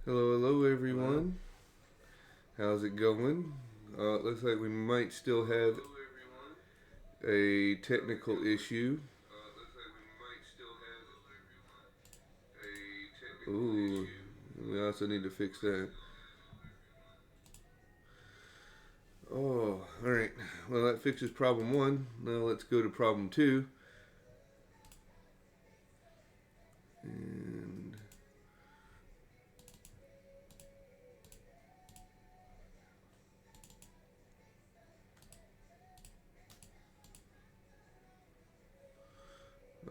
Hello, hello, everyone. How's it going? It looks like we might still have a technical issue. Ooh, we also need to fix that. Oh, alright. Well, that fixes problem one. Now let's go to problem two. And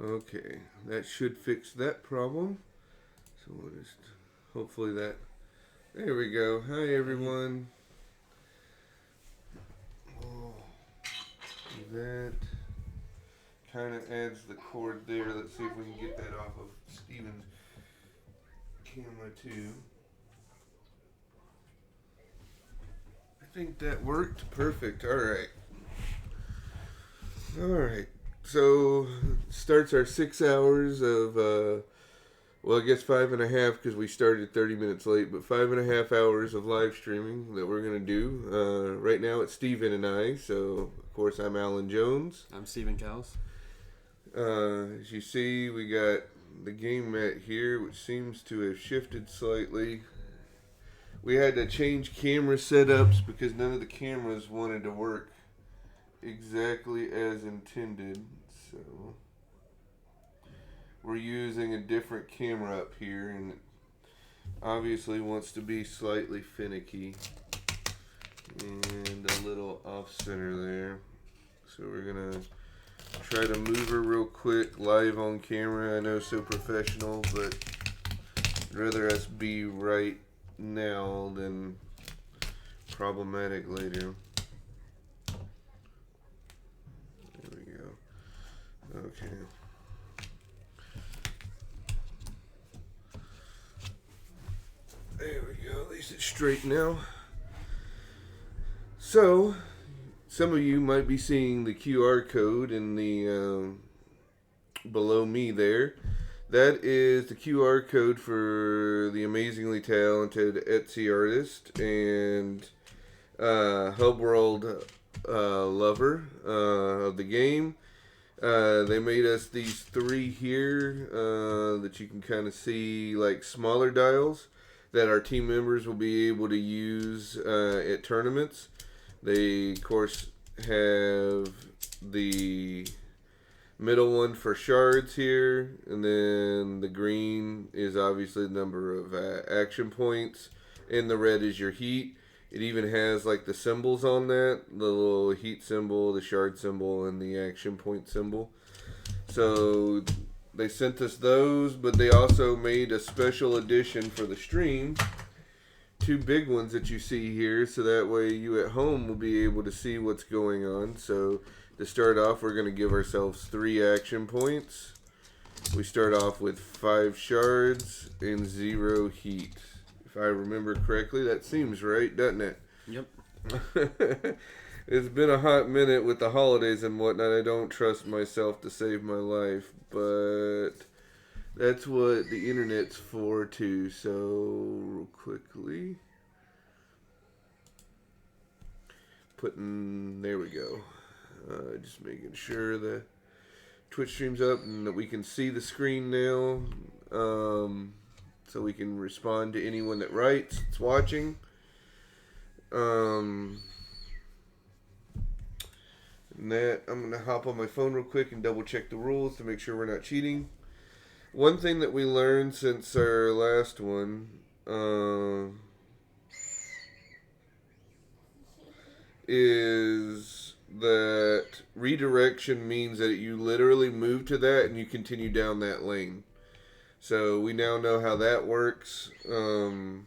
okay, that should fix that problem. So we'll just hopefully that. There we go. Hi, everyone. Oh, that kind of adds the cord there. Let's see if we can get that off of Steven's camera too. I think that worked perfect. All right. All right. So starts our 6 hours of well, I guess 5.5 because we started 30 minutes late, but 5.5 hours of live streaming that we're gonna do. Right now it's Steven and I. So of course I'm Alan Jones. I'm Stephen Cowles. As you see, we got the game mat here, which seems to have shifted slightly. We had to change camera setups because none of the cameras wanted to work exactly as intended. So we're using a different camera up here, and it obviously wants to be slightly finicky and a little off center there. So we're gonna try to move her real quick live on camera. I know, so professional, but I'd rather us be right now than problematic later. There we go. Okay. There we go. At least it's straight now. So, some of you might be seeing the QR code in the below me there. That is the QR code for the amazingly talented Etsy artist and Hubworld lover of the game. They made us these three here that you can kind of see, like smaller dials that our team members will be able to use at tournaments. They, of course, have the middle one for shards here, and then the green is obviously the number of action points, and the red is your heat. It even has like the symbols on that, the little heat symbol, the shard symbol, and the action point symbol. So they sent us those, but they also made a special edition for the stream. Two big ones that you see here, so that way you at home will be able to see what's going on. So to start off, we're going to give ourselves 3 action points. We start off with 5 shards and 0 heat. If I remember correctly, that seems right, doesn't it? Yep. It's been a hot minute with the holidays and whatnot. I don't trust myself to save my life, but that's what the internet's for too. So, real quickly, there we go. Just making sure the Twitch stream's up and that we can see the screen now. So we can respond to anyone that writes, that's watching. And that, I'm going to hop on my phone real quick and double check the rules to make sure we're not cheating. One thing that we learned since our last one is that redirection means that you literally move to that and you continue down that lane. So we now know how that works. Let's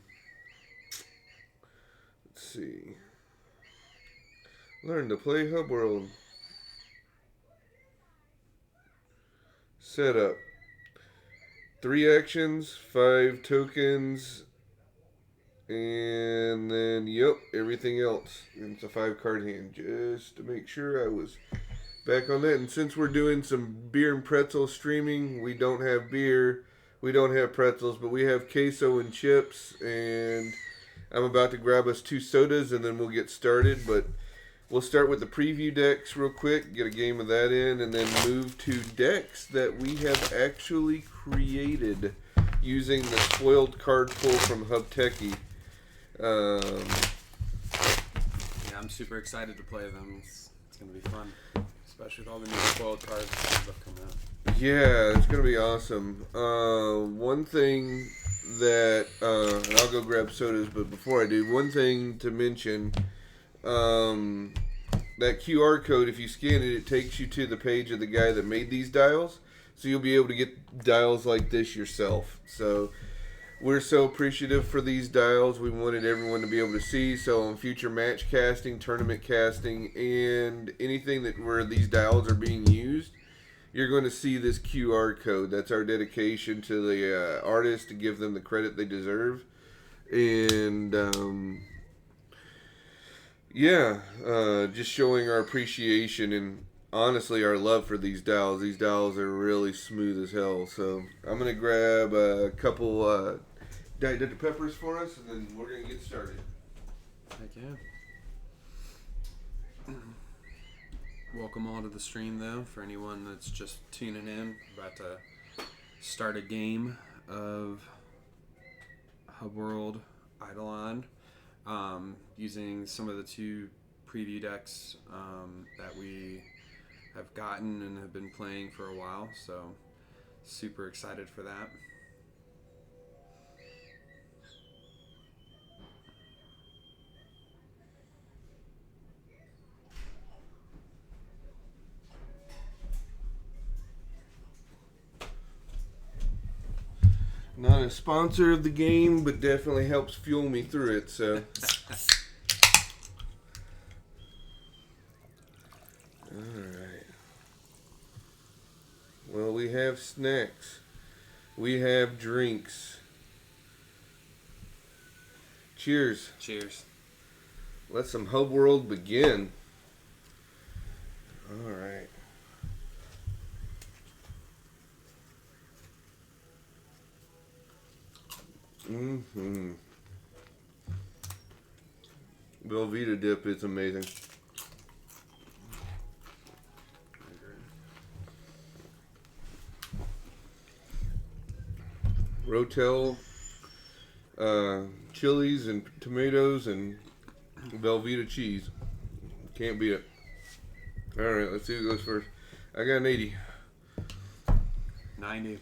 see. Learn to play Hubworld. Setup. 3 actions, 5 tokens, and then, yep, everything else. And it's a 5-card hand, just to make sure I was back on that. And since we're doing some beer and pretzel streaming, we don't have beer. We don't have pretzels, but we have queso and chips, and I'm about to grab us 2 sodas, and then we'll get started. But we'll start with the preview decks real quick, get a game of that in, and then move to decks that we have actually created using the spoiled card pull from Hubtechie. Yeah, I'm super excited to play them. It's going to be fun, especially with all the new spoiled cards that have come out. Yeah, it's going to be awesome. One thing that, and I'll go grab sodas, but before I do, one thing to mention, that QR code, if you scan it, it takes you to the page of the guy that made these dials, so you'll be able to get dials like this yourself. So we're so appreciative for these dials. We wanted everyone to be able to see, so on future match casting, tournament casting, and anything that where these dials are being used, you're going to see this QR code. That's our dedication to the artists, to give them the credit they deserve. And just showing our appreciation and honestly our love for these dials. These dials are really smooth as hell. So I'm going to grab a couple Diet Dr. Peppers for us, and then we're going to get started. Heck yeah. Welcome all to the stream, though. For anyone that's just tuning in, about to start a game of Hubworld Aidalon, using some of the 2 preview decks that we have gotten and have been playing for a while. So, super excited for that. Not a sponsor of the game, but definitely helps fuel me through it, so. Alright. Well, we have snacks. We have drinks. Cheers. Cheers. Let some Hubworld begin. Alright. Velveeta dip is amazing. Rotel, chilies and tomatoes and Velveeta cheese. Can't beat it. Alright, let's see who goes first. I got an 80. 90.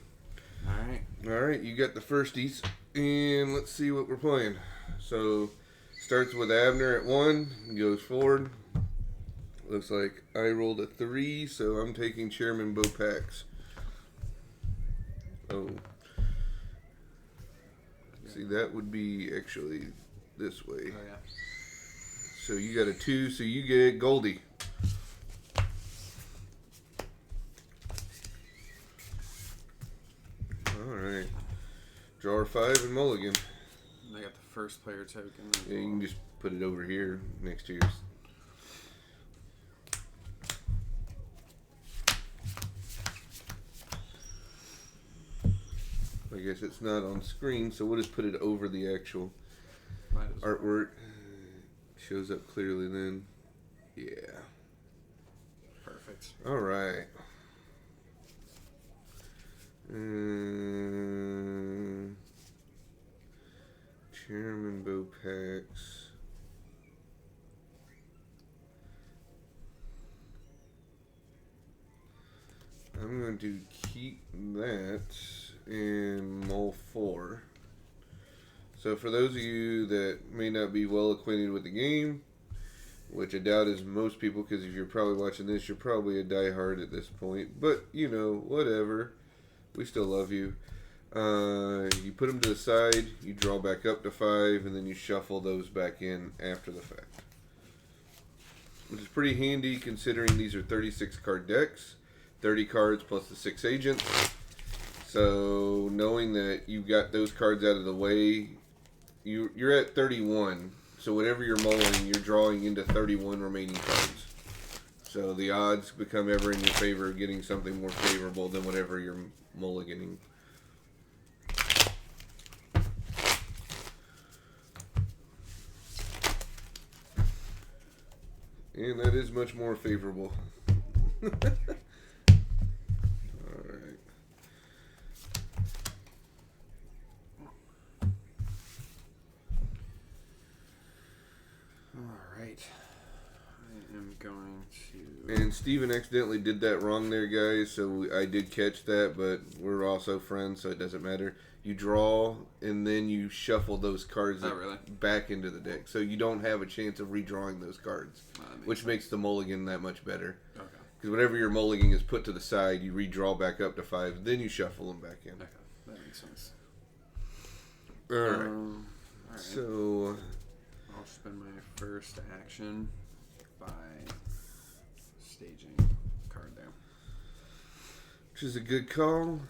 Alright. Alright, you got the firsties. And let's see what we're playing. So, starts with Abner at 1, goes forward. Looks like I rolled a 3, so I'm taking Chairman Bopax. Oh. See, that would be actually this way. Oh, yeah. So you got a 2, so you get Goldie. Alright. Drawer 5 and mulligan. I got the first player token. Yeah, you can just put it over here next to yours. I guess it's not on screen, so we'll just put it over the actual artwork. Shows up clearly then. Yeah. Perfect. Alright. Chairman Bopax. I'm going to keep that in Mole 4. So for those of you that may not be well acquainted with the game, which I doubt is most people, because if you're probably watching this, you're probably a diehard at this point. But, you know, whatever. We still love you. You put them to the side, you draw back up to 5, and then you shuffle those back in after the fact. Which is pretty handy considering these are 36 card decks, 30 cards plus the 6 agents. So knowing that you've got those cards out of the way, you're at 31. So whenever you're mulling, you're drawing into 31 remaining cards. So the odds become ever in your favor of getting something more favorable than whatever you're mulliganing. And that is much more favorable. Alright. Alright. I am going to... And Steven accidentally did that wrong there, guys, so I did catch that, but we're also friends, so it doesn't matter. You draw, and then you shuffle those cards back into the deck, so you don't have a chance of redrawing those cards, which makes the mulligan that much better. Okay. Because whenever your mulligan is put to the side, you redraw back up to 5, then you shuffle them back in. Okay, that makes sense. Alright. So... I'll spend my first action by staging a card there. Which is a good call.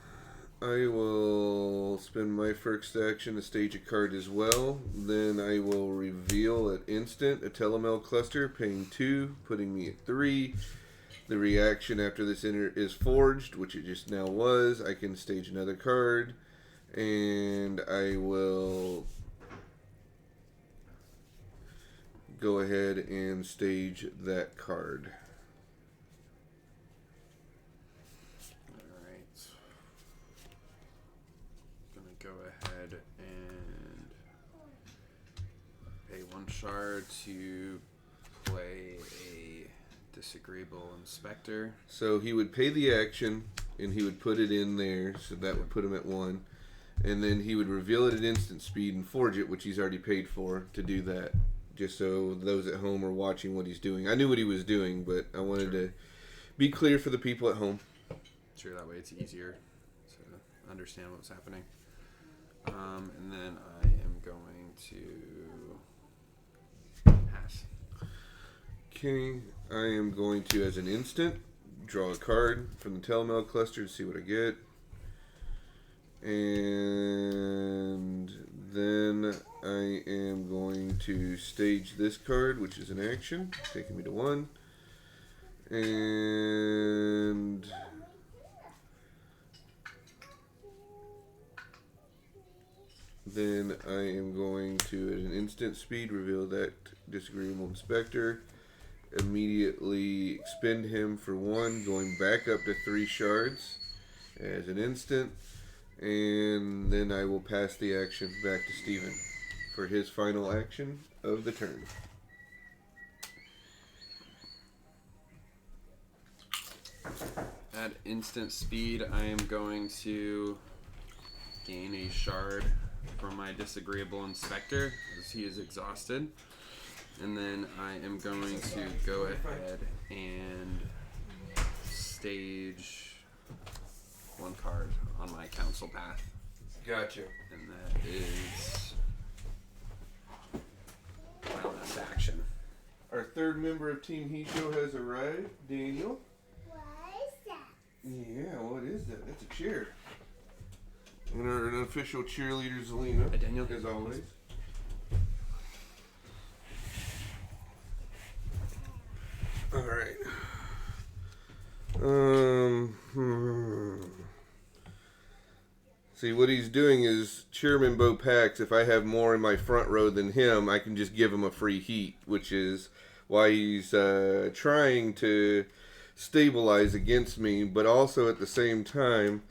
I will spend my first action to stage a card as well. Then I will reveal at instant a Telemel cluster, paying 2, putting me at 3. The reaction after this is forged, which it just now was. I can stage another card, and I will go ahead and stage that card. Go ahead and pay 1 shard to play a disagreeable inspector. So he would pay the action, and he would put it in there, so that would put him at 1. And then he would reveal it at instant speed and forge it, which he's already paid for to do that. Just so those at home are watching what he's doing. I knew what he was doing, but I wanted to be clear for the people at home. Sure, that way it's easier to understand what's happening. And then I am going to pass. Okay, I am going to, as an instant, draw a card from the Telemel cluster to see what I get. And then I am going to stage this card, which is an action, taking me to 1. And... then I am going to, at an instant speed, reveal that disagreeable inspector. Immediately expend him for 1, going back up to 3 shards as an instant. And then I will pass the action back to Steven for his final action of the turn. At instant speed, I am going to gain a shard from my disagreeable inspector as he is exhausted. And then I am going to go ahead and stage 1 card on my council path. Gotcha. And that is my last action. Our third member of Team Hisshou has arrived, Daniel. What is that? Yeah, what is that? That's a chair. And our unofficial cheerleader, Zelina. Hi, Daniel. As always. Alright. See, what he's doing is Chairman Bo Pax, if I have more in my front row than him, I can just give him a free heat, which is why he's trying to stabilize against me, but also at the same time,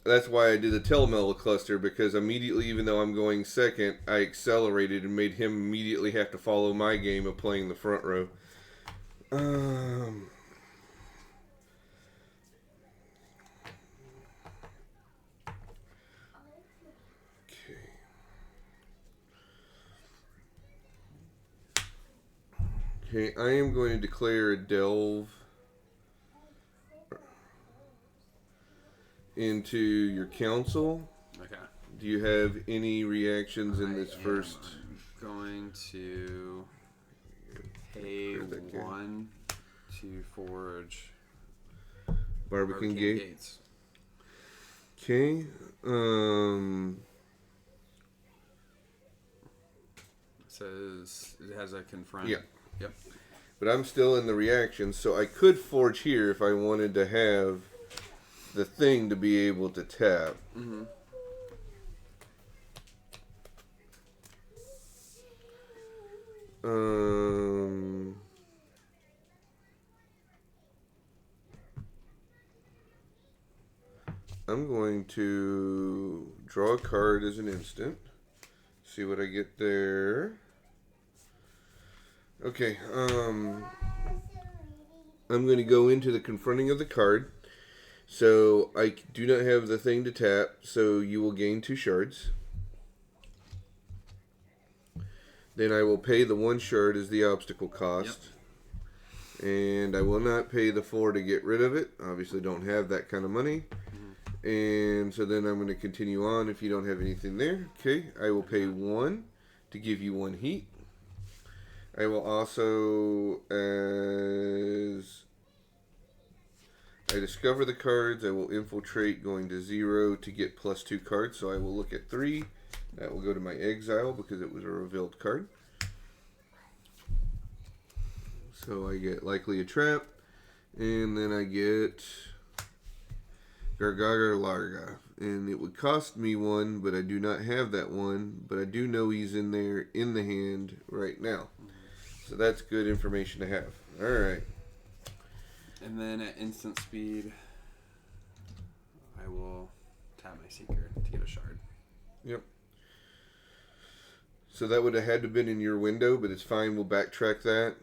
that's why I did the Telemel cluster, because immediately, even though I'm going second, I accelerated and made him immediately have to follow my game of playing the front row. Okay, I am going to declare a delve into your council. Okay. Do you have any reactions in this first? I'm going to pay 1 to forge Barbican Gate. Gates. Okay. Says it has a confront. Yeah. Yep. But I'm still in the reaction, so I could forge here if I wanted to have the thing to be able to tap. Mm-hmm. I'm going to draw a card as an instant. See what I get there. Okay, I'm going to go into the confronting of the card. So I do not have the thing to tap, so you will gain 2 shards. Then I will pay the 1 shard as the obstacle cost. Yep. And I will not pay the 4 to get rid of it. Obviously don't have that kind of money. Mm-hmm. And so then I'm going to continue on if you don't have anything there. Okay, I will pay 1 to give you 1 heat. I will also, as I discover the cards, I will infiltrate going to 0 to get +2 cards. So I will look at 3. That will go to my exile because it was a revealed card. So I get likely a trap. And then I get Gargaga Larga. And it would cost me 1, but I do not have that 1. But I do know he's in there in the hand right now. So that's good information to have. Alright. And then at instant speed, I will tap my Seeker to get a shard. Yep. So that would have had to been in your window, but it's fine. We'll backtrack that.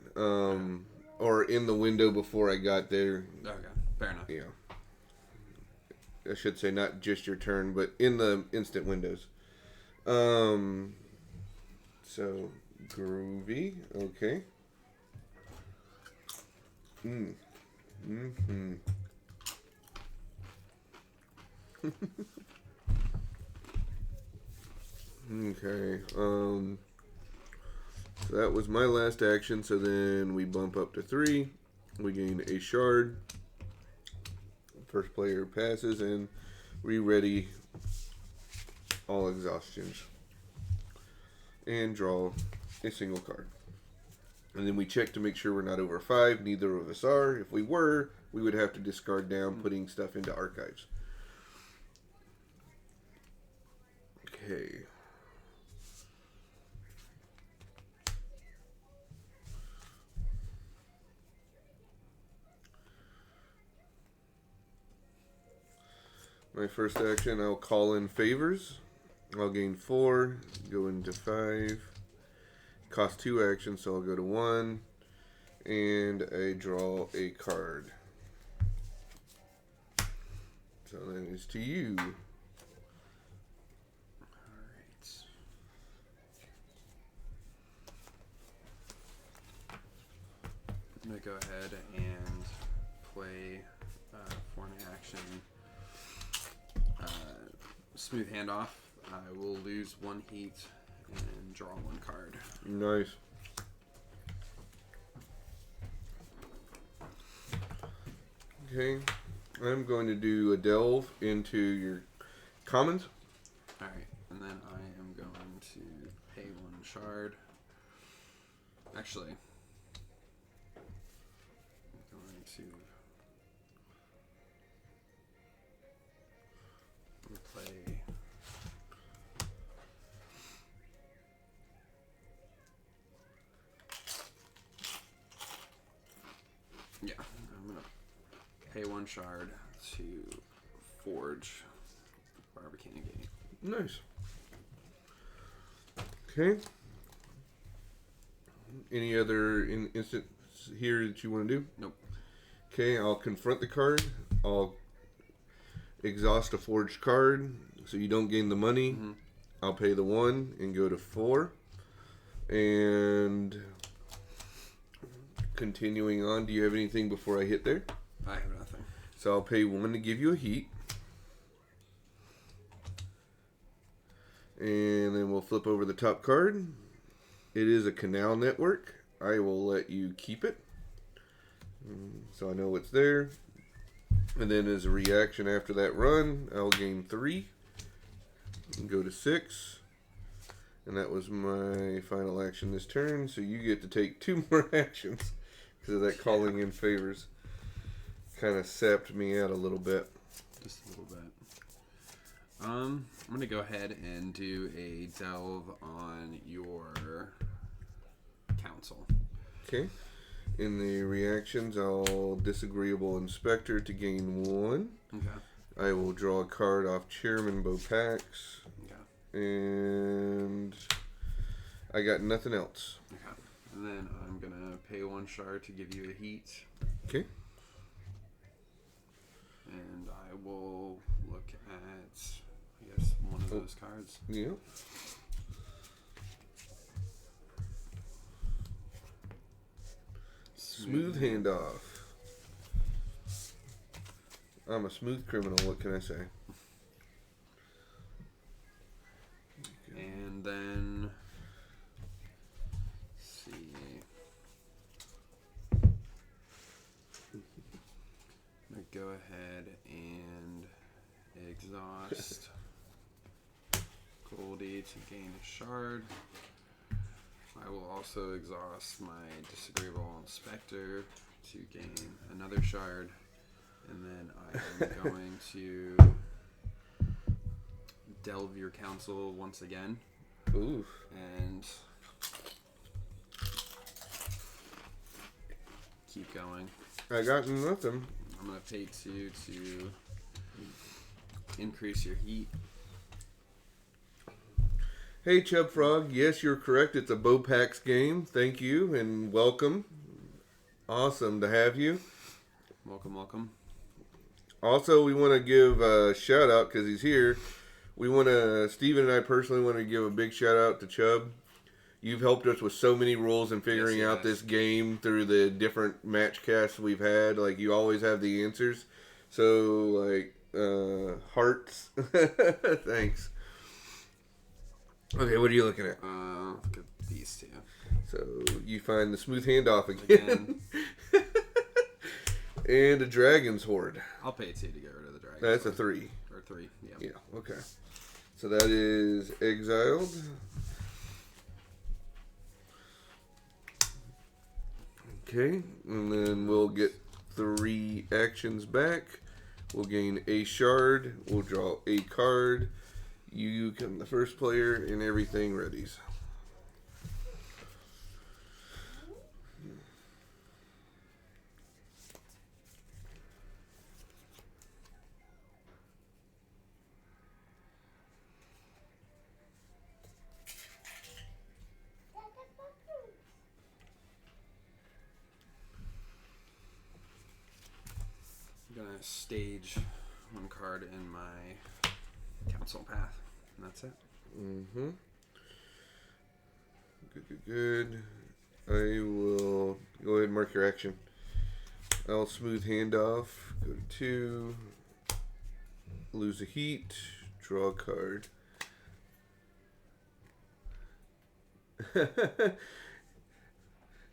Or in the window before I got there. Okay, fair enough. Yeah. I should say not just your turn, but in the instant windows. So, groovy. Okay. Mm-hmm. Okay, so that was my last action, so then we bump up to 3, we gain a shard, first player passes, and re-ready all exhaustions, and draw a single card. And then we check to make sure we're not over 5, neither of us are. If we were, we would have to discard down, putting stuff into archives. Okay. My first action, I'll call in favors. I'll gain 4, go into 5. Cost 2 actions, so I'll go to 1. And I draw a card. So that is to you. Alright. I'm going to go ahead and play for an action. Smooth handoff. I will lose 1 heat and draw 1 card. Nice. Okay, I'm going to do a delve into your commons. Alright, and then I am going to pay 1 shard. Actually, I'm going to play. Yeah, I'm gonna pay 1 shard to forge Barbican Gate. Nice. Okay. Any other instant here that you want to do? Nope. Okay, I'll confront the card. I'll exhaust a forged card, so you don't gain the money. Mm-hmm. I'll pay the 1 and go to 4. And continuing on, do you have anything before I hit there? I have nothing. So I'll pay 1 to give you a heat. And then we'll flip over the top card. It is a canal network. I will let you keep it. So I know it's there. And then as a reaction after that run, I'll gain 3. And go to 6. And that was my final action this turn. So you get to take 2 more actions because of that calling in favors. Kind of sapped me out a little bit. Just a little bit. I'm going to go ahead and do a delve on your council. Okay. In the reactions, I'll disagreeable inspector to gain 1. Okay. I will draw a card off Chairman Bopax. Okay. And I got nothing else. Okay. And then I'm going to pay 1 shard to give you a heat. Okay. And I will look at, I guess, one of those cards. Yeah. Smooth handoff. I'm a smooth criminal, what can I say? And then, let's see. I'm going to go ahead and exhaust Goldie to gain a shard. I will also exhaust my Disagreeable Inspector to gain another shard. And then I am going to delve your council once again. Ooh. And keep going. I got nothing. I'm going to pay 2 to increase your heat. Hey, Chub Frog. Yes, you're correct. It's a Bopax game. Thank you and welcome. Awesome to have you. Welcome, welcome. Also, we want to give a shout out because he's here. Steven and I personally want to give a big shout out to Chubb. You've helped us with so many rules and figuring out this game through the different match casts we've had. Like, you always have the answers. So, hearts. Thanks. Okay, what are you looking at? Look at these two. So, you find the smooth handoff again. And a dragon's horde. I'll pay 2 to get rid of the dragon. That's a 3. Or 3, yeah. Yeah, okay. So that is exiled. Okay, and then we'll get 3 actions back. We'll gain a shard. We'll draw a card. You become the first player and everything readies. I'm going to stage 1 card in my council path. And that's it. Mm-hmm. Good. I will go ahead and mark your action. I'll smooth handoff. Go to 2. Lose a heat. Draw a card.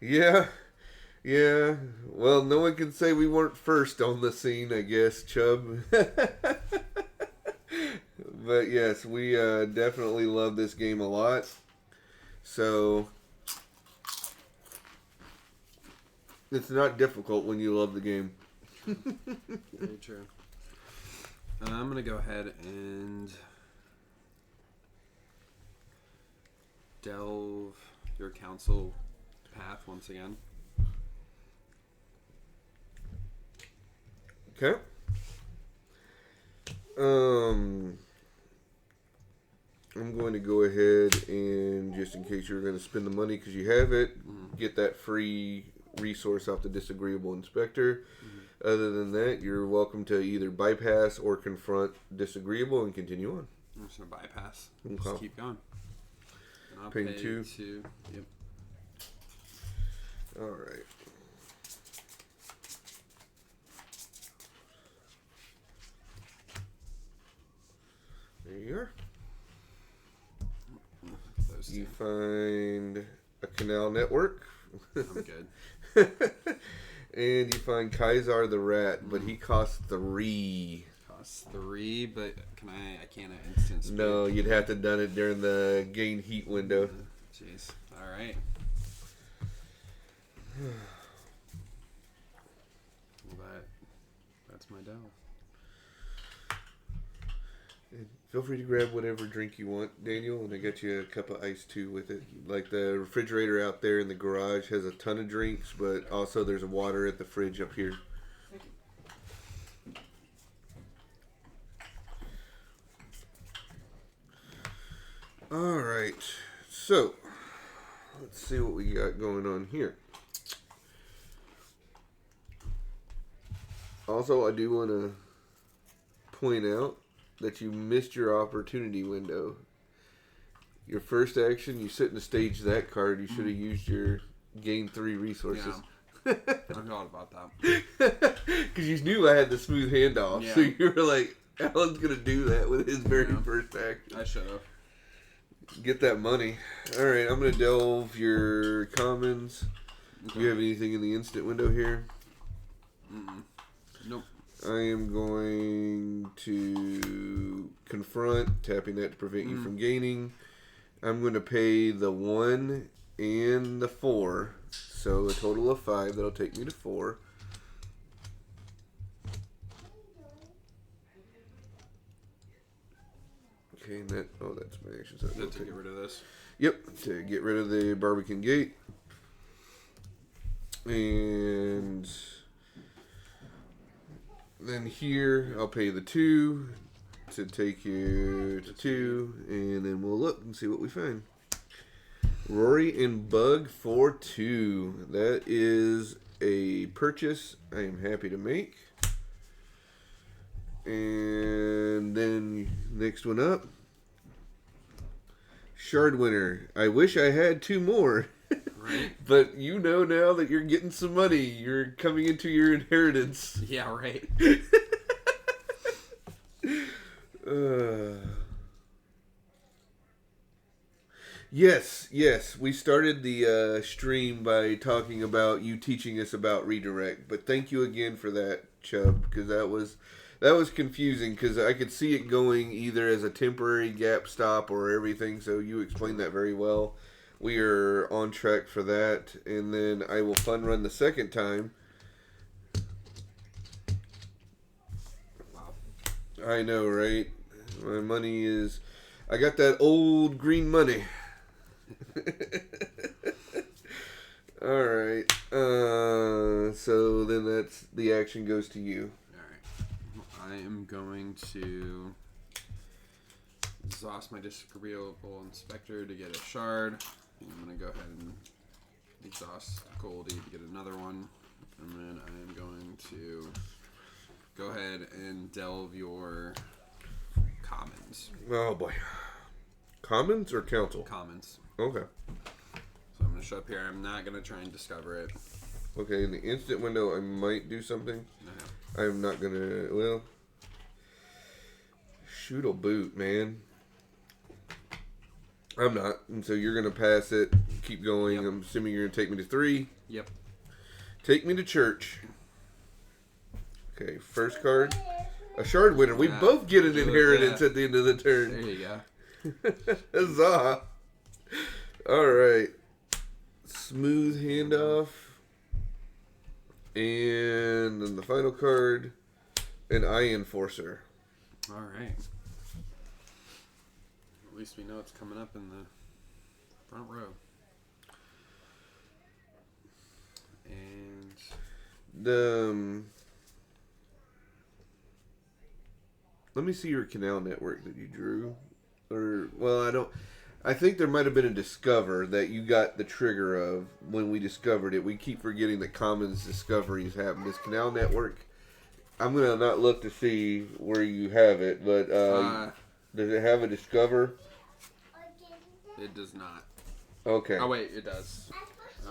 Yeah. Well, no one can say we weren't first on the scene, I guess, Chubb. But yes, we definitely love this game a lot. So it's not difficult when you love the game. Very true. I'm going to go ahead and delve your council path once again. Okay. I'm going to go ahead and, just in case you're going to spend the money because you have it, get that free resource off the Disagreeable Inspector. Other than that, you're welcome to either bypass or confront Disagreeable and continue on. I'm just going to bypass. Okay. Just keep going. And I'll Paying pay 2. 2. Yep. All right. There you are. Those You 2. find a canal network. I'm good. And you find Kaisar the rat, but he costs 3. Costs 3, but I can't at instant speed. No, you'd have to done it during the gain heat window. Jeez. All right. Well, that's my delve. Feel free to grab whatever drink you want, Daniel, and I got you a cup of ice too with it. Like the refrigerator out there in the garage has a ton of drinks, but also there's water at the fridge up here. All right. So, let's see what we got going on here. Also, I do want to point out that you missed your opportunity window. Your first action, you shouldn't have staged that card. You should have used your gain 3 resources. Yeah. I forgot about that. Because you knew I had the smooth handoff. Yeah. So you were like, Alan's going to do that with his very first action. I should have. Get that money. Alright, I'm going to delve your commons. Do you have anything in the instant window here? Nope. I am going to confront, tapping that to prevent you from gaining. I'm going to pay the 1 and the 4. So a total of 5. That'll take me to 4. Okay, and that, oh, that's my action. So To get rid of this. Yep, to get rid of the Barbican Gate. And then here, I'll pay the 2 to take you to 2. And then we'll look and see what we find. Rory and Bug for 2. That is a purchase I am happy to make. And then next one up. Shardwinner. I wish I had 2 more. Right. But you know now that you're getting some money. You're coming into your inheritance. Yeah, right. Yes. We started the stream by talking about you teaching us about redirect. But thank you again for that, Chubb, because that was confusing because I could see it going either as a temporary gap stop or everything. So you explained that very well. We are on track for that. And then I will fun run the second time. Wow. I know, right? My money is... I got that old green money. Alright. So then that's... The action goes to you. Alright. I am going to exhaust my disagreeable inspector to get a shard. I'm going to go ahead and exhaust Goldie to get another one. And then I am going to go ahead and delve your commons. Oh boy. Commons or council? Commons. Okay. So I'm going to show up here. I'm not going to try and discover it. Okay, in the instant window I might do something. No. I'm not gonna... Well... Shoot'll boot, man. I'm not. And so you're going to pass it. Keep going. Yep. I'm assuming you're going to take me to 3. Yep. Take me to church. Okay, first card. A shard winner. We Yeah. both get an inheritance Yeah. at the end of the There turn. you go. Huzzah. Alright. Smooth handoff. And then the final card. An Eye Enforcer. All right. At least we know it's coming up in the front row. And let me see your canal network that you drew. Or, well, I don't... I think there might have been a discover that you got the trigger of when we discovered it. We keep forgetting that commons discoveries happen. This canal network, I'm going to not look to see where you have it, but does it have a discover? it does not. Okay. Oh, wait, it does.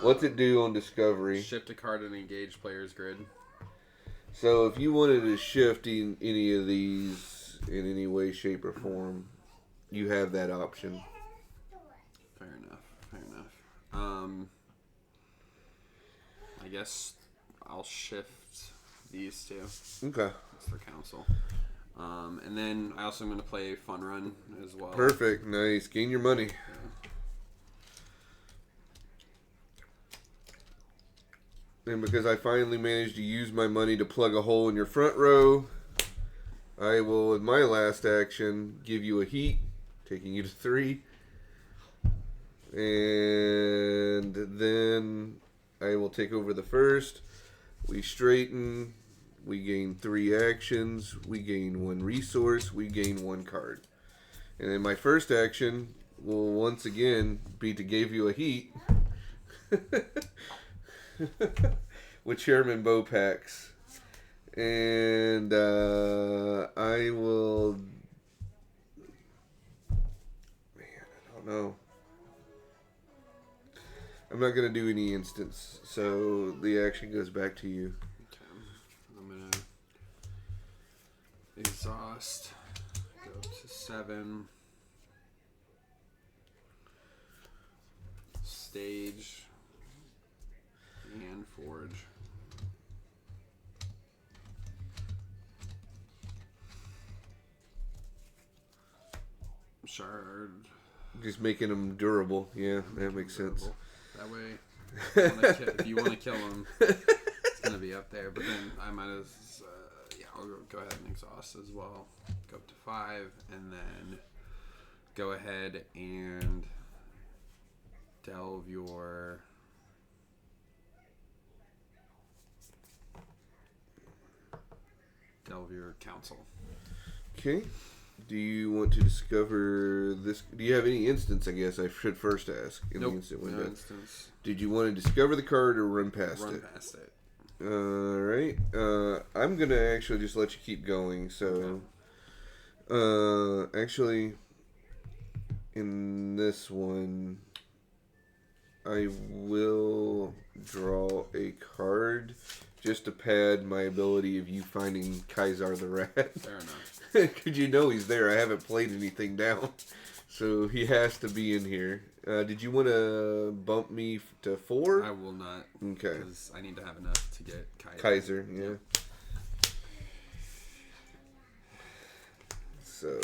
What's it do on discovery? Shift a card and engage player's grid. So if you wanted to shift in any of these in any way, shape, or form, you have that option. Fair enough. I guess I'll shift these two. Okay. That's for council. And then I also am going to play Fun Run as well. Perfect. Nice. Gain your money. And because I finally managed to use my money to plug a hole in your front row, I will, with my last action, give you a heat, taking you to 3. And then I will take over the first. We straighten. We gain 3 actions. We gain 1 resource. We gain 1 card. And then my first action, will once again be to give you a heat with Chairman Bopax. And I will... Man, I don't know. I'm not going to do any instance, so the action goes back to you. Okay. I'm going to exhaust. Go up to 7. Stage. And forge. Shard. Just making them durable. Yeah, that makes sense. That way, if you want to kill them, it's going to be up there. But then I might as, I'll go ahead and exhaust as well. Go up to 5, and then go ahead and delve your council. Okay. Do you want to discover this? Do you have any instance, I guess I should first ask, in Nope, the instant window? no instance. Did you want to discover the card or run past it? Run past it. Alright. I'm going to actually just let you keep going. So, actually, in this one, I will draw a card just to pad my ability of you finding Kaisar the Rat. Fair enough. Because you know he's there. I haven't played anything down. So he has to be in here. Did you want to bump me to 4? I will not. Okay. Because I need to have enough to get Kaiser, yeah. Yep. So,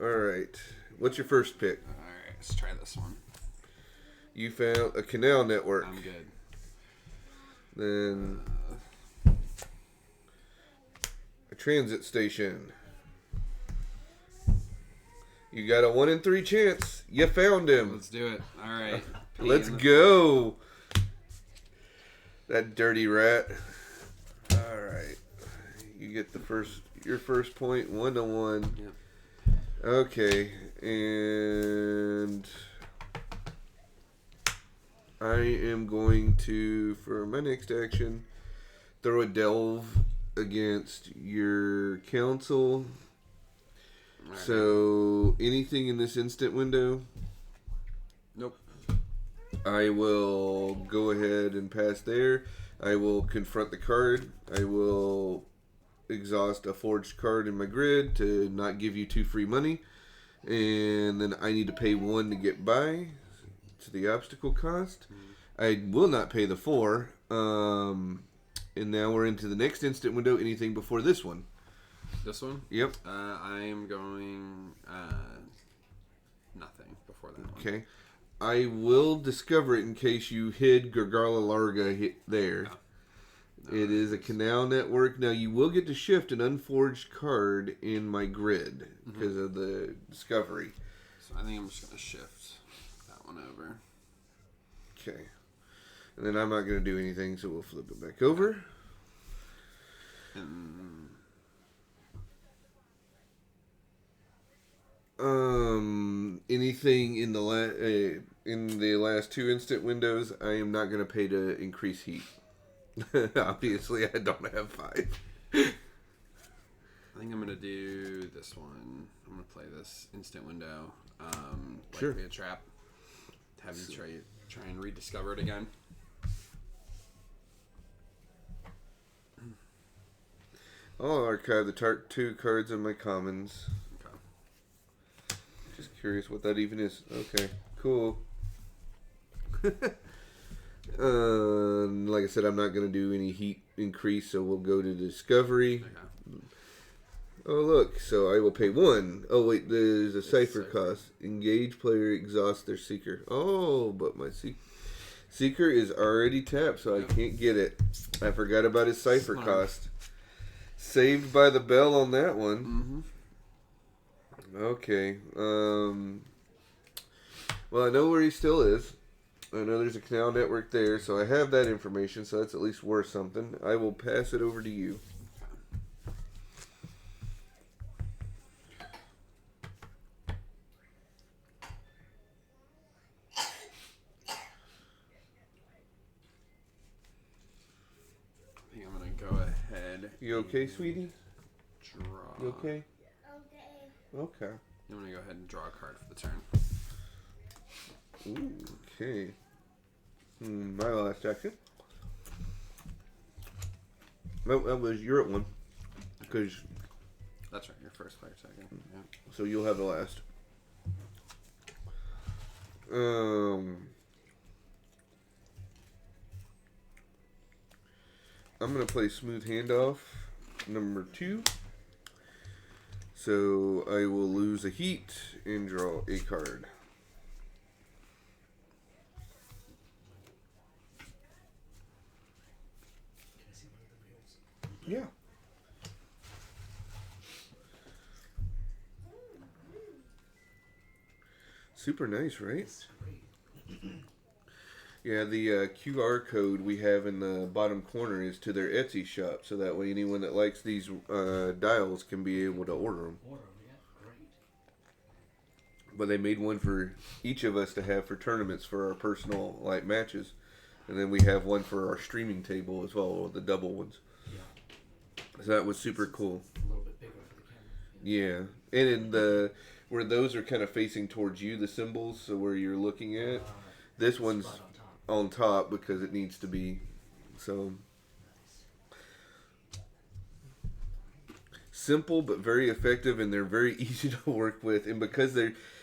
alright. What's your first pick? Alright, let's try this one. You found a canal network. I'm good. Then a transit station. You got a 1 in 3 chance. You found him. Let's do it. Alright. Let's go. That dirty rat. Alright. You get your first point, 1 to 1. Yep. Okay. And I am going to, for my next action, throw a delve against your council. Right. So, anything in this instant window, Nope. I will go ahead and pass there. I will confront the card. I will exhaust a forged card in my grid to not give you 2 free money. And then I need to pay 1 to get by to the obstacle cost. I will not pay the 4. And now we're into the next instant window. Anything before this one? This one? Yep. I am going nothing before that one. Okay. I will discover it in case you hid Gargala Larga there. Oh. It is a canal network. Now, you will get to shift an unforged card in my grid because of the discovery. So I think I'm just going to shift that one over. Okay. And then I'm not going to do anything, so we'll flip it back over. And anything in the last 2 instant windows, I am not going to pay to increase heat. Obviously, I don't have 5. I think I'm going to do this one. I'm going to play this instant window. Sure. Be a trap. Have you try and rediscover it again. I'll archive the 2 cards in my commons. Okay. Just curious what that even is. Okay, cool. Like I said, I'm not going to do any heat increase, so we'll go to discovery. Okay. Oh, look. So I will pay 1. Oh, wait. There's a cipher cost. Engage player exhaust their seeker. Oh, but my seeker is already tapped, so I can't get it. I forgot about his cipher cost. Saved by the bell on that one. Mm-hmm. Okay. Well, I know where he still is. I know there's a canal network there, so I have that information, so that's at least worth something. I will pass it over to you. You okay, sweetie? Draw. You okay? Okay. Okay. I'm going to go ahead and draw a card for the turn. Ooh, okay. My last action. No, that was you're at one. Because That's right, your first player second. Yeah. so you'll have the last. I'm gonna play Smooth Handoff number 2. So I will lose a heat and draw a card. Yeah. Super nice, right? Yeah, the QR code we have in the bottom corner is to their Etsy shop, so that way anyone that likes these dials can be able to order them. But they made one for each of us to have for tournaments for our personal like matches, and then we have one for our streaming table as well, the double ones. So that was super cool. A little bit bigger for the camera. Yeah, and in the where those are kind of facing towards you, the symbols, so where you're looking at, this one's Right on top because it needs to be. So simple but very effective, and they're very easy to work with. And because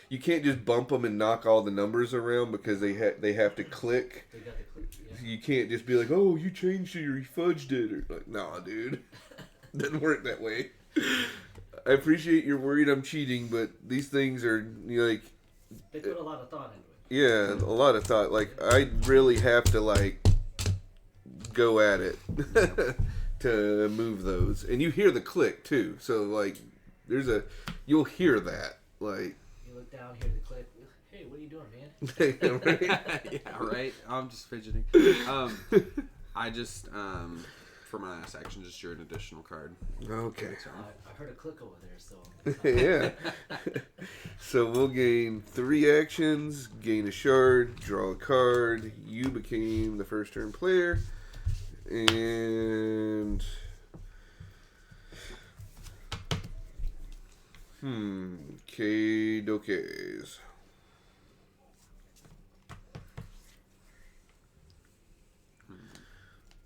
you can't just bump them and knock all the numbers around because they have to click. They got the click, yeah. You can't just be like, oh, you changed it or you fudged it, or like, nah, dude, doesn't work that way. I appreciate you're worried I'm cheating, but these things are like. They put a lot of thought into it. Yeah, a lot of thought. Like, I really have to, like, go at it to move those. And you hear the click, too. So, like, you'll hear that. Like, You look down, hear the click. Hey, what are you doing, man? right? Yeah, right? I'm just fidgeting. I just, for my last action, just drew an additional card. Okay. I heard a click over there, so. Yeah. So we'll gain 3 actions, gain a shard, draw a card. You became the first turn player. And K-dokes.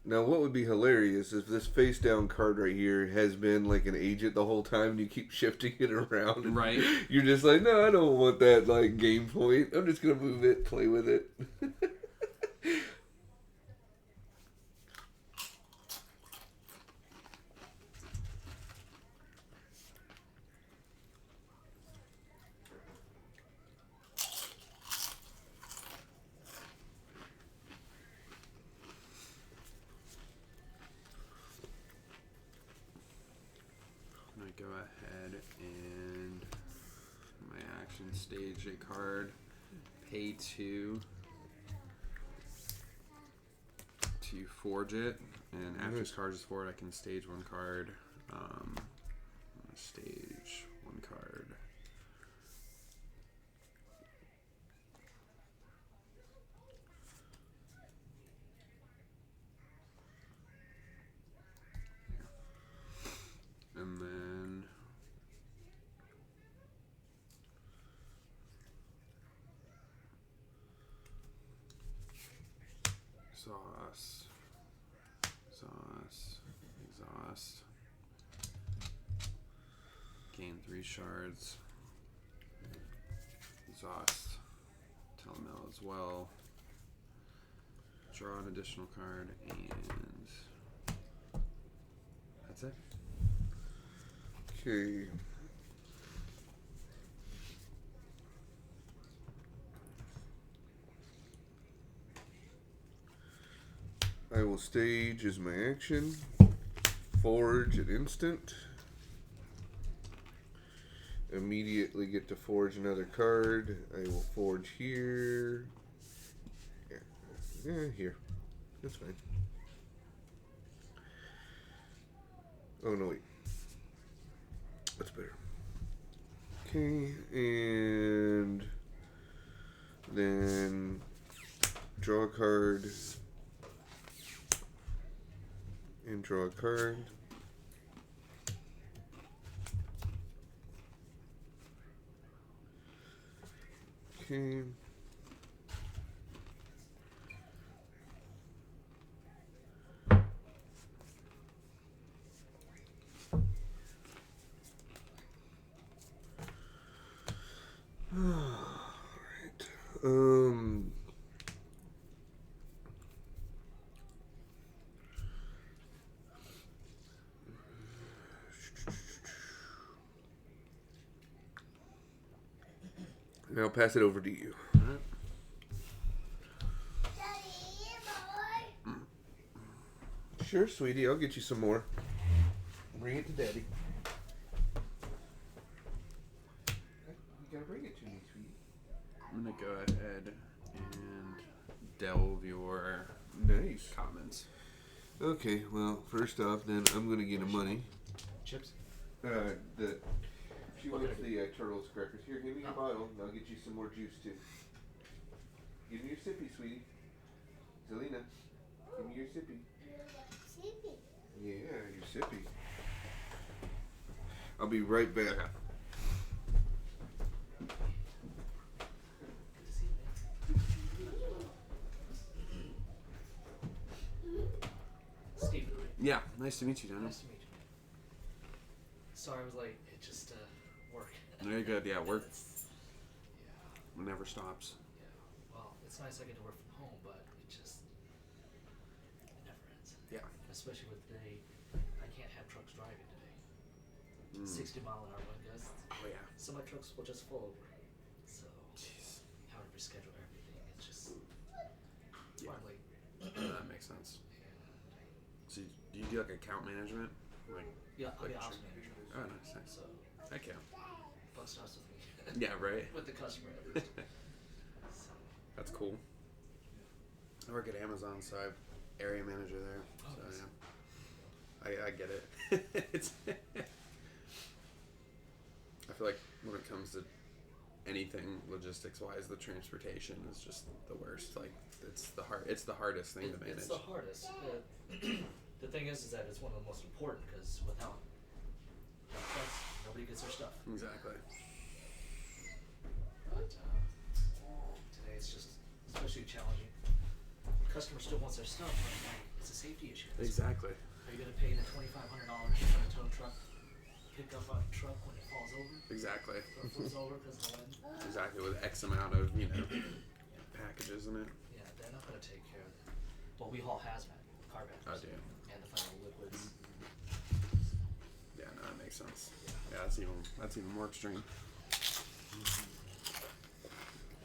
Now, what would be hilarious if this face down card right here has been like an agent the whole time and you keep shifting it around. And Right. You're just like, no, I don't want that like game point. I'm just going to move it, play with it. I'm going to go ahead and my action stage a card, pay 2 to forge it, and after this card is forward, I can stage 1 card. I'm going to stage 1 card. And then exhaust. Gain 3 shards. Exhaust. Telemail as well. Draw an additional card, and that's it. Okay. I will stage as my action. Forge at instant. Immediately get to forge another card. I will forge here. Yeah, here. That's fine. Oh, no, wait. That's better. Okay, and then draw a card and draw a card. Okay. Alright. Now I'll pass it over to you. Alright. Daddy, boy. Sure, sweetie. I'll get you some more. Bring it to Daddy. You gotta bring it to me, sweetie. I'm gonna go ahead and delve your Nice. comments. Okay, well, first off, then I'm gonna get him money. Chips? She What wants can I the turtles crackers. Here, give me your bottle, and I'll get you some more juice too. Give me your sippy, sweetie. Zelina, give me your sippy. Chippy. Yeah, your sippy. I'll be right back. Good to see you, man. Steven, right? Yeah, nice to meet you, Daniel. Nice to meet you, man. Sorry I was late. It just, work. Very good. Yeah, work Yeah. never stops. Yeah. Well, it's nice I get to work from home, but it just, it never ends. Yeah. Especially with today, I can't have trucks driving today. 60-mile-an-hour wind gusts. Oh yeah. So my trucks will just fall over. So, Jeez. how to reschedule everything. It's just, Yeah. finally. That makes sense. So do you do like account management? Like, Yeah, I'll be Like ops sure. manager. oh, nice, nice. So, Heck yeah. fun starts with me. Yeah, right. With the customer at least. So, That's cool. I work at Amazon, so I'm area manager there. Oh, So nice. yeah, I get it. It's I feel like when it comes to anything logistics wise, the transportation is just the worst. Like it's the hardest thing to manage. It's the hardest. The thing is that it's one of the most important because without trucks, nobody gets their stuff. Exactly. But today it's just especially challenging. Customer still wants their stuff, but like, it's a safety issue. Exactly. Are you gonna pay the $2,500 for a tow truck pick up a truck when it falls over? Exactly. Or flips over because of the wind? Exactly. With X amount of packages in it. Yeah, they're not gonna take care of that. Well, we haul hazmat, car Oh batteries, damn. and the final liquids. Yeah, no, that makes sense. Yeah, that's even more extreme.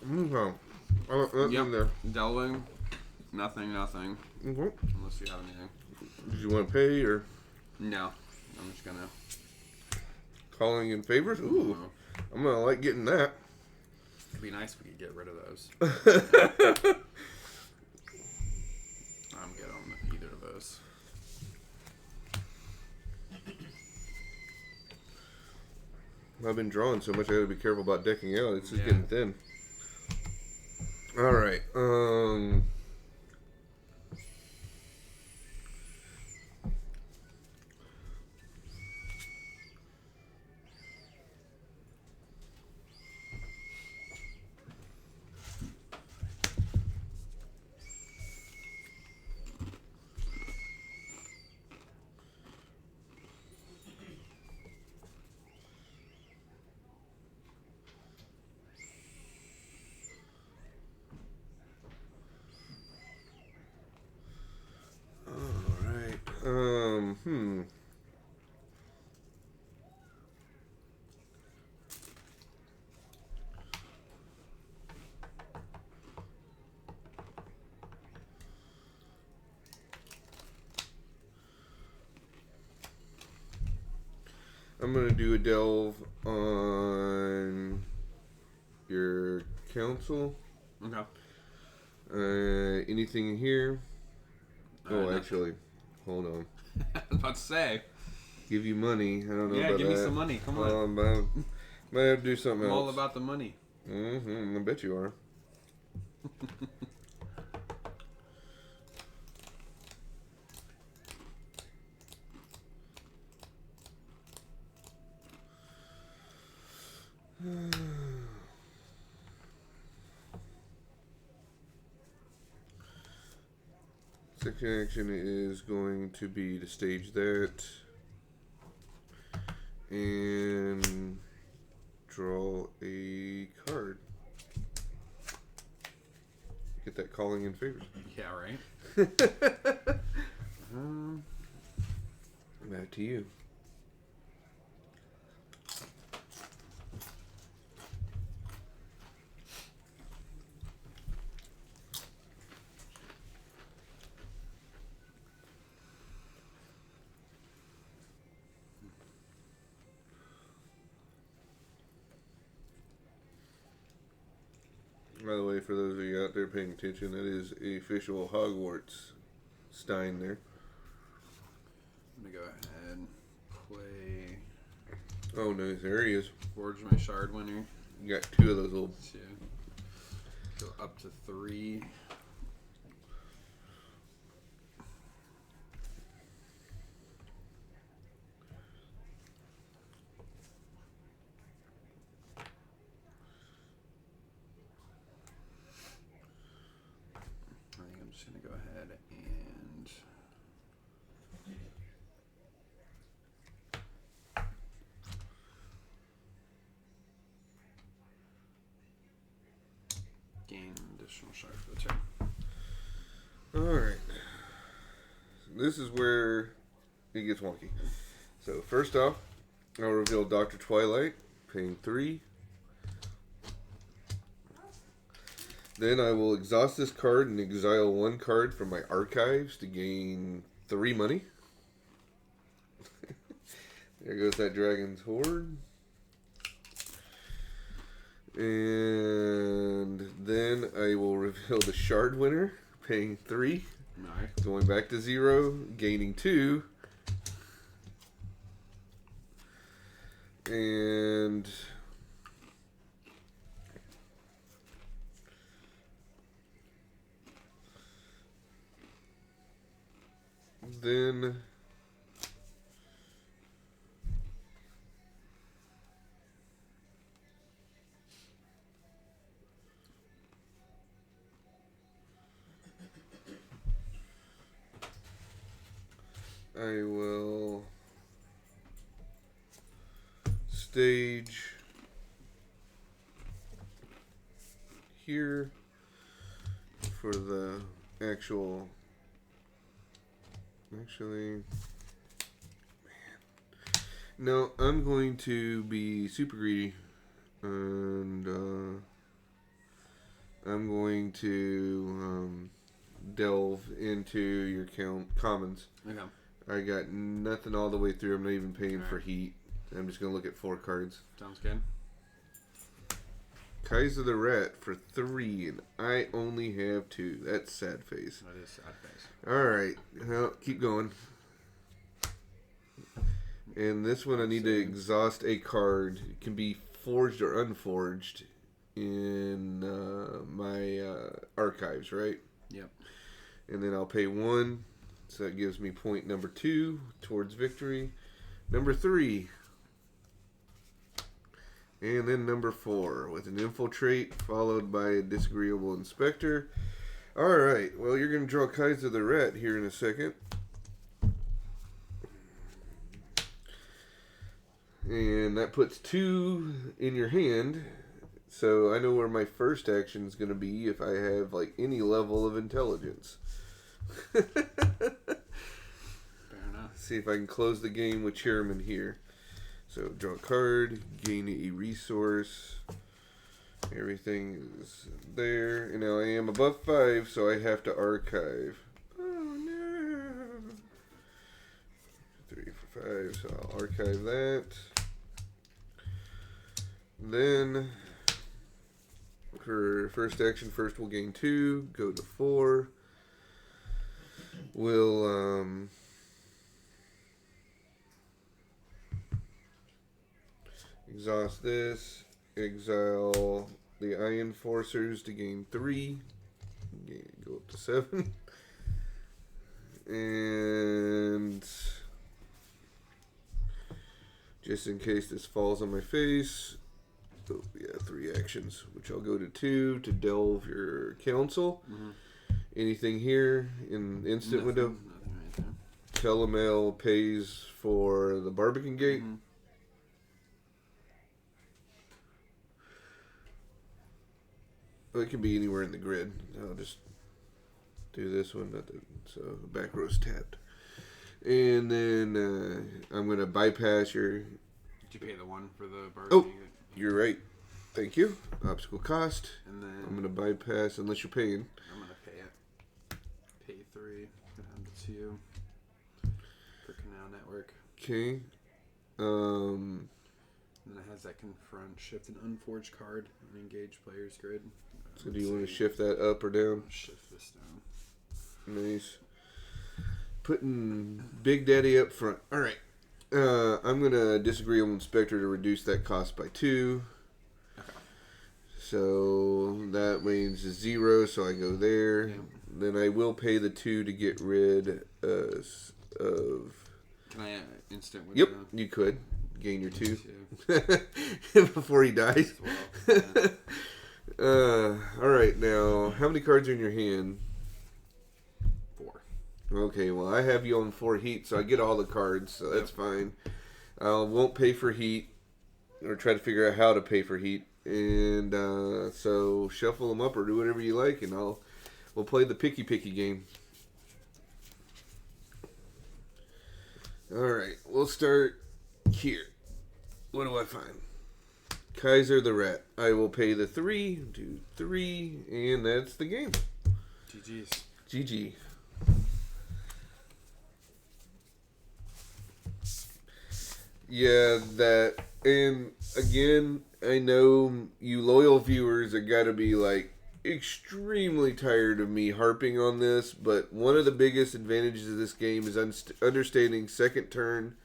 Okay. That's Yep. in there. Delving. Nothing. Mhm. Unless you have anything. Did you want to pay or No. I'm just gonna. calling in favors? Ooh, I'm gonna like getting that. It'd be nice if we could get rid of those. I'm good on either of those. I've been drawing so much I gotta be careful about decking out. It's just Yeah. getting thin. Alright, alright, I'm gonna do a delve on your council. Okay. Anything here? Oh, nothing. actually, hold on. I was about to say. Give you money. I don't know Yeah, about give that. me some money. Come on. Might have to do something I'm else. all about the money. I bet you are. Second action is going to be to stage that and draw a card. Get that calling in favor. Yeah, right. Back to you. By the way, for those of you out there paying attention, that is a official Hogwarts Stein there. I'm gonna go ahead and play Oh, nice. There he is. Forge my shard winner. You got two of those little. Two. Go up to 3. I think I'm just gonna go ahead and gain an additional shard for the turn. Alright. So this is where it gets wonky. So, first off, I'll reveal Dr. Twilight, paying 3. Then I will exhaust this card and exile 1 card from my archives to gain 3 money. There goes that Dragon's Horde. And then I will reveal the Shard winner, paying 3. Nice. Going back to 0, gaining 2. And then I will stage here for the actual. Actually, man. No, I'm going to be super greedy, and I'm going to delve into your commons. Okay. I got nothing all the way through. I'm not even paying for Alright. heat. I'm just going to look at 4 cards. Sounds good. Kaiser the Rat for 3, and I only have 2. That's sad face. That is sad face. Alright, well, keep going. And this one I need to exhaust a card. It can be forged or unforged in my archives, right? Yep. And then I'll pay 1. So that gives me point number 2 towards victory. Number 3. And then number 4 with an infiltrate followed by a disagreeable inspector. Alright, well, you're going to draw Kaiser the Rat here in a second. And that puts 2 in your hand. So I know where my first action is going to be if I have like any level of intelligence. Fair enough. See if I can close the game with Chairman here. So draw a card, gain a resource. Everything is there. And now I am above 5, so I have to archive. Oh no. 3 for 5, so I'll archive that. Then for first action, first we'll gain 2, go to 4. We'll exhaust this, exile the Iron Forcers to gain 3, go up to 7, and just in case this falls on my face, oh yeah, 3 actions, which I'll go to 2 to delve your council. Mm-hmm. Anything here in the instant window? Nothing right there. Telemail pays for the Barbican Gate. Mm-hmm. Well, it can be anywhere in the grid. I'll just do this one. So back row's tapped. And then I'm going to bypass your... Did you pay the 1 for the bar? Oh, you're right. Thank you. Obstacle cost. And then I'm going to bypass unless you're paying. I'm going to pay it. Pay 3. Down to 2. For Canal Network. Okay. And then it has that confront, shift, and unforged card and engage player's grid. So do you want to shift that up or down? Shift this down. Nice. Putting Big Daddy up front. All right. I'm going to disagree on Inspector to reduce that cost by 2. Okay. So that means 0, so I go there. Yeah. Then I will pay the 2 to get rid of... Can I instant win? Yep, you could. Gain your 2. 2. Before he dies. As well. Yeah. All right, now, how many cards are in your hand? 4. Okay, well, I have you on 4 heat, so I get all the cards, so that's fine. I won't pay for heat, or try to figure out how to pay for heat. And so shuffle them up or do whatever you like, and we'll play the picky game. All right, we'll start here. What do I find? Kaiser the Rat. I will pay the 3, do 3, and that's the game. GG's. GG. Yeah, that, and again, I know you loyal viewers are gotta be like extremely tired of me harping on this, but one of the biggest advantages of this game is understanding second turn,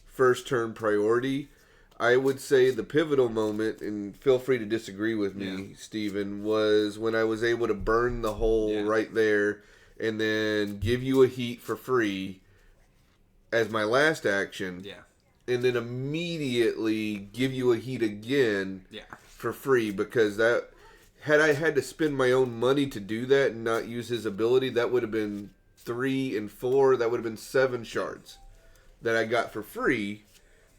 first turn priority. I would say the pivotal moment, and feel free to disagree with me, Steven, was when I was able to burn the hole right there and then give you a heat for free as my last action. Yeah. And then immediately give you a heat again for free, because that, had I had to spend my own money to do that and not use his ability, that would have been 3 and 4. That would have been 7 shards that I got for free,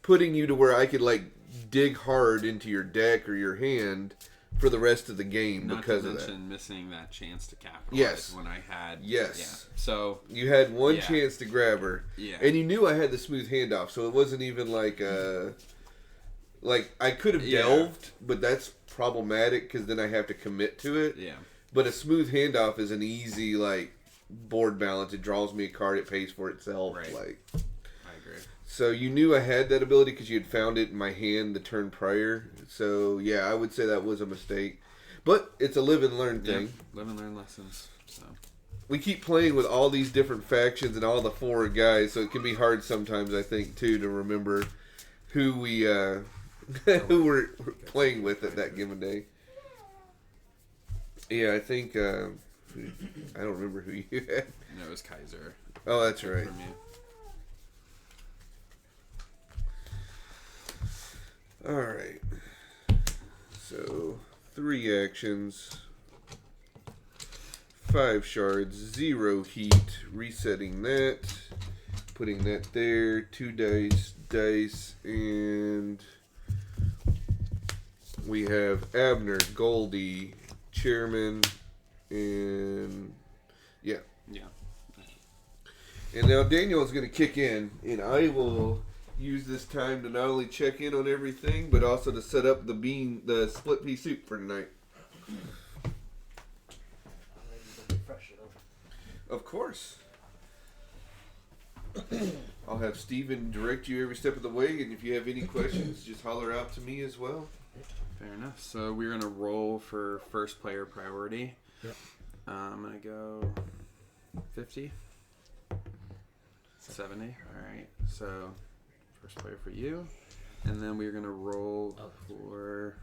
putting you to where I could like dig hard into your deck or your hand for the rest of the game because of that. Not to mention missing that chance to capitalize Yes. when I had... Yes. Yeah. So... You had one chance to grab her. Yeah. And you knew I had the smooth handoff, so it wasn't even like like, I could have delved, but that's problematic because then I have to commit to it. Yeah. But a smooth handoff is an easy, like, board balance. It draws me a card, it pays for itself. Right. Like, I agree. so you knew I had that ability because you had found it in my hand the turn prior. So, yeah, I would say that was a mistake. But it's a live and learn thing. Yeah. Live and learn lessons. So... We keep playing with all these different factions and all the forward guys, so it can be hard sometimes, I think, too, to remember who we who we're playing with at that given day. Yeah, I think I don't remember who you had. No, it was Kaiser. Oh, that's right. From you. All right. So 3 actions, 5 shards, 0 heat, resetting that, putting that there, 2 dice, and we have Abner, Goldie, Chairman, and yeah. And now Daniel is going to kick in, and I will use this time to not only check in on everything, but also to set up the split pea soup for tonight. Of course. I'll have Steven direct you every step of the way, and if you have any questions, just holler out to me as well. Fair enough. So we're going to roll for first player priority. Yep. I'm going to go 50. 70. All right. So first player for you. And then we're going to roll for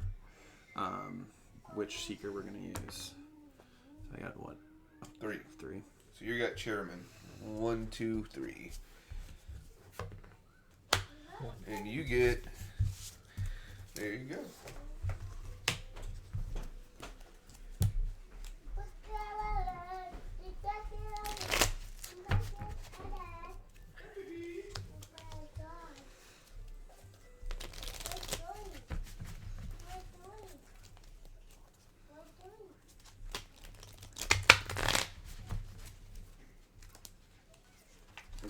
which seeker we're going to use. So I got what? 3. 3. So you got Chairman. 1, 2, 3. And you get... There you go.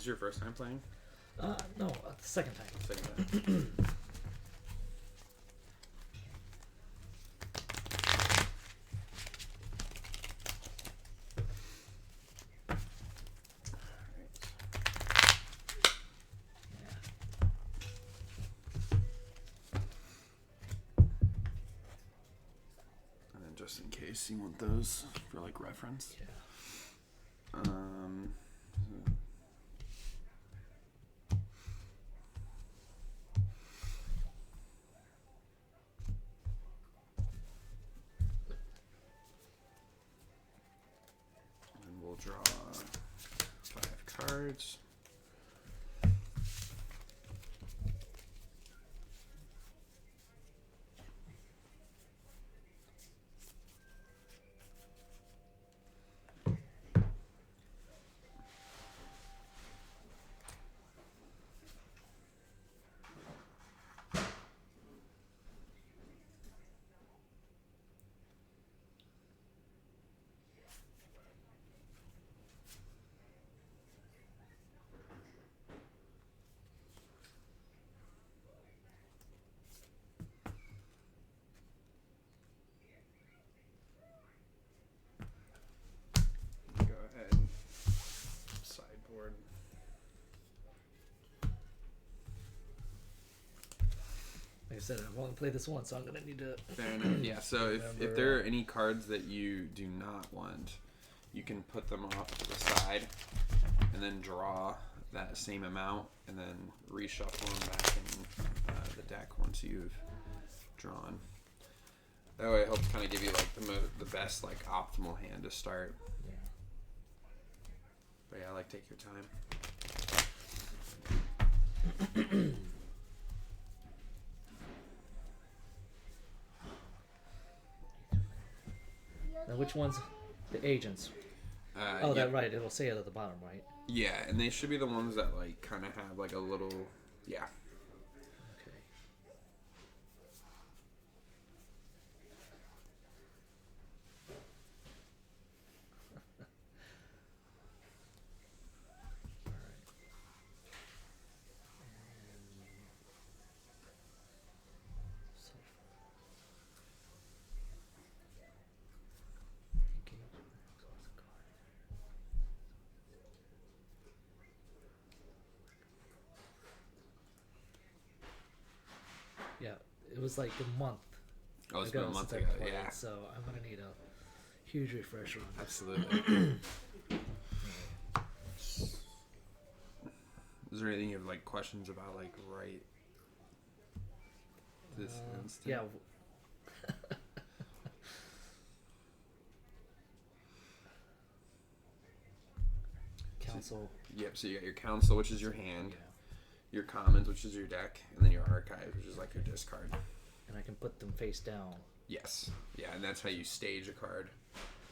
this your first time playing? No, the second time. Second time. Just in case you want those for like reference. Yeah. And we'll draw 5 cards. Go ahead. Sideboard. Like I said, I've only played this once, so I'm gonna need to. Fair enough. Yeah. So if there are any cards that you do not want, you can put them off to the side, and then draw that same amount, and then reshuffle them back in the deck once you've drawn. That way, it helps kind of give you like the best like optimal hand to start. Yeah. But yeah, like take your time. Now, which one's the agents? Oh, yeah. that right. It'll say it at the bottom, right? Yeah, and they should be the ones that like kind of have like a little, yeah. Okay. Yeah, it was like a month Oh, it's been a month since ago. I played, Yeah, so I'm gonna need a huge refresher on this. absolutely. Is there anything you have like questions about like right this instant? Yeah. Council. Yep. So you got your council, which is your hand, Yeah. your commons, which is your deck, and then your archive, which is like your discard. And I can put them face down. Yes. Yeah, and that's how you stage a card,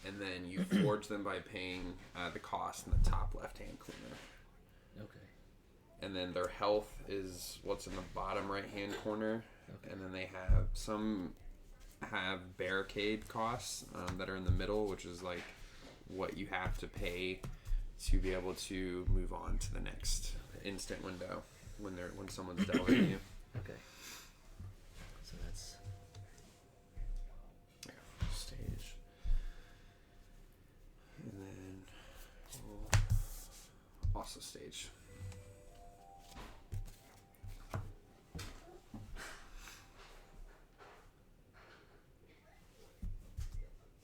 and then you forge them by paying the cost in the top left-hand corner. Okay. And then their health is what's in the bottom right-hand corner, Okay. and then they have some have barricade costs that are in the middle, which is like what you have to pay to be able to move on to the next instant window when someone's dealt with you. Okay. So that's Yeah, stage. And then we'll also stage.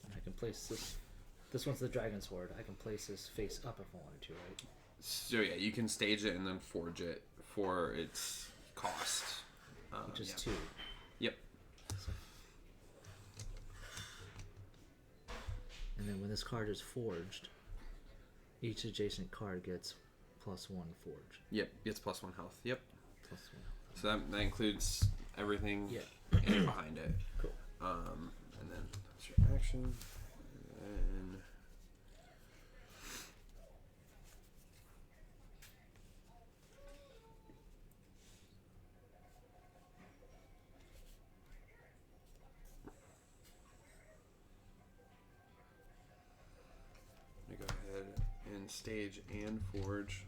and I can place this. This one's the dragon sword. I can place this face up if I wanted to, right? So yeah, you can stage it and then forge it for its cost. Which is yeah. 2. Yep. So. And then when this card is forged, each adjacent card gets +1 forge. Yep. It's +1 health. Yep. +1. So that includes everything Yeah. and behind it. Cool. And then that's your action. And then I'm gonna go ahead and stage and forge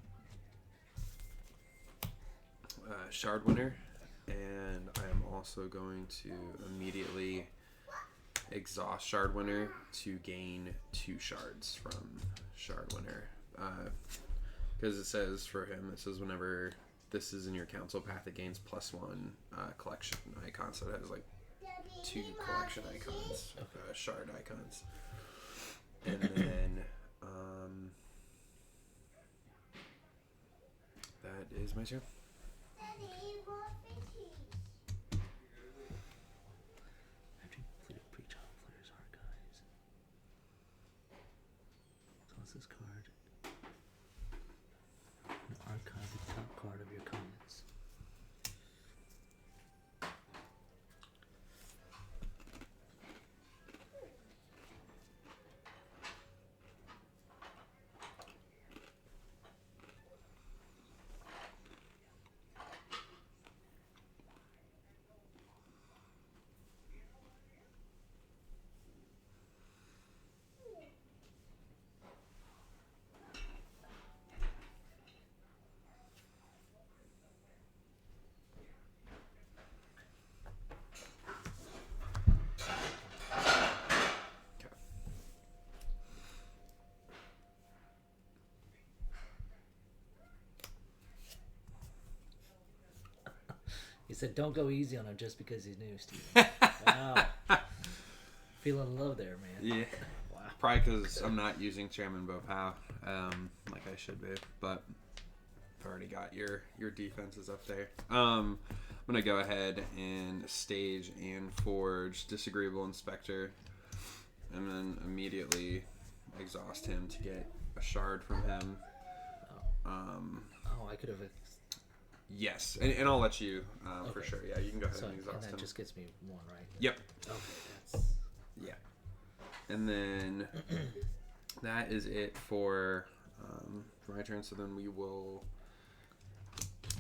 Shard Winner, and I am also going to immediately exhaust Shard Winner to gain 2 shards from Shard Winner. Because it says for him, it says whenever this is in your council path, it gains +1 collection icon. So it has like 2 collection icons, shard icons. And then that is my turn. After you complete a breach of player's archives. Toss this card. And archive the top card of your comments. He said, "Don't go easy on him just because he's new, Steve." Wow, feeling love there, man. Yeah. Wow. Probably because I'm not using Chairman Bopao like I should be, but I've already got your defenses up there. I'm gonna go ahead and stage and forge Disagreeable Inspector, and then immediately exhaust him to get a shard from him. Oh, I could have. Yes, and I'll let you for sure. Yeah, you can go ahead and exhaust and that him. just gets me 1, right? Yep. Okay, that's. Yeah. And then that is it for my turn. So then we will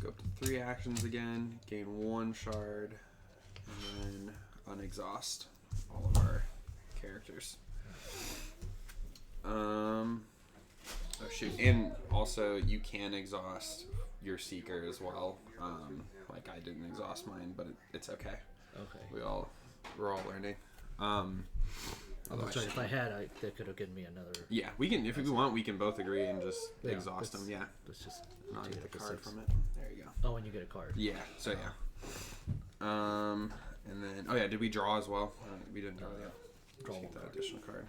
go up to 3 actions again, gain 1 shard, and then unexhaust all of our characters. Oh shoot! And also you can exhaust your Seeker as well. Like I didn't exhaust mine, but it's okay. Okay. We're all learning. If I had, that could have given me another. Yeah, we can. If we want, we can both agree and just Yeah, exhaust them. Yeah. Let's just. And I'll take get it the to card 6. from it. There you go. Oh, and you get a card. Yeah. So yeah. And then oh yeah, did we draw as well? We didn't draw yet. Draw Let's 1 get that card. additional card.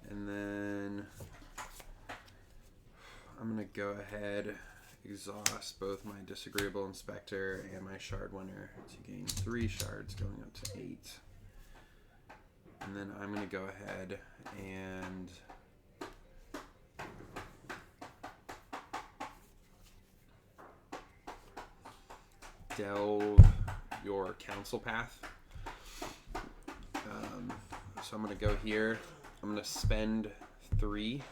And then I'm gonna go ahead, exhaust both my Disagreeable Inspector and my Shard Winner to gain 3 shards, going up to 8. And then I'm gonna go ahead and delve your council path. So I'm gonna go here. I'm gonna spend 3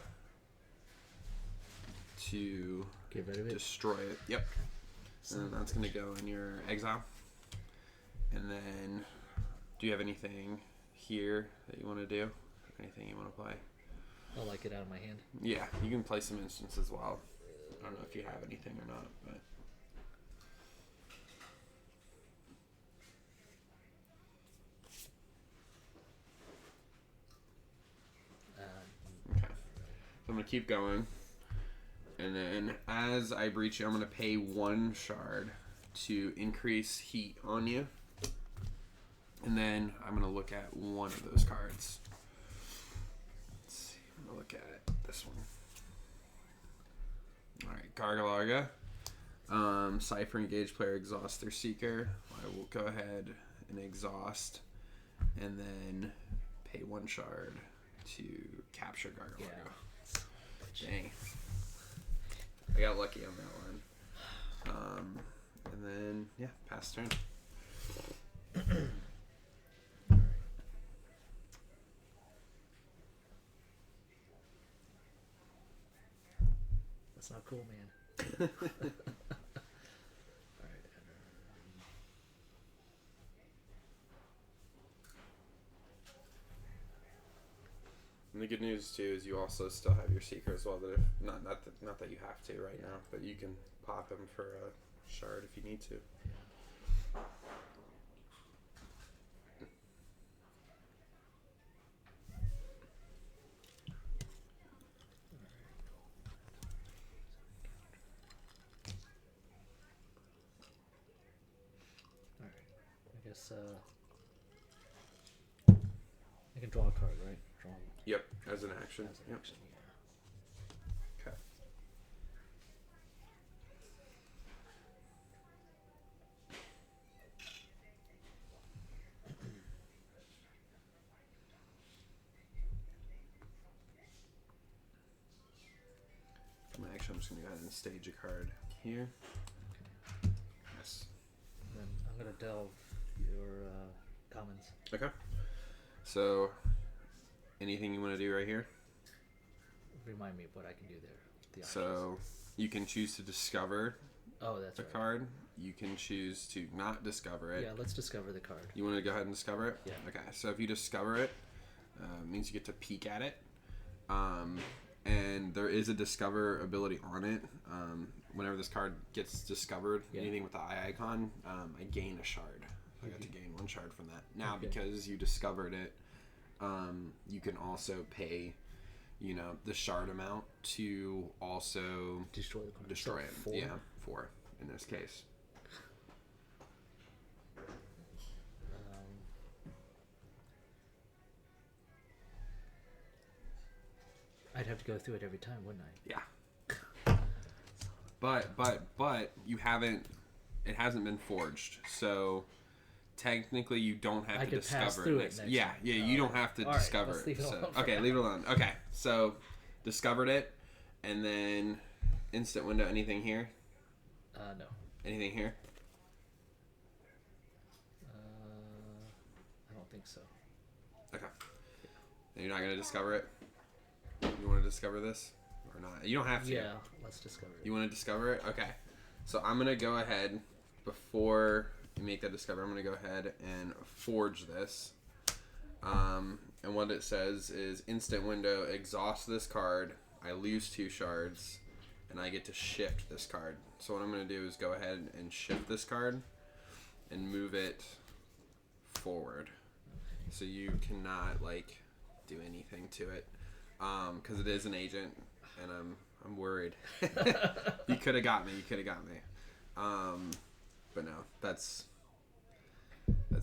to Get rid of it. destroy it. Yep. And then that's gonna go in your exile. And then, do you have anything here that you want to do? Anything you want to play? I'll like it out of my hand. Yeah, you can play some instants as well. I don't know if you have anything or not, but. Okay. So I'm going to keep going. And then as I breach you, I'm going to pay 1 shard to increase heat on you. And then I'm going to look at one of those cards. Let's see. I'm going to look at this one. Alright, Gargalarga. Cypher engaged player exhausts their Seeker. I will go ahead and exhaust. And then pay 1 shard to capture Gargalarga. Yeah. Dang. I got lucky on that one. And then, yeah, pass turn. That's not cool, man. Alright. And the good news too is you also still have your seeker as well. That if not that you have to right now, but you can pop him for a shard if you need to. Alright. I guess I can draw a card, right? Draw Yep, as an action. as an Yep. action, yeah. Okay. For my action, I'm just gonna go ahead and stage a card here. Yes. Then I'm gonna delve your commons. Okay. So, anything you want to do right here? Remind me of what I can do there. The options. So, you can choose to discover Oh, that's the right. card. You can choose to not discover it. Yeah, let's discover the card. You want to go ahead and discover it? Yeah. Okay, so if you discover it, it means you get to peek at it. And there is a discover ability on it. Whenever this card gets discovered, Yeah. anything with the eye icon, I gain a shard. I got to gain 1 shard from that. Now, Okay. because you discovered it, you can also pay, the shard amount to also Destroy the card. destroy So it. 4? Yeah, 4 in this case. I'd have to go through it every time, wouldn't I? Yeah. But you haven't. It hasn't been forged, so technically you don't have I to could discover pass through it next. next Yeah, time. yeah. You don't have to All right, discover let's it. leave it So alone for okay, now. leave it alone. Okay, so discovered it, and then instant window. Anything here? No. Anything here? I don't think so. Okay. And you're not gonna discover it. You want to discover this or not? You don't have to. Yeah, let's discover it. You want to discover it? Okay. So I'm going to go ahead, before you make that discovery, I'm going to go ahead and forge this. And what it says is instant window, exhaust this card, I lose 2 shards, and I get to shift this card. So what I'm going to do is go ahead and shift this card and move it forward. So you cannot, do anything to it. Because it is an agent, and I'm worried. You could have got me. But no, that's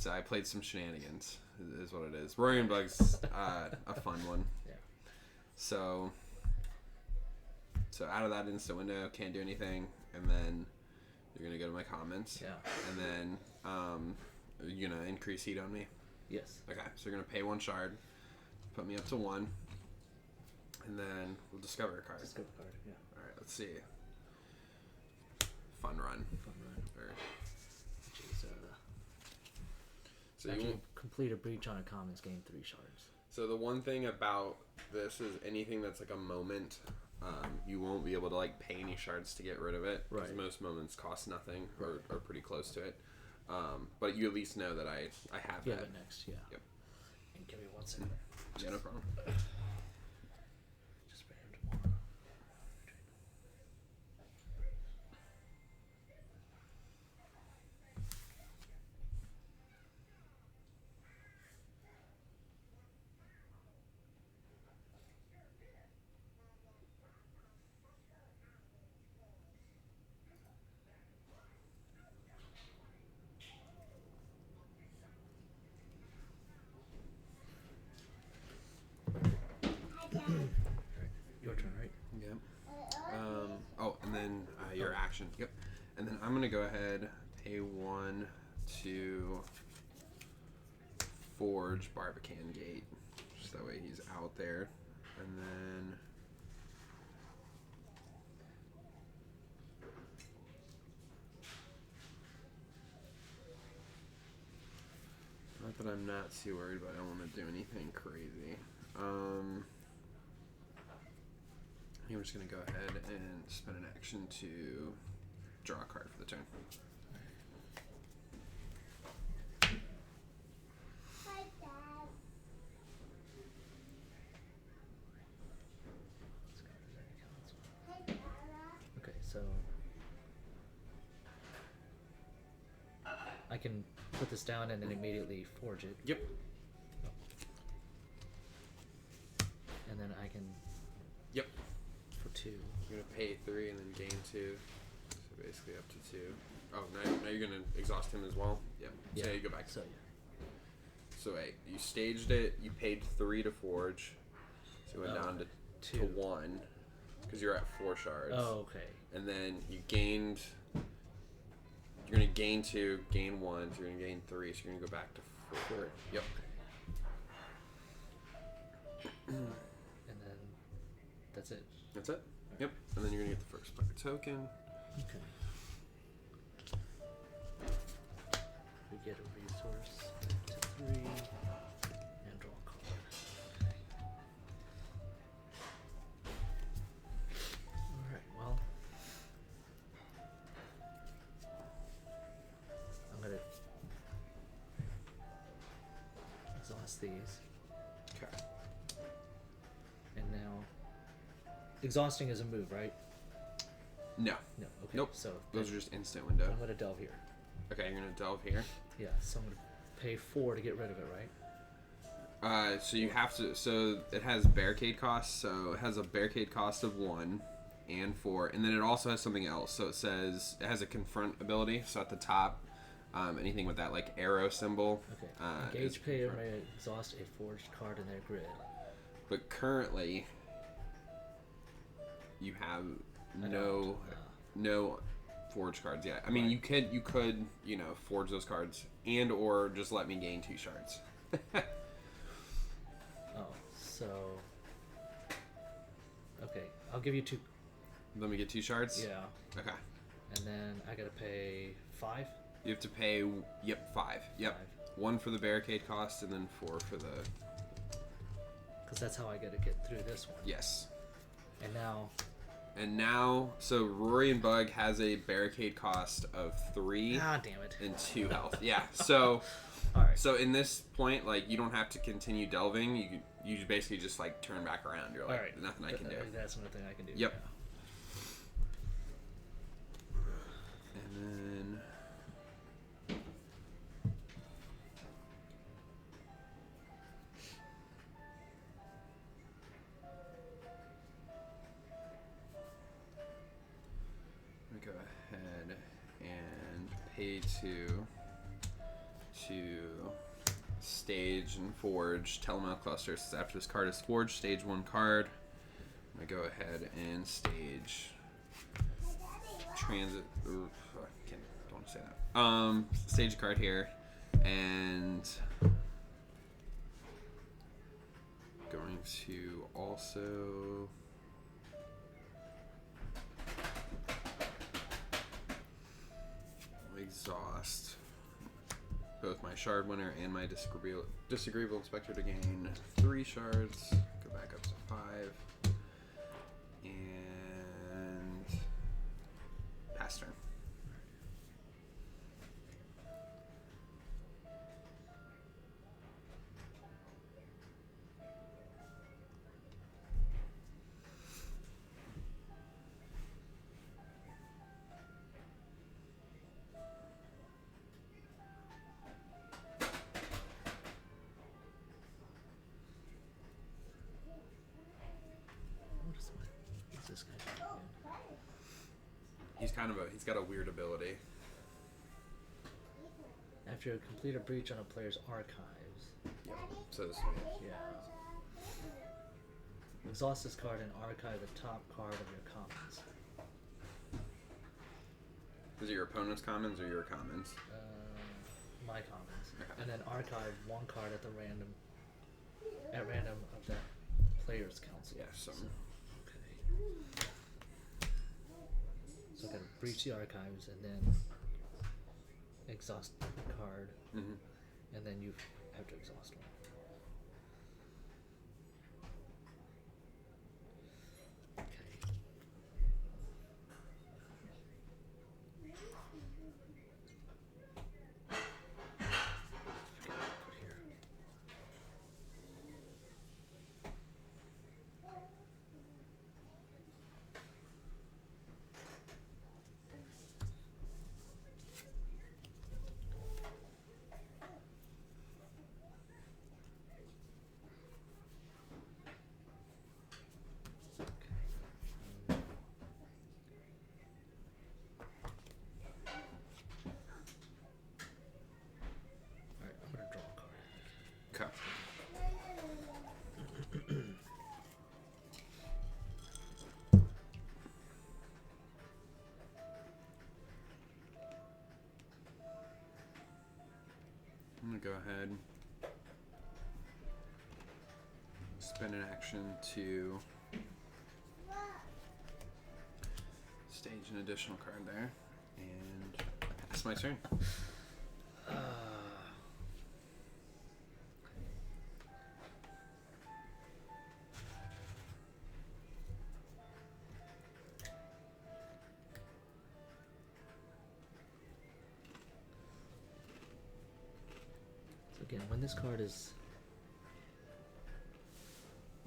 I played some shenanigans. Is what it is. Roaring Bug's a fun one. Yeah. So out of that instant window, can't do anything, and then you're gonna go to my comments. Yeah. And then you're gonna increase heat on me. Yes. Okay, so you're gonna pay 1 shard, put me up to 1. And then we'll discover a card. Discover card, yeah. Alright, let's see. Fun run. Fun run. Or, Which is, so you after won't, you complete a breach on a commons, gain 3 shards. so the one thing about this is anything that's like a moment, you won't be able to pay any shards to get rid of it. Because Right. most moments cost nothing or pretty close to it. But you at least know that I have Yeah, that. but next, yeah. Yep. And give me 1 second. Yeah, no problem. Just for him tomorrow. Your turn, right? Yep. And then your action. Yep. And then I'm gonna go ahead, pay 1 to forge Barbican Gate, just that way he's out there, and then not that I'm not too worried, but I don't want to do anything crazy. I think I'm just going to go ahead and spend an action to draw a card for the turn. Hi, Dad. I can put this down and then immediately forge it. Yep. And then I can Yep. for 2. You're gonna pay 3 and then gain 2. So basically up to 2. Oh, now you're gonna exhaust him as well. Yep. Yeah. So you go back. So So wait, you staged it. You paid 3 to forge. So you went down to 2. 1 because you're at 4 shards. Oh, okay. And then you gained. You're gonna gain 2, gain 1. So you're gonna gain 3. So you're gonna go back to 4. Yep. And then that's it. That's it. Yep. And then you're gonna get the first bucket token. Okay. We get a resource to 3 and draw a card. Alright, well. I'm gonna exhaust these. Okay. And now exhausting is a move, right? No. No, okay. Nope. So Those are just instant window. I'm gonna delve here. Okay, you're gonna delve here. Yeah, so I'm gonna pay 4 to get rid of it, right? So you have to. So it has barricade costs. So it has a barricade cost of 1 and 4, and then it also has something else. So it says it has a confront ability. So at the top, anything with that like arrow symbol. Okay. is Engage player confront. may exhaust a forged card in their grid. But currently, you have no forge cards yet. I mean, Right. you could forge those cards and or just let me gain 2 shards. Oh, so okay, I'll give you 2. Let me get 2 shards. Yeah, Okay. and then I gotta pay 5. You have to pay. Yep, 5. Yep. 5. 1 for the barricade cost, and then 4 for the. Because that's how I gotta get through this one. Yes. And now, So Rory and Bug has a barricade cost of 3 damn it. and 2 health. Yeah. So. All right. So in this point, like you don't have to continue delving. You basically just like turn back around. You're like, All right. nothing I can do. That's another thing I can do. Yep. Yeah. And then. I'm gonna go ahead and pay 2 to stage and forge Telemouth Cluster. Says after this card is forged, stage 1 card. I'm gonna go ahead and stage transit. Don't want to say that. Stage a card here, and going to also. Exhaust both my shard winner and my disagreeable inspector to gain 3 shards. Go back up to 5 and pass turn. What's this guy doing? He's got a weird ability. After you complete a breach on a player's archives, Yep. So this yeah. Exhaust this card and archive the top card of your commons. is it your opponent's commons or your commons? My commons. Okay. And then archive 1 card at random of that player's council. Yeah. So Okay. So I gotta breach the archives and then exhaust the card, mhm. and then you have to exhaust one. Okay. Put here. I'm gonna go ahead, spend an action to stage an additional card there, and it's my turn. So again, when this card is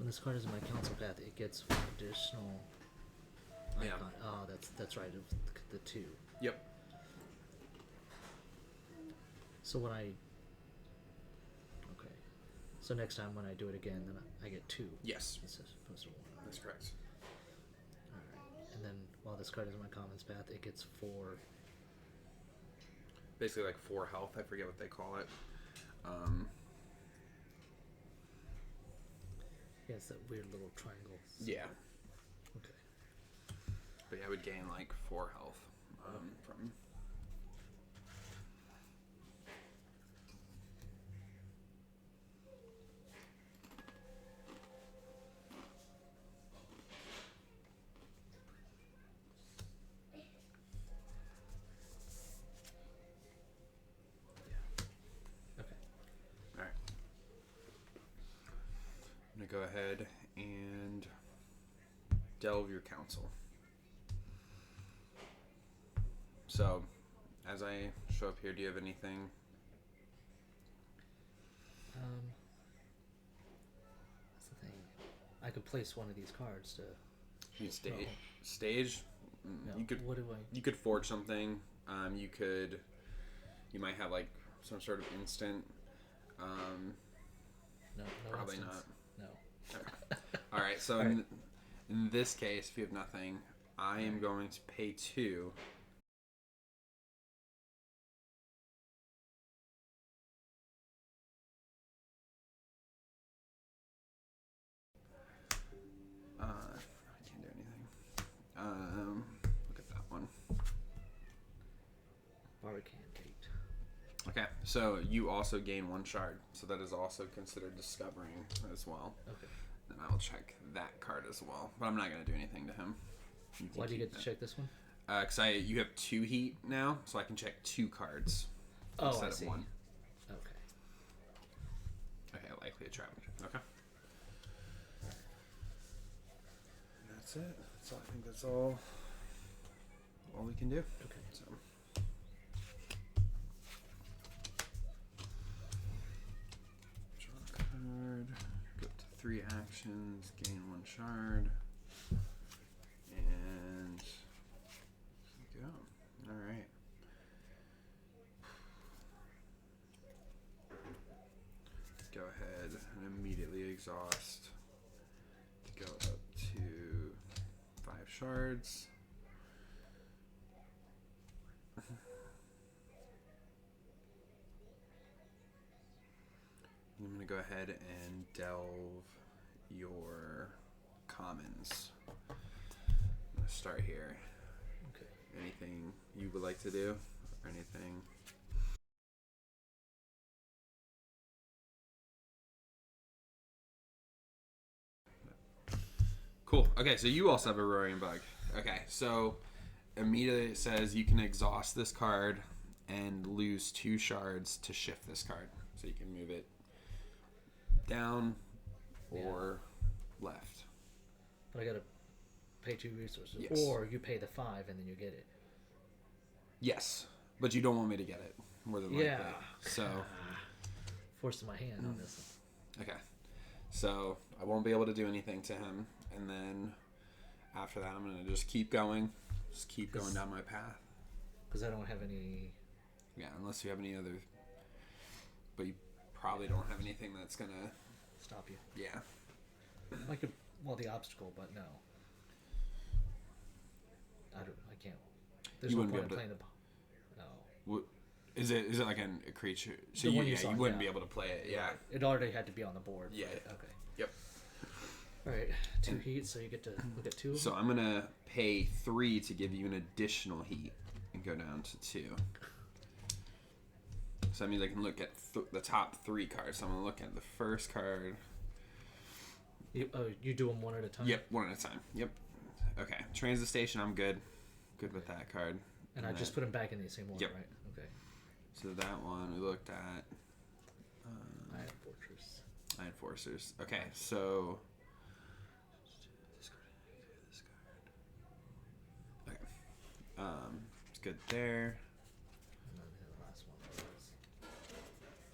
in my council path, it gets an additional Yeah. icon. Oh, that's right. The 2. Yep. So when I so next time when I do it again, then I get 2. Yes, As opposed to 1. that's correct. Alright. And then while this card is in my commons path, it gets 4. Basically like 4 health. I forget what they call it. Yeah, it's that weird little triangle. Yeah. Okay. But yeah, I would gain like 4 health from. Okay. All right. I'm gonna go ahead and delve your council. So, as I show up here, do you have anything? That's the thing. I could place one of these cards to. You stage. No. Stage. No, You could. What do I? You could forge something. You could. You might have like some sort of instant. No. Probably instance. No. All right. So All right. in this case, if you have nothing, I am going to pay 2. I can't do anything. Look at that one. Barbican Gate. Okay, so you also gain 1 shard, so that is also considered discovering as well. Okay. Then I will check that card as well, but I'm not going to do anything to him. You can Why do you keep get to that. check this one? Because you have 2 heat now, so I can check 2 cards Oh, instead I of see. 1. Okay. Okay, likely a trap. Okay. That's it. So I think that's all we can do. Okay. So. Draw a card. Go up to 3 actions. Gain 1 shard. And go. All right. Go ahead and immediately exhaust to go up to 5 shards. I'm going to go ahead and delve your commons. I'm going to start here. Okay. Anything you would like to do? Or anything? Cool. Okay, so you also have a Roaring Bug. Okay, so immediately it says you can exhaust this card and lose 2 shards to shift this card. So you can move it down or left. But I gotta pay 2 resources. Yes. Or you pay the 5 and then you get it. Yes, but you don't want me to get it, more than likely. Yeah. So, Forcing my hand on this one. okay. So I won't be able to do anything to him. And then after that, I'm going to just keep going. Just keep going down my path. Because I don't have any. Yeah, unless you have any other. But you probably don't have anything that's going to. Stop you. Yeah. I could. Well, the obstacle, but no. I can't. There's You no wouldn't be point in able to- playing the. No. Is it like a creature? So The you, one you yeah, saw, you wouldn't yeah. be able to play it. Yeah. It already had to be on the board. Yeah. But, okay. Yep. All right. 2 heat, so you get to look at 2 of So them. I'm going to pay 3 to give you an additional heat and go down to 2. So that means I can look at the top 3 cards. So I'm gonna look at the first card. You do them one at a time. Yep, one at a time. Yep. Okay, Transit Station. I'm good. Good with that card. And I just put them back in the same order, Yep. right? Okay. So that one we looked at. Iron Fortress. Iron Forcers. Okay, so. Okay. It's good there. And then the last one was...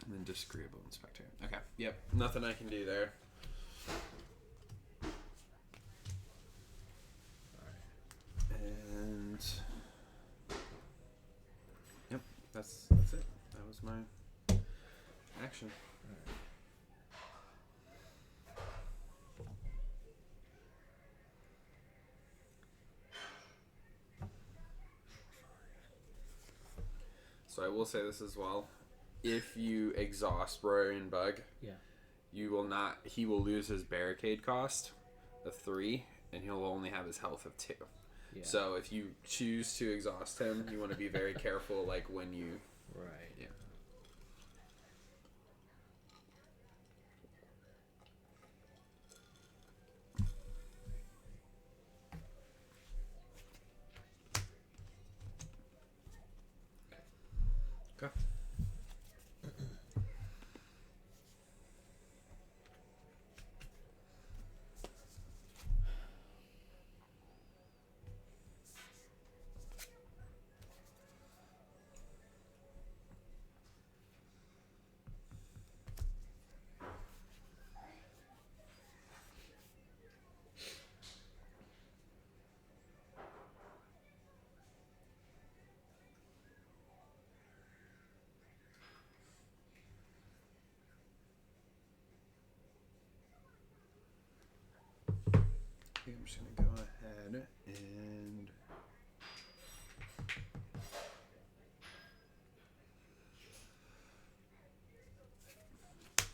And then Disagreeable Inspector. Okay. Yep. Nothing I can do there. And yep, that's it. That was my action. So I will say this as well. If you exhaust Roaring Bug, Yeah. you will not. He will lose his barricade cost of 3, and he'll only have his health of 2. Yeah. So if you choose to exhaust him, you want to be very careful, like when you. Right. Yeah. Okay. I'm just gonna go ahead and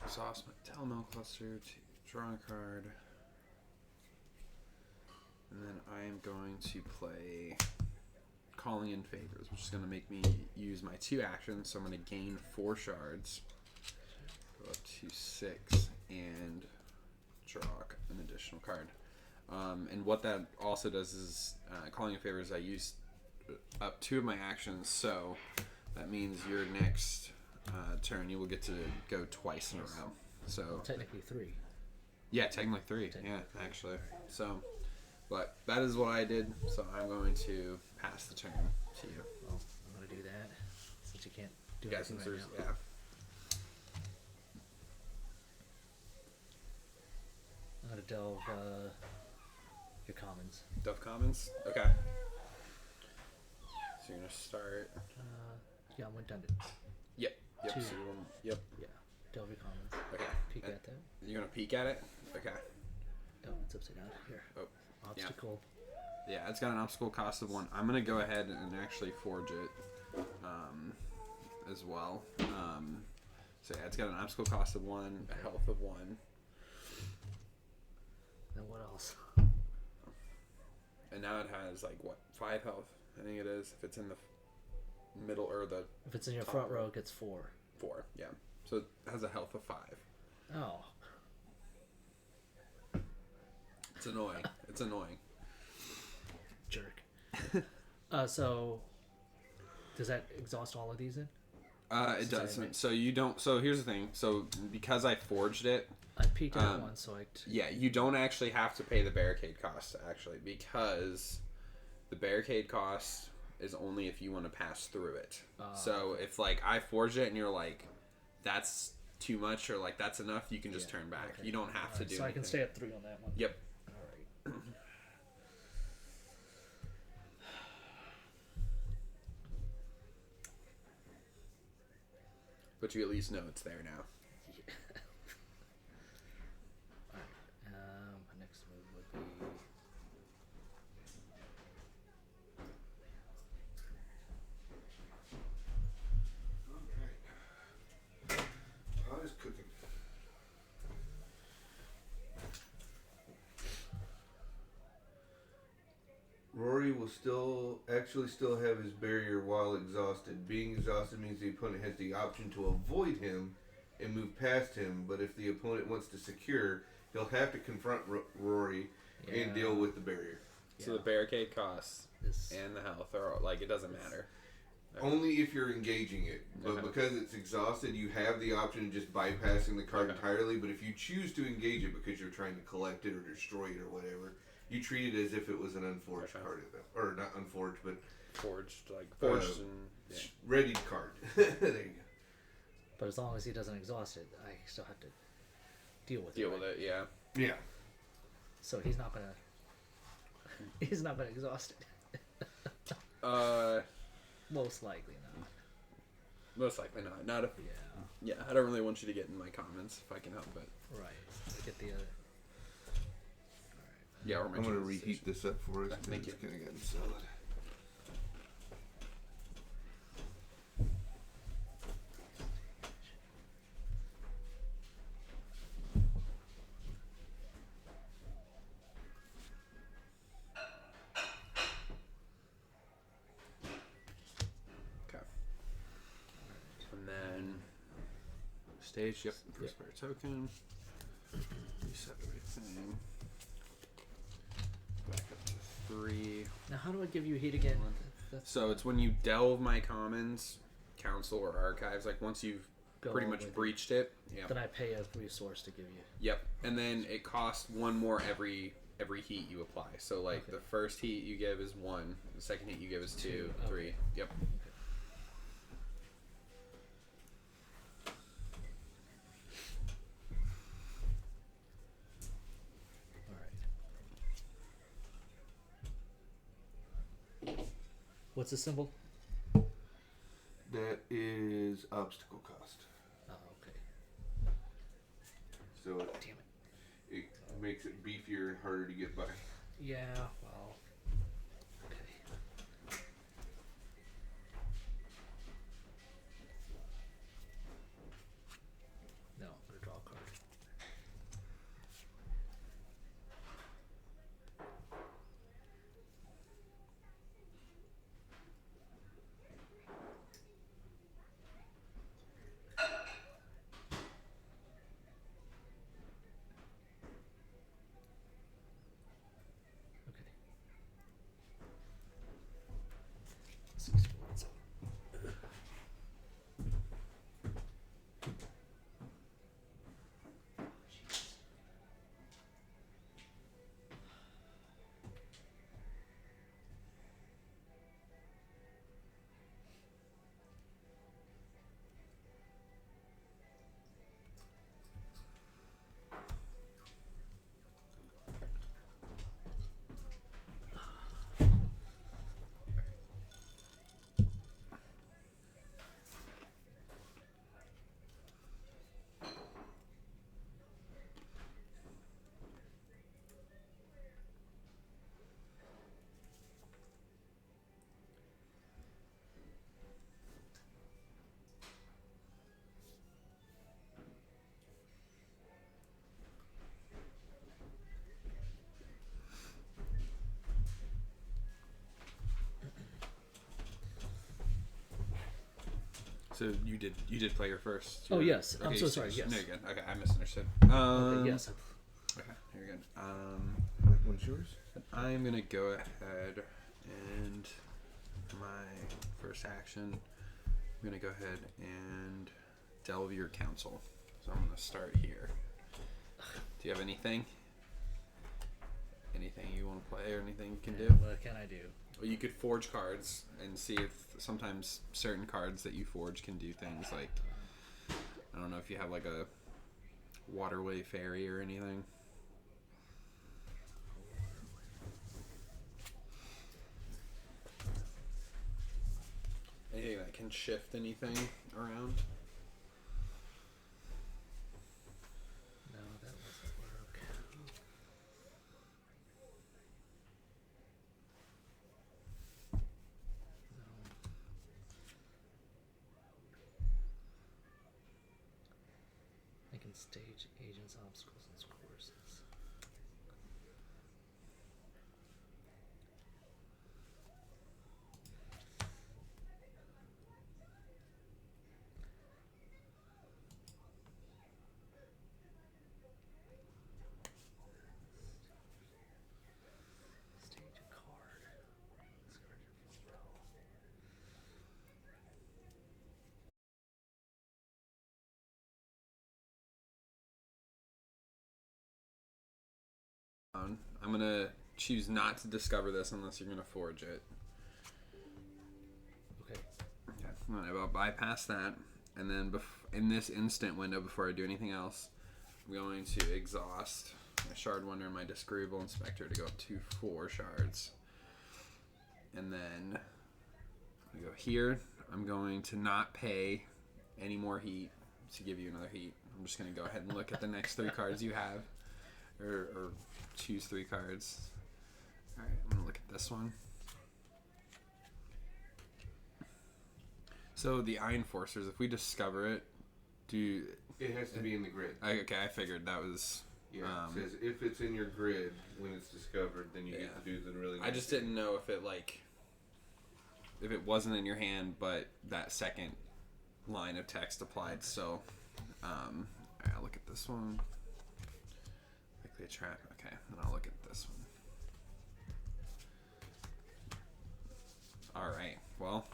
exhaust my Telmo cluster to draw a card, and then I am going to play Calling in Favors, which is going to make me use my 2 actions. So I'm going to gain 4 shards, go up to 6, and draw an additional card. And what that also does is, Calling in Favors, I use up 2 of my actions, so that means your next turn you will get to go twice in a row. So Technically 3. yeah, technically 3. Yeah, actually. So, but that is what I did, so I'm going to pass the turn to you. Well, I'm going to do that since you can't do Yeah, anything since right there's, now. yeah. I'm going to delve your commons. Dove Commons? Okay. So you're going to start. Yeah, I'm redundant. Yep. Yep. 2. So you're gonna, yep. Yeah. Delve your commons. Okay. Peek at that. You're going to peek at it? Okay. Oh, it's upside down. Here. Oh. Obstacle. Yeah, it's got an obstacle cost of 1. I'm going to go ahead and actually forge it as well. So yeah, it's got an obstacle cost of 1, a health of 1. Then what else? And now it has, like, what, 5 health? I think it is. If it's in the middle, or the If it's in your top front row. row, it gets 4. 4, yeah. So it has a health of 5. Oh. It's annoying. It's annoying. Jerk. So, does that exhaust all of these then? It doesn't. So you don't. So here's the thing. So because I forged it, I peeked at one, so yeah, you don't actually have to pay the barricade cost, actually, because the barricade cost is only if you want to pass through it. So if, like, I forged it and you're like, that's too much, or like that's enough, you can just turn back. Okay. You don't have to do so anything. I can stay at 3 on that one. Yep. All right. But you at least know it's there now. All right. My next move would be. Pot is cooking. Rory will will still have his barrier while exhausted. Being exhausted means the opponent has the option to avoid him and move past him, but if the opponent wants to secure, he'll have to confront Rory and deal with the barrier. So the barricade costs and the health are like it doesn't matter. Only if you're engaging it, but because it's exhausted, you have the option of just bypassing the card entirely. But if you choose to engage it because you're trying to collect it or destroy it or whatever, you treat it as if it was an unforged card, or not unforged, but forged and readied card. There you go. But as long as he doesn't exhaust it, I still have to deal with it. Yeah. Yeah. So he's not gonna exhaust it. Most likely not. Most likely not. Not if. Yeah. I don't really want you to get in my comments if I can help it. Right. Get the other. Yeah, I'm going to reheat this up for us. Thank you. It's kind of gotten solid. Okay. And then stage. Yep. First player token. Reset everything. Back up to 3. Now, how do I give you heat again? So it's when you delve my commons, council, or archives. Like once you've pretty on much with breached it. Yeah. Then I pay a resource to give you. Yep. And then it costs 1 more every heat you apply. So like the first heat you give is 1. The second heat you give is 2, 3. Yep. What's the symbol? That is obstacle cost. Oh, okay. So it makes it beefier and harder to get by. Yeah, well. Okay. No, I'm going to draw a card. So you did play your first. Oh yes, I'm so sorry. Yes. No, you're good. Okay, I misunderstood. Okay, yes. Okay, you're good. Which one's yours? I'm gonna go ahead and for my first action, I'm gonna go ahead and delve your council. So I'm gonna start here. Do you have anything? Anything you want to play or anything you can do? What can I do? Well, you could forge cards and see if sometimes certain cards that you forge can do things like, I don't know if you have like a waterway ferry or anything. Anything that can shift anything around. No, that doesn't work. I can stage agents, obstacles, and courses. I'm gonna choose not to discover this unless you're gonna forge it. Okay. Okay. I'm gonna bypass that, and then in this instant window, before I do anything else, I'm going to exhaust my shard wonder and my disagreeable inspector to go up to 4 shards, and then I go here. I'm going to not pay any more heat to give you another heat. I'm just going to go ahead and look at the next 3 cards you have, or choose 3 cards. All right, I'm going to look at this one. So the Iron Forcers, if we discover it, It has to be in the grid. Okay, I figured that was. Yeah, it says if it's in your grid when it's discovered, then you get to do the really nice I just didn't know if it wasn't in your hand, but that second line of text applied. So, I'll look at this one. Quickly a trap. Okay, then I'll look at this one. All right. Well,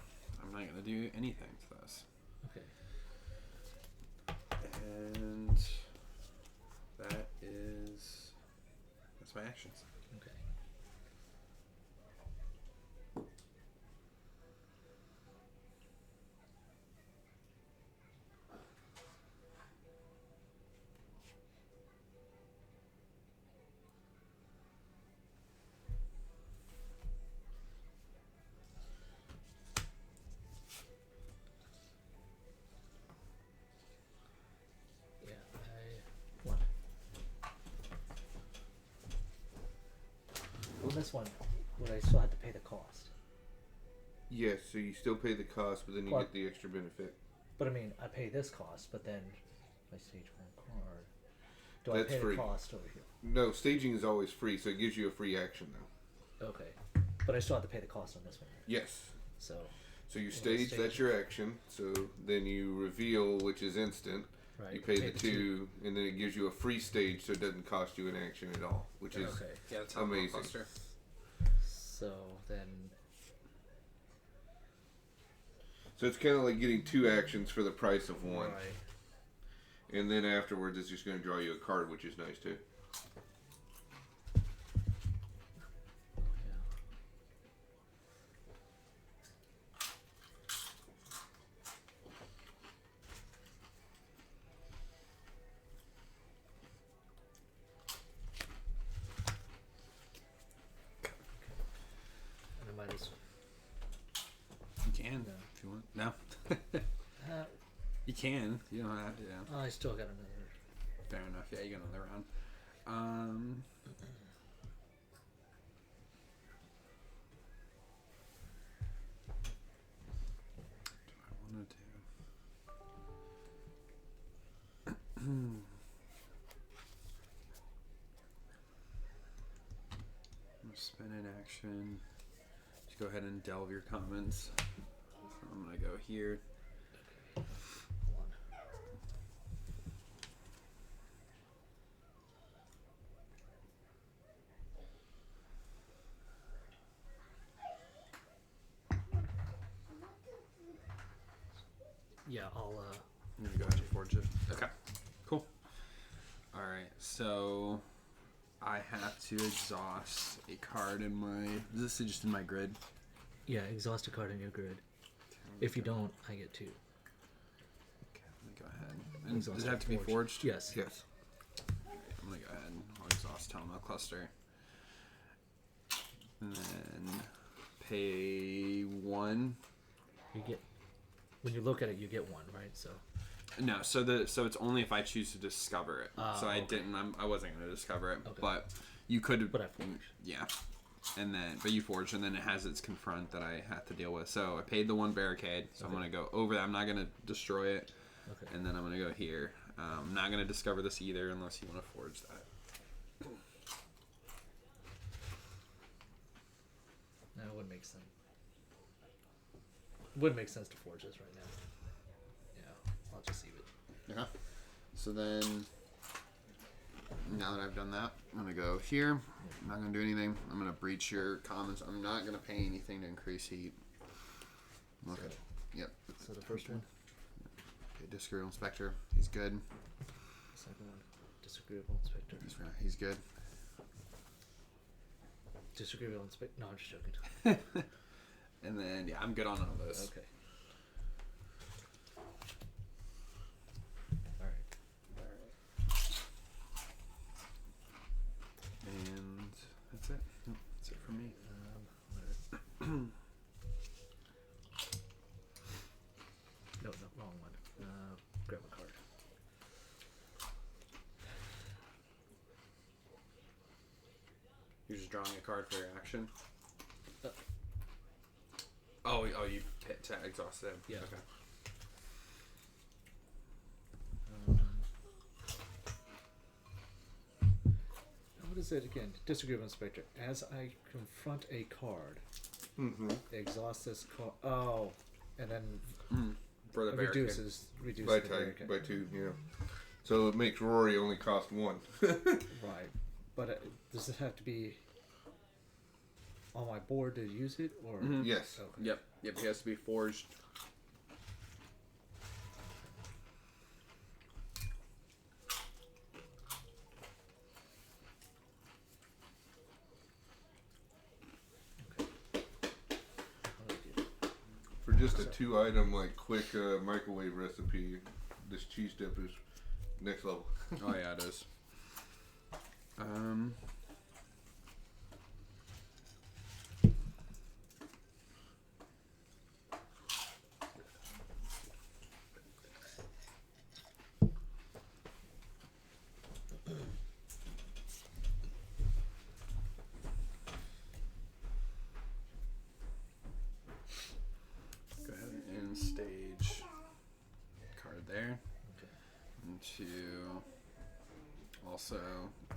I'm not gonna do anything to this. Okay. And that's my actions. Okay. Yeah, I won. On this one, would I still have to pay the cost? Yes, so you still pay the cost, but then you Well- get the extra benefit. But I mean, I pay this cost, but then my stage 1 card. Do I That's pay free. the cost over here? No, staging is always free, so it gives you a free action though. Okay. But I still have to pay the cost on this one. Yes. So, So you stage, that's your action. So then you reveal, which is instant. right. You pay the 2, and then it gives you a free stage, so it doesn't cost you an action at all, which is Okay. Yeah, that's amazing. Cluster. So then, So it's kind of like getting 2 actions for the price of 1. right. And then afterwards, it's just going to draw you a card, which is nice too. Yeah. And I might as You can No. if you want. No, uh, you can. You don't have to. Yeah. I still got another. Fair enough. Yeah, you got another round. I want to do. I'm gonna spin an action. Just go ahead and delve your comments. So I'm gonna go here. Hold on. Yeah, I'll I'm gonna go ahead and forge it. Okay. Cool. All right. So I have to exhaust a card in my. Is this just in my grid? yeah, exhaust a card in your grid. If you don't, I get 2. Okay, let me go ahead. And Exhaust does it have to be forged? Yes. Yes. I'm gonna go ahead and I'll exhaust Telma cluster. And then pay 1. You get when you look at it, you get 1, right? So No, so it's only if I choose to discover it. So I okay. didn't. I wasn't gonna discover it, Okay. but you could. But I forged. Yeah, and then but you forged, and then it has its confront that I have to deal with. So I paid the 1 barricade. So I'm Okay. gonna go over that. I'm not gonna destroy it, Okay. and then I'm gonna go here. I'm not gonna discover this either unless you want to forge that. No, it wouldn't make sense. Wouldn't make sense to forge this right now. Yeah, I'll just leave it. Okay. So then, now that I've done that, I'm gonna go here. I'm not gonna do anything. I'm gonna breach your comments. I'm not gonna pay anything to increase heat. Okay. Yep. So the first one, Okay, disagreeable inspector. He's good. the second one, disagreeable inspector. He's good. Disagreeable inspector. No, I'm just joking. And then yeah, I'm good on all those. Okay. All right. And that's it. Yep, that's it for me. No, wrong one. Grab a card. You're just drawing a card for your action. Uh, Oh, you hit to exhaust them. Yeah. Okay. What is it again? Disagreeable inspector. As I confront a card, Mm-hmm. exhaust this card. Oh, and then For the barricade. reduces By the type, barricade. by 2, yeah. So it makes Rory only cost 1. Right, but does it have to be on my board to use it, or Yes. Okay. Yep. He has to be forged. How do I do that? For just a 2-item, like, quick microwave recipe, this cheese dip is next level. Oh yeah, it is. Go ahead and stage card there. Okay. Into also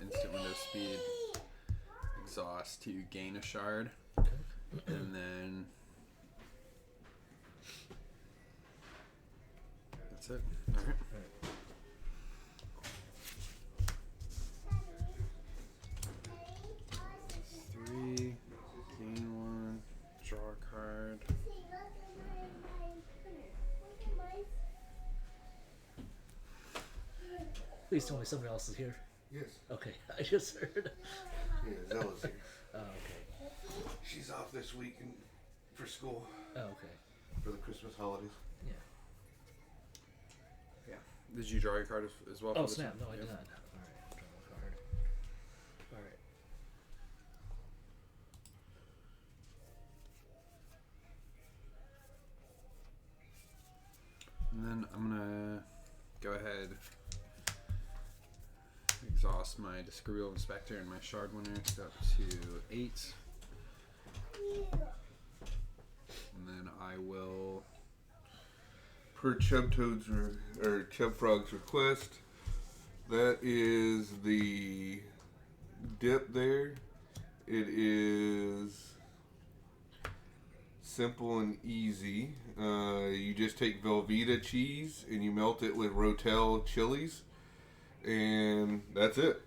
instant window speed exhaust to gain a shard, Okay. and then that's it. All right. All right. 3, gain 1, draw a card. Please tell me someone else is here. Yes. Okay, I just heard. Yeah, Zella's here. Oh, okay. She's off this week for school Oh, okay. for the Christmas holidays. Yeah. Yeah. Did you draw your card as well? Oh for this snap! one? No, I Yep. did not. All right, draw a card. All right. And then I'm gonna go ahead, exhaust my Disagreeable Inspector and my Shard Winner up to 8. And then I will. Per Chubtoad's or Chubfrog's request, that is the dip there. It is simple and easy. You just take Velveeta cheese and you melt it with Rotel chilies, and that's it.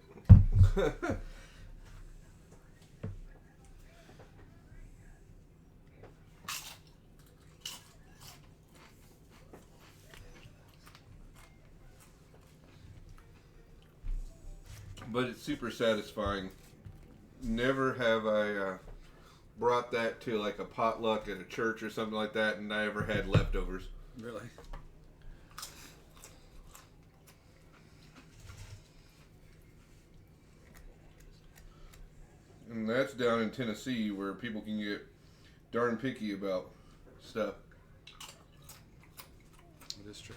But it's super satisfying. Never have I brought that to like a potluck at a church or something like that, and I ever had leftovers. Really? And that's down in Tennessee where people can get darn picky about stuff. It is true.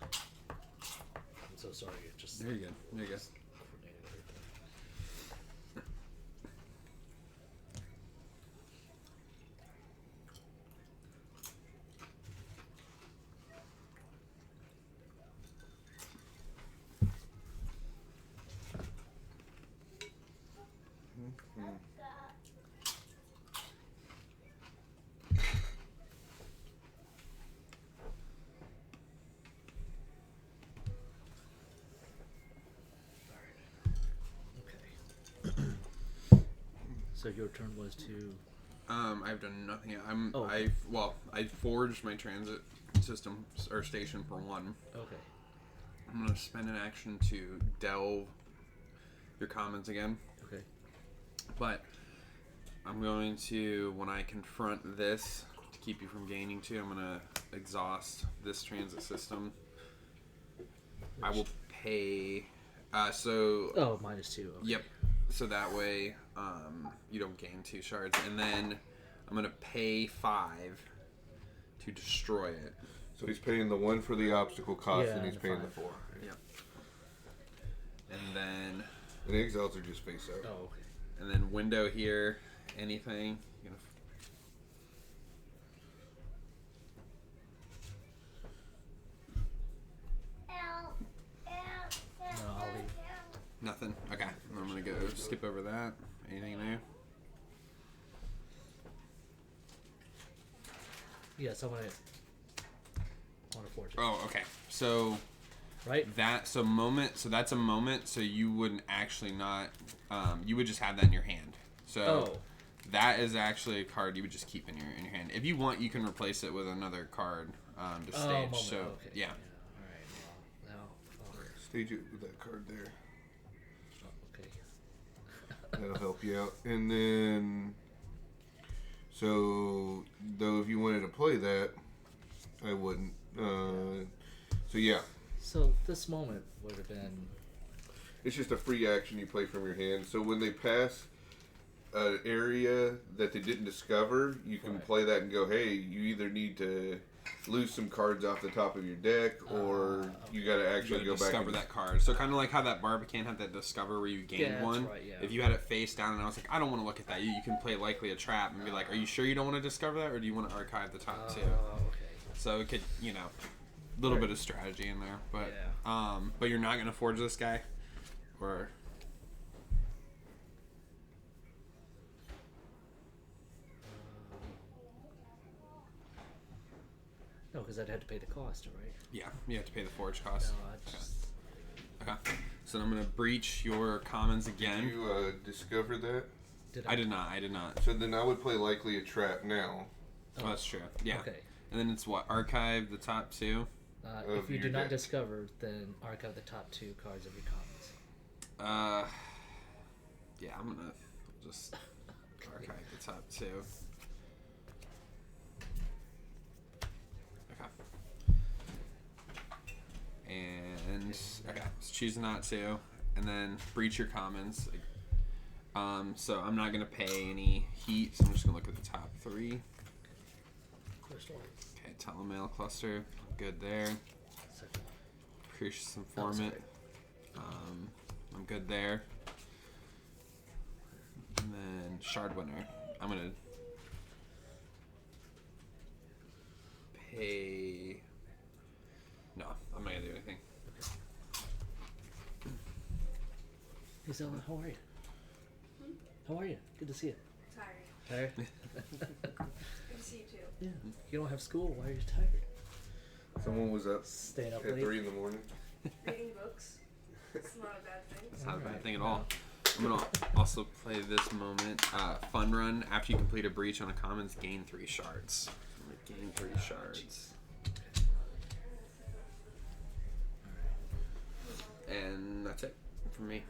I'm so sorry. It just There you go. There you go. coordinated everything. Okay. So your turn was to. I've done nothing yet. Oh, okay. I forged my transit system or station for 1. Okay. I'm gonna spend an action to delve your commons again. Okay. But I'm going to, when I confront this, to keep you from gaining 2, I'm going to exhaust this transit system. I will pay... so... Oh, -2. Okay. Yep. So that way you don't gain 2 shards. And then I'm going to pay 5 to destroy it. So he's paying the 1 for the obstacle cost, Yeah, and he's the paying 5. the 4. Yep. And then... And the exiles are just face out. Oh, okay. And then window here, anything. You're gonna No, I'll leave. nothing. Okay. I'm gonna go skip over that. Anything new? Yes, I want to forge it. Oh, okay. So Right? that's a moment. So you wouldn't actually not. You would just have that in your hand. So Oh. that is actually a card you would just keep in your hand. If you want, you can replace it with another card to stage. Moment. So Okay. yeah. All right. Well, now. Stage it with that card there. Okay. That'll help you out. And then, so, though if you wanted to play that, I wouldn't. So yeah, So this moment would have been. it's just a free action you play from your hand. So when they pass an area that they didn't discover, you can Right. play that and go, hey, you either need to lose some cards off the top of your deck, or you got to You actually gotta go back discover and that card. So kind of like how that Barbican had that discover where you gain Yeah, that's one. right, yeah. If you had it face down and I was like, I don't want to look at that, you can play likely a trap and be like, are you sure you don't want to discover that, or do you want to archive the top two? Okay. So it could, a little bit of strategy in there, but but you're not gonna forge this guy, or No, because I'd have to pay the cost, right? yeah, you have to pay the forge cost. No, I just. Okay, so I'm gonna breach your commons again. Did you discover that? Did I did not. So then I would play likely a trap now. Oh, that's true. Yeah. Okay. And then it's what, archive the top two. Of If you your do not deck. discover, then archive the top 2 cards of your commons. Yeah, I'm gonna just archive the top two. Okay. And okay, so choose not to, and then breach your commons. So I'm not gonna pay any heat. So I'm just gonna look at the top 3. First one. Okay, telemail cluster, good there. Second. Crucius Oh, informant. I'm good there. And then shard winner. I'm gonna pay. No, I'm not gonna do anything. Hey Zella, how are you? How are you? Good to see you. Tired. Tired? Good to see you too. Yeah. You don't have school. Why are you tired? Someone was up Staying up at late. 3 in the morning. Reading books. It's not a bad thing. It's not a bad Alright. thing at all. I'm gonna also play this moment. Fun run. After you complete a breach on a commons, gain 3 shards. I'm gonna gain 3 shards. And that's it for me.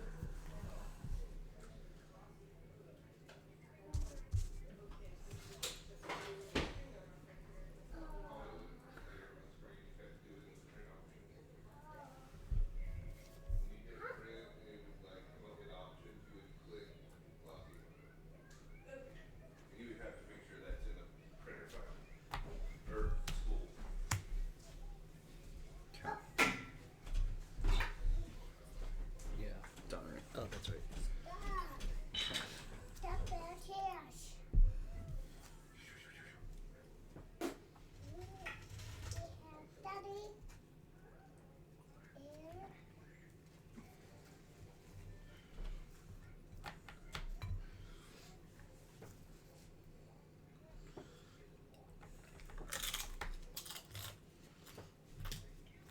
Yeah. Darn. Oh, that's right. Stop the cash. Daddy. Here.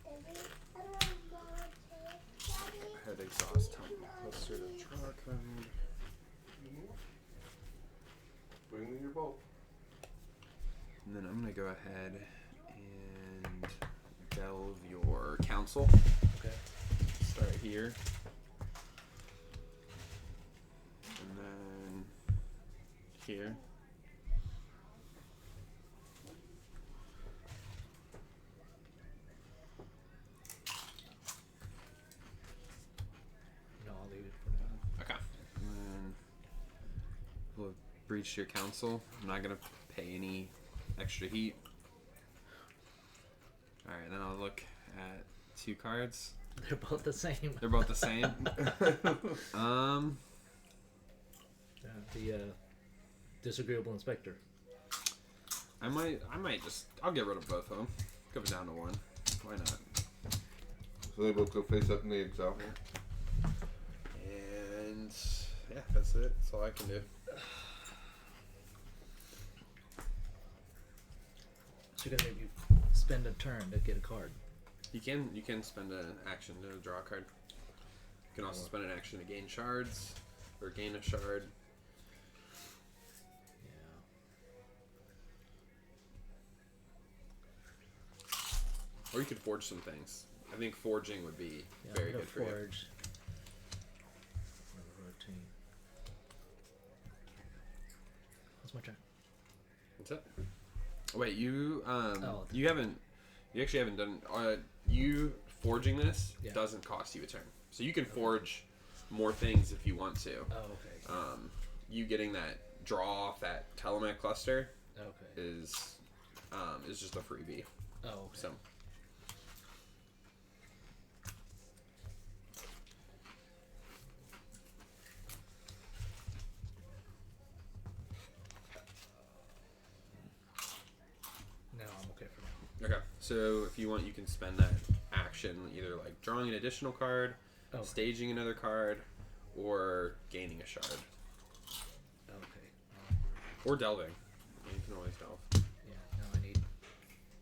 Daddy, I don't want to. Daddy. Head exhaust time. Cluster to truck. Bring me your bolt. And then I'm gonna go ahead and delve your council. Okay. Start here. here. No, I'll leave it for now. Okay. And then we'll breach your council. I'm not gonna pay any extra heat. Alright, then I'll look at 2 cards. They're both the same. They're both the same. The disagreeable inspector. I might just I'll get rid of both of them. Go down to 1. Why not? So they both go face up in the exile. And yeah, that's it. That's all I can do. So you're gonna maybe spend a turn to get a card. You can spend an action to draw a card. You can also spend an action to gain shards or gain a shard. Yeah. Or you could forge some things. I think forging would be very good for you. Forge. Rotate. What's my turn? What's that? Wait, you Oh. you actually haven't done you forging this Yeah. doesn't cost you a turn. So you can forge more things if you want to. Oh, okay. You getting that draw off that Telemet cluster Okay. is just a freebie. Oh, okay. So No, I'm okay for now. okay. So if you want, you can spend that action either like drawing an additional card, Okay. staging another card, or gaining a shard, Okay. or delving. You can always delve. Yeah. No, I need.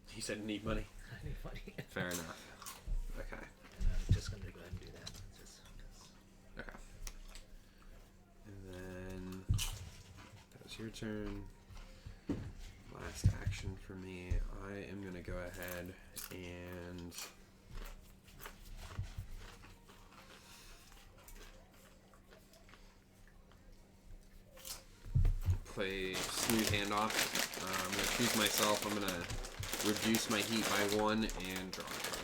He said need money. I need money. Fair enough. Okay. And I'm just gonna go ahead and do that. Just 'cause- Okay. And then that was your turn. Last action for me. I am gonna go ahead and play smooth handoff. I'm gonna choose myself. I'm gonna reduce my heat by 1 and draw a card.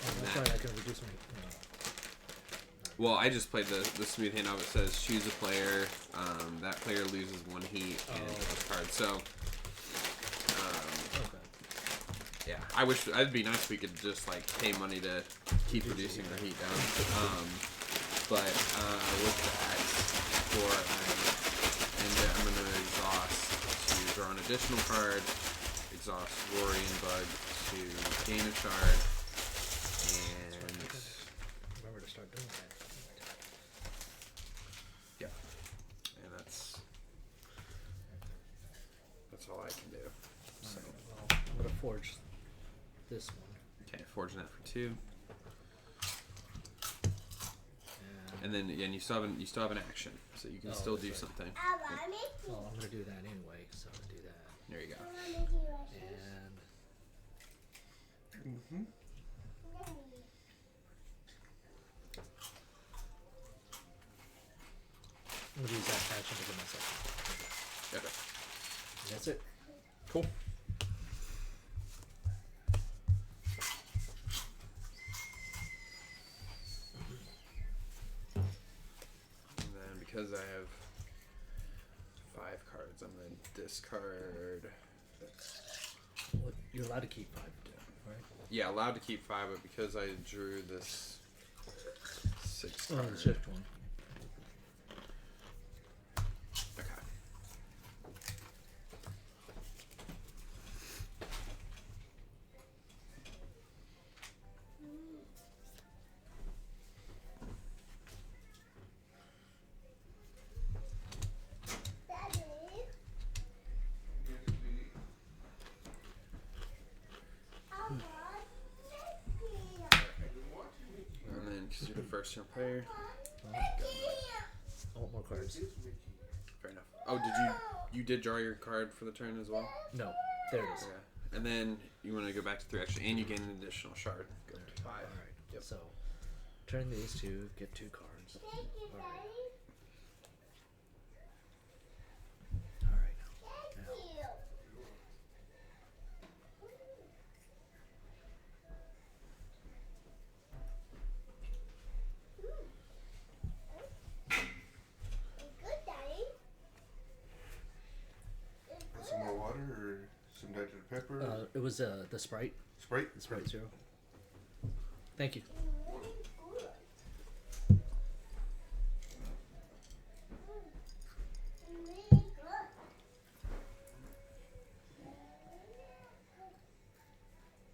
Oh, that's right. I can reduce my. Well, I just played the smooth handoff. It says choose a player. That player loses 1 heat and a card. So, Okay. yeah, I wish it'd be nice if we could just like pay money to keep reducing our heat down. But with that, I'm gonna exhaust to draw an additional card. Exhaust Roaring Bug to gain a shard, and Remember to start doing that. yeah, and that's all I can do. So, Well, I'm gonna forge this one. okay, forging that for 2, And and then you still have an action, so you can Oh, still that's do right. something. well, I'm gonna do that anyway. So I'm gonna do that. There you go. And Mm-hmm. I'm gonna use that action to get myself. Okay. And that's it. Cool. And then because I have 5 cards, I'm gonna discard. Well, you're allowed to keep 5, right? Yeah, allowed to keep 5, but because I drew this 6 Oh, card. the shift one. Okay. And then because you're the first turn player. I want more cards. Fair enough. Oh, you did draw your card for the turn as well? No, there it is. Okay. And then you want to go back to 3 action, and you gain an additional shard. Go to 5. All right. Yep. So turn these 2, get 2 cards. All right. some Dr. Pepper. It was the Sprite. Sprite. The Sprite Zero. Thank you. Really good.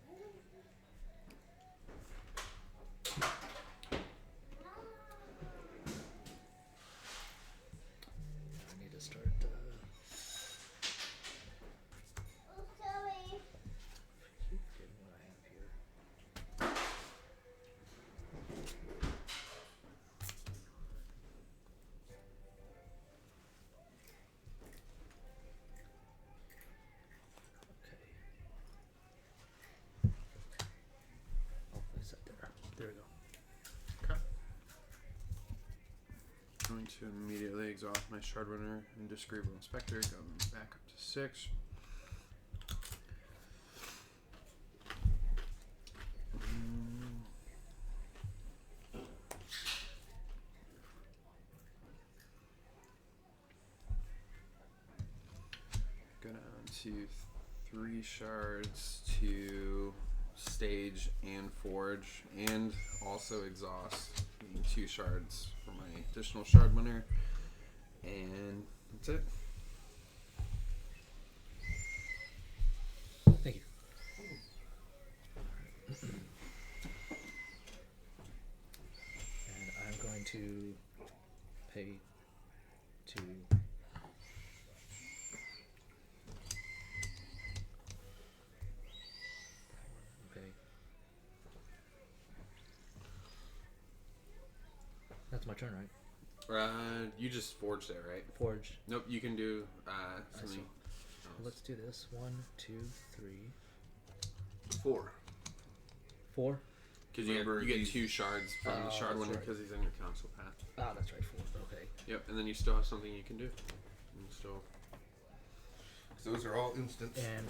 Really good. I need to start. Oh, sorry. Getting what I have here. Okay. I'll place that there. There we go. Okay. Going to immediately exhaust my shard runner and disagreeable inspector, going back up to 6. Go down to 3 shards to stage and forge, and also exhaust. Getting 2 shards for my additional shard winner, and that's it. Thank you. And I'm going to pay to okay. That's my turn, right? You just forged it, right? Forge. Nope, you can do something. see. Let's do this. 1, 2, 3, 4. 4. Because you Remember, get he's- 2 shards from the Oh, shard that's winner right. because he's in your council path. Ah, that's right. 4. Okay. Yep, and then you still have something you can do. And still. Those are all instant. And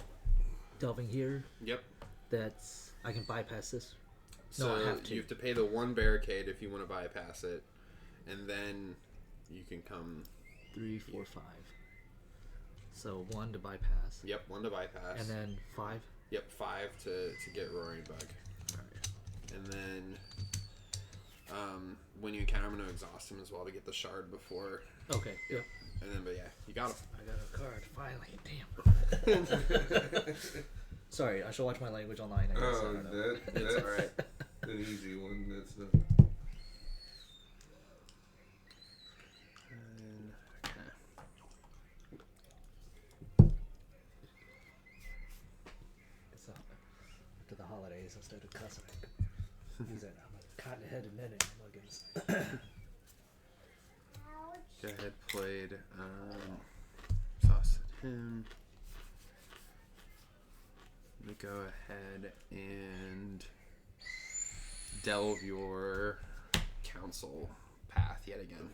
delving here. Yep. That's I can bypass this. So No, I have to. you have to pay the 1 barricade if you want to bypass it, and then you can come. 3, 4, 5. So 1 to bypass, Yep, 1 to bypass. and then 5. Yep, 5 to get Roaring Bug. And then when you encounter him, I'm going to exhaust him as well to get the shard before. Okay. Yep. And then, but yeah, you got him. I got a card finally. Damn. Sorry, I should watch my language online. I guess. I Oh, don't know. that's All right. an easy one. That's the. And, okay. It's after the holidays instead of cussing. Use it. I'm a cotton-headed minute. Muggins. Go ahead, played. Exhausted him. Let me go ahead and delve your council path yet again.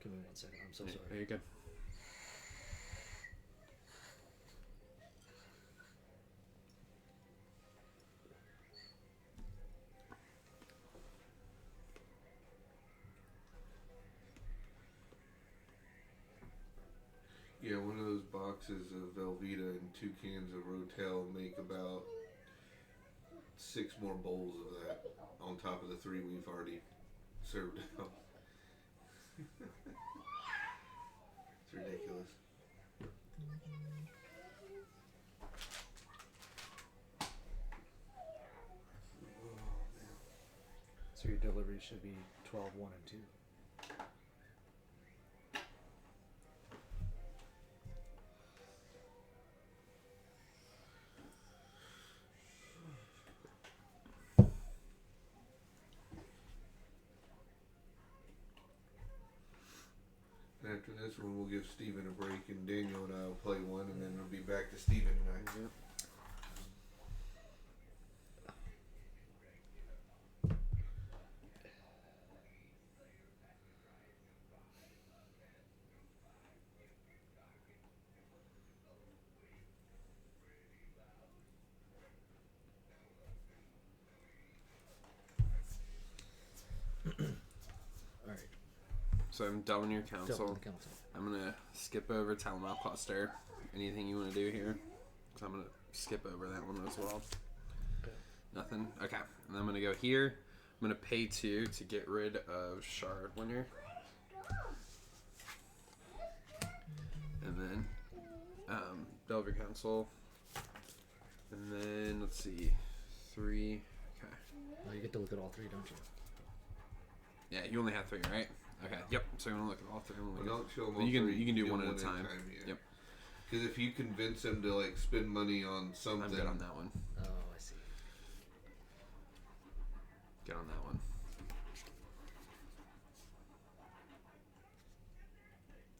Give me 1 second. I'm so Yeah, sorry. you're good. Yeah, one of those boxes of Velveeta and 2 cans of Rotel make about 6 more bowls of that on top of the 3 we've already served out. It's ridiculous. So your delivery should be 12, 1, and 2. After this one, we'll give Steven a break, and Daniel and I will play one, and then it'll be back to Steven and I. Yep. All right. So I'm delving your Delve council. on the council. I'm gonna skip over Telemouth Cluster. Anything you want to do here? So I'm gonna skip over that one as well. Okay. Nothing? Okay. And I'm gonna go here. I'm gonna pay 2 to get rid of Shard Winner. And then Delver Council. And then let's see. 3. Okay. Oh, you get to look at all 3, don't you? Yeah, you only have 3, right? Okay. Yep. So you want to look at all 3. Well, don't show them all You can three. you can do Do one at a time. Yeah. Yep. Because if you convince them to like spend money on something, I'm good on that one. Oh, I see. Get on that one.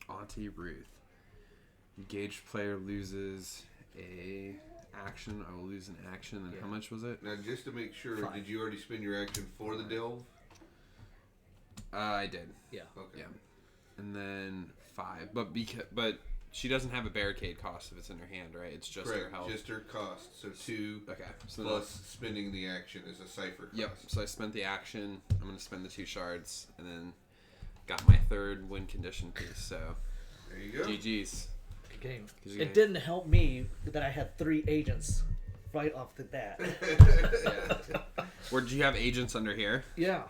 Auntie Ruth. Engaged player loses a action. I will lose an action. And Yeah. how much was it? now just to make sure, 5. did you already spend your action for the delve? I did. Yeah. Okay. Yeah. And then 5. But she doesn't have a barricade cost if it's in her hand, right? It's just her Correct. health. Just her cost. So 2 Okay. So plus spending the action is a cipher cost. Yep. So I spent the action. I'm gonna spend the 2 shards, and then got my 3rd win condition piece. So There you go. GG's. Good game. Good game. It didn't help me that I had 3 agents right off the bat. Yeah. Or did you have agents under here? Yeah.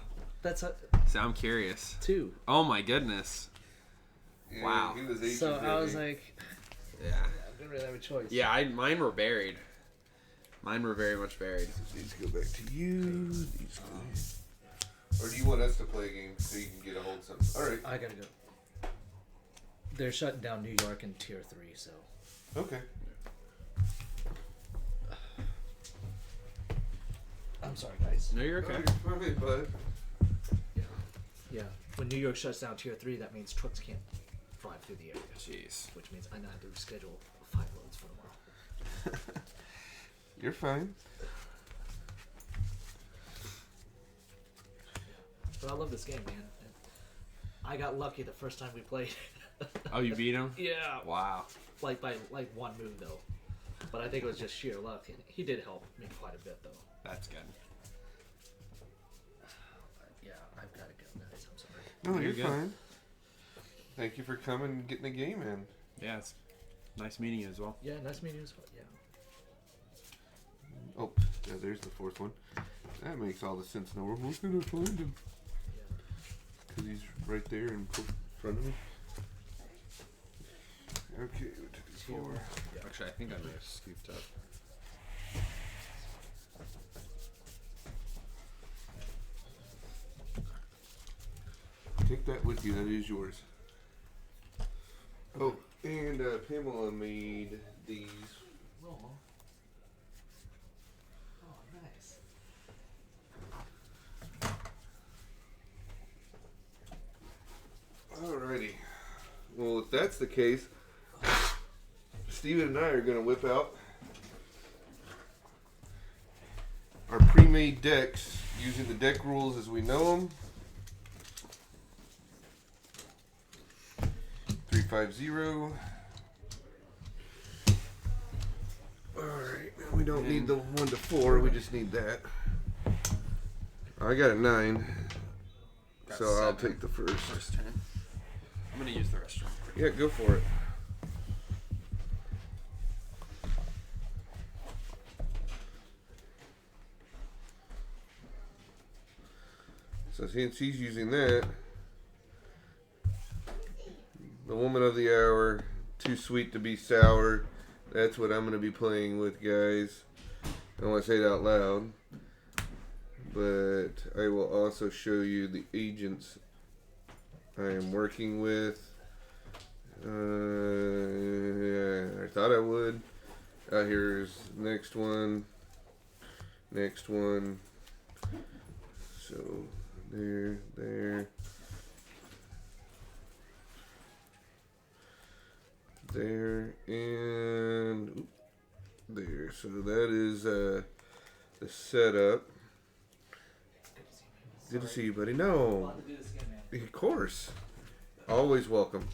That's a So I'm curious. 2. Oh my goodness. Yeah, Wow. He was So agent I was ready. like, Yeah. I didn't really have a choice. Yeah. Mine were buried. Mine were very much buried. These go back to you. These go. Or do you want us to play a game so you can get a hold of something? All right. I gotta go. They're shutting down New York in tier 3, so. Okay. I'm sorry, guys. No, you're Oh, okay. you're fine, bud. Yeah. When New York shuts down tier 3, that means trucks can't drive through the area, Jeez. which means I now have to reschedule 5 loads for tomorrow. You're fine. But I love this game, man. I got lucky the first time we played. Oh, you beat him? Yeah. Wow. Like by like 1 move though. But I think it was just sheer luck. And he did help me quite a bit though. That's good. Yeah, I've got to go, guys. I'm sorry. No, You're you're good. fine. Thank you for coming and getting the game in. Yeah, it's nice meeting you as well. Yeah, nice meeting you as well. Yeah. Oh, yeah, there's the 4th one. That makes all the sense in the world. We're gonna find him. Because he's right there in front of me. Okay, 4. Actually, I think I may have scooped up. Take that with you. That is yours. Oh, and Pamela made these. Oh. Oh, nice. Alrighty. Well, if that's the case, Steven and I are going to whip out our pre-made decks using the deck rules as we know them. 350. Alright, we don't need the 1 to 4, we just need that. I got a 9, Got so I'll 7. take the first. First turn. I'm gonna use the restroom. Yeah, go for it. So since he's using that, the woman of the hour, too sweet to be sour. That's what I'm going to be playing with, guys. I don't want to say it out loud, but I will also show you the agents I am working with. Yeah, I thought I would. Here's next one. Next one. So there. There and there. So that is the setup. Good to see you, buddy. No, Glad to do this again, man. of course. Always welcome.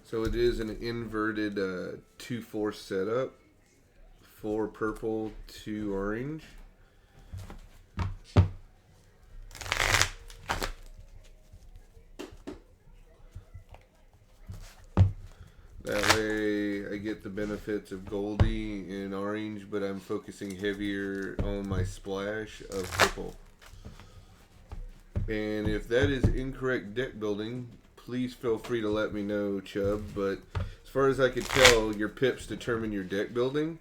So it is an inverted 2-4 setup 4 purple, 2 orange. That way I get the benefits of Goldie and orange, but I'm focusing heavier on my splash of purple. And if that is incorrect deck building, please feel free to let me know, Chubb. But as far as I could tell, your pips determine your deck building.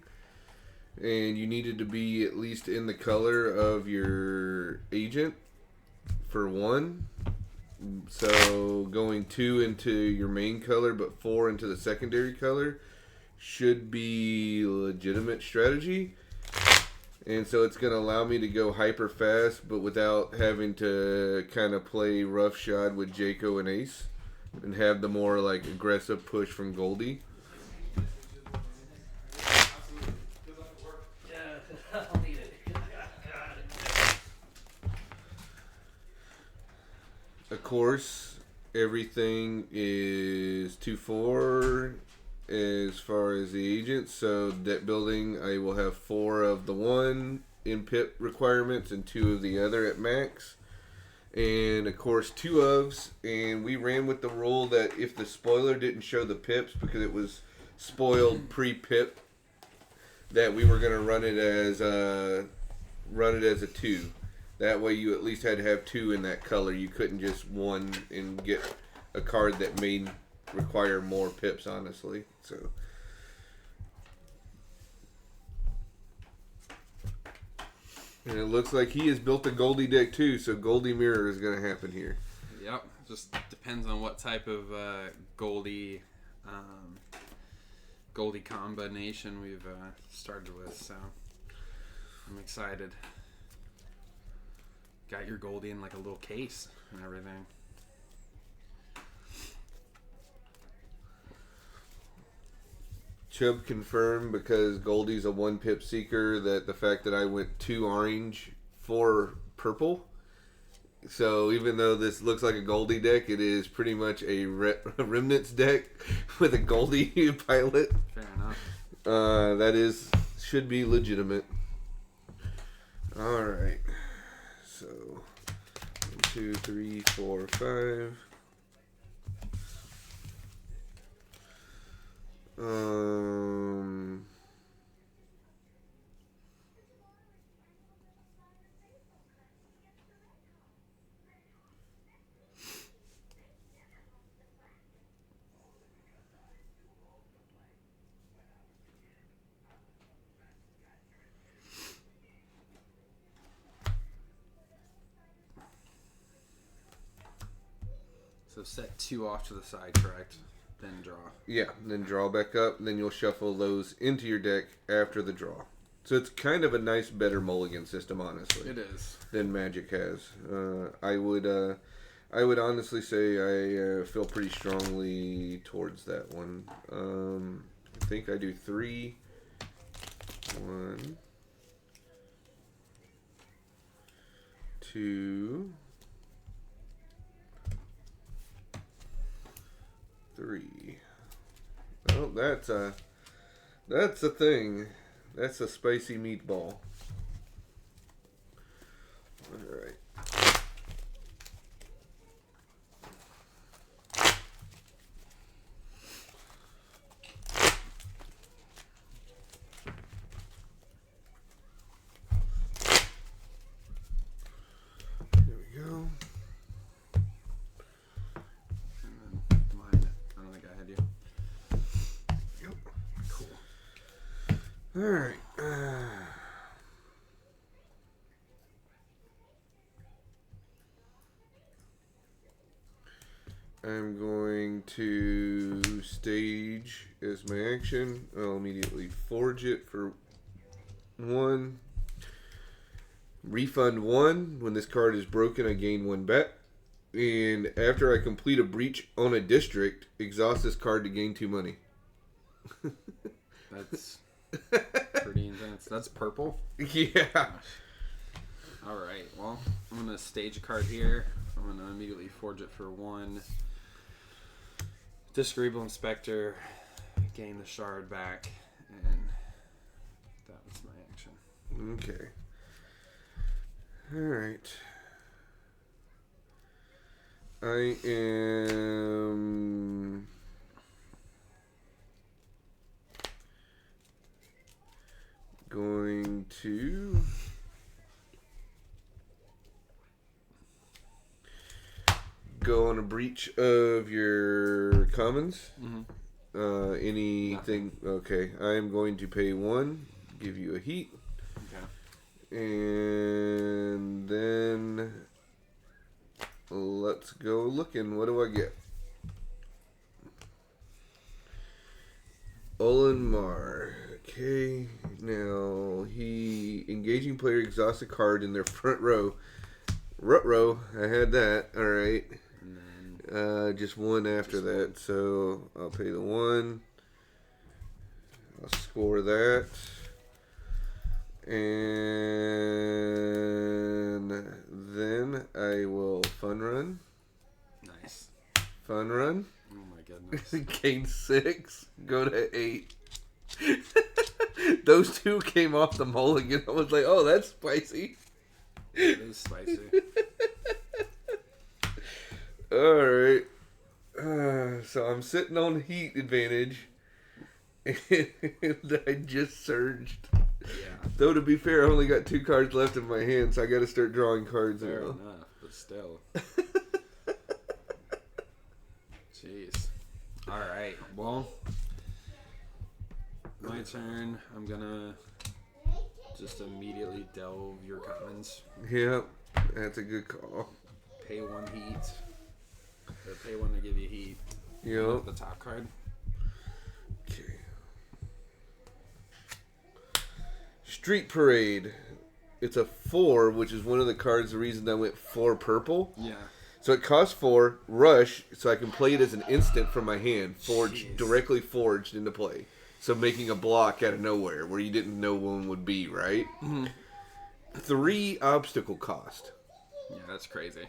And you needed to be at least in the color of your agent for 1. So going 2 into your main color, but 4 into the secondary color should be legitimate strategy. And so it's going to allow me to go hyper fast, but without having to kind of play roughshod with Jaco and Ace, and have the more like aggressive push from Goldie. Yeah, I'll need it. Of course, everything is 2-4 as far as the agents. So deck building, I will have 4 of the one in pip requirements and 2 of the other at max. And of course 2 ofs, and we ran with the rule that if the spoiler didn't show the pips because it was spoiled pre-pip, that we were going to run it as a 2. That way you at least had to have 2 in that color. You couldn't just 1 and get a card that may require more pips, honestly. So and it looks like he has built a Goldie deck too, so Goldie Mirror is going to happen here. Yep, just depends on what type of Goldie combination we've started with. So I'm excited. Got your Goldie in like a little case and everything. Chubb confirmed, because Goldie's a 1 pip seeker, that the fact that I went 2 orange, 4 purple. So even though this looks like a Goldie deck, it is pretty much a Remnants deck with a Goldie pilot. Fair enough. That should be legitimate. All right. So 1, 2, 3, 4, 5. So set 2 off to the side, correct? Then draw. Yeah, then draw back up, and then you'll shuffle those into your deck after the draw. So it's kind of a nice, better mulligan system, honestly. It is. Than Magic has. I would honestly say I feel pretty strongly towards that one. I think I do 3. 1, 2, 3. Oh, that's a thing. That's a spicy meatball. All right. There we go. And then mine. I don't think I had you. Yep. Cool. All right. I'm going to stage as my action. I'll immediately forge it for 1. Refund 1. When this card is broken, I gain 1 bet. And after I complete a breach on a district, exhaust this card to gain 2 money. That's pretty intense. That's purple. Yeah. All right. Well, I'm gonna stage a card here. I'm gonna immediately forge it for 1. Disagreeable Inspector. Gain the shard back, and That was my action. Okay. Alright. I am going to go on a breach of your commons. Mm-hmm. Anything? Okay. I am going to pay 1, give you a heat, Okay. and then let's go looking. What do I get? Olenmar. Okay. Now, he engaging player exhausts a card in their front row. Rut row. I had that. All right. And then Just 1 after Just that. So I'll pay the 1. I'll score that. And then I will fun run. nice. Fun run. Oh my goodness. Gain 6. Go to 8. Those 2 came off the mulligan. I was like, oh, that's spicy. It is spicy. Alright. So I'm sitting on heat advantage. And I just surged. Yeah. Though, to be fair, I only got 2 cards left in my hand, so I gotta start drawing cards Fair now. enough, but still. Jeez. Alright, well, my turn. I'm gonna just immediately delve your commons. Yep, that's a good call. Pay 1 heat. Or pay 1 to give you heat. Yep. The top card. Okay. Street Parade. It's a 4, which is one of the cards. The reason I went 4 purple. Yeah. So it costs 4. Rush, so I can play it as an instant from my hand, Jeez. directly forged into play. So making a block out of nowhere where you didn't know one would be, right? Mm-hmm. 3 obstacle cost. Yeah, that's crazy.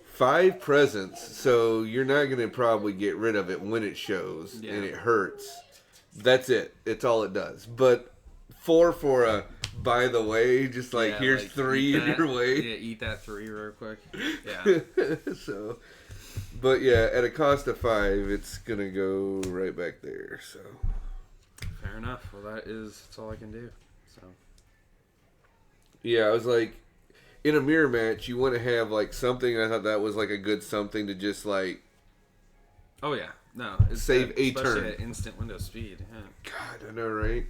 5 presents, so you're not going to probably get rid of it when it shows, Yeah. and it hurts. That's it. It's all it does. But 4 for a, by the way, just like, Yeah, here's like, 3 eat in that. your way. Yeah, eat that 3 real quick. Yeah. So, but yeah, at a cost of 5, it's going to go right back there, so. Fair enough. Well, that's all I can do. So. Yeah, I was like, in a mirror match, you want to have like something. I thought that was like a good something to just like. Oh yeah, no. Save a especially turn. at instant window speed. Yeah. God, I know, right?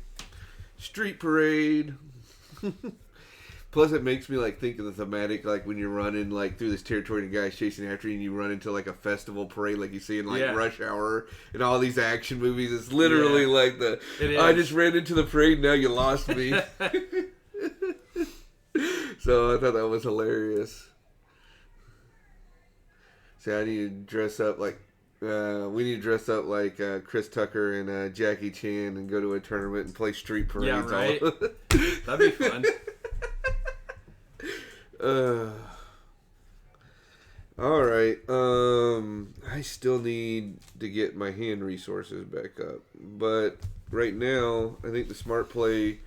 Street Parade. Plus, it makes me like think of the thematic, like when you're running like through this territory and the guy's chasing after you, and you run into like a festival parade, like you see in like Yeah. Rush Hour and all these action movies. It's literally Yeah. like the It I is. just ran into the parade. Now you lost me. So I thought that was hilarious. See, I need to dress up like we need to dress up like Chris Tucker and Jackie Chan and go to a tournament and play street parades. Yeah, right. all- That'd be fun. All right. I still need to get my hand resources back up, but right now I think the smart play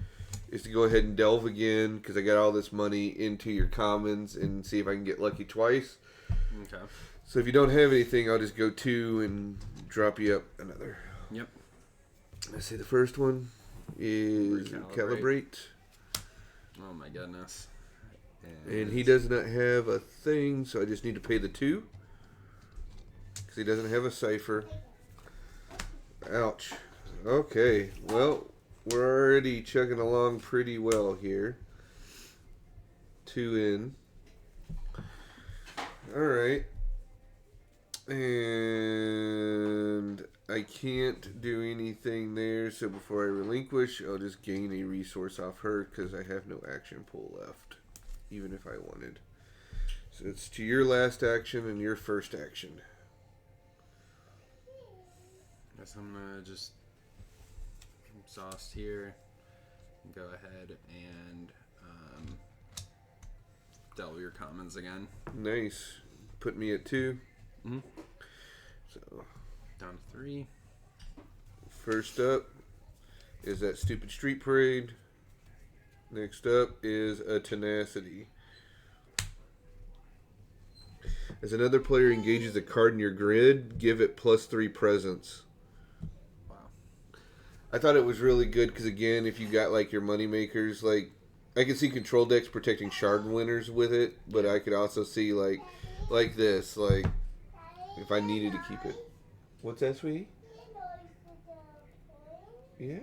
is to go ahead and delve again because I got all this money into your commons and see if I can get lucky twice. Okay. So if you don't have anything, I'll just go 2 and drop you up another. Yep. I say the first one is Recalibrate. Calibrate. Oh my goodness. And he does not have a thing, so I just need to pay the 2. Because he doesn't have a cipher. Ouch. Okay, well, we're already chugging along pretty well here. 2 in. Alright. And I can't do anything there, so before I relinquish, I'll just gain a resource off her because I have no action pool left, even if I wanted. So it's to your last action and your first action. Guess I'm gonna just exhaust here. Go ahead and delve your commons again. Nice. Put me at 2. Mhm. So Down to 3. first up is that stupid street parade. Next up is a tenacity. As another player engages a card in your grid, give it +3 presence. Wow. I thought it was really good because, again, if you got like your money makers, like I could see control decks protecting shard winners with it, but I could also see like this, like if I needed to keep it. What's that, sweetie? Yeah.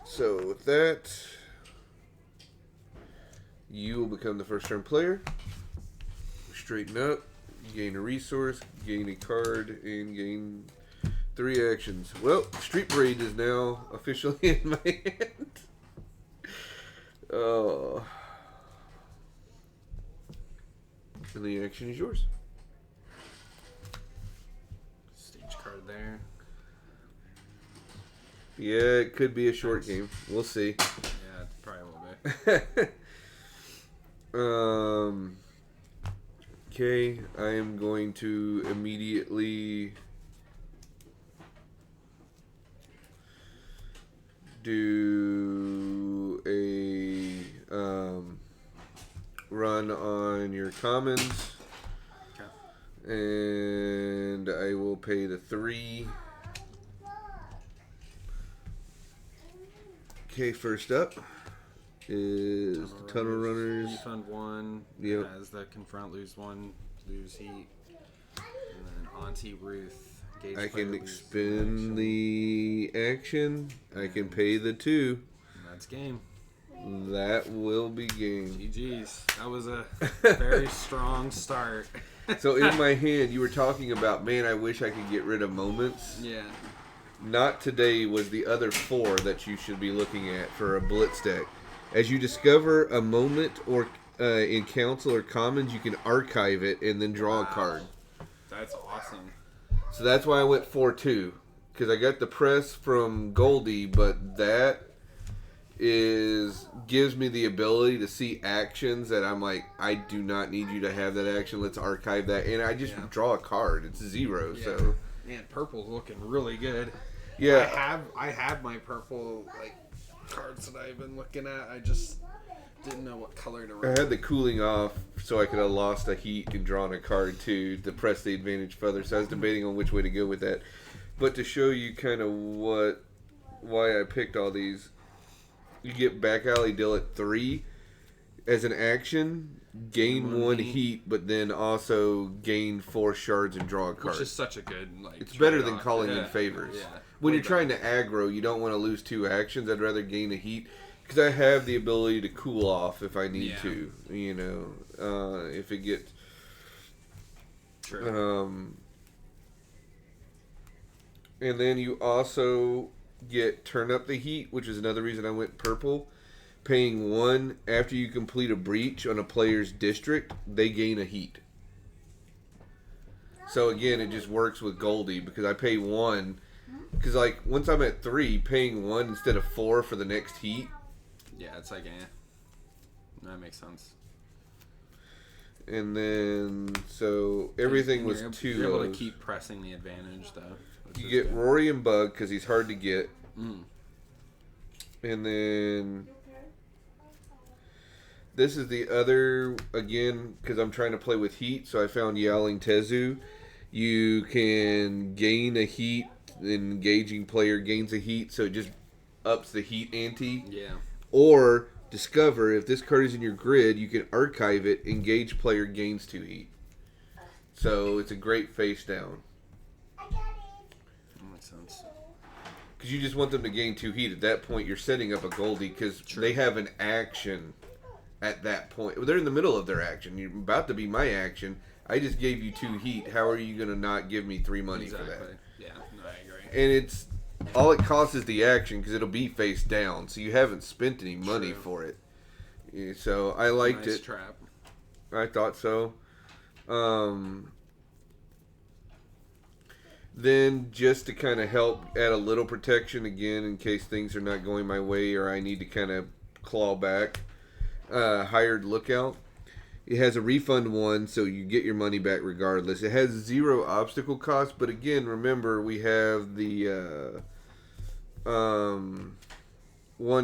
So with that, you will become the first turn player. Straighten up, gain a resource, gain a card, and gain 3 actions. Well, Street Braid is now officially in my hand. Oh. And the action is yours. Stage card there. Yeah, it could be a short game. We'll see. Yeah, it probably will be. Okay, I am going to immediately do a run on your commons. Okay. And I will pay the 3. Okay, first up is the Tunnel Runners. Refund 1. Yep. As the confront, lose 1, lose heat. And then Auntie Ruth. Gauge I player, can lose expend 1 action. the action. I can pay the 2. That's game. That will be game. GG's. That was a very strong start. So in my hand, you were talking about, man, I wish I could get rid of moments. Yeah. Not today was the other 4 that you should be looking at for a blitz deck. As you discover a moment or in council or commons, you can archive it and then draw a card. That's awesome. So that's why I went 4-2. Because I got the press from Goldie, but that gives me the ability to see actions that I'm like, I do not need you to have that action. Let's archive that. And I just draw a card. It's 0, Yeah. so... Man, purple's looking really good. Yeah. I have my purple like cards that I've been looking at. I just didn't know what color to I run. had the cooling off so I could have lost a heat and drawn a card too to press the advantage further. So I was debating on which way to go with that. But to show you kind of why I picked all these, you get Back Alley Dill at 3 as an action, gain 1 heat, but then also gain 4 shards and draw a card. Which is such a good like. It's better than trade-off. calling Yeah. in favors. Yeah. When Way you're trying better. to aggro, you don't want to lose 2 actions. I'd rather gain a heat because I have the ability to cool off if I need Yeah. to. You know, if it gets. True. And then you also get Turn Up the Heat, which is another reason I went purple. Paying 1 after you complete a breach on a player's district, they gain a heat. So again, it just works with Goldie because I pay 1. Because like once I'm at 3, paying 1 instead of 4 for the next heat. Yeah, it's like that makes sense. And then so everything was You're 2. You're able to of- keep pressing the advantage though. which You is get good. Rory and Bug because he's hard to get. Mm. And then this is the other, again, because I'm trying to play with heat, so I found Yowling Tezu. You can gain a heat, engaging player gains a heat, so it just ups the heat ante. Yeah. Or discover, if this card is in your grid, you can archive it, engage player gains 2 heat. So it's a great face down. That makes sense. Because you just want them to gain 2 heat. At that point, you're setting up a Goldie because they have an action at that point. They're in the middle of their action. You're about to be my action. I just gave you 2 heat. How are you going to not give me 3 money Exactly. for that? Yeah. No, I agree. And it's all it costs is the action because it'll be face down. So you haven't spent any money True. for it. Yeah, so I liked Nice it. trap. I thought so. Then just to kind of help add a little protection again in case things are not going my way or I need to kind of claw back. Hired Lookout. It has a refund 1, so you get your money back regardless. It has 0 obstacle cost, but again, remember we have the one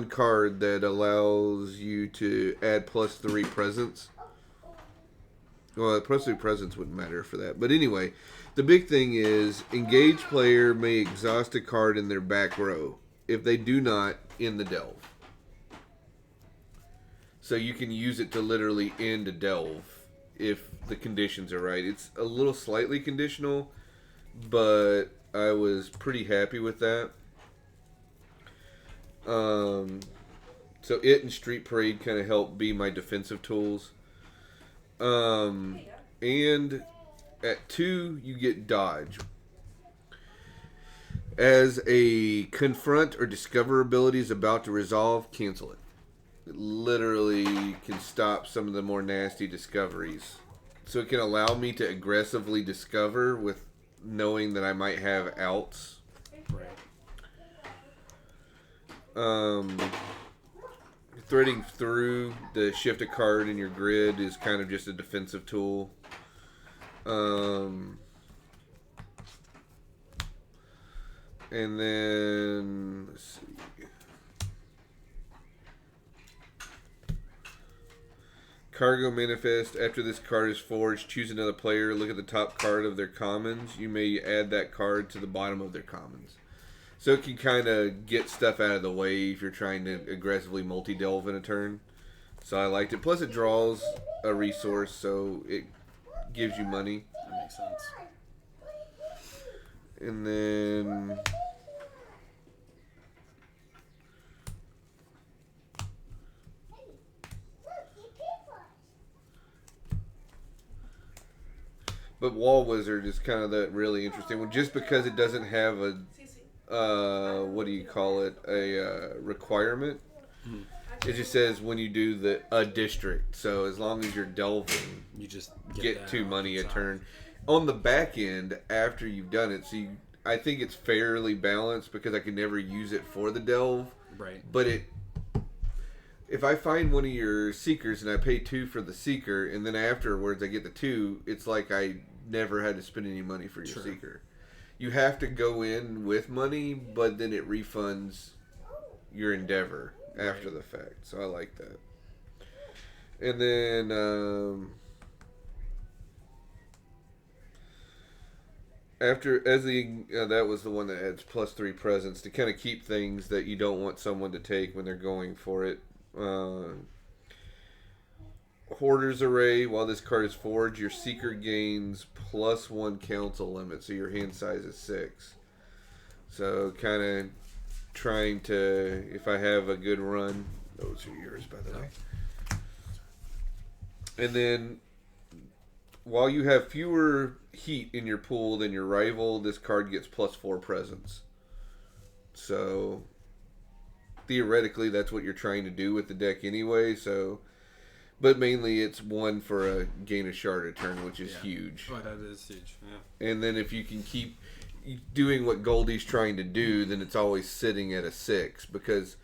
card that allows you to add +3 presence. Well, +3 presence wouldn't matter for that. But anyway, the big thing is engaged player may exhaust a card in their back row. If they do not, in the delve. So you can use it to literally end a delve if the conditions are right. It's a little slightly conditional, but I was pretty happy with that. So it and Street Parade kind of help be my defensive tools. And at 2, you get Dodge. As a confront or discover ability is about to resolve, cancel it. It literally can stop some of the more nasty discoveries. So it can allow me to aggressively discover with knowing that I might have outs. Right. Threading through the shift a card in your grid is kind of just a defensive tool. And then let's see. Cargo Manifest. After this card is forged, choose another player. Look at the top card of their commons. You may add that card to the bottom of their commons. So it can kind of get stuff out of the way if you're trying to aggressively multi-delve in a turn. So I liked it. Plus it draws a resource, so it gives you money. That makes sense. And then... But Wall Wizard is kind of that really interesting one, just because it doesn't have a what do you call it? A requirement. It just says when you do a district. So as long as you're delving, You just get 2 money a turn. On the back end, after you've done it, so I think it's fairly balanced because I can never use it for the delve. Right. But if I find one of your seekers and I pay 2 for the seeker, and then afterwards I get the 2, it's like I never had to spend any money for your seeker. You have to go in with money, but then it refunds your endeavor after the fact. So I like that. And then that was the one that adds +3 presence to kind of keep things that you don't want someone to take when they're going for it. Hoarder's Array. While this card is forged, your seeker gains +1 council limit, so your hand size is 6. So kind of trying to, if I have a good run, those are yours by the way. And then while you have fewer heat in your pool than your rival, this card gets +4 presence. So theoretically that's what you're trying to do with the deck anyway, so but mainly it's 1 for a gain a shard a turn, which is huge. Oh, that is huge. Yeah. And then if you can keep doing what Goldie's trying to do, then it's always sitting at a 6, because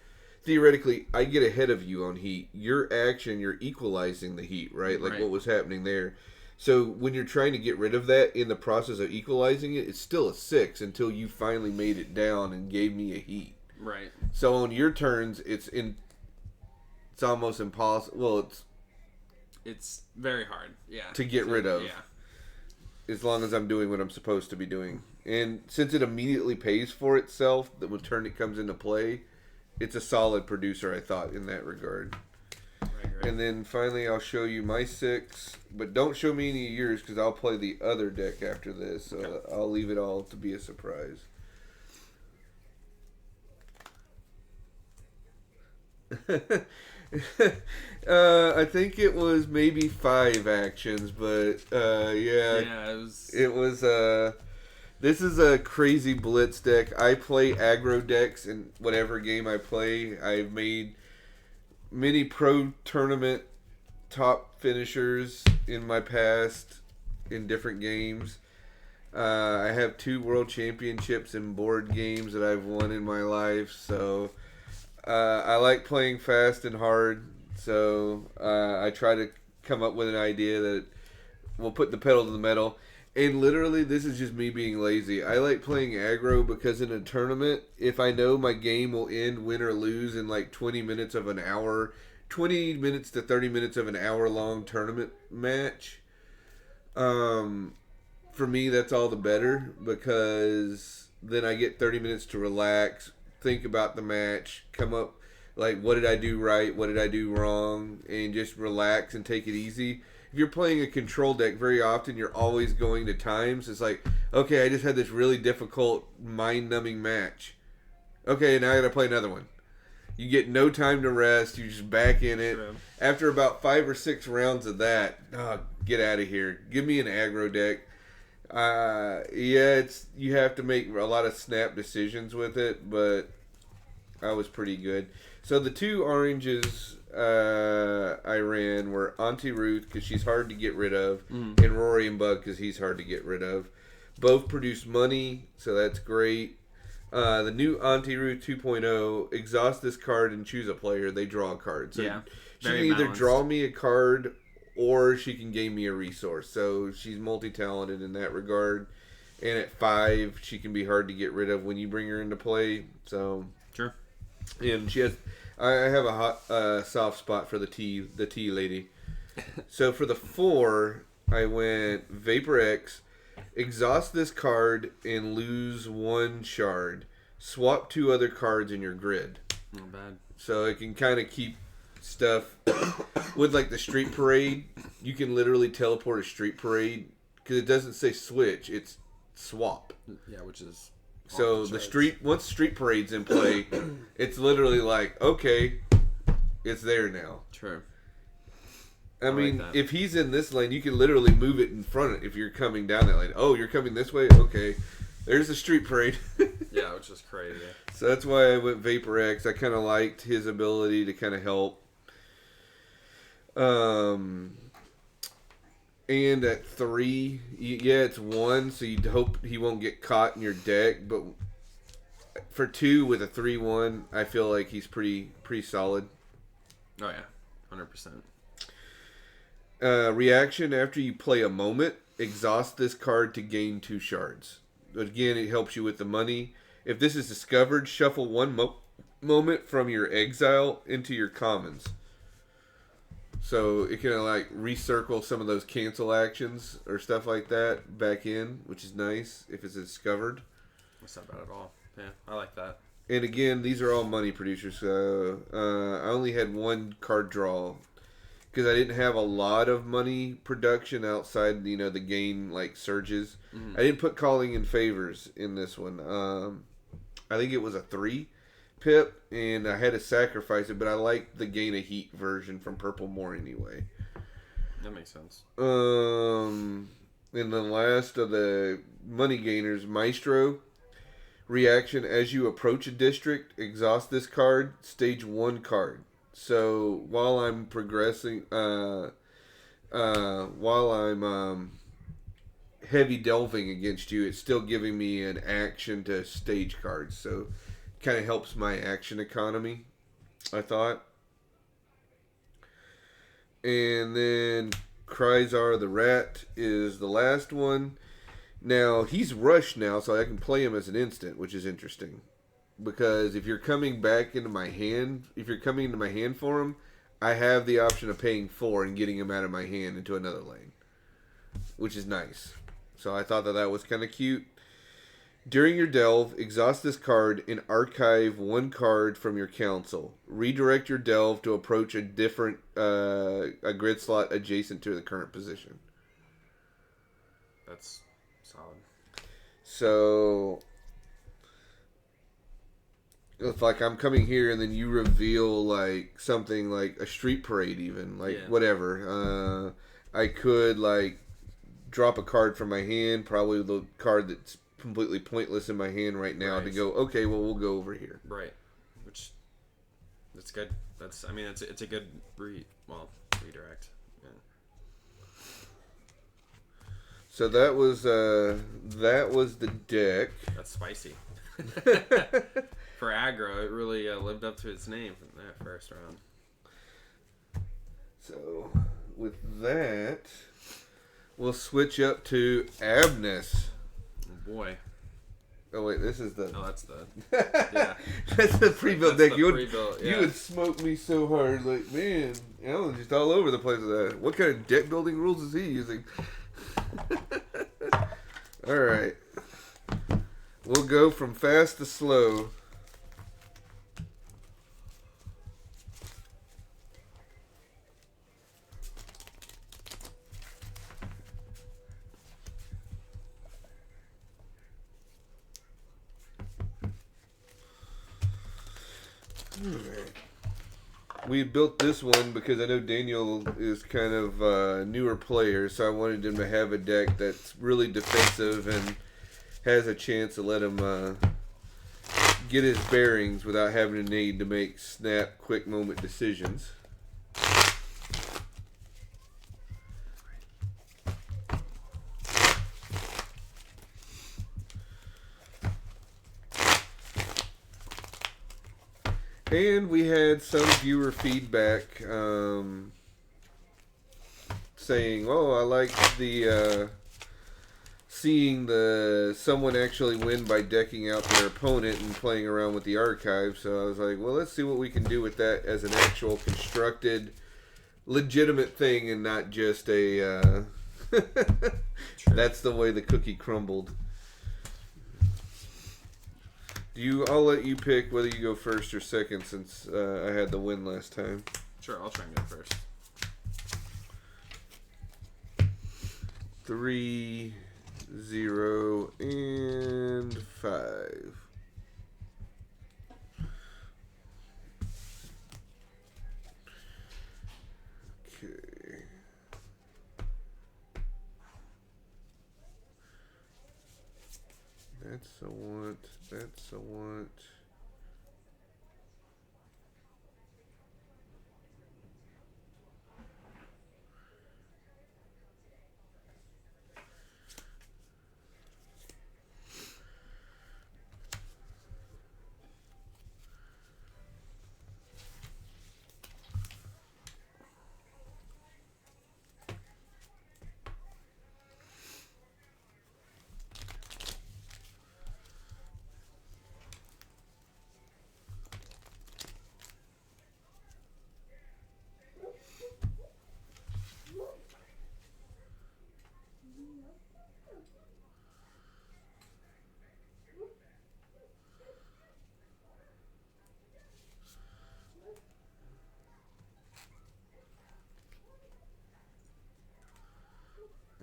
theoretically I get ahead of you on heat. Your action, you're equalizing the heat, right? Like what was happening there. So when you're trying to get rid of that in the process of equalizing it, it's still a 6 until you finally made it down and gave me a heat. Right. So on your turns, it's almost impossible. Well, It's very hard. Yeah. to get rid of. Yeah. As long as I'm doing what I'm supposed to be doing. And since it immediately pays for itself, the turn it comes into play, it's a solid producer, I thought, in that regard. Right. And then finally, I'll show you my 6. But don't show me any of yours, because I'll play the other deck after this. So I'll leave it all to be a surprise. I think it was maybe 5 actions, but Yeah, it was this is a crazy blitz deck. I play aggro decks in whatever game I play. I've made many pro tournament top finishers in my past in different games. I have 2 world championships in board games that I've won in my life, so I like playing fast and hard. So I try to come up with an idea that will put the pedal to the metal. And literally, this is just me being lazy. I like playing aggro because in a tournament, if I know my game will end, win or lose in like 20 minutes of an hour, 20 minutes to 30 minutes of an hour-long tournament match, for me, that's all the better because then I get 30 minutes to relax, think about the match, come up, like, what did I do right, what did I do wrong, and just relax and take it easy. If you're playing a control deck, very often you're always going to times. It's like, okay, I just had this really difficult, mind-numbing match. Okay, now I got to play another one. You get no time to rest. You're just back in it. True. After about 5 or 6 rounds of that, get out of here. Give me an aggro deck. It's you have to make a lot of snap decisions with it, but I was pretty good. So the 2 oranges I ran were Auntie Ruth because she's hard to get rid of, and Rory and Bug because he's hard to get rid of. Both produce money, so that's great. The new Auntie Ruth 2.0, exhaust this card and choose a player. They draw a card. So Yeah, she can very either balanced. draw me a card or she can gain me a resource. So she's multi-talented in that regard. And at 5, she can be hard to get rid of when you bring her into play. So Sure. and she has. I have a soft spot for the tea lady. So for the 4, I went Vapor X. Exhaust this card and lose 1 shard. Swap 2 other cards in your grid. Not bad. So it can kind of keep stuff with like the street parade. You can literally teleport a street parade because it doesn't say switch; it's swap. Yeah, which is So off the charts. once street parade's in play, it's literally like, okay, it's there now. True. I like mean, that. if he's in this lane, you can literally move it in front if you're coming down that lane. Oh, you're coming this way? Okay. There's the street parade. Yeah, which is crazy. So that's why I went Vapor X. I kind of liked his ability to kind of help. And at 3, yeah, it's 1, so you'd hope he won't get caught in your deck. But for 2 with a 3/1, I feel like he's pretty solid. Oh yeah, 100%. Reaction after you play a moment, exhaust this card to gain 2 shards. Again, it helps you with the money. If this is discovered, shuffle 1 moment from your exile into your commons. So it can like recircle some of those cancel actions or stuff like that back in, which is nice if it's discovered. That's not bad at all. Yeah, I like that. And again, these are all money producers. So I only had 1 card draw because I didn't have a lot of money production outside, the gain like surges. Mhm. I didn't put calling in favors in this one. I think it was a 3 pip, and I had to sacrifice it, but I like the gain of heat version from Purple more anyway. That makes sense. And the last of the money gainers, Maestro. Reaction as you approach a district, exhaust this card, stage 1 card. So while I'm progressing, while I'm heavy delving against you, it's still giving me an action to stage cards. So kind of helps my action economy, I thought. And then Kryzar the Rat is the last one. Now, he's rushed now, so I can play him as an instant, which is interesting. Because if you're coming back into my hand, for him, I have the option of paying 4 and getting him out of my hand into another lane. Which is nice. So I thought that was kind of cute. During your delve, exhaust this card and archive 1 card from your council. Redirect your delve to approach a different a grid slot adjacent to the current position. That's solid. So it's like I'm coming here and then you reveal like something like a street parade even. Like Yeah. whatever. I could like drop a card from my hand, probably the card that's completely pointless in my hand right now to Right. go, okay, well, we'll go over here. Right. Which, that's good. It's a good redirect. Yeah. So that was the deck. That's spicy. For aggro, it really lived up to its name in that first round. So with that, we'll switch up to Abness. Oh boy. Oh wait, this is the. Oh, that's the. Yeah. That's the pre-built That's deck. the You pre-built, yeah. would smoke me so hard, like man, Alan's just all over the place with that. What kind of deck building rules is he using? All right, we'll go from fast to slow. We built this one because I know Daniel is kind of a newer player, so I wanted him to have a deck that's really defensive and has a chance to let him get his bearings without having to need to make snap, quick moment decisions. And we had some viewer feedback saying, "Oh, I like the seeing someone actually win by decking out their opponent and playing around with the archive." So I was like, "Well, let's see what we can do with that as an actual constructed, legitimate thing, and not just a that's the way the cookie crumbled." I'll let you pick whether you go first or second, since I had the win last time. Sure, I'll try and go first. 3, 0, and 5. Okay. That's a want. That's a want.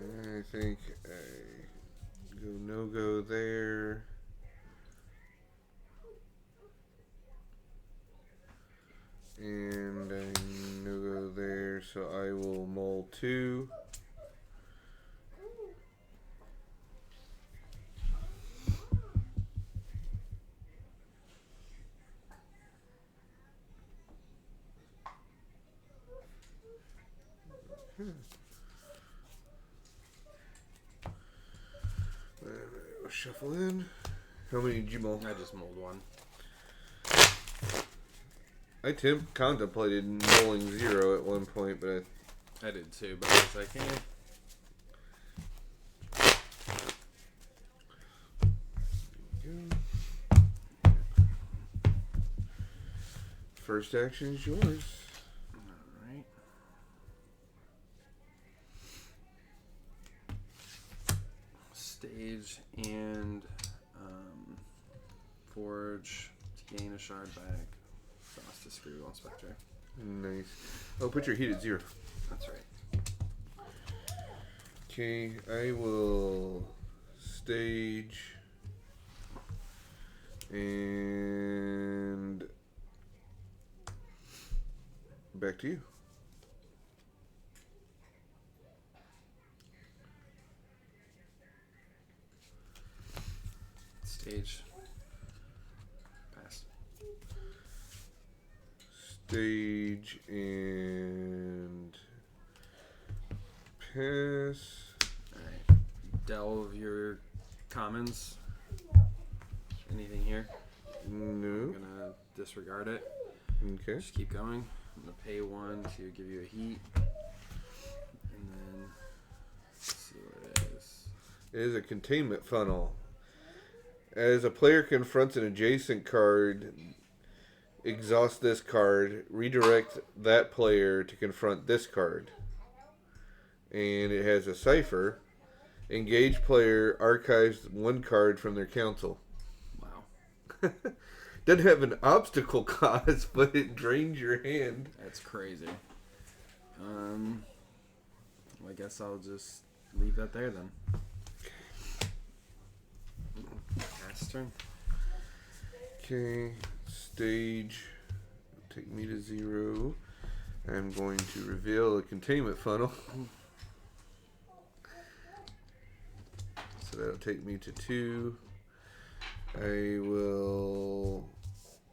I think I go no-go there. And I no-go there, so I will mull 2. Shuffle in. How many did you mull? I just mulled one. I contemplated mulling 0 at one point, but I did too, but I was like, first action is yours. Alright. Stage and forge to gain a shard back. Frost to Screwball Spectre. Nice. Oh, put your heat at 0. That's right. Okay, I will stage and back to you. Stage. Pass. Stage and pass. Alright. Delve your commons. Anything here? I'm No. gonna disregard it. Okay. Just keep going. I'm gonna pay 1 to give you a heat. And then let's see. It is a containment funnel. As a player confronts an adjacent card, exhaust this card, redirect that player to confront this card. And it has a cipher. Engaged player archives one card from their council. Wow. Doesn't have an obstacle cost, but it drains your hand. That's crazy. I guess I'll just leave that there then. Last turn. Okay, stage. Take me to 0. I'm going to reveal a containment funnel. So that'll take me to 2. I will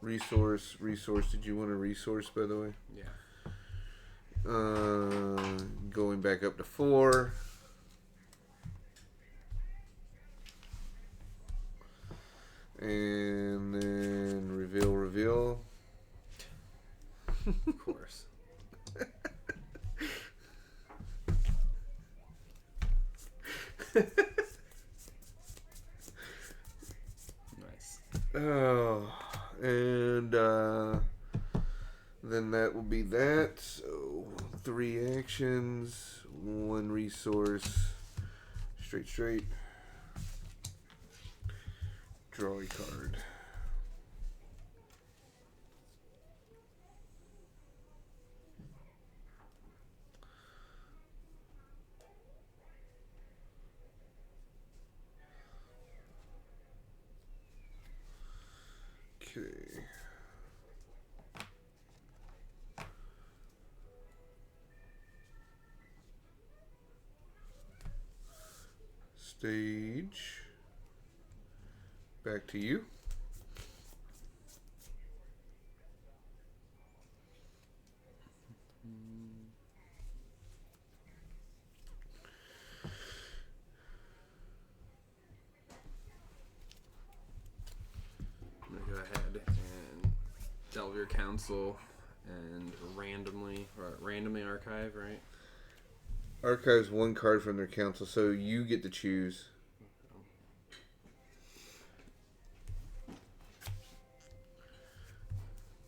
resource. Did you want a resource, by the way? Yeah. Going back up to 4. And then reveal. Of course. Nice. Oh, and then that will be that. So 3 actions, 1 resource. Straight. Draw a card. Okay. Stage. Back to you. I'm gonna go ahead and delve your council and randomly archive, right? Archives 1 card from their council, so you get to choose.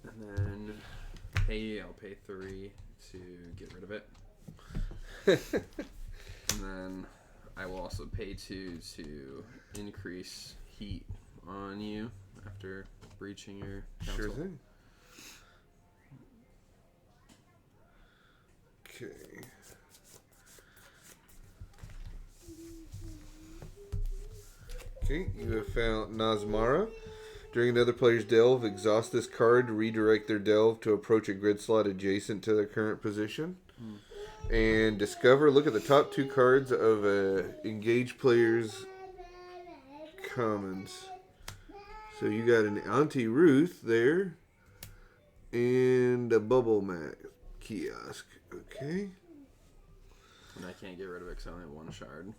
And then I'll pay 3 to get rid of it. And then I will also pay 2 to increase heat on you after breaching your council. Sure thing. Okay. Okay, you have found Nazmara. During another player's delve, exhaust this card to redirect their delve to approach a grid slot adjacent to their current position. And discover, look at the top 2 cards of a engaged player's commons. So you got an Auntie Ruth there and a Bubble Mat kiosk. Okay. And I can't get rid of it because I only have 1 shard.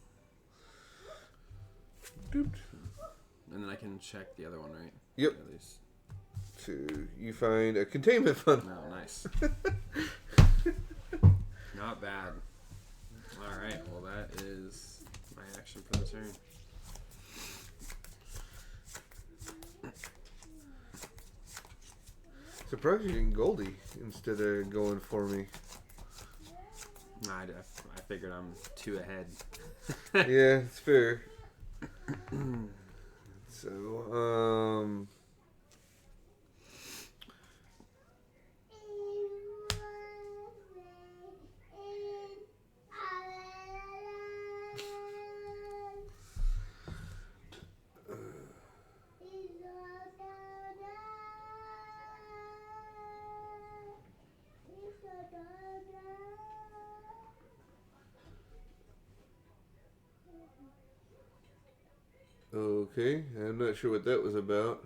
Doop. And then I can check the other one, right? Yep. At least. So you find a containment funnel. Oh, nice. Not bad. Alright, well that is my action for the turn. Surprised you didn't Goldie instead of going for me. I figured I'm 2 ahead. Yeah, it's fair. So, okay, I'm not sure what that was about.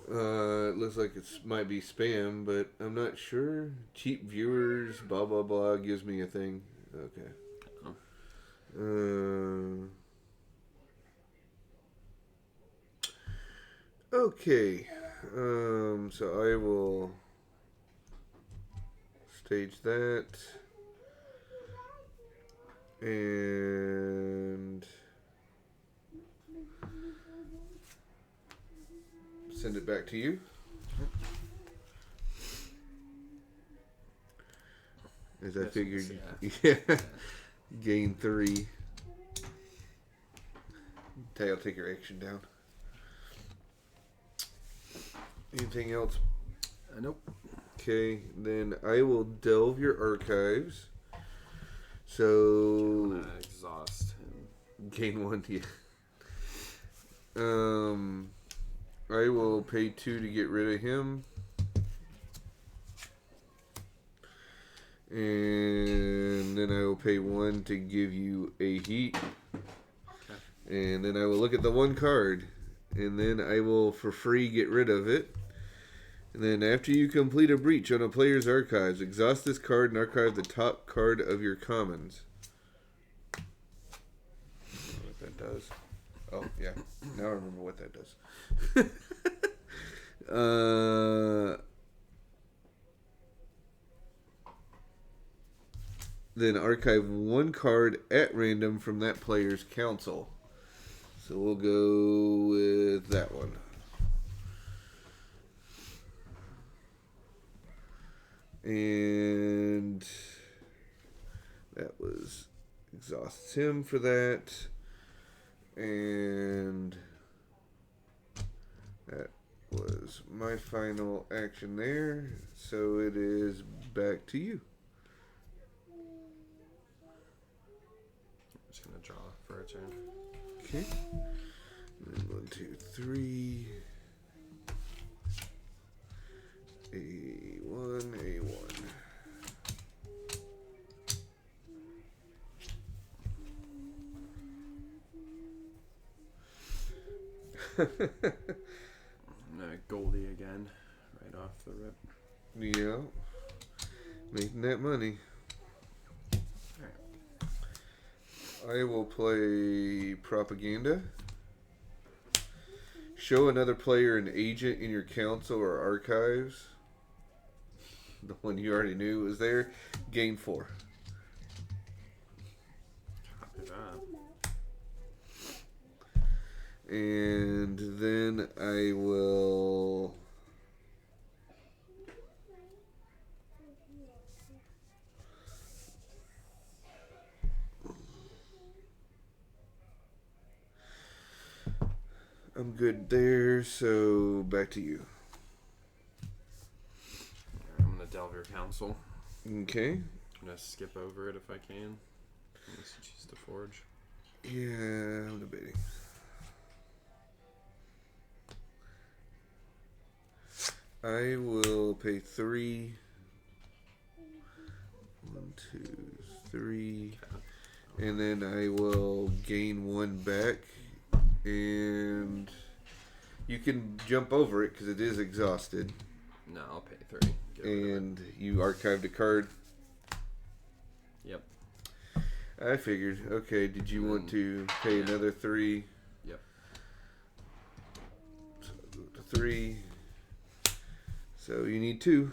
It looks like it might be spam, but I'm not sure. Cheap viewers, blah blah blah, gives me a thing. Okay. Okay. So I will stage that. And send it back to you. As I That's figured, what's- yeah, gain 3. Okay, I'll take your action down. Anything else? Nope. Okay, then I will delve your archives. So Exhaust him. gain 1. Yeah. I will pay 2 to get rid of him. And then I will pay 1 to give you a heat. And then I will look at the 1 card. And then I will, for free, get rid of it. And then after you complete a breach on a player's archives, exhaust this card and archive the top card of your commons. I don't know what that does. Oh, yeah. Now I remember what that does. Then archive 1 card at random from that player's council. So we'll go with that one. And that was exhausts him for that. And that was my final action there. So it is back to you. I'm just gonna draw for a turn. Okay. And 1, 2, 3. A1, A1. Goldie again, right off the rip. Yeah. Making that money. I will play Propaganda. Show another player an agent in your council or archives. The one you already knew was there. Gain 4. Copy that. And then I will... I'm good there, so back to you. I'm gonna delve your council. Okay. I'm gonna skip over it if I can. Unless you choose to forge. Yeah, I'm debating. I will pay 3. 1, 2, 3. And then I will gain 1 back. And you can jump over it because it is exhausted. No, I'll pay 3. Get rid of it. And you archived a card. Yep. I figured. Okay, did you want to pay another 3? Yep. So I'll go to 3. So you need 2.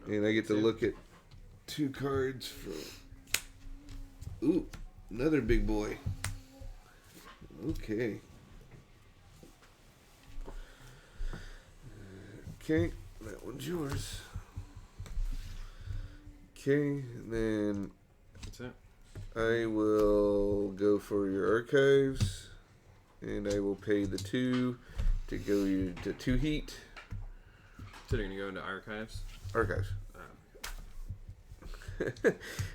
And I get to 2. look at 2 cards from... Ooh, another big boy. Okay. Okay, that one's yours. Okay, then That's it. I will go for your archives, and I will pay the 2 to go to 2 heat. So you're gonna go into archives? Archives.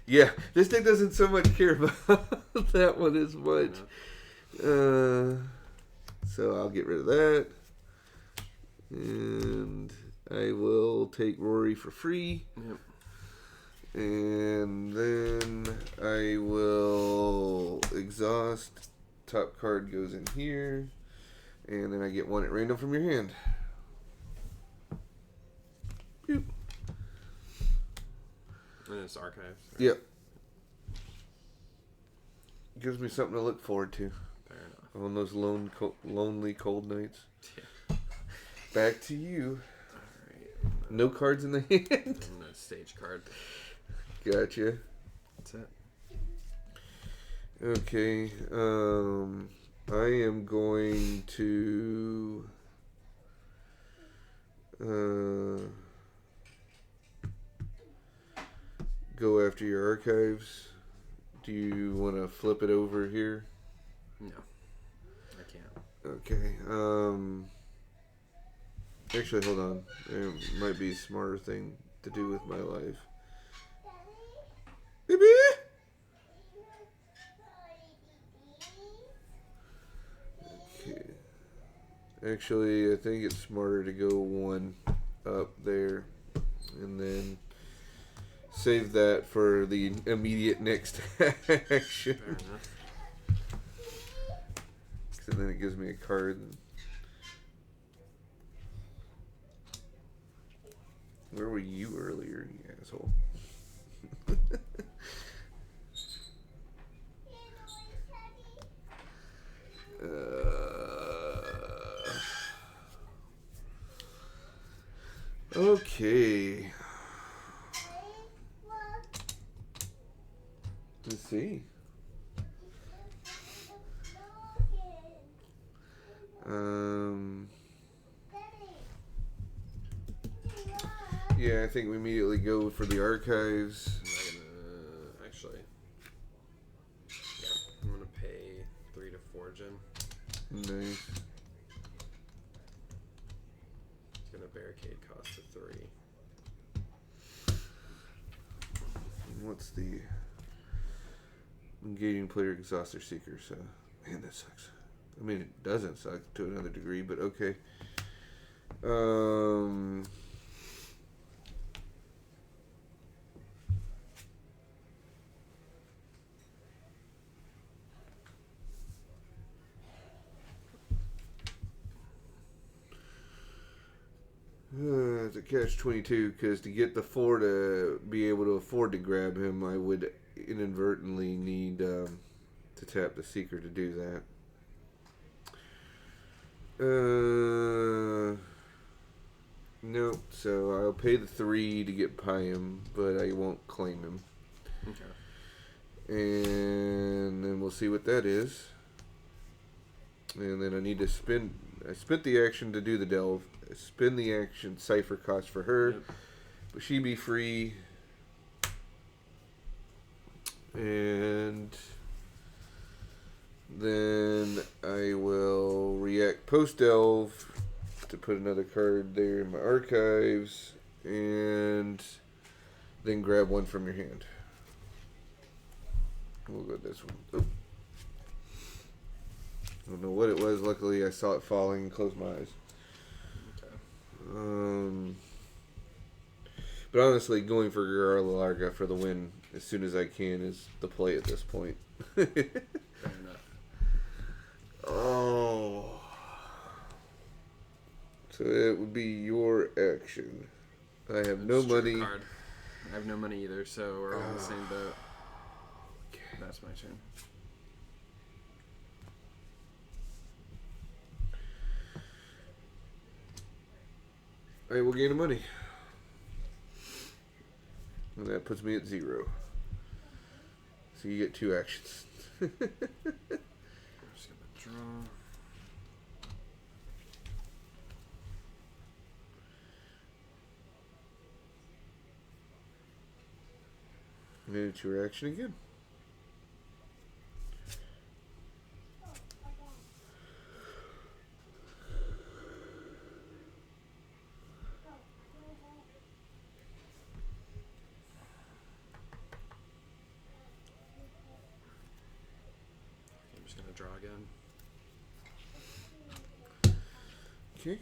Yeah, this deck doesn't so much care about that one as much. So I'll get rid of that. And I will take Rory for free. Yep. And then I will exhaust. Top card goes in here. And then I get 1 at random from your hand. Boop. And it's archives. Right? Yep. Gives me something to look forward to Fair enough. on those lonely, cold nights. Yeah. Back to you. Alright. No cards in the hand. I'm gonna stage card. Gotcha. That's it. Okay. I am going to. Go after your archives. Do you want to flip it over here? No, I can't. Okay. Actually, hold on. There might be a smarter thing to do with my life. Baby. Okay. Actually, I think it's smarter to go one up there, and then save that for the immediate next action. Fair enough. And then it gives me a card. Where were you earlier, you asshole? Okay. Let's see. Yeah, I think we immediately go for the archives. Actually, yeah, I'm gonna pay 3 to fortune. Nice. It's gonna barricade cost of 3. What's the engaging player exhauster seeker? So, man, that sucks. I mean, it doesn't suck to another degree, but okay. It's a catch-22 because to get the 4 to be able to afford to grab him, I would inadvertently need to tap the seeker to do that. Nope. So I'll pay the 3 to get by him, but I won't claim him. Okay. And then we'll see what that is. And then I need to spend. I spent the action to do the delve. I spend the action cipher cost for her, Yep. but she be free. And then I will react post delve to put another card there in my archives, and then grab one from your hand. We'll go this one. Oh. I don't know what it was. Luckily, I saw it falling and closed my eyes. Okay. But honestly, going for Guerrero Larga for the win as soon as I can is the play at this point. Fair enough. Oh. So it would be your action. I have no Let's draw a money. card. I have no money either, so we're all in the same boat. That's my turn. I will gain a money. And that puts me at 0. So you get 2 actions. I'm just gonna draw. And then it's your action again. I'm just gonna draw again. Okay.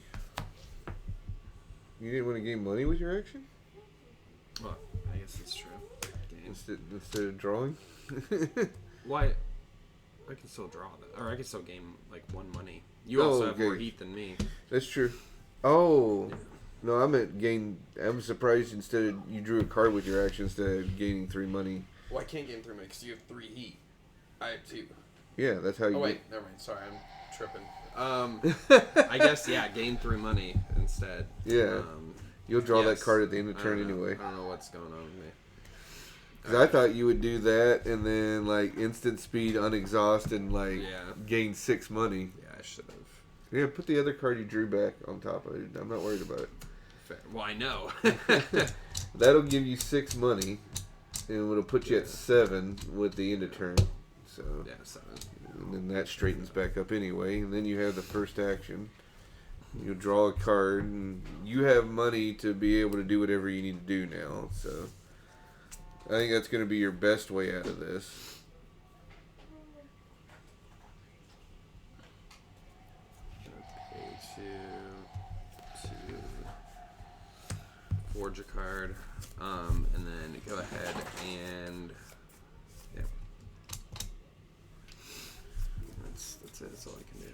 You didn't want to gain money with your action? Well, I guess that's true. Gain. Instead of drawing? Why? I can still draw that, or I can still gain like 1 money. You also have more okay. heat than me. That's true. Oh. No, I meant gain. I'm surprised instead of you drew a card with your action instead of gaining 3 money. Well, I can't gain 3 money because you have 3 heat. I have 2. Yeah, that's how you Oh wait, get. never mind. Sorry, I'm tripping. I guess gain 3 money instead. Yeah. You'll draw yes. that card at the end of I turn don't know. anyway. I don't know what's going on with me. Because I thought you would do that and then like instant speed, unexhaust, and like Yeah. gain 6 money. Yeah, I should have. Yeah, put the other card you drew back on top of it. I'm not worried about it. Fair. Well, I know. That'll give you 6 money, and it'll put you at 7 with the end of turn. So, Yeah, 7. and then that straightens back up anyway. And then you have the first action. You draw a card, and you have money to be able to do whatever you need to do now. So, I think that's going to be your best way out of this. Pay to forge a card, and then go ahead and yeah, that's it. That's all I can do.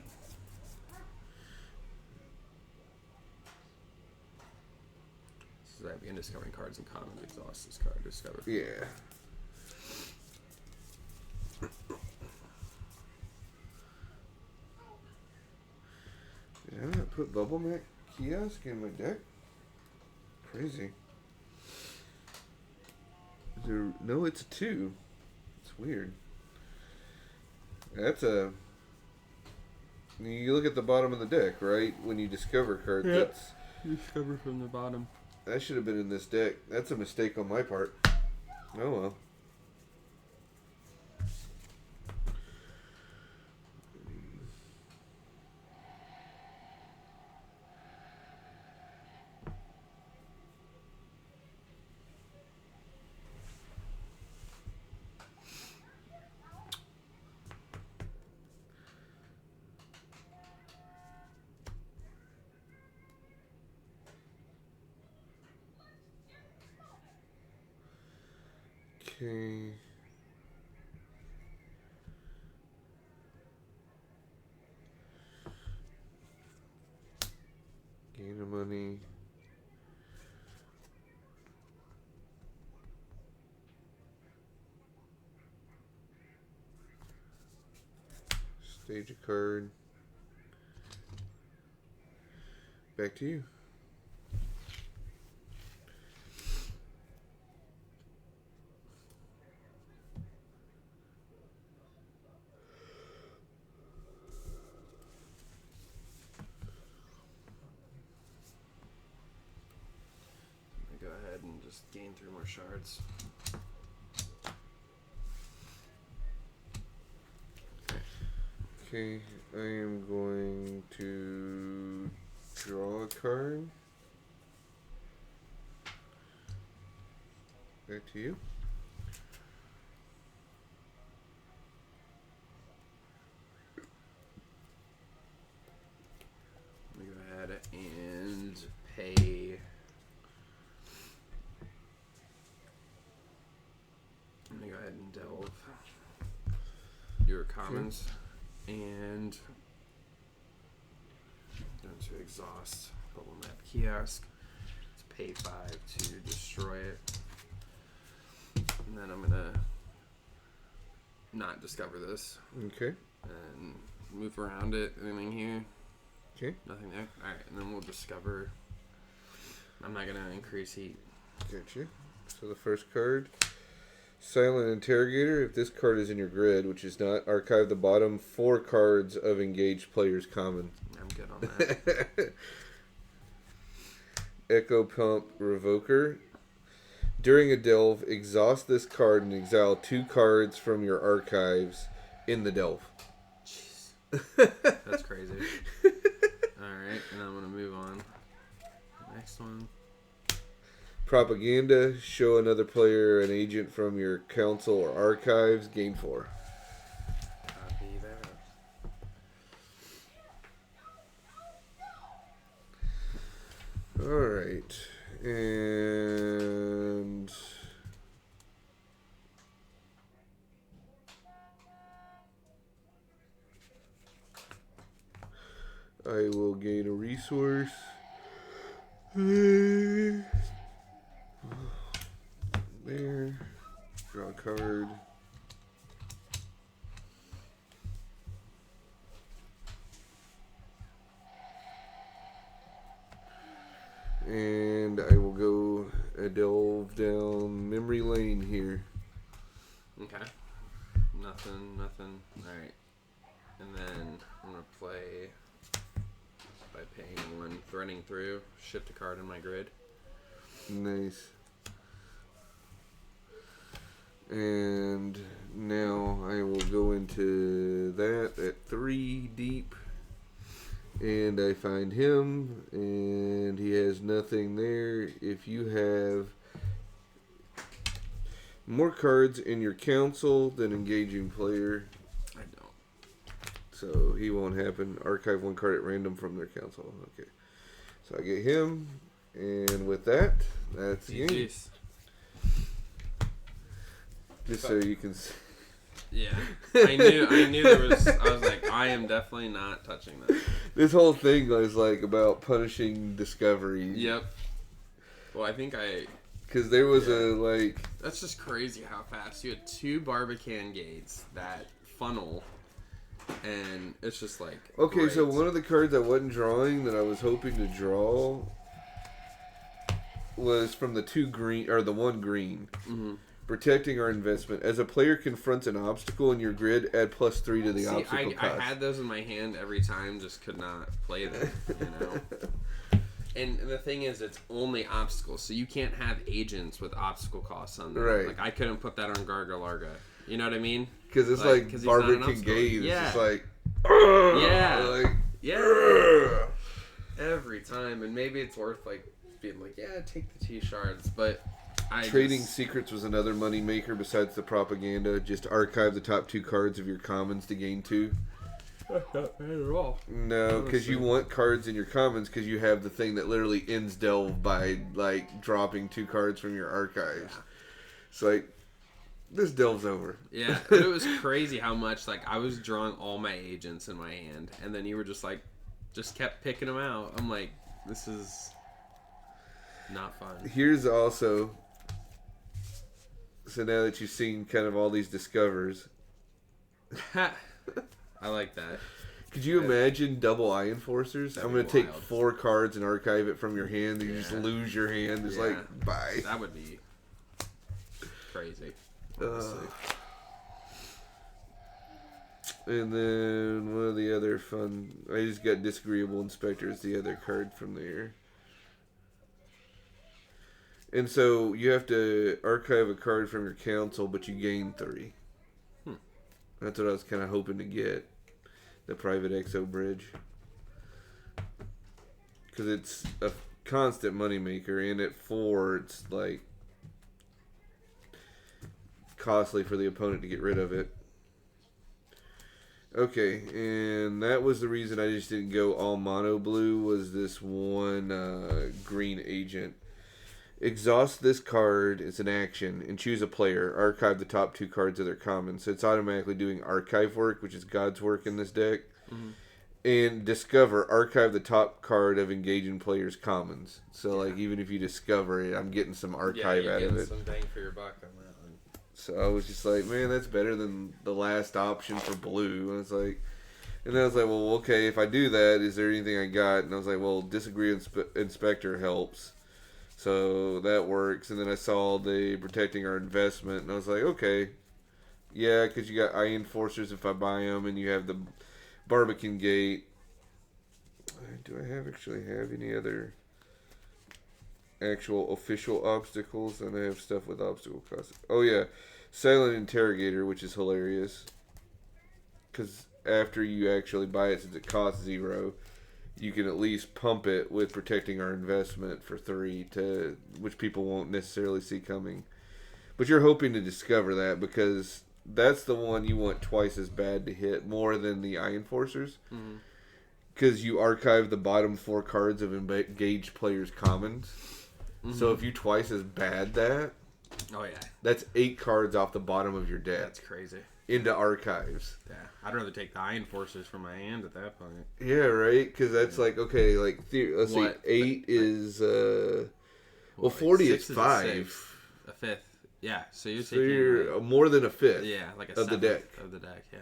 So I begin discovering cards in common. Exhaust this card. Discover. Yeah. Did I not put Bubble Mac Kiosk in my deck? Crazy. Is there, no, it's a 2. It's weird. That's a... You look at the bottom of the deck, right? When you discover cards, Yeah. that's... Discover from the bottom. That should have been in this deck. That's a mistake on my part. Oh well. Okay. Gain of money. Stage a card. Back to you. Go ahead and just gain 3 more shards. Okay, I am going to draw a card. Back to you. Let me go ahead and pay. I'm gonna go ahead and delve your commons and going to exhaust Bubble Map Kiosk. Let's pay 5 to destroy it. And then I'm gonna not discover this Okay. and move around it. Anything here? Okay. Nothing there. Alright, and then we'll discover. I'm not gonna increase heat. Gotcha. So the first card, Silent Interrogator. If this card is in your grid, which is not, archive the bottom 4 cards of engaged players' common. I'm good on that. Echo Pump Revoker. During a delve, exhaust this card and exile 2 cards from your archives in the delve. That's crazy. Alright, and I'm gonna move on. Next one. Propaganda. Show another player an agent from your council or archives. Gain 4. Copy that. Alright. And I will gain a resource. There. Draw a card. And I will go delve down memory lane here. Okay. Nothing. Alright. And then I'm going to play by paying 1, threading through, shift a card in my grid. Nice. And now I will go into that at 3 deep. And I find him, and he has nothing there. If you have more cards in your council than engaging player, I don't. so he won't happen. Archive 1 card at random from their council. Okay. So I get him, and with that, that's the game. GG's. Just so you can see. Yeah. I knew there was, I was like, I am definitely not touching that. This whole thing was like about punishing discovery. Yep. Well, I think Because there was that's just crazy how fast. You had 2 Barbican gates that funnel, and it's just like, Okay, great. so one of the cards I wasn't drawing that I was hoping to draw was from the 2 green, or the 1 green. Mm-hmm. Protecting our investment. As a player confronts an obstacle in your grid, add +3 to the obstacle I cost. had those in my hand every time, just could not play them, you know? And the thing is, it's only obstacles, so you can't have agents with obstacle costs on them. Right. Like, I couldn't put that on Garga Larga. You know what I mean? Because it's 'cause he's not an Barbican obstacle. Gate. It's Yeah. just like, Yeah. like, Yeah. Every time. And maybe it's worth, like, being like, yeah, take the T-shards, but Trading Secrets was another money maker besides the propaganda. Just archive the top 2 cards of your commons to gain 2. Not bad at all. No, because you want cards in your commons because you have the thing that literally ends delve by like dropping 2 cards from your archives. Yeah. It's like this delves over. Yeah, it was crazy how much like I was drawing all my agents in my hand, and then you were just kept picking them out. I'm like, this is not fun. Here's also, so now that you've seen kind of all these discovers, I like that. could you imagine double Eye Enforcers? That'd I'm be going to take wild. 4 cards and archive it from your hand, and you just Yeah. lose your hand. It's Yeah. like, bye. That would be crazy. Honestly. And then one of the other fun, I just got Disagreeable Inspector as the other card from there. And so you have to archive a card from your council, but you gain 3. That's what I was kind of hoping to get. The Private Exo Bridge. Because it's a constant moneymaker, and at 4, it's like costly for the opponent to get rid of it. Okay, and that was the reason I just didn't go all mono blue, was this one green agent. Exhaust this card, it's an action, and choose a player. Archive the top 2 cards of their commons. So it's automatically doing archive work, which is God's work in this deck. Mm-hmm. And discover, archive the top card of engaging players' commons. So like even if you discover it, I'm getting some archive you're out of getting it. some bang for your buck on that one. So I was just like, man, that's better than the last option for blue. And it's like, and then I was like, well, okay, if I do that, is there anything I got? And I was like, well, Disagree Inspector helps. So that works. And then I saw the Protecting Our Investment, and I was like, okay, yeah, because you got Eye Enforcers if I buy them, and you have the Barbican Gate. Do I actually have any other actual official obstacles? And I have stuff with obstacle costs. Oh yeah, Silent Interrogator, which is hilarious. Because after you actually buy it, since it costs 0, you can at least pump it with Protecting Our Investment for 3, which people won't necessarily see coming. But you're hoping to discover that, because that's the one you want twice as bad to hit, more than the Eye Enforcers. Because you archive the bottom 4 cards of engaged players' commons. So if you twice as bad that, Oh yeah, that's 8 cards off the bottom of your deck that's crazy. into archives. Yeah, I'd rather take the Eye Enforcers from my hand at that point. Yeah, right? Because that's like, okay, like, let's see, What? 8 is, well, Like 40 is 6 a 5. sixth, a fifth. Yeah, so you're So taking you're more than a fifth. yeah, like a of the seventh deck. of the deck. Yeah,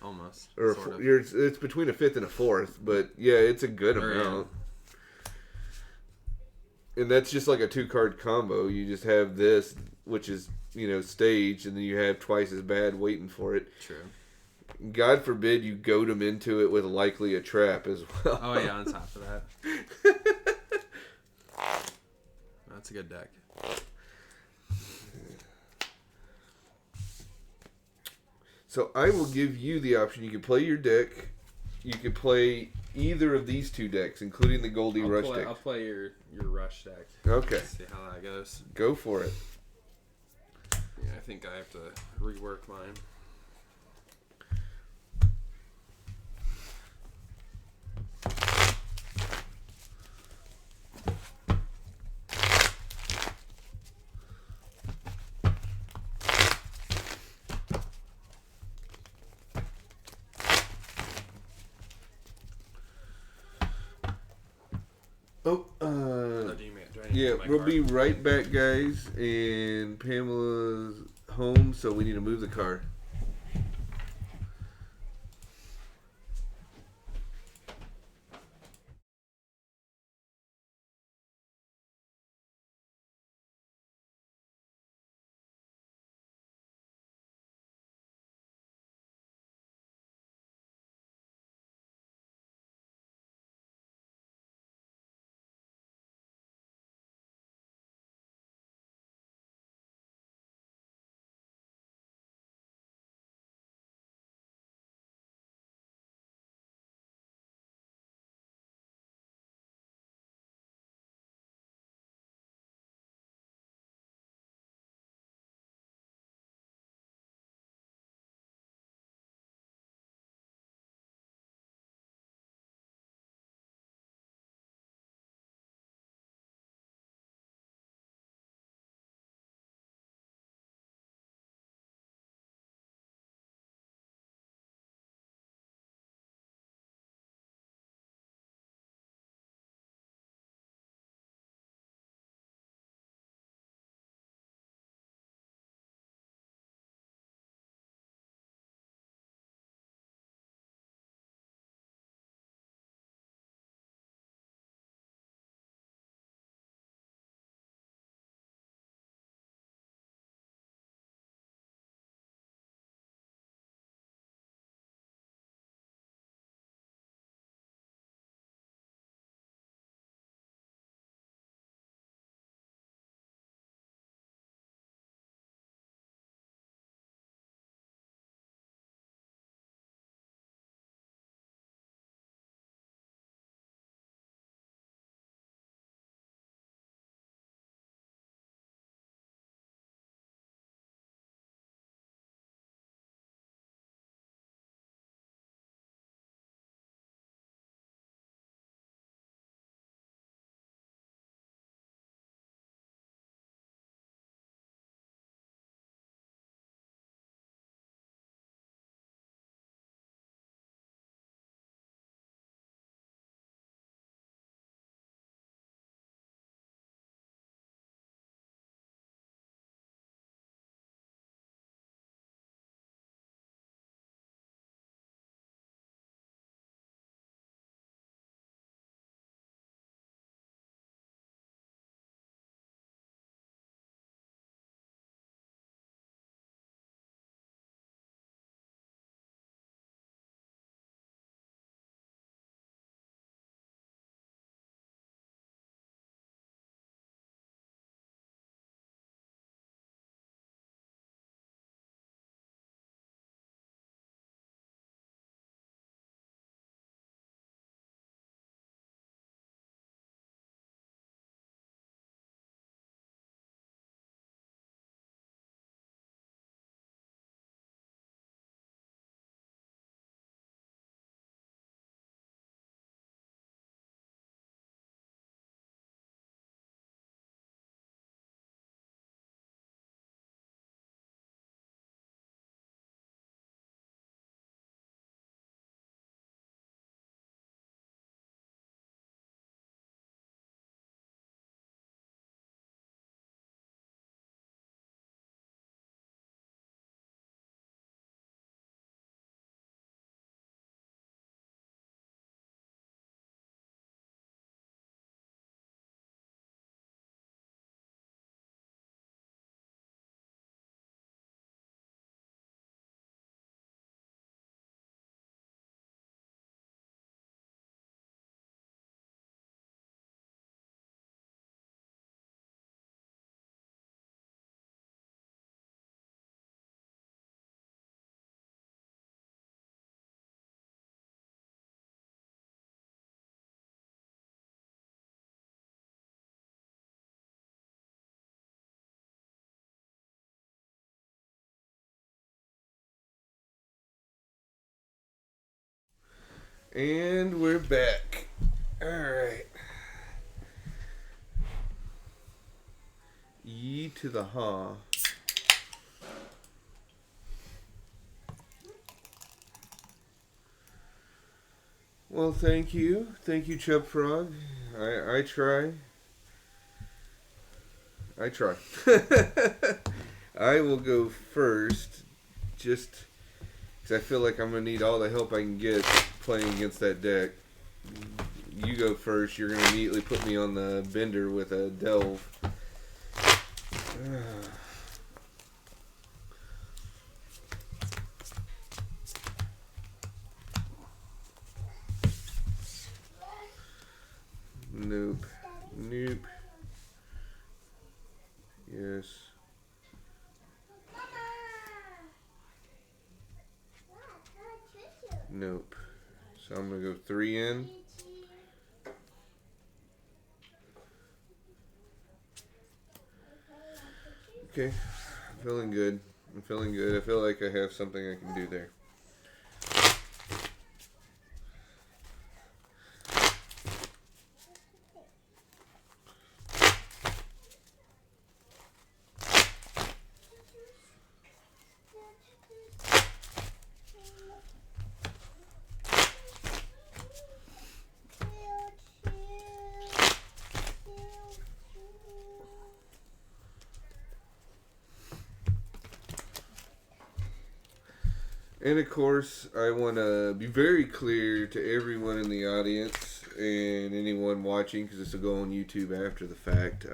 almost. Or sort of. it's between a fifth and a fourth, but yeah, it's a good Or, yeah. amount. and that's just like a 2-card combo. You just have this, which is, staged, and then you have twice as bad waiting for it. True. God forbid you goad them into it with likely a trap as well. Oh yeah, on top of that. That's a good deck. So I will give you the option. You can play your deck. You can play either of these 2 decks, including the Goldie Rush deck. I'll play your Rush deck. Okay. See how that goes. Go for it. Yeah, I think I have to rework mine. Oh, Do I need yeah, to get my we'll card? be right back, guys. And Pamela's home, so we need to move the car. And we're back. Alright. Ye to the ha. Well, thank you. Thank you, Chub Frog. I try. I try. I will go first, just because I feel like I'm going to need all the help I can get playing against that deck. You go first. You're going to immediately put me on the bender with a delve. Nope. Nope. Yes. Nope. So I'm going to go 3 in. Okay. I'm feeling good. I'm feeling good. I feel like I have something I can do there. And of course, I want to be very clear to everyone in the audience and anyone watching, because this will go on YouTube after the fact.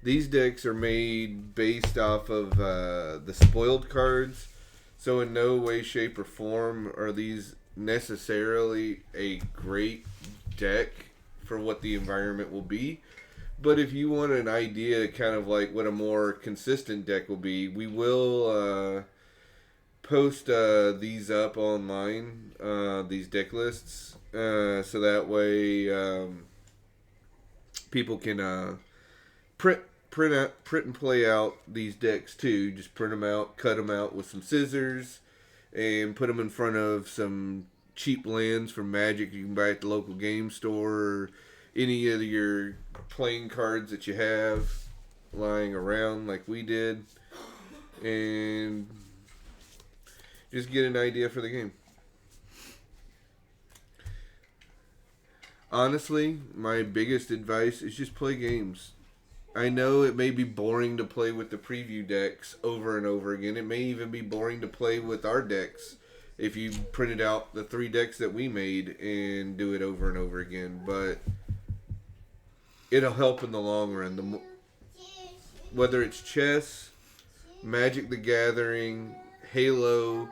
These decks are made based off of the spoiled cards, so in no way, shape, or form are these necessarily a great deck for what the environment will be. But if you want an idea, kind of like what a more consistent deck will be, we will post these up online, these deck lists, so that way people can print and play out these decks too. Just print them out, cut them out with some scissors, and put them in front of some cheap lands from Magic you can buy at the local game store, or any of your playing cards that you have lying around like we did, and just get an idea for the game. Honestly, my biggest advice is just play games. I know it may be boring to play with the preview decks over and over again. It may even be boring to play with our decks if you printed out the 3 decks that we made and do it over and over again. But it'll help in the long run. Whether it's chess, Magic the Gathering, Halo,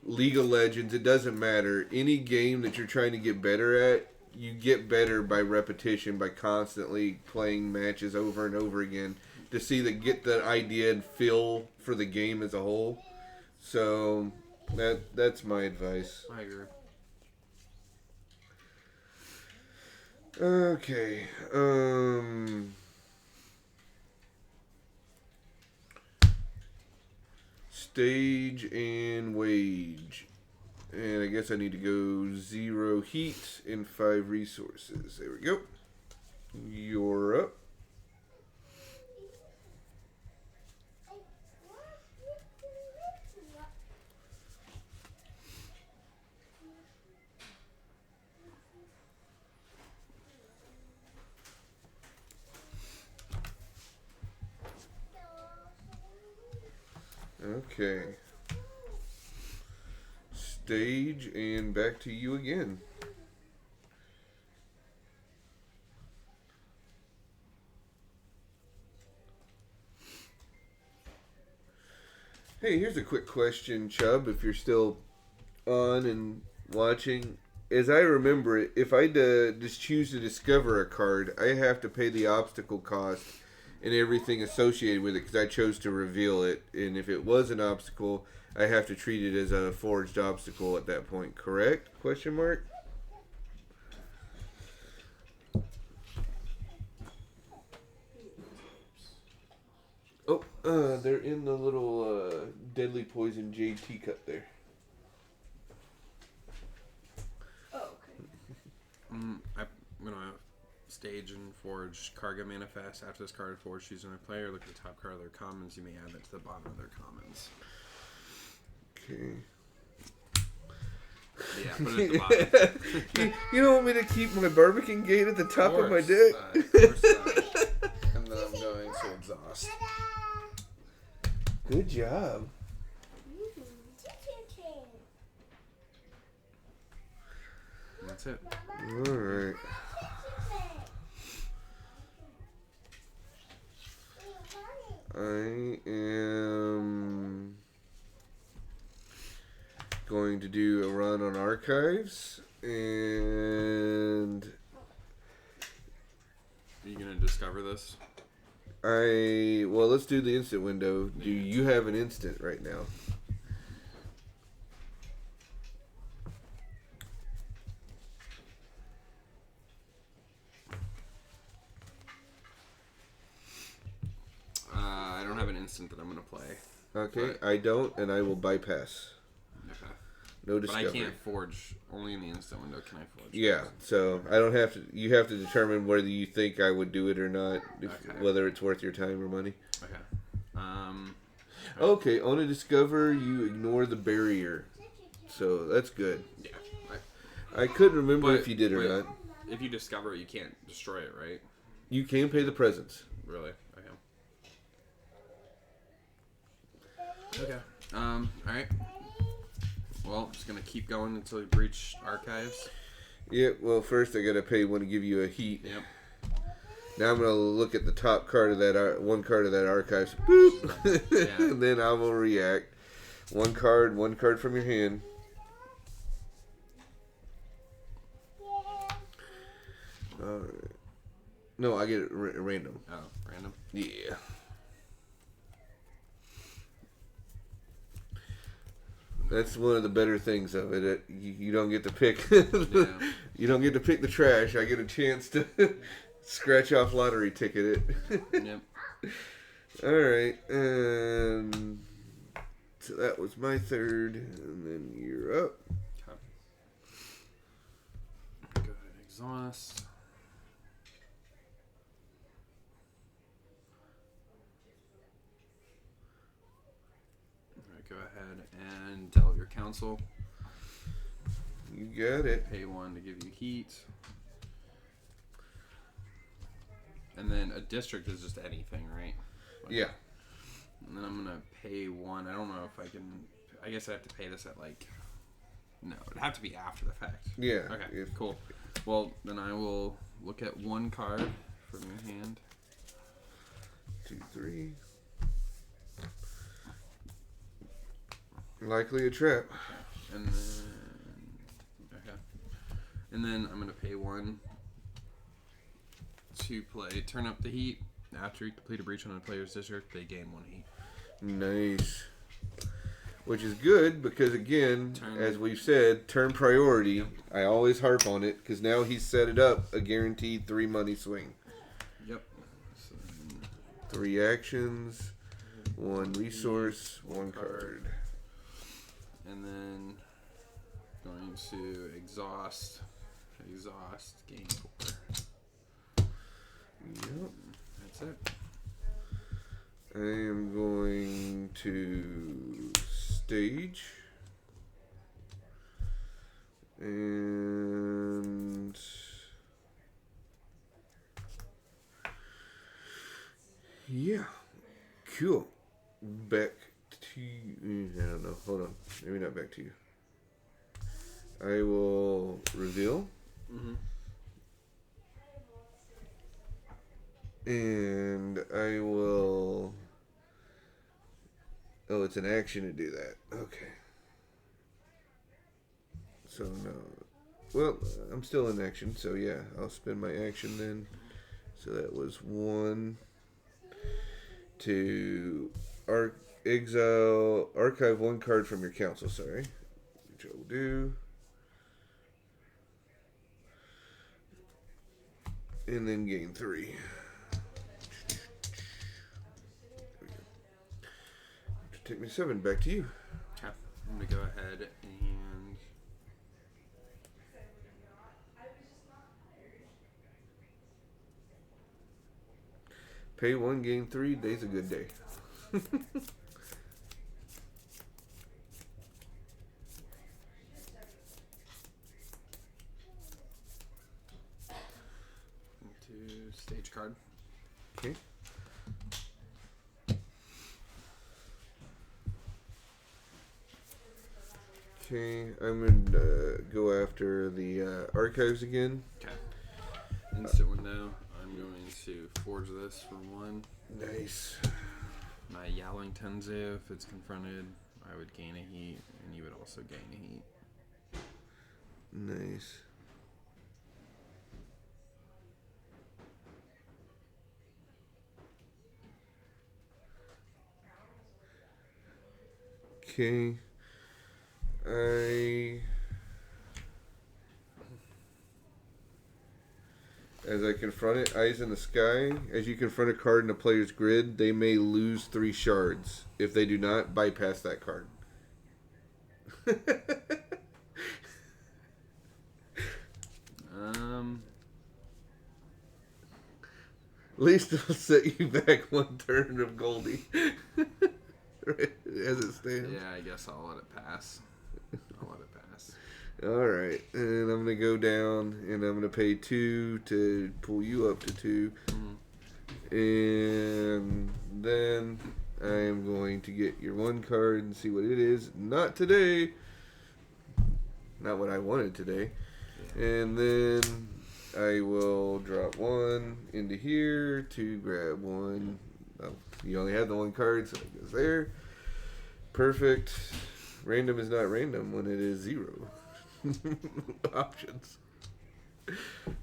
League of Legends, it doesn't matter. Any game that you're trying to get better at, you get better by repetition, by constantly playing matches over and over again to get the idea and feel for the game as a whole. So that's my advice. I agree. Okay. Stage and wage. And I guess I need to go 0 heat and 5 resources. There we go. You're up. Okay. Stage and back to you again. Hey, here's a quick question, Chubb, if you're still on and watching. As I remember it, if I just choose to discover a card, I have to pay the obstacle cost and everything associated with it because I chose to reveal it. And if it was an obstacle, I have to treat it as a forged obstacle at that point. Correct? Question mark? Oh, they're in the little deadly poison jade teacup there. forge Cargo Manifest. After this card is forged, choose another player. Look at the top card of their commons. You may add that to the bottom of their commons. Okay. Yeah, put it at the bottom. You don't want me to keep my Barbican Gate at the top of my deck? Of course not. And then I'm going to exhaust. Good job. That's it. Alright. I am going to do a run on archives, and Are you going to discover this? well, let's do the instant window. Do you have an instant right now? I don't have an instant that I'm going to play. Okay, Right. I don't, and I will bypass. Okay. No But discovery. I can't forge. Only in the instant window can I forge. Yeah, so I don't have to. You have to determine whether you think I would do it or not, Okay. whether it's worth your time or money. Okay. Okay, on a discover, you ignore the barrier, so that's good. Yeah. I couldn't remember But- if you did or but- not. If you discover it, you can't destroy it, right? You can pay the presents. Really? Okay. Okay. Alright. Well, I'm just gonna keep going until we breach archives. Yeah, well, first I gotta pay one to give you a heat. Yep. Now I'm gonna look at the top card of that, one card of that archives. Boop! Yeah. And then I will react. One card from your hand. Alright. No, I get it random. Oh, random. Yeah. That's one of the better things of it. You don't get to pick. Yeah. You don't get to pick the trash. I get a chance to scratch off lottery ticket it. Yep. All right, and so that was my third, and then you're up. Okay. Go ahead, exhaust. Alright, go ahead and delve your council. You got it. Pay one to give you heat. And then a district is just anything, right? Like- Yeah. And then I'm gonna pay one. I don't know if I can. I guess I have to pay this at like. No, it'd have to be after the fact. Yeah. Okay. if- Cool. Well, then I will look at one card from your hand. 2, 3. Likely a trap. And then. Okay. And then I'm gonna pay one to play. Turn up the heat. After you complete a breach on a player's district, they gain one heat. Nice. Which is good because, again, Turn. as we've said, turn priority. I always harp on it because now he's set it up a guaranteed 3 money swing. Yep. So then 3 actions, 1 resource, 1 card. And then going to exhaust, gain 4. Yep. That's it. I am going to stage. And yeah, cool. Back to you. I don't know. Hold on. Maybe not back to you. I will reveal. Mm-hmm. And I will. Oh, it's an action to do that. Okay. So no. Well, I'm still in action, so yeah, I'll spend my action then. So that was 1 to exile, archive 1 card from your council. Sorry, which I will do. And then gain 3. Take me 7. Back to you. Okay. I'm gonna go ahead and Pay 1, gain 3. Day's a good day. Into stage card. Okay. Okay, I'm gonna go after the archives again. Okay. Instant window. I'm going to forge this for 1. Nice. My Yowling Tenzu, if it's confronted, I would gain a heat, and you would also gain a heat. Nice. Okay. As I confront it, eyes in the sky. As you confront a card in a player's grid, they may lose 3 shards. If they do not, bypass that card. At least it'll set you back 1 turn of Goldie. Right, as it stands. Yeah, I guess I'll let it pass. Alright, and I'm going to go down and I'm going to pay 2 to pull you up to 2. And then I am going to get your 1 card and see what it is. Not today. Not what I wanted today. Yeah. And then I will drop 1 into here to grab 1. Oh, you only have the 1 card, so it goes there. Perfect. Random is not random when it is 0. Options.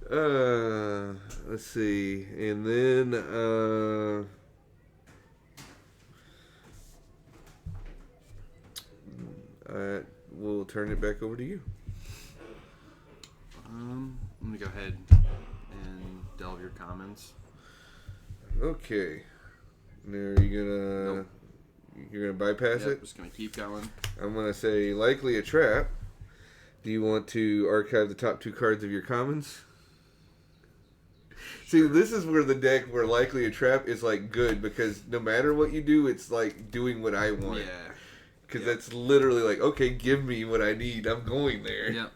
Let's see. And then we'll turn it back over to you. I'm gonna go ahead and delve your commons. Okay. Now are you gonna Nope. you're gonna bypass it? Just gonna keep going. I'm gonna say likely a trap. Do you want to archive the top 2 cards of your commons? See, this is where the deck where likely a trap is like good because no matter what you do, it's like doing what I want. Yeah. Because that's literally like, okay, give me what I need. I'm going there. Yep.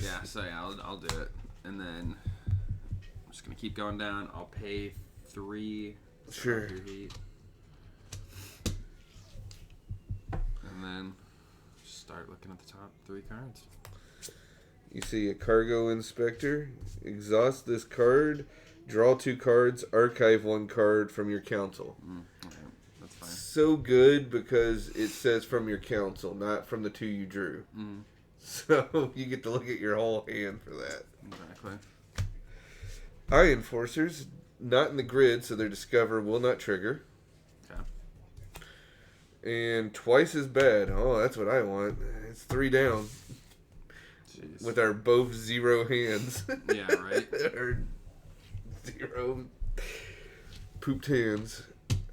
Yeah. So yeah, I'll do it, and then I'm just gonna keep going down. I'll pay 3. Sure. Your heat. And then start looking at the top 3 cards. You see a cargo inspector. Exhaust this card. Draw 2 cards. Archive 1 card from your council. Okay, that's fine. So good because it says from your council, not from the 2 you drew. So you get to look at your whole hand for that. Exactly. Eye enforcers, not in the grid, so their discover will not trigger. Okay. And twice as bad. Oh, that's what I want. It's 3 down. Jeez. With our both 0 hands. Yeah, right. Our 0 pooped hands.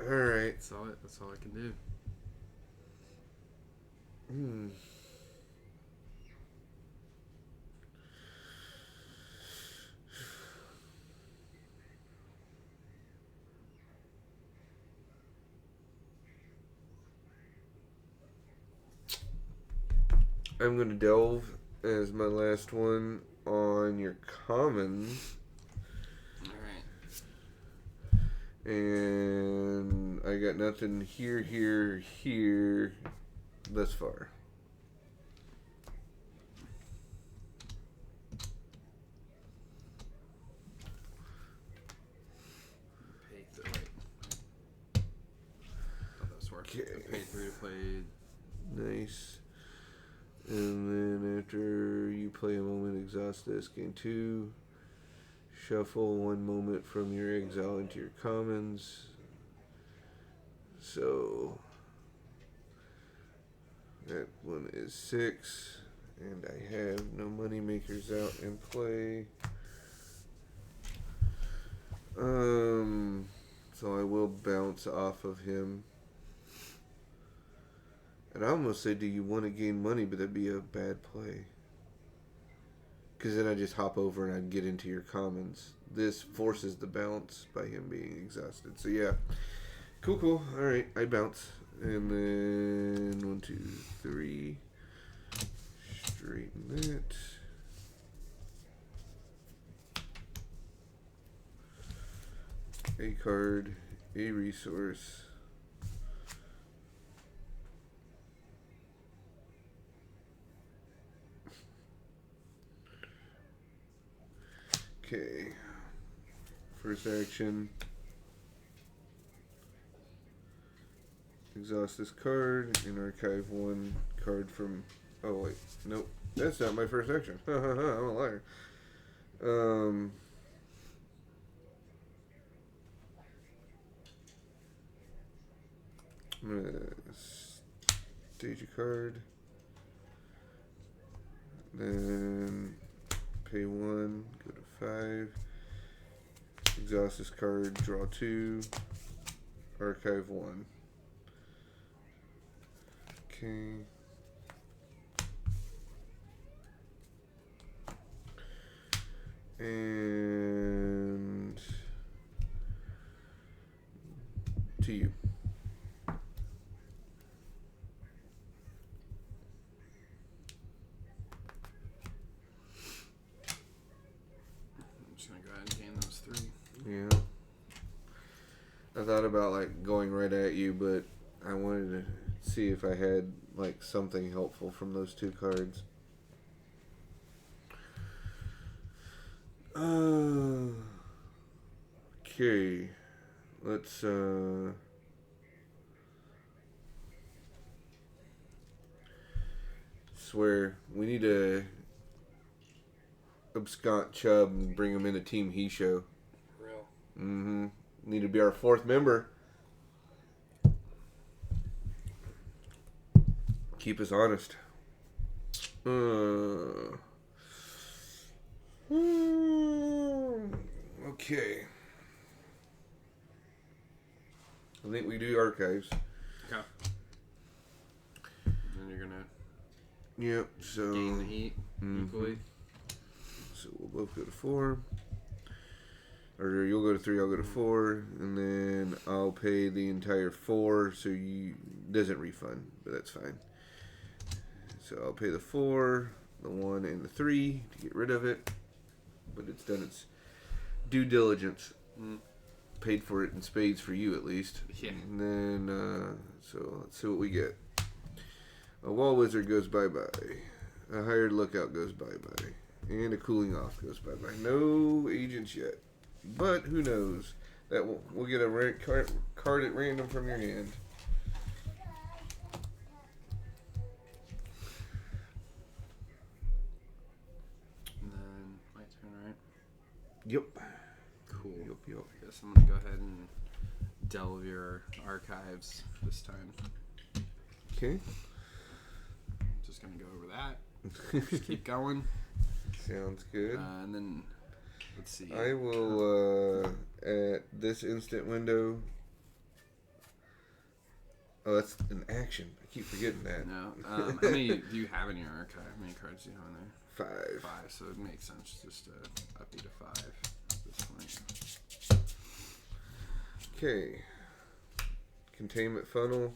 Alright. That's all I can do. I'm going to delve as my last one on your commons. Alright. And I got nothing here thus far. Pay 3. Oh, that's work. Okay. Pay 3 to play. Nice. And then after you play a moment, exhaust this, gain 2. Shuffle 1 moment from your exile into your commons. So that one is 6. And I have no money makers out in play. So I will bounce off of him. And I almost say, do you want to gain money? But that'd be a bad play. Because then I just hop over and I'd get into your commons. This forces the bounce by him being exhausted. So yeah. Cool. Alright, I bounce. And then 1, 2, 3. Straighten that. A card, a resource. Okay. First action. Exhaust this card and archive 1 card from. Oh wait, nope. That's not my first action. I'm a liar. I'm gonna stage a card. Then pay 1, go to 5. Exhaust this card, draw 2. Archive 1. Okay. And to you. I'm just gonna go ahead and gain those 3. Yeah. I thought about like going right at you, but I wanted to see if I had like something helpful from those 2 cards. Okay. Let's swear we need to abscond Chubb and bring him into Team Hisshou. Real. Mm-hmm. Need to be our 4th member. Keep us honest. Okay. I think we do archives. Okay. And then you're gonna Yep. So gain the heat equally. So we'll both go to 4. Or you'll go to 3, I'll go to 4, and then I'll pay the entire 4, so you doesn't refund, but that's fine. So I'll pay the 4, the 1, and the 3 to get rid of it, but it's done its due diligence. Paid for it in spades for you at least. Yeah. And then so let's see what we get. A wall wizard goes bye-bye. A hired lookout goes bye-bye. And a cooling off goes bye-bye. No agents yet. But who knows? That we'll get a card at random from your hand. And then my turn, right? Yep. Cool. Yep. I guess I'm gonna go ahead and delve your archives this time. Okay. Just gonna go over that. Just keep going. Sounds good. And then let's see. I will at this instant window. Oh, that's an action. I keep forgetting that. No. How many do you have in your archive? How many cards do you have in there? 5. 5. So it makes sense just to up you to 5 at this point. Okay. Containment funnel.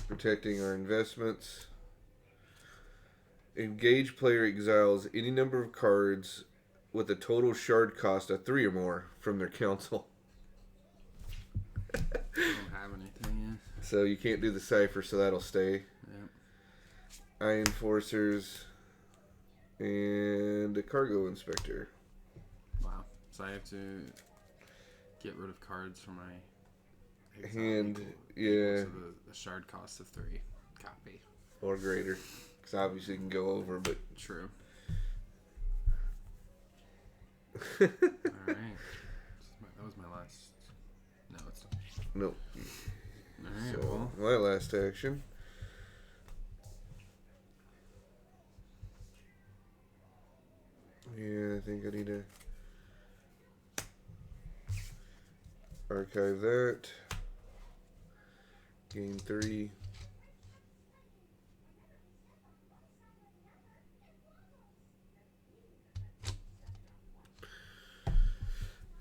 Protecting our investments. Engage player exiles any number of cards with a total shard cost of 3 or more from their council. I don't have anything yet. So you can't do the cipher, so that'll stay. Yep. Eye enforcers and a cargo inspector. Wow. So I have to get rid of cards from my Hand, equal yeah, to the shard cost of 3. Copy. or greater. Because obviously it can go over, but True. All right. That was my last. No, it's not. nope. All right. So Well, my last action. Yeah, I think I need to archive that. Gain 3. 3.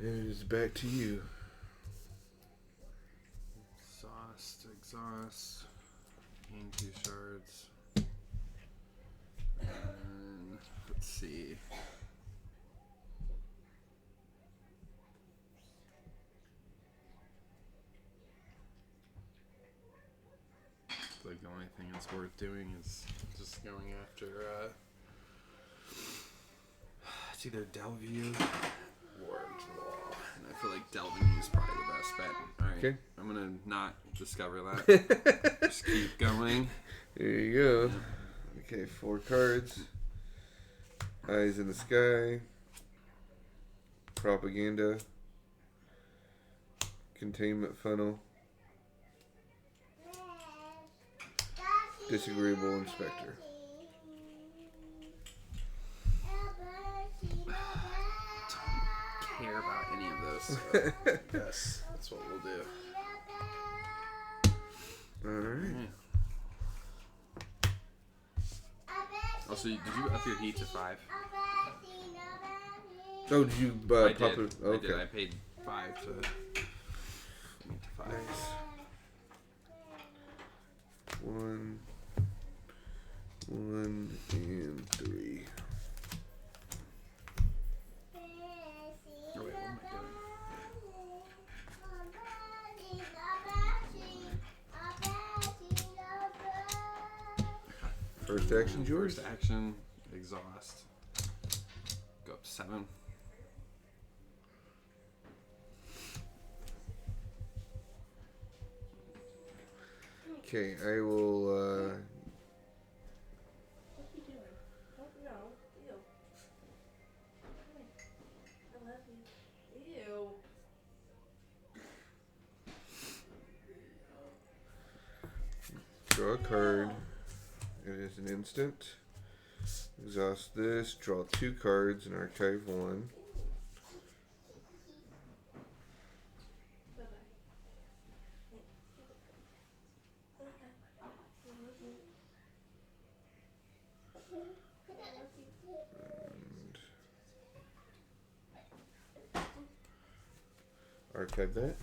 And it is back to you. Exhaust. Gain 2 shards. And let's see. Like the only thing that's worth doing is just going after it's either Delview or Draw. And I feel like Delview is probably the best bet. Alright. Okay. I'm gonna not discover that. Just keep going. There you go. Okay, 4 cards. Eyes in the Sky. Propaganda. Containment Funnel. Disagreeable Inspector. Care about any of those. So yes, that's what we'll do. Alright. Also, did you up your heat to 5? Oh, did you I pop did. it? Okay. I did. I paid 5 to heat to 5. Nice. 1, and 3. Oh, wait, what am I doing? First action's yours. First action, exhaust. Go up 7. Okay, I will. What are you doing? Oh, no. Ew. I love you. Ew. Draw a card. It is an instant. Exhaust this. Draw 2 cards and archive 1. Bye-bye. I love you. And archive that.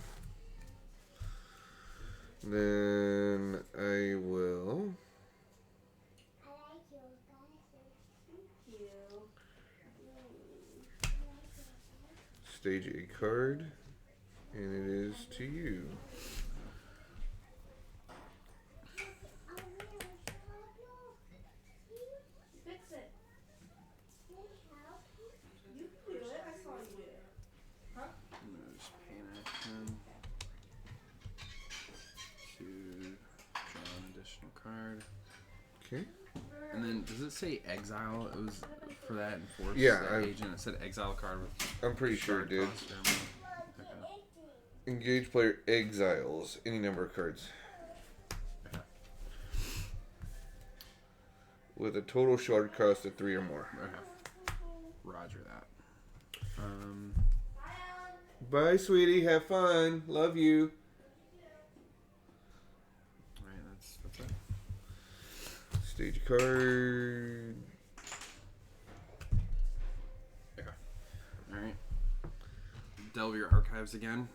Then I will stage a card, and it is to you. Fix it. You can do it. I saw you do it. I'm gonna just pay an action to draw an additional card. Okay. And then, does it say exile? It was for that enforce Yeah, that I- agent. It said exile card with I'm pretty sure it did. cost damage. Okay. Engage player exiles any number of cards Okay. with a total shard cost of 3 or more. Okay. Roger that. Bye, sweetie. Have fun. Love you. Alright, that's it. Stage a card. Okay. Alright. Delve your archives again.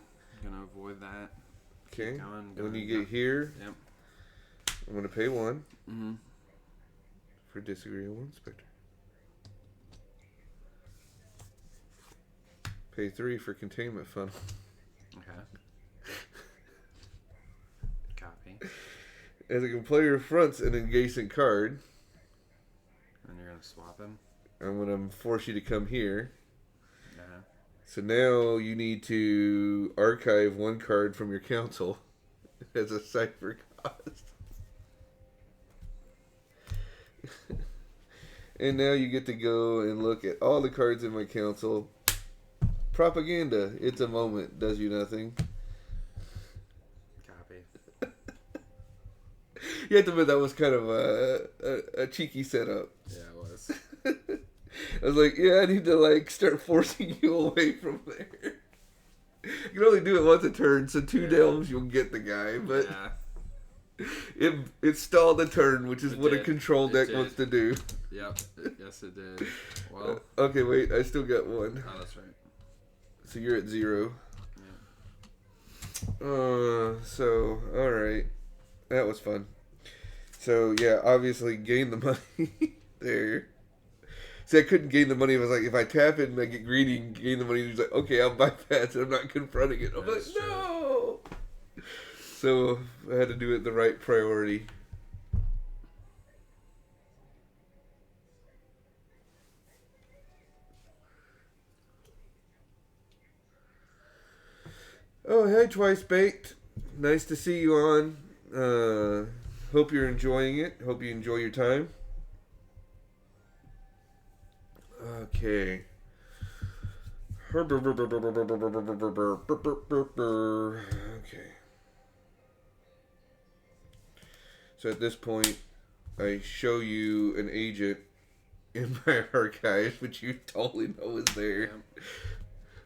I'm gonna avoid that. Okay. Going, When you going. get here, Yep. I'm going to pay 1 Mm-hmm. for disagreeable inspector. Pay 3 for containment funnel. Okay. Copy. As a player fronts an adjacent card, And you're gonna swap him. I'm going to force you to come here. Yeah. So now you need to archive 1 card from your council as a cipher cost. And now you get to go and look at all the cards in my council. Propaganda. It's a moment. Does you nothing. Copy. You have to admit that was kind of a cheeky setup. Yeah, it was. I was like, yeah, I need to like start forcing you away from there. You can only do it once a turn, so 2 delves you'll get the guy, but Yeah. it stalled a turn, which is It what a did. control It deck did. wants to do. Yep. Yes, it did. Well. Okay, wait, I still got 1. Oh, that's right. So you're at 0. Yeah. So all right, that was fun. So yeah, obviously gain the money there. See, I couldn't gain the money. It was like if I tap it and I get greedy and gain the money, he's like, okay, I'll bypass it. I'm not confronting it. I'm That's like, no. So I had to do it the right priority. Oh, hey, Twice Baked. Nice to see you on. Hope you're enjoying it. Hope you enjoy your time. Okay. Okay. So at this point, I show you an agent in my archives, which you totally know is there. Yeah.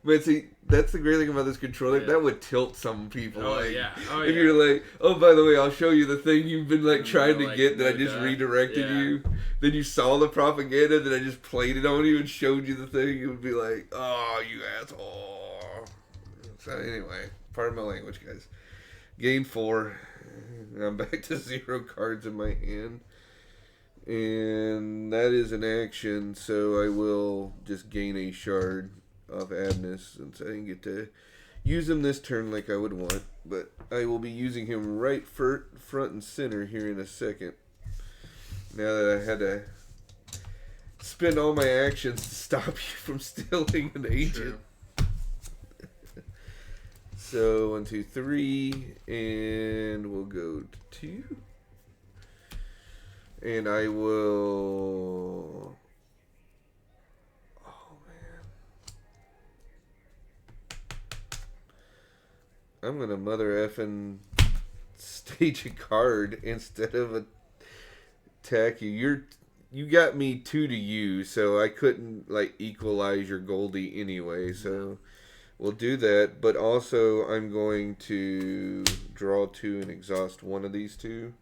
But see, that's the great thing about this controller. Yeah. That would tilt some people. Oh, like, yeah. Oh, if yeah. you're like, oh, by the way, I'll show you the thing you've been like And trying they're to like, get that I no just duh. redirected Yeah. you. Then you saw the propaganda that I just played it on you and showed you the thing. It would be like, oh, you asshole. So anyway, pardon my language, guys. Game 4. I'm back to 0 cards in my hand. And that is an action, so I will just gain a shard off Adness since I didn't get to use him this turn like I would want. But I will be using him right front and center here in a second. Now that I had to spend all my actions to stop you from stealing an agent. So 1, 2, 3, and we'll go to 2. And I will. Oh man, I'm gonna mother effing stage a card instead of attack you. You got me 2 to you, so I couldn't like equalize your Goldie anyway. So we'll do that. But also, I'm going to draw 2 and exhaust one of these 2.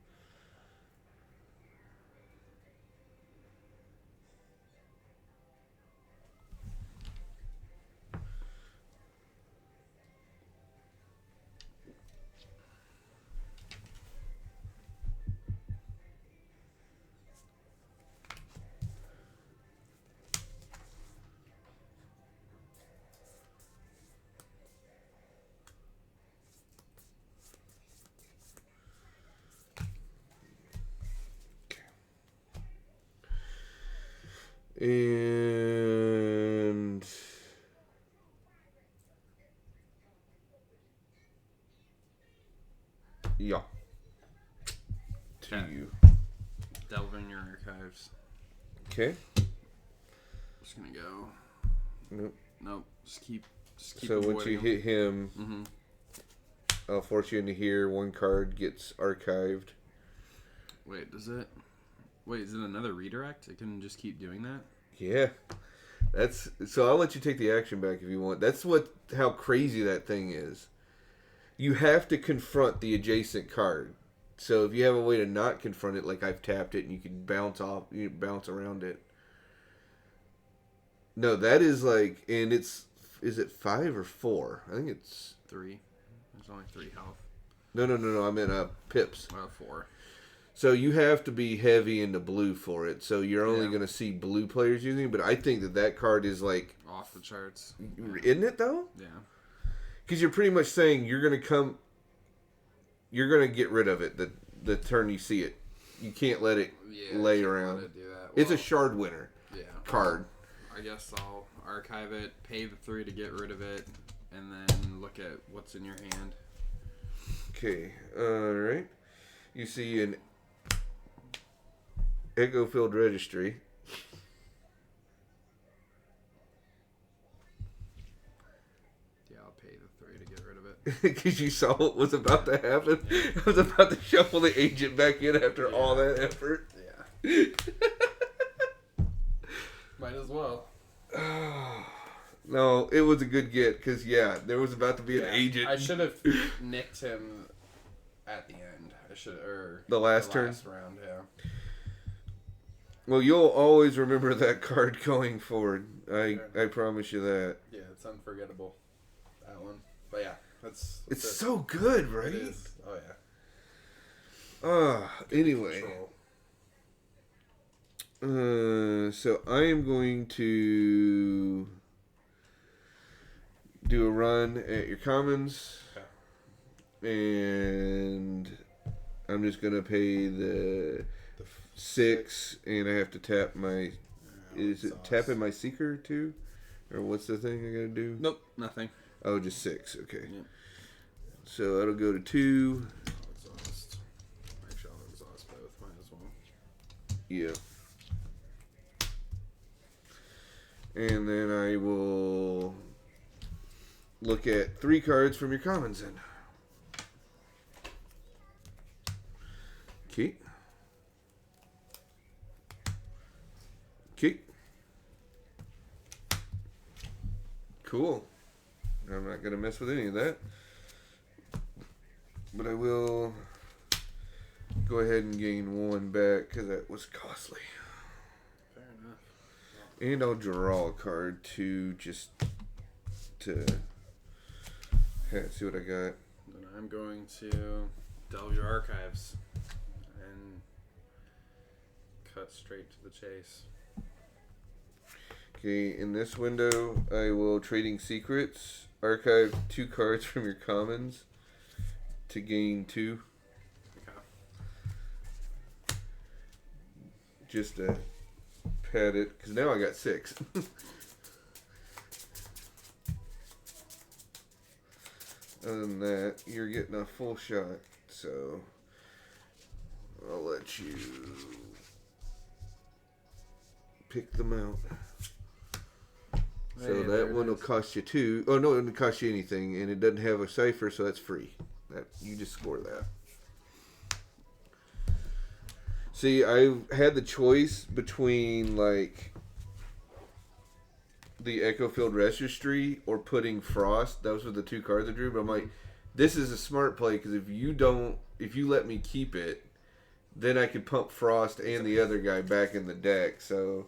And yeah, to Okay. you. Delve in your archives. Okay. Just gonna go. Nope. Nope. Just keep So once you hit him, Mm-hmm. I'll force you into here. One card gets archived. Wait, does it? Wait, is it another redirect? It can just keep doing that? Yeah. That's so I'll let you take the action back if you want. That's how crazy that thing is. You have to confront the adjacent card. So if you have a way to not confront it, like I've tapped it and you can bounce around it. No, that is like, and is it 5 or 4? I think it's 3. There's only 3 health. no. I meant pips. 4. So you have to be heavy into blue for it. So you're only Yeah. going to see blue players using it. But I think that card is like, Off the charts. isn't it though? Yeah. Because you're pretty much saying you're going to get rid of it the turn you see it. You can't let it lay can't around. let it do that. It's a Well, shard winner yeah. card. I guess I'll archive it, pay the 3 to get rid of it, and then look at what's in your hand. Okay, alright. You see an echo-filled registry. Yeah, I'll pay the 3 to get rid of it. Because you saw what was about to happen. I was about to shuffle the agent back in after all that effort. Yeah. Might as well. No, it was a good get because there was about to be an Yeah, agent. I should have nicked him at the end. The last turn? round, yeah. Well, you'll always remember that card going forward. I promise you that. Yeah, it's unforgettable. that one. But yeah, that's It's it. so good, right? It is. Oh yeah. Anyway. So I am going to do a run at your commons. And I'm just gonna pay the 6, and I have to tap my. Is it tapping my seeker too, or what's the thing I gotta do? Nope, nothing. Oh, just 6. Okay. Yeah. So that'll go to 2. Exhaust. Actually, I'll exhaust both. Might as well. Yeah. And then I will look at 3 cards from your commons then. Okay. Okay. Cool. I'm not going to mess with any of that. But I will go ahead and gain 1 back because that was costly. Fair enough. And I'll draw a card too, just to see what I got. Then I'm going to delve your archives and cut straight to the chase. Okay, in this window, I will Trading Secrets, archive 2 cards from your commons to gain 2. Okay. Just to pad it, because now I got 6. Other than that, you're getting a full shot, so I'll let you pick them out. So Hey, there that it one will is. cost you 2. Oh no, it doesn't cost you anything, and it doesn't have a cipher, so that's free. That you just score that. See, I had the choice between like the Echo Field Registry or putting Frost. Those were the 2 cards I drew, but I'm like, this is a smart play because if you let me keep it, then I could pump Frost and the other guy back in the deck. So,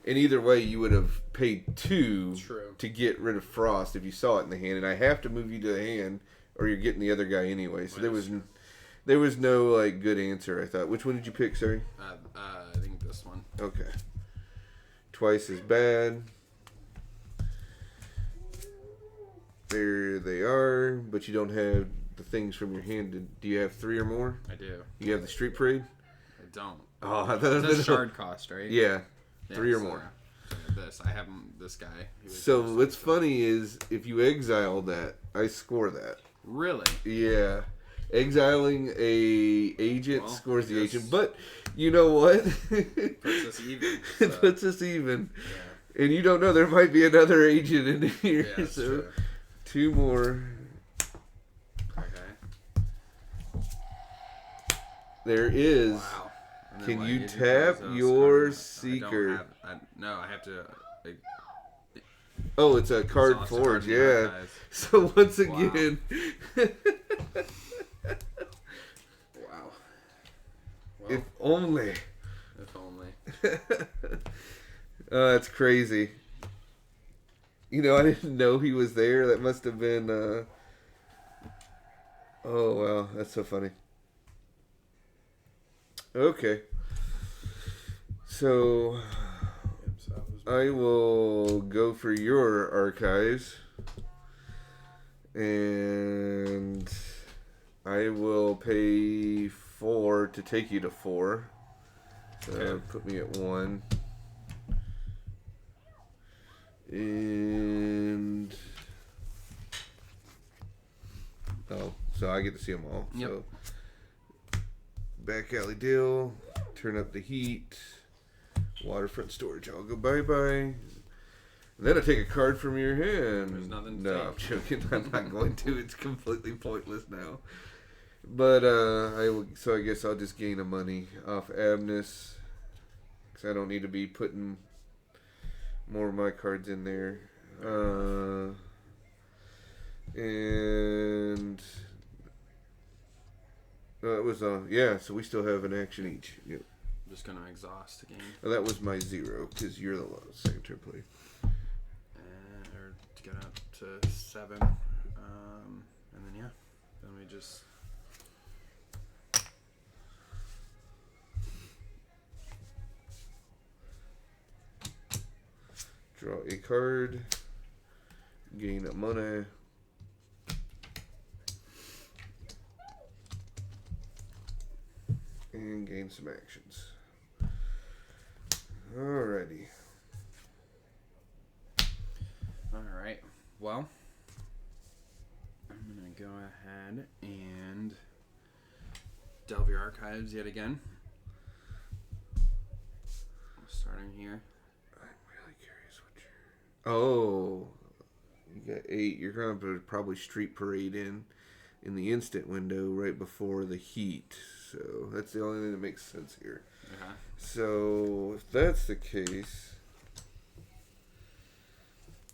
in either way, you would have paid 2 True. to get rid of Frost if you saw it in the hand, and I have to move you to the hand, or you're getting the other guy anyway. So there was no like good answer. I thought. Which one did you pick, sorry? I think this one. Okay. Twice as bad. There they are, but you don't have the things from your hand. Do you have 3 or more? I do. You have the Street Parade? I don't. Oh, I It's a shard cost, right? Yeah, Yeah, 3 or so- more. This. I have this guy. So what's funny is if you exile that, I score that. Really? Yeah. Exiling a agent Well, scores the I guess- agent, but you know what? Puts us even. It so- puts us even. Yeah. And you don't know, there might be another agent in here. Yeah, that's so true. 2 more. Okay. There is. Wow. And then Can what, you agent tap goes, your I seeker? don't have, no, I have to. Oh, it's a card exhaust a forge, card in the yeah. archives. So once Wow. again, Wow. Well, if only. if only. That's crazy. You know, I didn't know he was there. That must have been. Oh wow, that's so funny. Okay. So Yep, so that was I will go for your archives, and I will pay 4 to take you to 4. So Okay. put me at 1. And so I get to see them all. Yep. So back alley deal, turn up the heat, waterfront storage. I'll go bye. Then I take a card from your hand. There's nothing to No, I'm take. joking. I'm not going to. It's completely pointless now. But so I guess I'll just gain a money off Abnus, because I don't need to be putting more of my cards in there. And it was yeah. So we still have an action each. Yep. I'm just gonna exhaust again. Well, that was my 0 because you're the second turn play. Or to get up to to 7. And then yeah, then we just draw a card, gain a mana, and gain some actions. Alrighty. Alright, well, I'm gonna go ahead and delve your archives yet again. Starting here. I'm really curious what you're... Oh, you got 8. You're going to probably Street Parade in the instant window right before the heat. So that's the only thing that makes sense here. Okay. So if that's the case,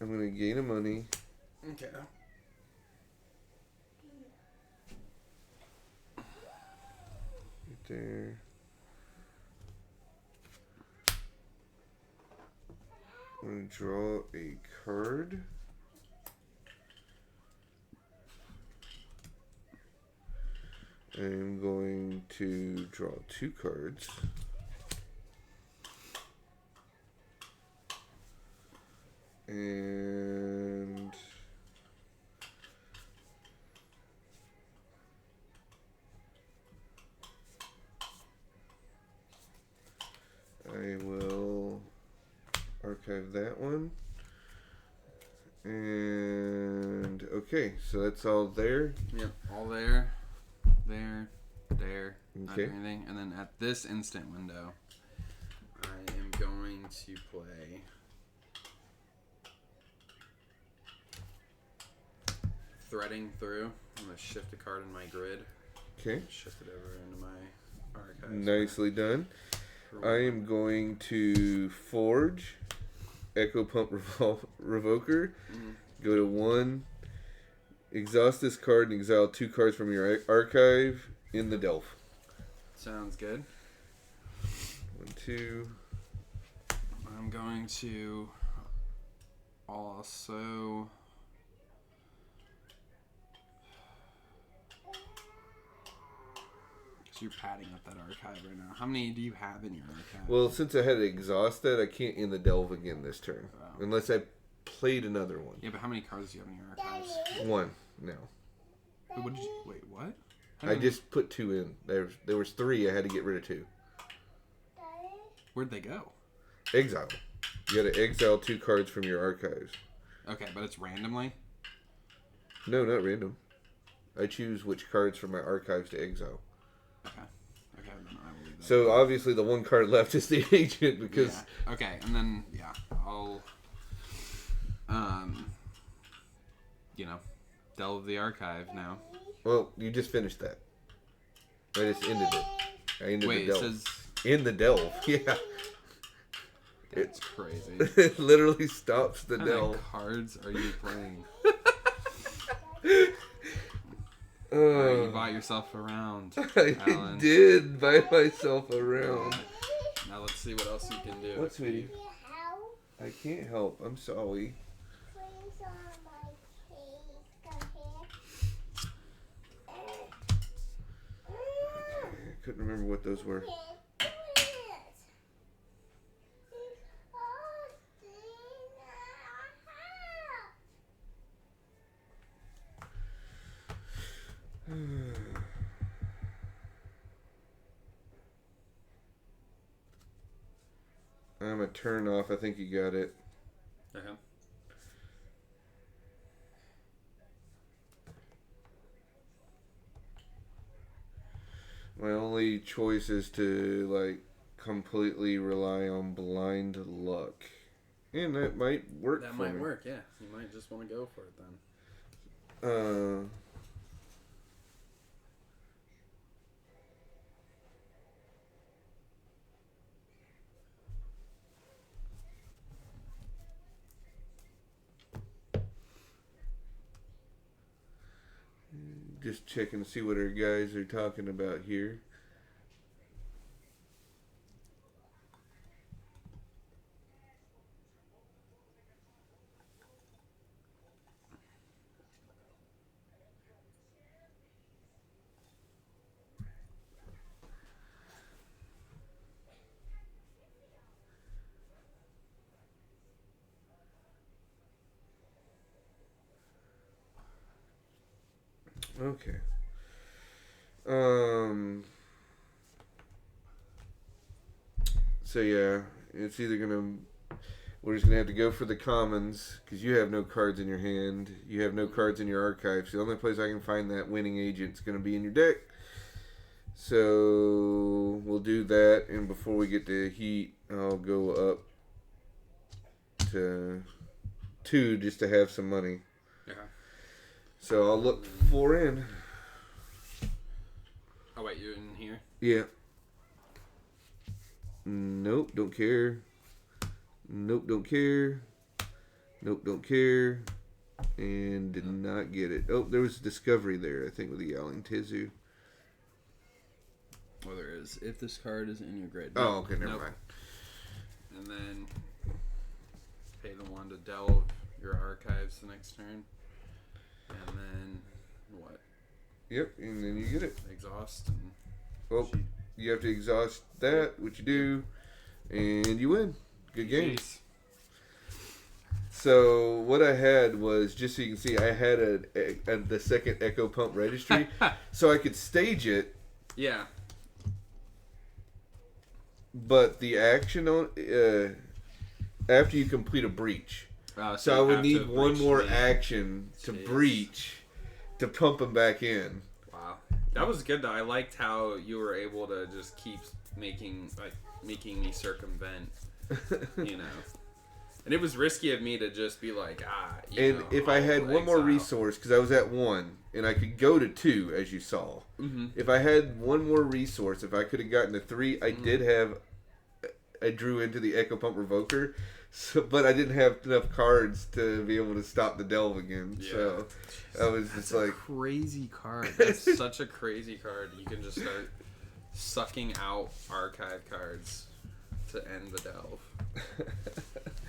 I'm going to gain a money. Okay. Right there. I'm going to draw a card. I'm going to draw 2 cards. And I will archive that one. And okay, so that's all there. Yep, all there, not Okay. doing anything. And then at this instant window, I am going to play Threading Through. I'm going to shift a card in my grid. Okay. Shift it over into my archives. Nicely done. I am going to forge Echo Pump Revoker. Go to 1. Exhaust this card and exile 2 cards from your archive in the delve. Sounds good. 1, 2. I'm going to also... So you're padding up that archive right now. How many do you have in your archive? Well, since I had to exhaust that, I can't in the delve again this turn. Oh. Unless I played another one. Yeah, but how many cards do you have in your archives? 1 now. Wait, what did you... Wait, what? I just put 2 in. There was 3. I had to get rid of 2. Where'd they go? Exile. You got to exile 2 cards from your archives. Okay, but it's randomly? No, not random. I choose which cards from my archives to exile. Okay. Okay, then I will leave that. So obviously the 1 card left is the agent because Yeah. Okay, and then, yeah, I'll, delve the archive now. well, you just finished that. I just ended it. I ended Wait, the it delve. says... In the delve, yeah. It's crazy. It literally stops the What delve. kind of cards are you playing? You bought yourself a round, I Alan. did buy myself a round. Now let's see what else you can do. What, sweetie? How? I can't help. I'm sorry. Please on my case. Come here. I couldn't remember what those were. Can't do it. I'm a turn off. I think you got it. Okay. My only choice is to like completely rely on blind luck, and that might work. That for might me. work, yeah. You might just want to go for it then. Just checking to see what our guys are talking about here. Okay. So yeah, it's either gonna. We're just gonna have to go for the commons because you have no cards in your hand. You have no cards in your archives. The only place I can find that winning agent's gonna be in your deck. So we'll do that, and before we get to heat, I'll go up to 2 just to have some money. Yeah. So I'll look 4 in. Oh wait, you in here? Yeah. Nope, don't care. Nope, don't care. Nope, don't care. And did not get it. Oh, there was Discovery there, I think, with the Yowling Tizu. Well, there is. If this card is in your grid. Oh, okay, never Nope. mind. And then pay the 1 to delve your archives the next turn. And then what? Yep, and then you get it. Exhaust and Well, you have to exhaust that, which you do, and you win. Good game. Jeez. So what I had was, just so you can see, I had the second Echo Pump registry, so I could stage it. Yeah. But the action on after you complete a breach, so I you would have need to one breach more the- action to Jeez. breach to pump them back in. Wow, that was good though. I liked how you were able to just keep making me circumvent, you know. And it was risky of me to just be like, And if I had one more resource, because I was at 1, and I could go to 2, as you saw. Mm-hmm. If I had one more resource, if I could have gotten to 3, I did have. I drew into the Echo Pump Revoker, but I didn't have enough cards to be able to stop the delve again. Yeah. So I was just like, crazy card. That's such a crazy card. You can just start sucking out archive cards to end the delve.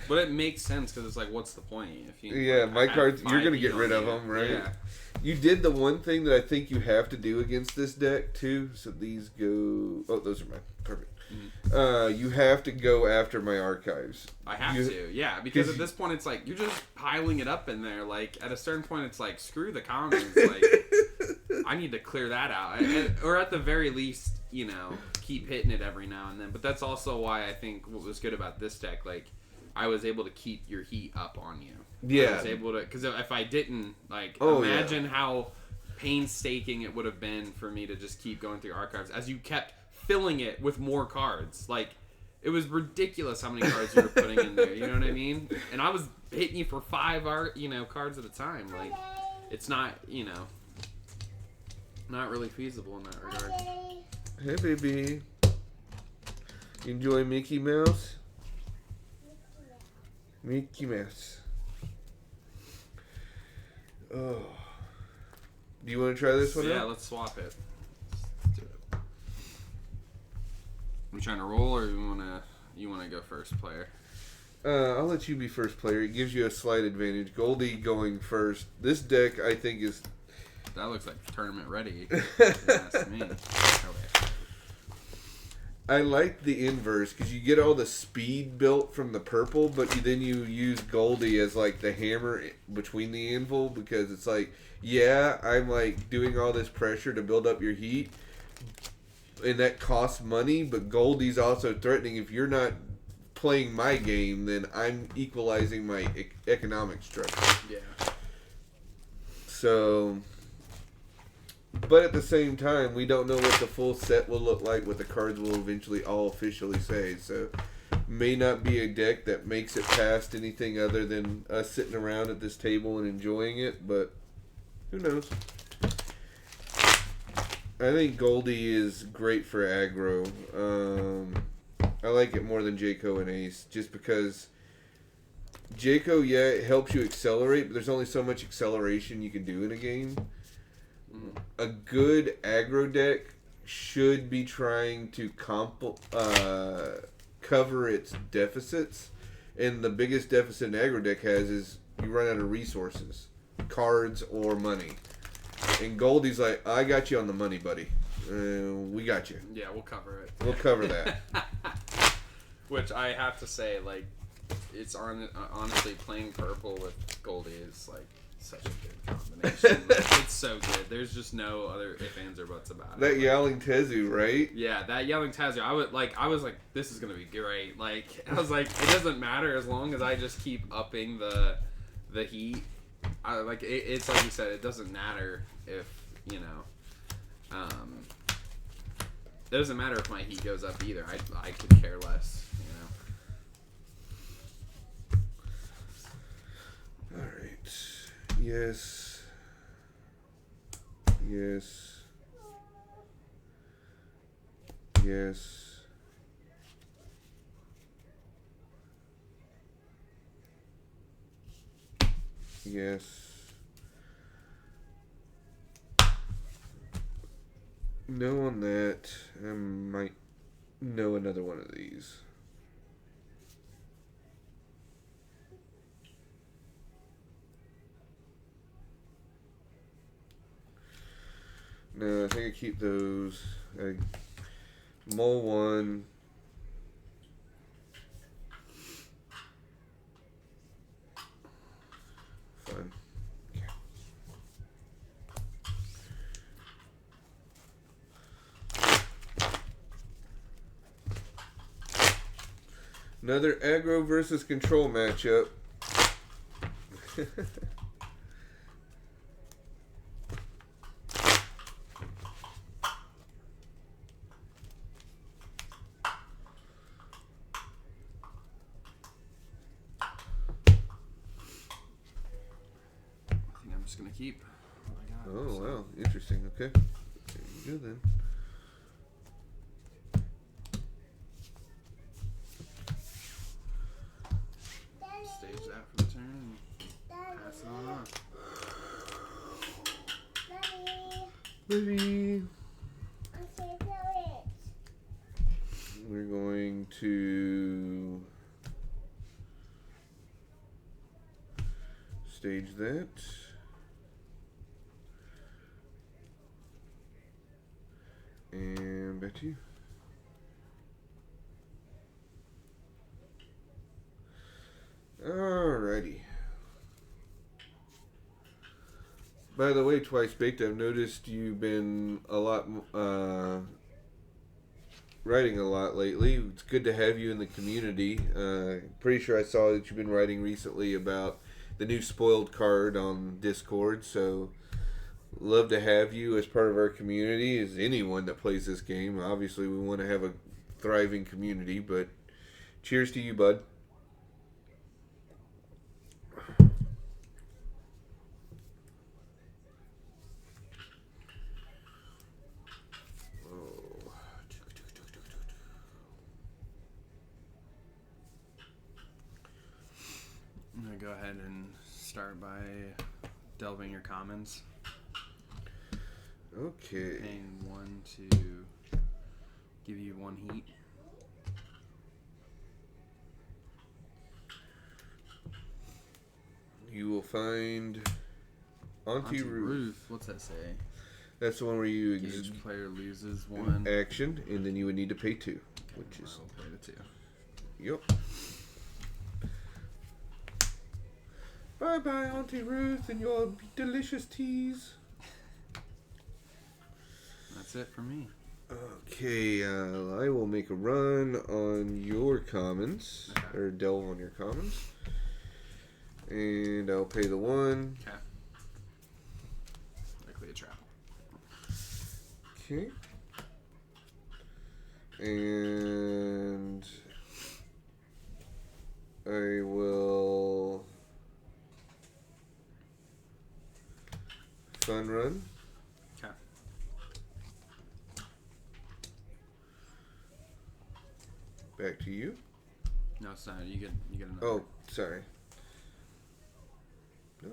But it makes sense because it's like, what's the point? If you, yeah, like, my I have cards, you're 5 going to you get don't rid of need them, it. right? Yeah. You did the one thing that I think you have to do against this deck, too. So these go... Oh, those are mine. Perfect. You have to go after my archives. I have to, yeah, because at this point it's like you're just piling it up in there. Like at a certain point, it's like screw the commons. Like I need to clear that out, or at the very least, you know, keep hitting it every now and then. But that's also why I think what was good about this deck, like I was able to keep your heat up on you. Yeah. I was able to, because if I didn't, like, Oh, imagine how painstaking it would have been for me to just keep going through archives as you kept filling it with more cards. Like, it was ridiculous how many cards you were putting in there. You know what I mean? And I was hitting you for 5 cards at a time. Like, it's not, you know, not really feasible in that regard. Hey, baby. You enjoy Mickey Mouse? Mickey Mouse. Oh. Do you want to try this one Yeah, out? let's swap it. Let's do it. We trying to roll, or you wanna go first, player? I'll let you be first player. It gives you a slight advantage. Goldie going first. This deck, I think, is... That looks like tournament ready. That's me. Okay. I like the inverse because you get all the speed built from the purple, but then you use Goldie as like the hammer between the anvil because it's like, yeah, I'm like doing all this pressure to build up your heat, and that costs money, but Goldie's also threatening if you're not playing my game, then I'm equalizing my economic structure. Yeah. So... But at the same time, we don't know what the full set will look like, what the cards will eventually all officially say. So, may not be a deck that makes it past anything other than us sitting around at this table and enjoying it, but who knows? I think Goldie is great for aggro. I like it more than Jayco and Ace, just because Jayco, yeah, it helps you accelerate, but there's only so much acceleration you can do in a game. A good aggro deck should be trying to cover its deficits, and the biggest deficit an aggro deck has is you run out of resources, cards or money. And Goldie's like, I got you on the money, buddy. We got you. Yeah, we'll cover it. We'll cover that. Which I have to say, like, it's honestly playing purple with Goldie is like such a good combination. combination. Like, it's so good. There's just no other ifs, ands, or buts about it. That Like, Yowling Tezu, right? yeah, that Yelling Tazu. I was like, this is gonna be great. Like, I was like, it doesn't matter as long as I just keep upping the heat. It's like you said, it doesn't matter if it doesn't matter if my heat goes up either. I could care less. All right. Yes. Yes. Yes. Yes. No on that. I might know another one of these. No, I think I keep those. Mole one. Fun. Okay. Another aggro versus control matchup. I think I'm just gonna keep what I got. Oh, so. wow. Interesting. Okay. There you go then. Stage that for the turn and pass it on off. Ready. Okay, do it. We're going to stage that. And back to you. Alrighty. By the way, Twice Baked, I've noticed you've been a lot, writing a lot lately. It's good to have you in the community. Pretty sure I saw that you've been writing recently about the new spoiled card on Discord, so love to have you as part of our community, as anyone that plays this game. Obviously, we want to have a thriving community, but cheers to you, bud. I'm gonna go ahead and start by delving your commons. Okay. Paying 1 to give you 1 heat. You will find Auntie Ruth. Ruth. What's that say? That's the one where you Each player loses 1. action, and then you would need to pay 2, which is I'll play the 2. yep. Bye bye, Auntie Ruth, and your delicious teas. That's it for me. Okay, I will make a run on your commons, Okay. or delve on your commons, and I'll pay the 1. Okay. Likely a trap. Okay. And I will fun run. Okay. Back to you. No, it's not. You get another. Oh, sorry. No,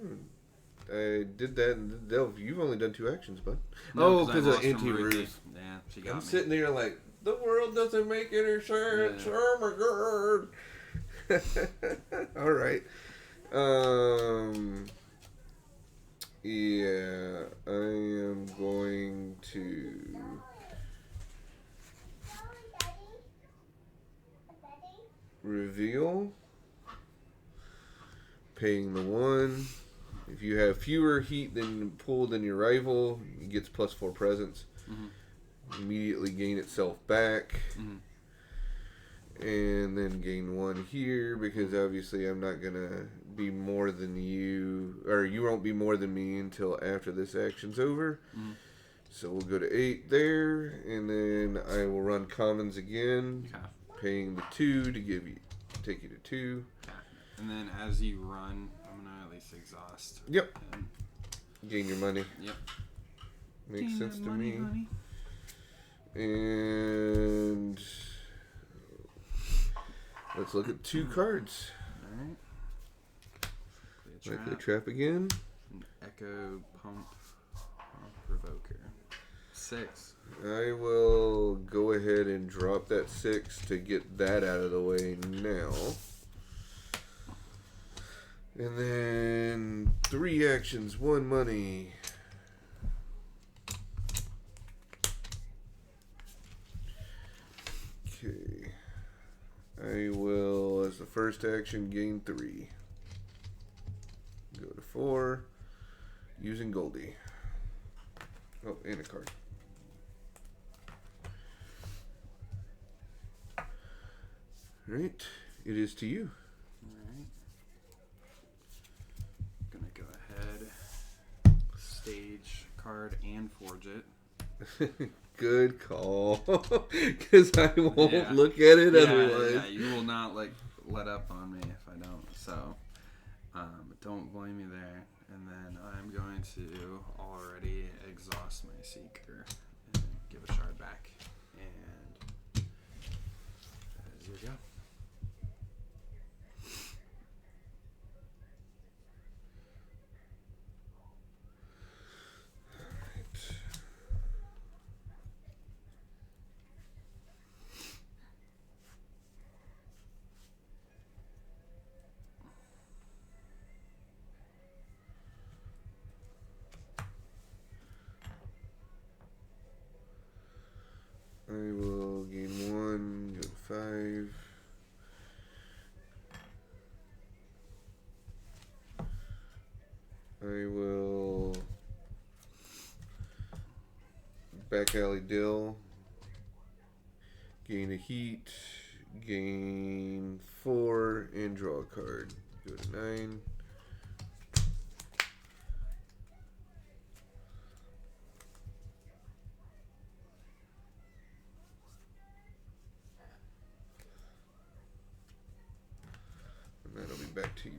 I did that and delve. You've only done 2 actions, bud. No, Oh, because of I lost from Auntie Ruthie. Ruth. Yeah, she got I'm me. sitting there like, the world doesn't make any sense. Yeah. Oh my god. All right. Yeah, I am going to reveal, paying the 1, If you have fewer heat than pull than your rival, it gets +4 presence. Immediately gain itself back. And then gain 1 here, because obviously I'm not going to be more than you, or you won't be more than me until after this action's over. So we'll go to 8 there, and then I will run commons again, paying the 2 to take you to 2. And then as you run, I'm going to at least exhaust. Yep. him. Gain your money. Yep. Makes Gain sense that to money, me. honey. And let's look at 2 cards. Alright. Likely trap again. An Echo Pump Provoker. 6. I will go ahead and drop that 6 to get that out of the way now. And then 3 actions, 1 money. Okay. I will, as the first action, gain 3. Go to 4. Using Goldie. Oh, and a card. Alright, it is to you. Alright. Gonna go ahead, stage card and forge it. Good call. Because I won't look at it otherwise. Yeah, you will not let up on me if I don't. So, don't blame me there. And then I'm going to already exhaust my seeker and give a shard back. And that is your go. I will gain 1, go to 5. I will back alley dill, gain a heat, gain 4, and draw a card. Go to 9. And that'll be back to you.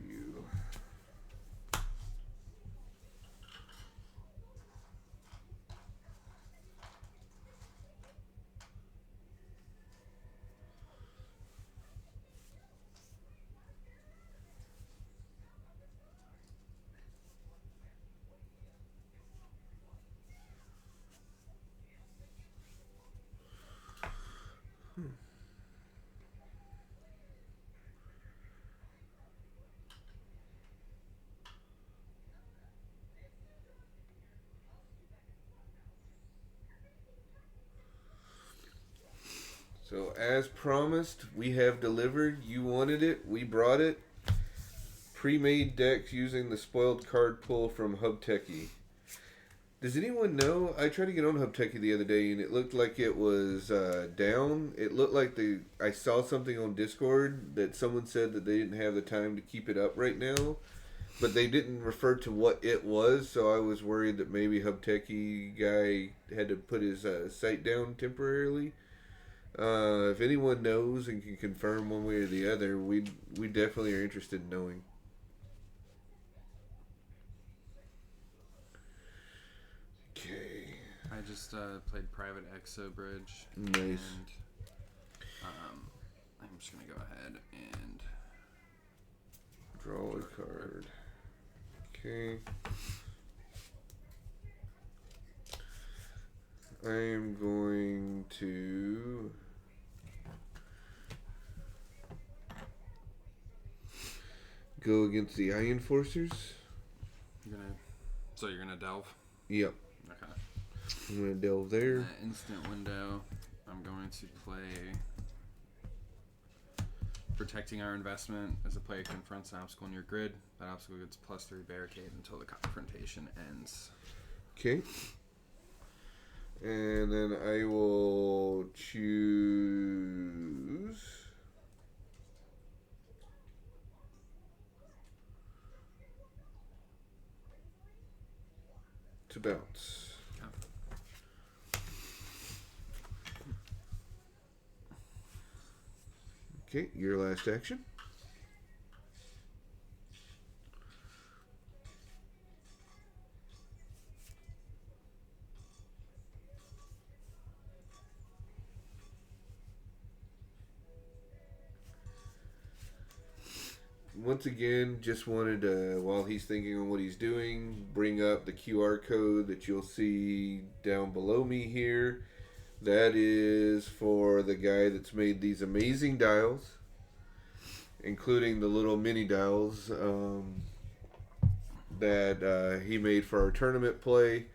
So as promised, we have delivered. You wanted it, we brought it. Pre-made decks using the spoiled card pull from Hubtechie. Does anyone know? I tried to get on Hubtechie the other day and it looked like it was down. It looked like I saw something on Discord that someone said that they didn't have the time to keep it up right now. But they didn't refer to what it was, so I was worried that maybe Hubtechie guy had to put his site down temporarily. If anyone knows and can confirm one way or the other, we definitely are interested in knowing. Okay. I just played Private Exo Bridge. Nice. And I'm just going to go ahead and Draw a card. Okay. I am going to go against the Eye Enforcers. So you're gonna delve? Yep. Okay. I'm going to delve there. Instant window. I'm going to play Protecting our investment. As a player confronts an obstacle in your grid, that obstacle gets +3 barricade until the confrontation ends. Okay. And then I will choose to bounce. Okay, your last action. Once again, just wanted to, while he's thinking on what he's doing, bring up the QR code that you'll see down below me here. That is for the guy that's made these amazing dials, including the little mini dials that he made for our tournament play.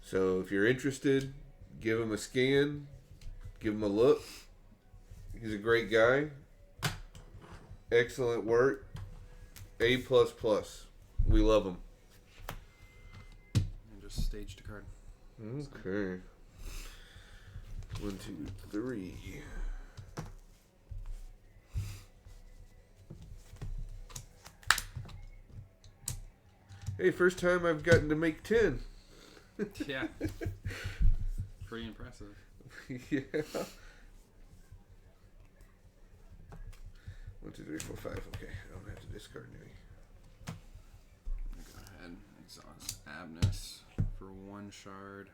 So if you're interested, give him a scan, give him a look. He's a great guy. Excellent work. A++. We love him. And just staged a card. Okay. 1, 2, 3. Hey, first time I've gotten to make 10. Yeah. Pretty impressive. Yeah. 1, 2, 3, 4, 5. Okay, I don't have to discard any. Go ahead and exhaust Abness for 1 shard.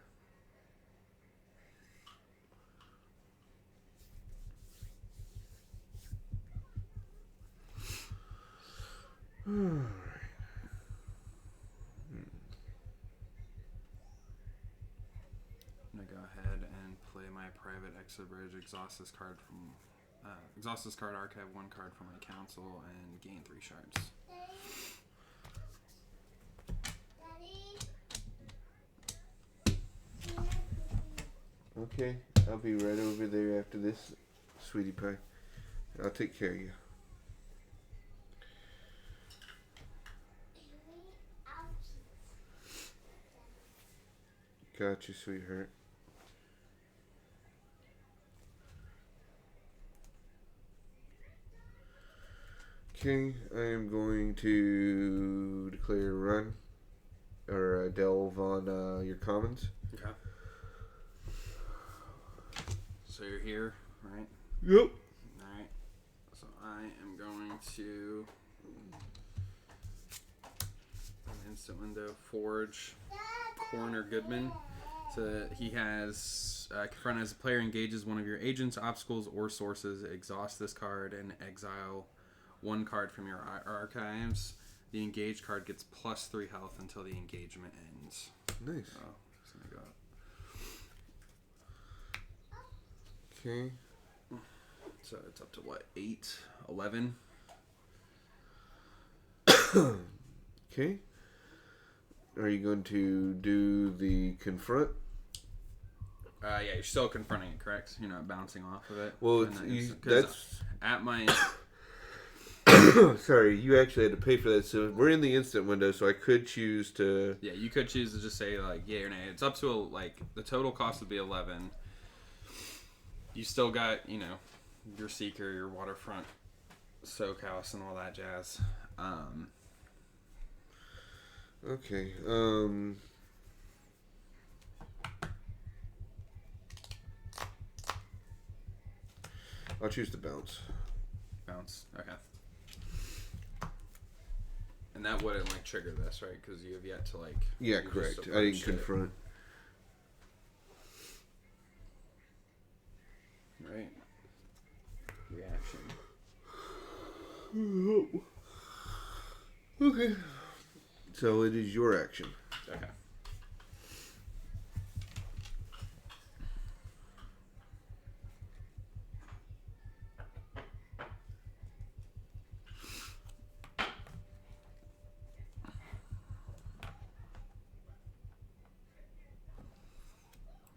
Alright. I'm gonna go ahead and play my private exit bridge, exhaust this card archive 1 card from my council, and gain 3 shards. Okay, I'll be right over there after this, sweetie pie. I'll take care of you. Gotcha, sweetheart. Okay, I am going to declare a run or delve on your commons. Okay. So you're here, right? Yep. Alright. So I am going to an instant window forge Coroner Goodman. So he has confront as a player engages one of your agents, obstacles, or sources. Exhaust this card and exile 1 card from your archives. The engaged card gets +3 health until the engagement ends. Nice. So just gonna go. Okay. So it's up to what, 8, 11? Okay. Are you going to do the confront? Yeah, you're still confronting it, correct? You're not bouncing off of it. Well, And it's, 'cause that's... at my. Sorry, you actually had to pay for that. So we're in the instant window, so I could choose to... Yeah, you could choose to just say, like, yay or nay. It's up to, the total cost would be 11. You still got, your Seeker, your Waterfront Soak House, and all that jazz. Okay. I'll choose to bounce. Bounce. Okay. And that wouldn't, trigger this, right? Because you have yet to, Yeah, you just correct. I didn't approached it. confront. Right. Reaction. Okay. So it is your action. Okay.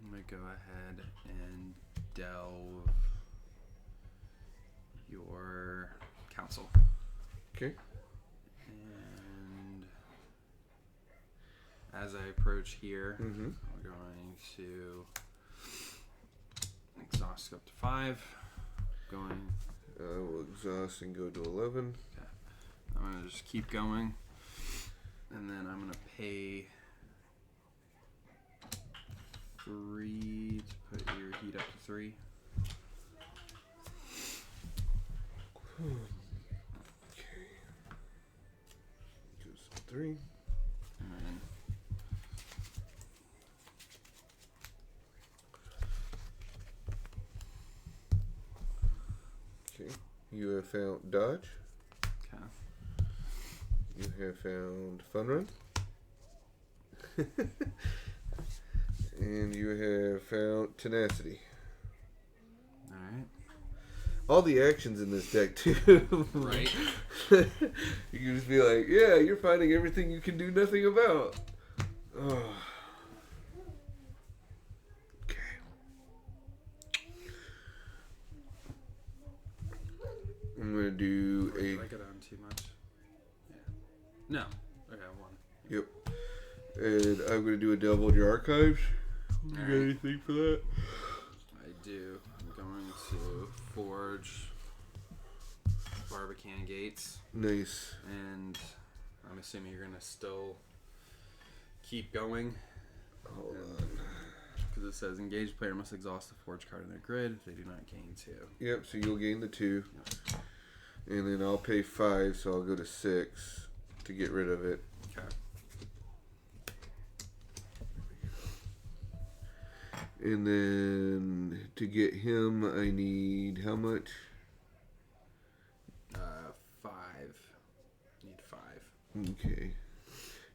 I'm going to go ahead and delve your council. Okay. And as I approach here, Mm-hmm. I'm going to exhaust up to 5. Going. I will exhaust and go to 11. I'm gonna just keep going, and then I'm gonna pay 3 to put your heat up to 3. Okay. Goes to 3. And then Okay. You have found dodge. okay. You have found fun run. And you have found tenacity. All right. All the actions in this deck too. Right. You can just be like, yeah, you're finding everything you can do nothing about. Oh. Okay. I'm gonna do Did I a go down too much? Yeah. No. Okay, 1. yep, and I'm gonna do a delve on your archives. You got Alright. anything for that? I do. I'm going to forge Barbican gates, Nice. and I'm assuming you're gonna still keep going. Hold on. Because it says engaged player must exhaust the forge card in their grid. They do not gain 2. Yep. So you'll gain the 2, and then I'll pay 5, so I'll go to 6 to get rid of it. Okay. And then to get him, I need how much? 5. Need 5. Okay.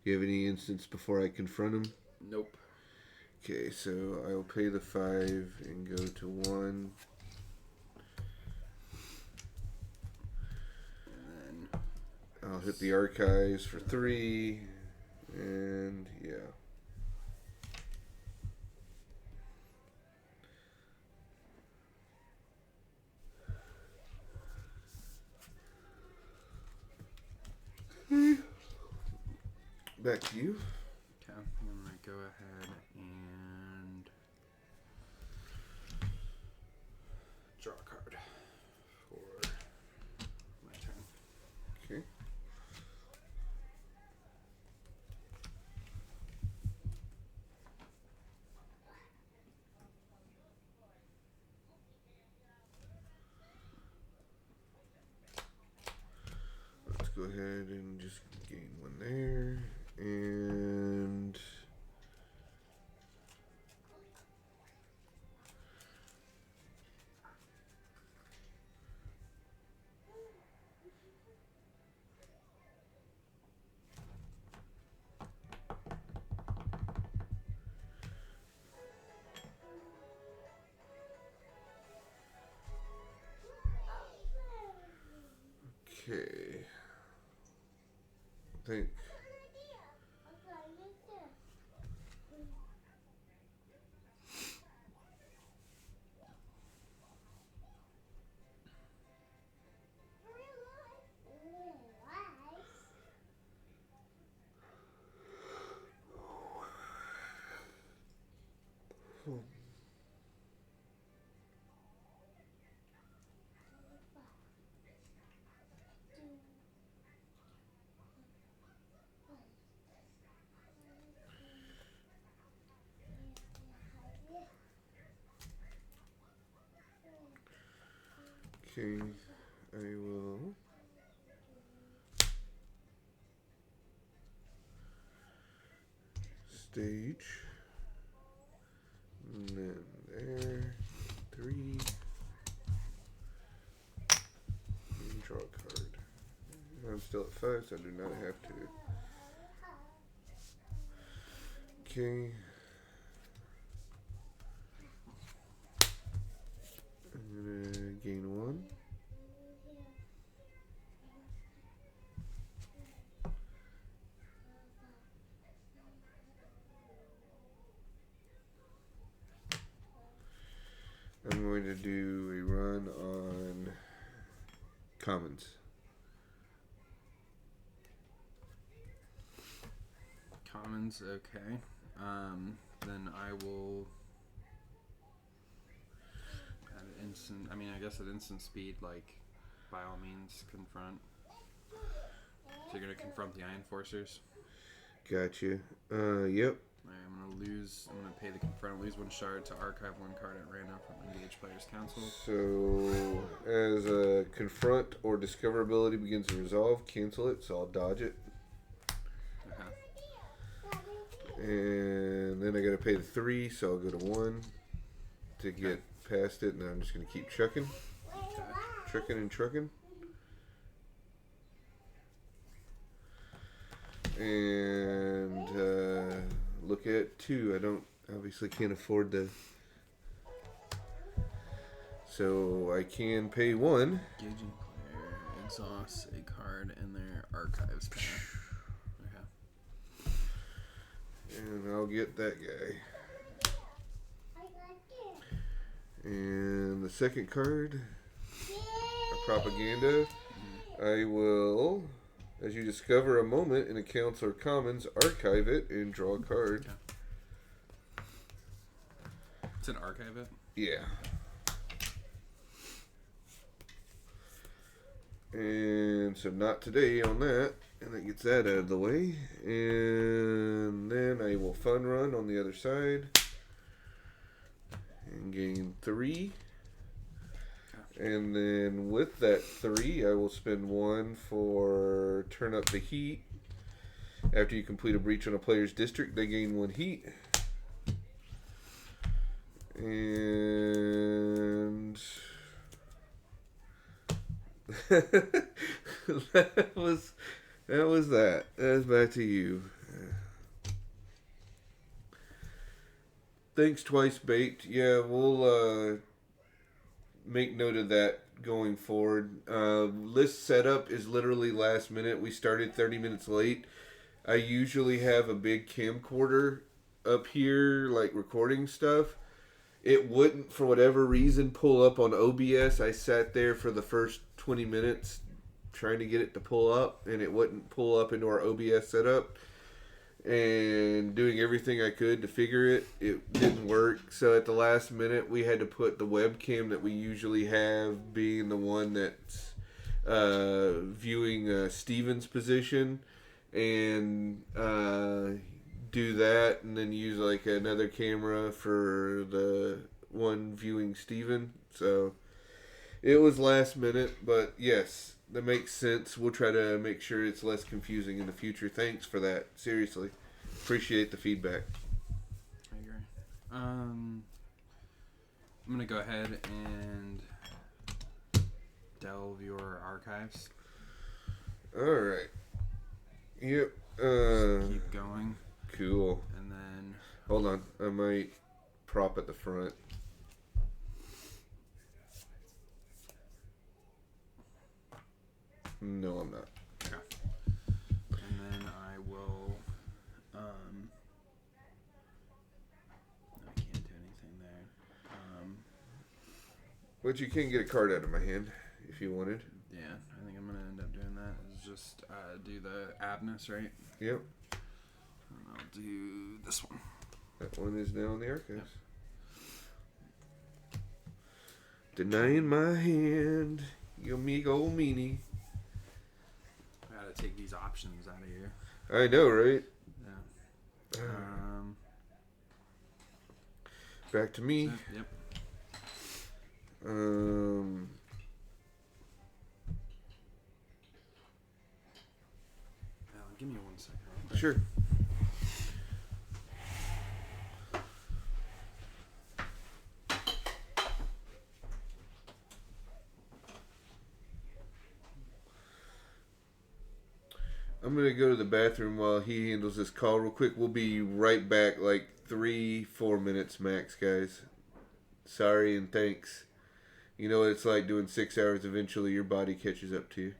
You have any instance before I confront him? Nope. Okay, so I'll pay the 5 and go to 1. And then I'll hit the archives for 3, and yeah. Back to you. okay, I'm gonna go ahead and draw a card for my turn. Okay. Let's go ahead and just gain 1 there. And okay. I think okay, I will stage, and then there, 3, and draw a card. I'm still at 5, so I do not have to. Okay. I'm gonna gain 1. I'm commons. Okay. Then I will at instant. I mean, I guess at instant speed, like by all means, confront. So you're gonna confront the Iron Forcers. Gotcha. Yep. Alright, I'm gonna pay the confront. Lose 1 shard to archive 1 card at random from engaged player's council. So, as a confront or discover ability begins to resolve, cancel it. So I'll dodge it, and then I gotta pay the 3. So I'll go to 1 to get past it, and then I'm just gonna keep chucking, and trucking. And look at 2. I don't obviously can't afford the, so I can pay 1. Engaging player exhausts a card in their archives path. Okay. And I'll get that guy. And the second card, a propaganda. I will, as you discover a moment in accounts or commons, archive it and draw a card. Okay. It's an archive it? Yeah. And so not today on that. And that gets that out of the way. And then I will fun run on the other side. And gain 3. And then with that 3, I will spend 1 for turn up the heat. After you complete a breach on a player's district, they gain 1 heat. And that was that. That's back to you. Thanks twice baked. Yeah, we'll make note of that going forward. List setup is literally last minute. We started 30 minutes late. I usually have a big camcorder up here, like recording stuff. It wouldn't, for whatever reason, pull up on OBS. I sat there for the first 20 minutes trying to get it to pull up, and it wouldn't pull up into our OBS setup. And doing everything I could to figure it, it didn't work. So at the last minute, we had to put the webcam that we usually have, being the one that's viewing Steven's position, and do that, and then use like another camera for the one viewing Steven. So it was last minute, but yes, that makes sense. We'll try to make sure it's less confusing in the future. Thanks for that. Seriously. Appreciate the feedback. I agree. I'm going to go ahead and delve your archives. Alright. Yep. Keep going. Cool. And then... Hold on. I might prop at the front. No, I'm not. Okay. And then I will... I can't do anything there. But you can get a card out of my hand if you wanted. Yeah, I think I'm going to end up doing that. Is just do the Abnus, right? Yep. And I'll do this one. That one is now in the archives. Yep. Denying my hand. You amigo meanie. I gotta take these options out of here. I know, right? Yeah. Back to me. Yep. Give me 1 second. real quick. Sure. I'm going to go to the bathroom while he handles this call real quick. We'll be right back, like 3-4 minutes max, guys. Sorry and thanks. You know what it's like doing 6 hours. Eventually your body catches up to you.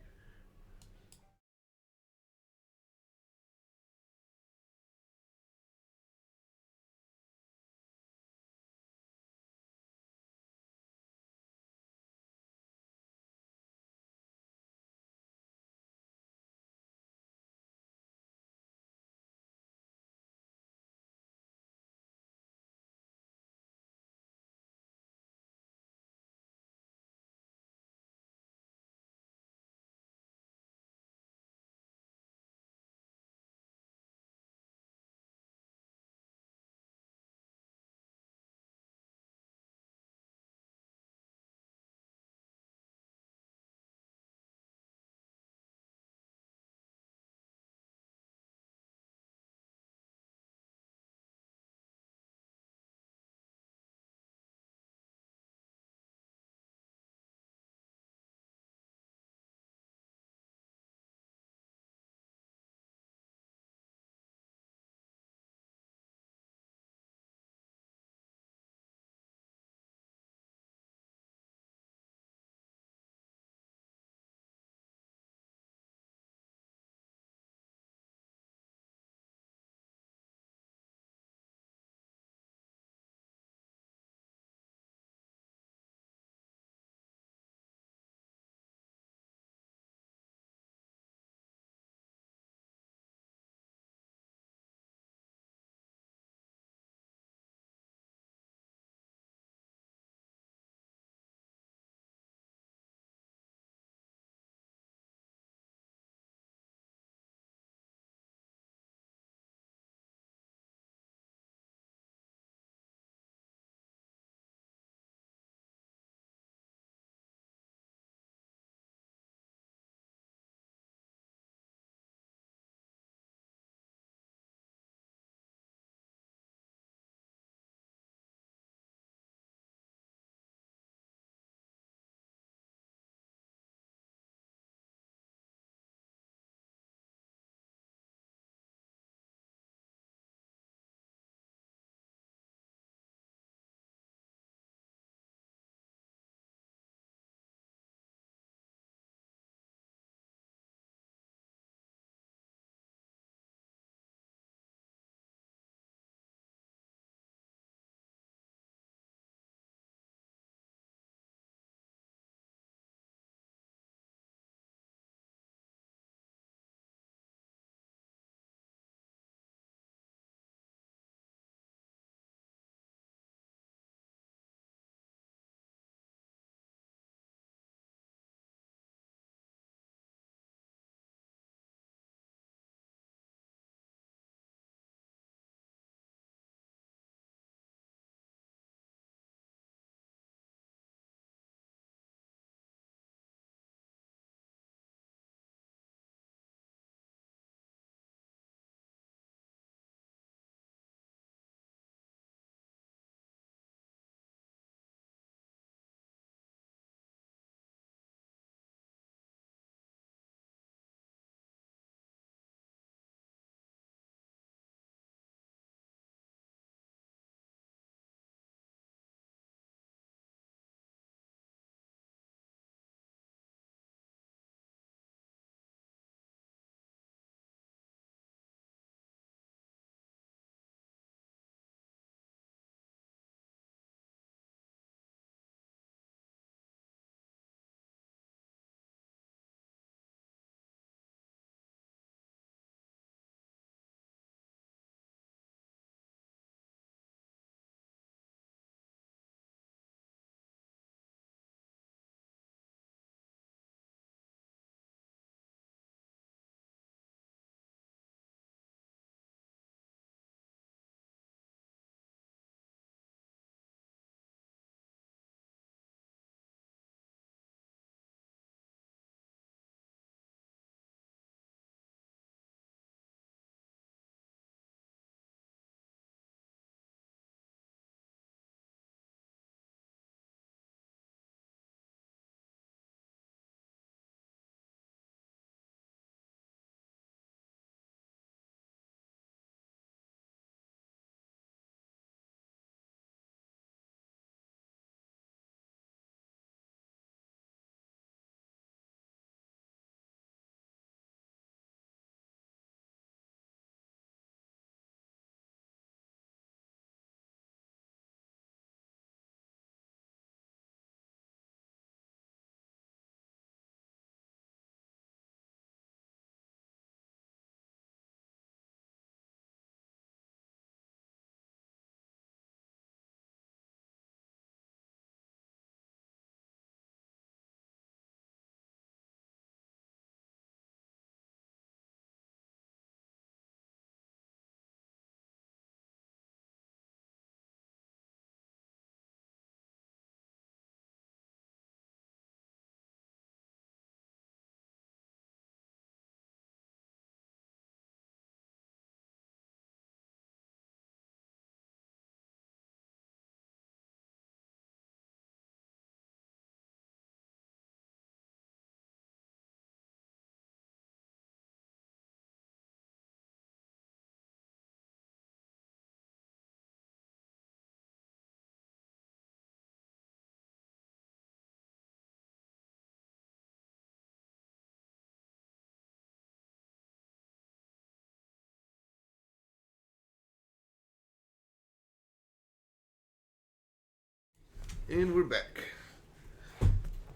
And we're back.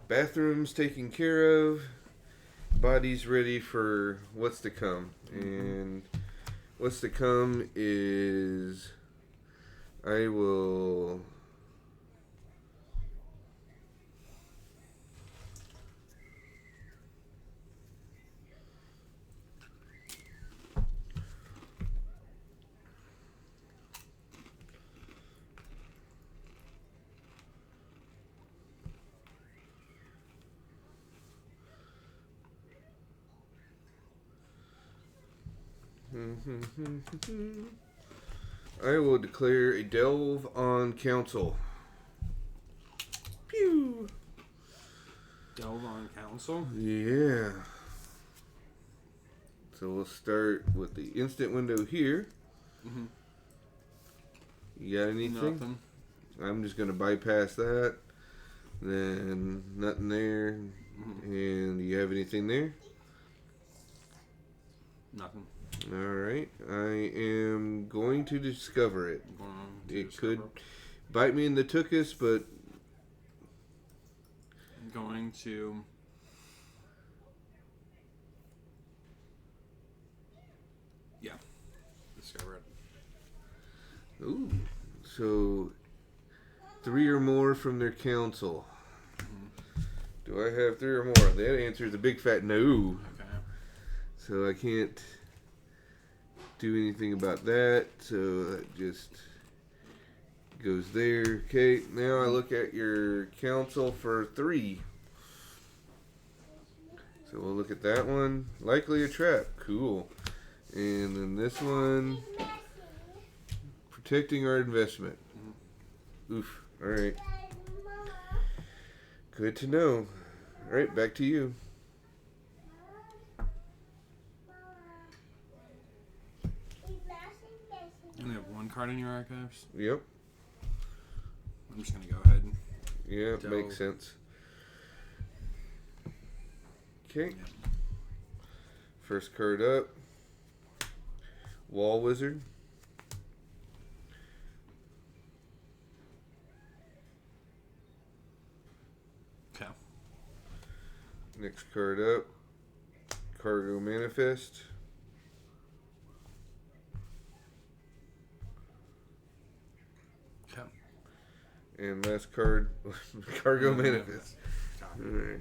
Bathrooms taken care of. Body's ready for what's to come. And what's to come is I will... I will declare a delve on council. Pew! Delve on council. Yeah. So we'll start with the instant window here. Mm-hmm. You got anything? Nothing. I'm just gonna bypass that. Then nothing there. And do you have anything there? Nothing. Alright. I am going to discover it. It could bite me in the tuchus, but I'm going to discover it. ooh. So 3 or more from their council. Do I have 3 or more? That answer is a big fat no. Okay. So I can't do anything about that. So that just goes there. Okay, now I look at your council for 3. So we'll look at that one. Likely a trap. Cool. And then this one, protecting our investment. Oof. Alright. Good to know. Alright, back to you. You only have 1 card in your archives. Yep. I'm just gonna go ahead. Yeah, Delve. makes sense. Okay. First card up. Wall Wizard. Okay. Next card up. Cargo Manifest. Okay. And last card, Cargo Manifest. Copy. Alright.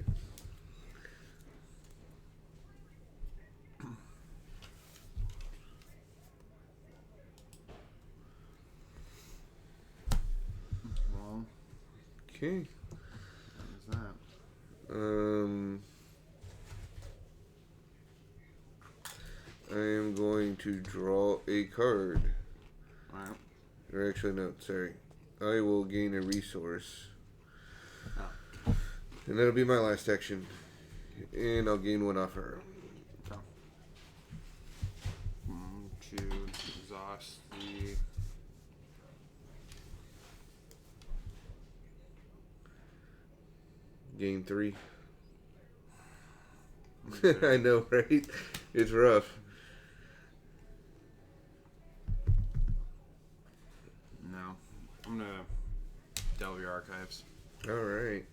Well, Okay. what is that? I am going to draw a card. Alright. Or actually, no, sorry. I will gain a resource. Oh. And that'll be my last action. And I'll gain 1 off her. Okay. To exhaust the. Gain 3. I know, right? It's rough. No. I'm gonna delve your archives. Alright.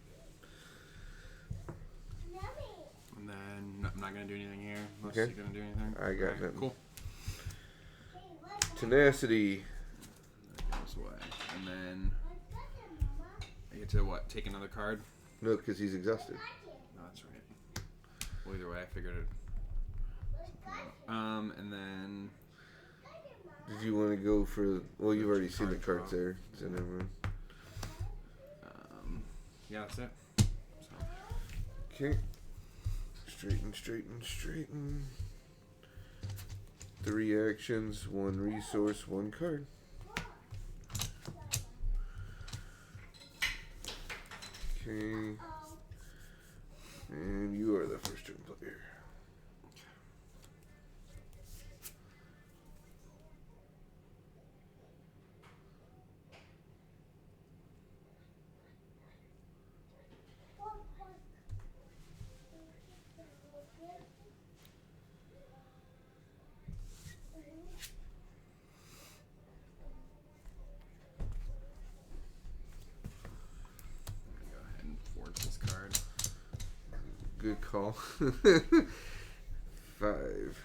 And then I'm not gonna do anything here. Unless Okay. you're gonna do anything. I got Alright, nothing. Cool. Tenacity. That goes away. And then I get to what? Take another card? No, because he's exhausted. No, that's right. Well, either way, I figured it. And then Did you want to go for... Well, you've already seen the Card cards draw. there. So never mind. yeah, that's it. So, Okay. Straighten. 3 actions, 1 resource, 1 card. Okay. And you are the first turn player. call. 5.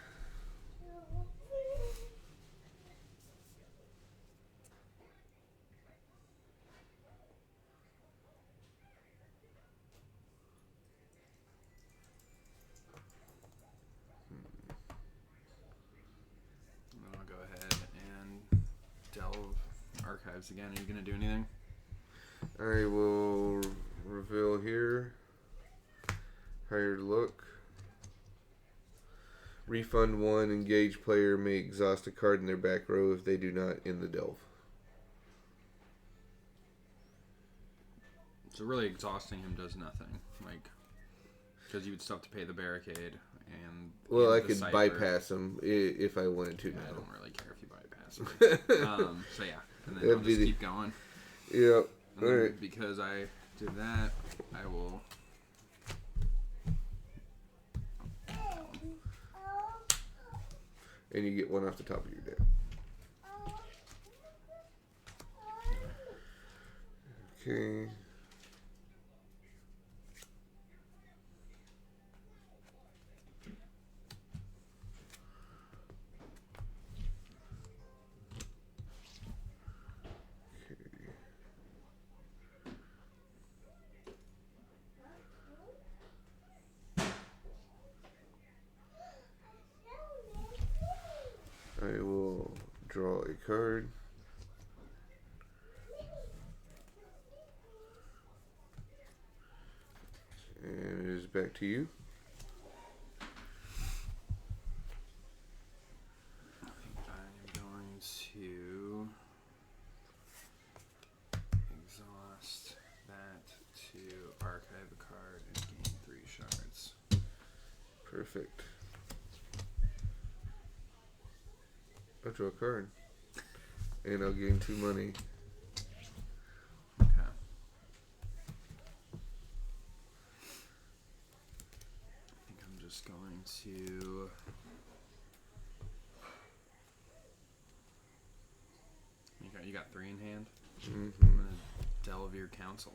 I'll go ahead and delve archives again. Are you going to do anything? I will reveal here. Hired look. Refund 1. Engaged player may exhaust a card in their back row if they do not end the delve. So really exhausting him does nothing. Like, because you would still have to pay the barricade and... Well, and I the could cipher. bypass him if I wanted to Yeah, I now. don't really care if you bypass him. So yeah, and then That'd I'll be just the- keep going. Yep. And then Alright. because I did that, I will... And you get 1 off the top of your deck. Okay. I will draw a card. And it is back to you. I'm going to exhaust that to archive a card and gain 3 shards. Perfect. I'll draw a card. And I'll gain 2 money. Okay. I think I'm just going to... You got 3 in hand? I'm Mm-hmm. going to delve your council.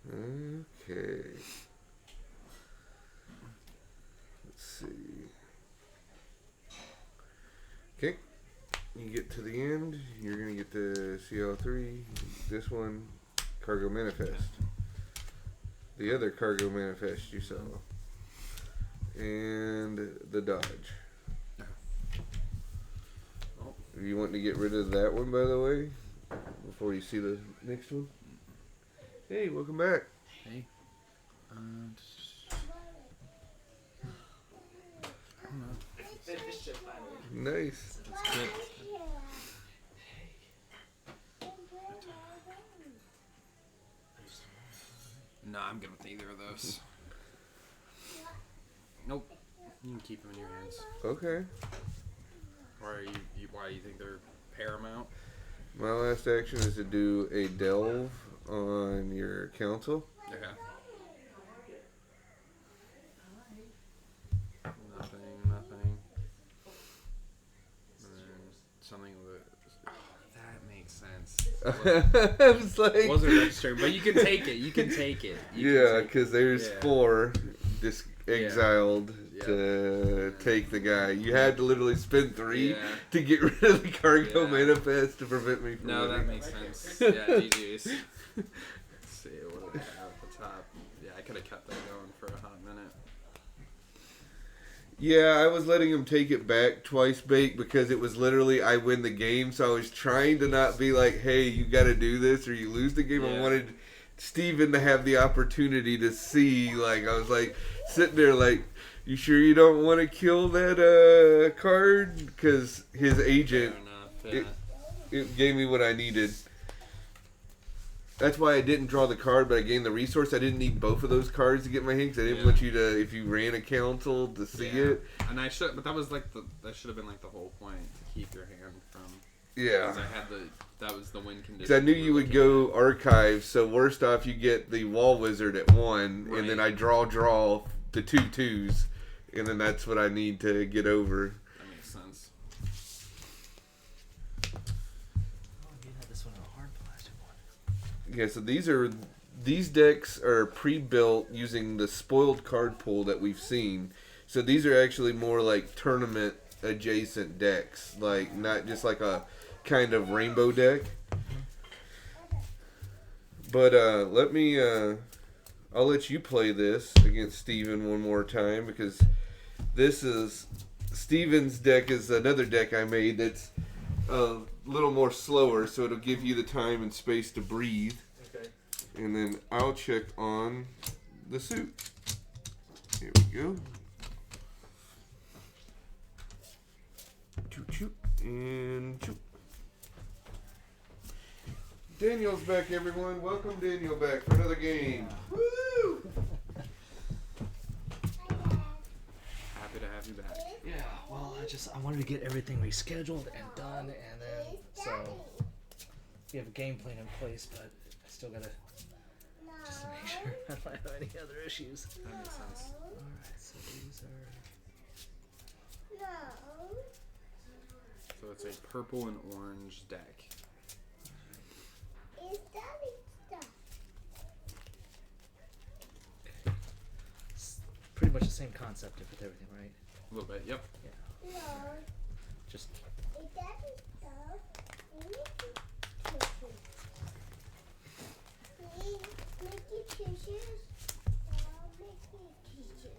Okay. Let's see. Okay. You get to the end. You're going to get the CL3. This one, Cargo Manifest. The other Cargo Manifest you saw. And the Dodge. Oh. You want to get rid of that one, by the way? Before you see the next one? Hey, welcome back. Hey. I don't know. Finished it finally. Nice. It's good. No, I'm good with either of those. Nope. You can keep them in your hands. Okay. Why are why do you think they're paramount? My last action is to do a delve on your council. Okay. Nothing. And then something with... Oh, that makes sense. I was like... It wasn't registering, but you can take it. You can take it. Yeah, because there's Yeah. 4 exiled Yeah. to take the guy. You had to literally spend 3 Yeah. to get rid of the Cargo Yeah. Manifest to prevent me from No, that winning. makes sense. Yeah, GG's. Let's see, what do we have at the top? Yeah, I could have kept that going for a hot minute. Yeah, I was letting him take it back twice bait because it was literally I win the game, so I was trying to not be like, hey, you got to do this or you lose the game. I Yeah. wanted Steven to have the opportunity to see, like, I was like sitting there like, you sure you don't want to kill that card? Because his agent, Fair enough, yeah. it gave me what I needed. That's why I didn't draw the card, but I gained the resource. I didn't need both of those cards to get my hand because I didn't Yeah. want you to, if you ran a council, to see Yeah. it. And I should, but that was like that should have been like the whole point to keep your hand from. Yeah. 'Cause I had that was the win condition. Because I knew we were you would looking go archive, so worst off, you get the wall wizard at 1, and then I Right. draw the 2 2s, and then that's what I need to get over. at. That makes sense. Oh, you had this one in a hard plastic one. Yeah, so these are these decks are pre-built using the spoiled card pool that we've seen. So these are actually more like tournament adjacent decks, like not just like a kind of rainbow deck. But let me, I'll let you play this against Steven one more time, because this is, Steven's deck is another deck I made that's a little more slower, so it'll give you the time and space to breathe. Okay. And then I'll check on the suit. Here we go. Choo choo and choo. Daniel's back, everyone. Welcome Daniel back for another game. Woo! Happy to have you back. Yeah, well, I wanted to get everything rescheduled and done, and then, so, we have a game plan in place, but I still gotta just make sure I don't have any other issues. That makes sense. Alright, so these are... No. So it's a purple and orange deck. Is daddy stuff? It's pretty much the same concept with everything, right? A little bit, yep. No. Just Is daddy stuff? We need to tissues. Please make you tissues. I'll make you tissues.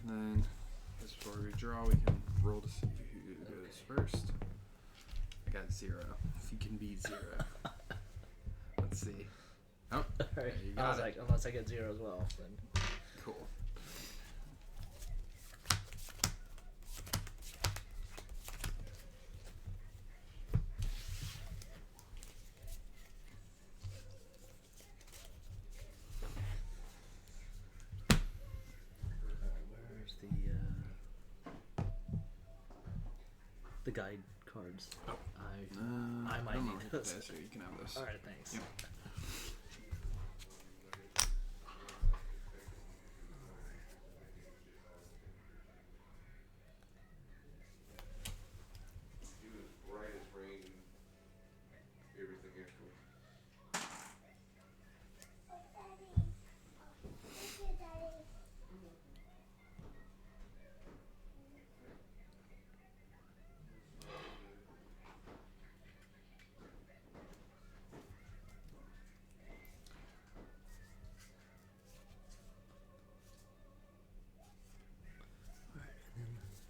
And then, just before we draw, we can roll to see who goes first. I got 0. If you can beat 0. Let's see. Oh, alright. you I got was it. like, unless I get 0 as well, then... Cool. Where's the guide cards? Oh. I might don't need know. those. Yeah, sure, you can have those. Alright, thanks. Yep. He was bright as rain. Everything afterwards. Oh, daddy. Thank you, daddy.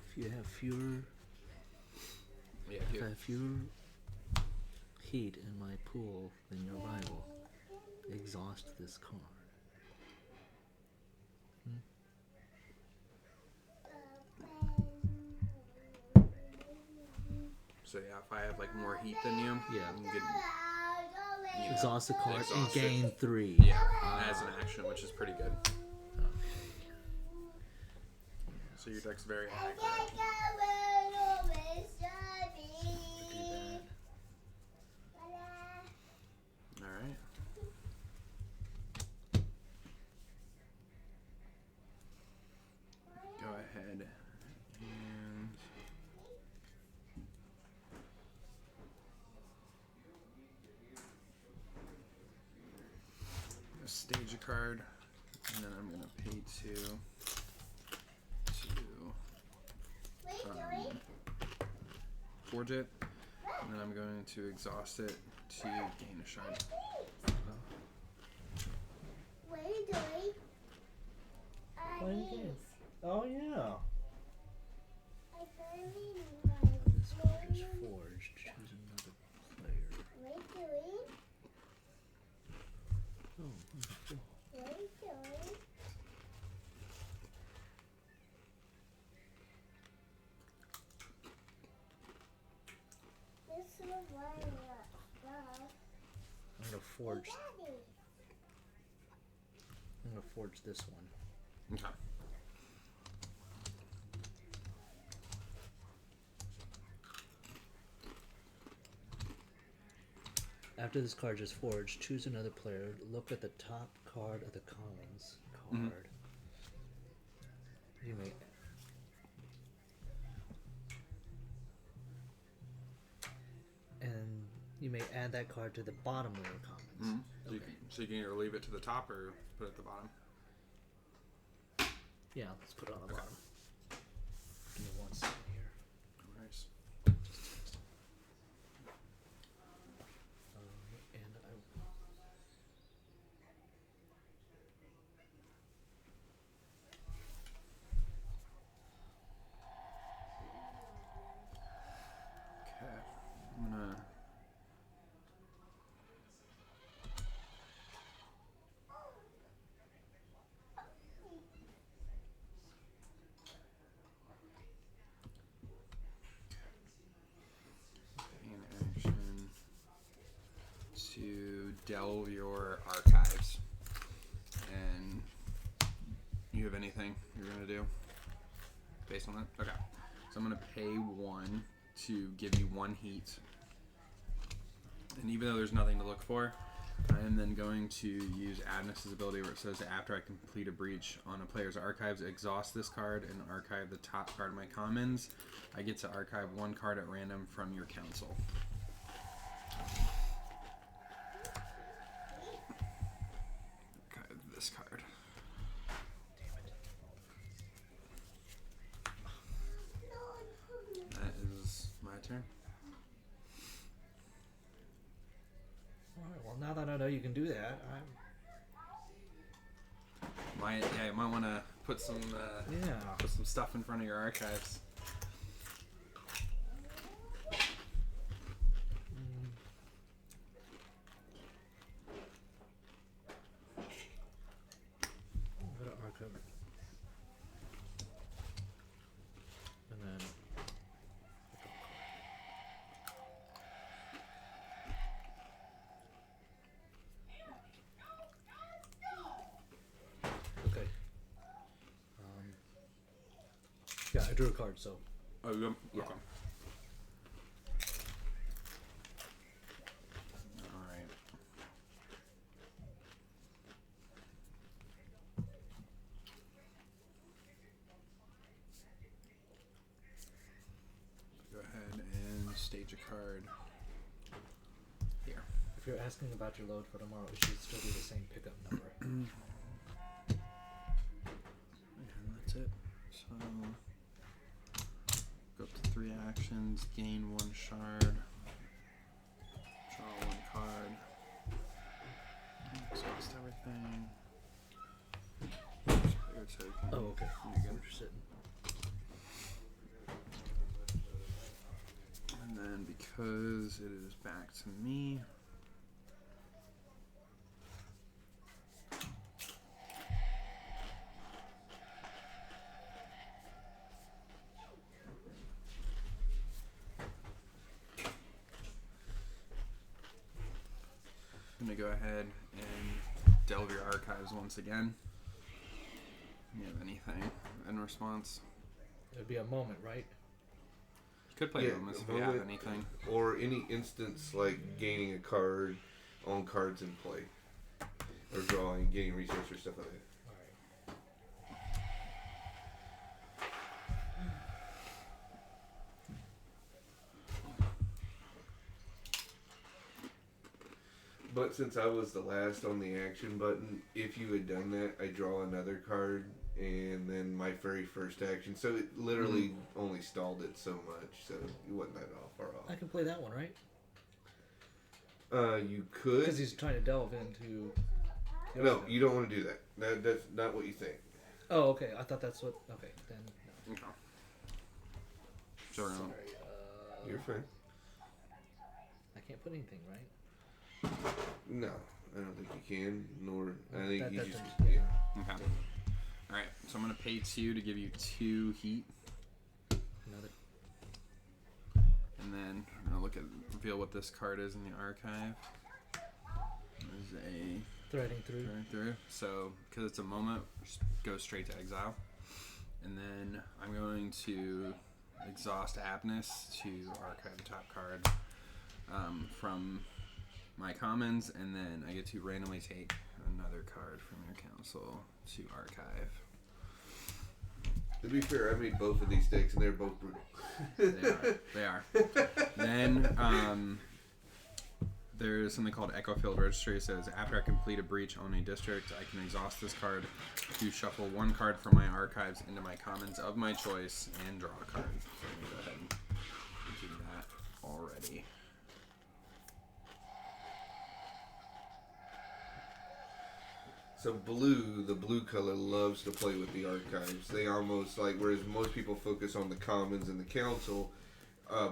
If you have fewer, Yeah, if here. I have fewer heat in my pool than your rival, exhaust this card. So yeah, if I have like more heat than you, Yeah. you can get, you know, Exhaust the card and exhaust it. gain 3. Yeah, as an action, which is pretty good. So your deck's very high. Do that. Alright. Go ahead and stage a card, and then I'm gonna pay 2 to forge it, and then I'm going to exhaust it to gain a shard. What are you doing? What are you doing? Oh yeah. I finally like This card is forged. Choose another player. what are you doing? Oh, cool. What are you doing? This is why I love I'm gonna forge. daddy. I'm gonna forge this one. Okay. After this card is forged, choose another player. Look at the top card of the commons card. Mhm. You may. And you may add that card to the bottom of your commons. Mhm. Okay. So you can either leave it to the top or put it at the bottom. Yeah, let's put it on the Okay. bottom. Give me 1 second here. Nice. And I. Okay. I'm gonna. An action to delve your archives. And you have anything you're gonna do based on that? Okay. So I'm gonna pay 1 to give you 1 heat. And even though there's nothing to look for, I am then going to use Adness's ability where it says after I complete a breach on a player's archives, exhaust this card and archive the top card of my commons. I get to archive 1 card at random from your council. Archive this card. That is my turn. Alright, well, now that I know you can do that, You might want to put some yeah. put some stuff in front of your archives. Go to archive. And then. Okay. Yeah, I drew a card, so. Oh, you Yeah. okay. All right. Go ahead and stage a card here. If you're asking about your load for tomorrow, it should still be the same pickup number. And that's it. So go up to 3 actions, gain 1 shard, draw 1 card, exhaust everything. Clear token. Oh, okay. You're good. Interested. And then because it is back to me, I'm going to go ahead and delve your archives once again. You have anything in response? It'd be a moment, right? You could play Yeah, moments if a you have moment. anything. Or any instance like gaining a card on cards in play. Or drawing, getting research or stuff like that. Alright. But since I was the last on the action button, if you had done that, I draw another card and then my very first action. So it literally only stalled it so much. So it wasn't that far I off. can play that one, right? You Because could. he's trying to delve into. the No, other you don't want to do that. That's not what you think. Oh, okay. I thought that's what. Okay, then. No. Okay. Sure. Sorry. You're fine. I can't put anything, right? No, I don't think you can. Nor I think That- you that just. doesn't- Yeah. Okay. Alright, so I'm going to pay 2 to give you 2 heat. Another. And then I'm going to look at, reveal what this card is in the archive. There's a Threading through. right through. So, because it's a moment, just go straight to exile. And then I'm going to exhaust Abness to archive the top card from my commons, and then I get to randomly take another card from your council to archive. To be fair, I made both of these decks, and they're both brutal. They are. Then there's something called Echo Field Registry. It says, after I complete a breach on a district, I can exhaust this card to shuffle one card from my archives into my commons of my choice and draw a card. So I'm going to go ahead and do that already. So blue, the blue color loves to play with the archives. They almost like, whereas most people focus on the commons and the council,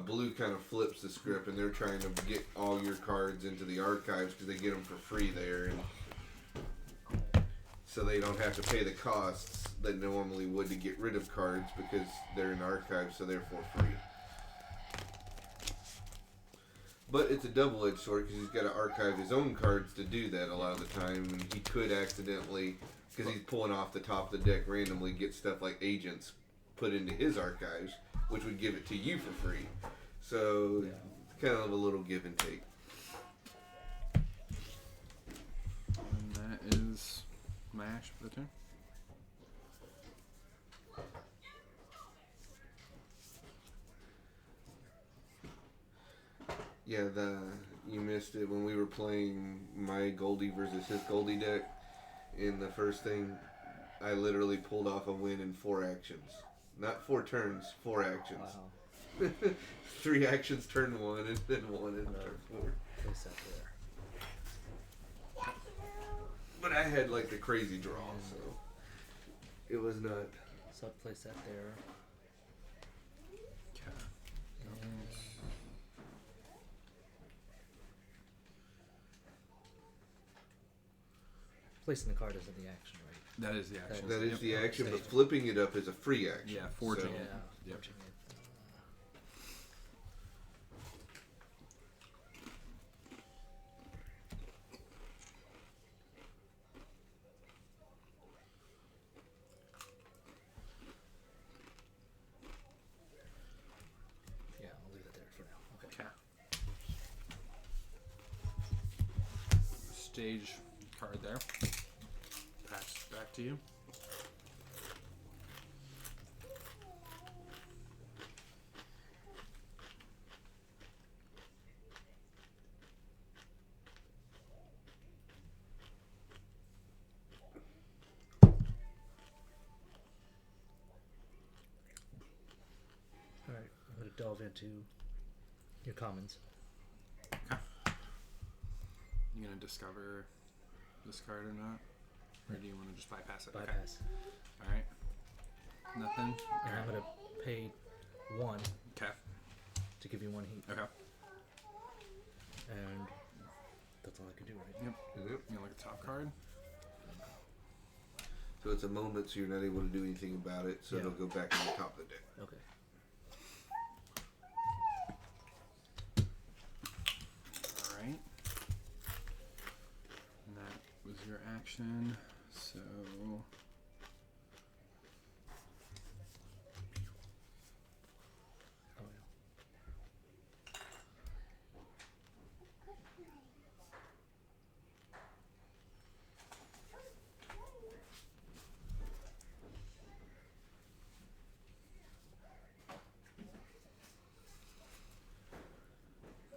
blue kind of flips the script, and they're trying to get all your cards into the archives because they get them for free there, and so they don't have to pay the costs that they normally would to get rid of cards because they're in archives, so they're for free. But it's a double-edged sword because he's got to archive his own cards to do that a lot of the time, and he could accidentally, because he's pulling off the top of the deck randomly, get stuff like agents put into his archives, which would give it to you for free. So it's kind of a little give and take. And that is my action for the turn. Yeah, you missed it when we were playing my Goldie versus his Goldie deck. In the first thing, I literally pulled off a win in 4 actions. Not 4 turns, 4 actions. Wow. 3 actions turn 1, and then 1 in turn 4. Place that there. But I had like the crazy draw, so it was not. So I'd place that there. And placing the card isn't the action, right? That is the action. That is the Yep. action, but flipping it up is a free action. Yeah, forging So- it. Yeah. Yep. Forging it. Yeah, I'll leave it there for now. Okay. Okay. Stage card there. Pass back to you. Alright, I'm going to delve into your commons. You gonna discover this card or not? Or do you want to just bypass it? Bypass. Okay. Alright. Nothing? And I'm going to pay 1 Okay. to give you 1 heat. Okay. And that's all I can do, right? Yep. Yep. You gonna look at the top card? So it's a moment, so you're not able to do anything about it. So Yeah. it'll go back to the top of the deck. Okay. Alright. And that was your action. So Oh, yeah.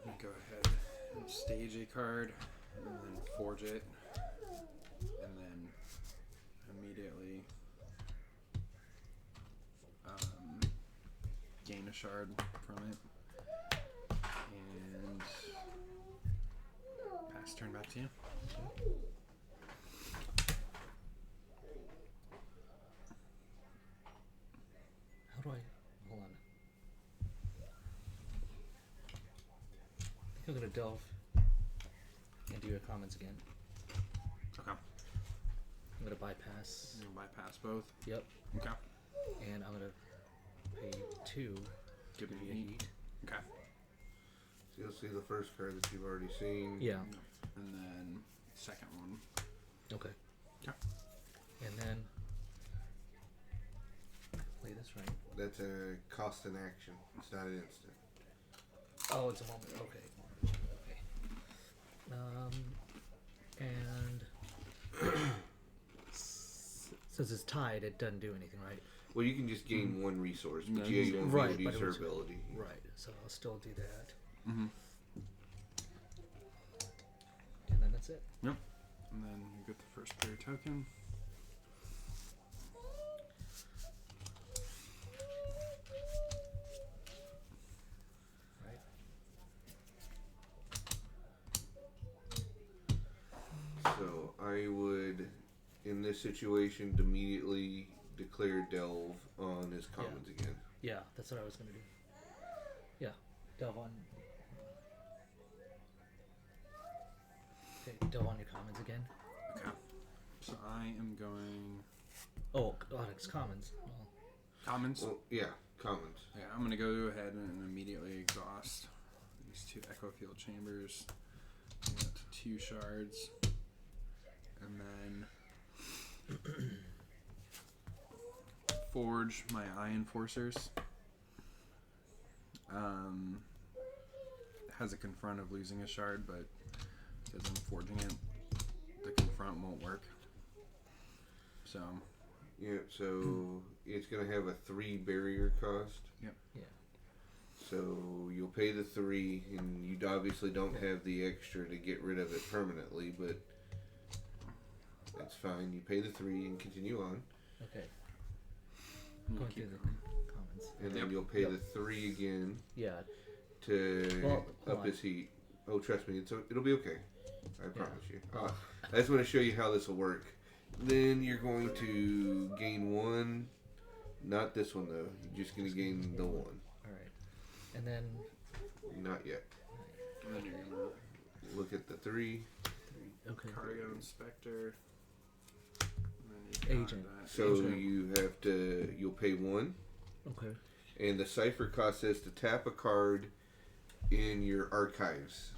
you go ahead and stage a card and then forge it. And then immediately gain a shard from it. And pass turn back to you. How do I... Hold on. I think I'm going to delve into your comments again. Okay. I'm going to bypass. You'll bypass both. Yep. Okay. And I'm going to pay 2. Give me you a heat. Okay. So you'll see the first card that you've already seen. Yeah. And then second one. Okay. Okay. And then... Play this right. That's a cost in action. It's not an instant. Oh, it's a moment. Okay. Okay. And since it's tied, it doesn't do anything, right? Well, you can just gain one resource, but No, yeah, you won't be right, able to but use it her was- ability. Right. So I'll still do that, Mm-hmm. and then that's it. And then you get the first player token. Right. So I would, in this situation, immediately declare Delve on his commons again. Yeah, that's what I was gonna do. Yeah, delve on. Okay, delve on your commons again. Okay. So I am going Oh, it's commons. Well, commons. Well, yeah, commons. Yeah, I'm gonna go ahead and immediately exhaust these 2 Echo Field Chambers. I got 2 shards, and then forge my Eye Enforcers. Has a confront of losing a shard, but because I'm forging it, the confront won't work. So Yeah, so it's going to have a 3 barrier cost. Yep. Yeah. So you'll pay the 3, and you obviously don't have the extra to get rid of it permanently, but that's fine. You pay the 3 and continue on. okay. we'll Going keep through the going. commons. And then Yep. you'll pay Yep. the 3 again Yeah. to Well, hold up on. his heat. Oh, trust me, it'll be okay. I promise you. I just want to show you how this will work. Then you're going to gain 1. Not this one, though. You're just going to gain the 1. All right. And then Not yet. And then you're gonna Look at the 3. okay. Cargo Inspector. And then you got Agent. that So agent. you'll pay 1. Okay. And the cipher cost says to tap a card in your archives,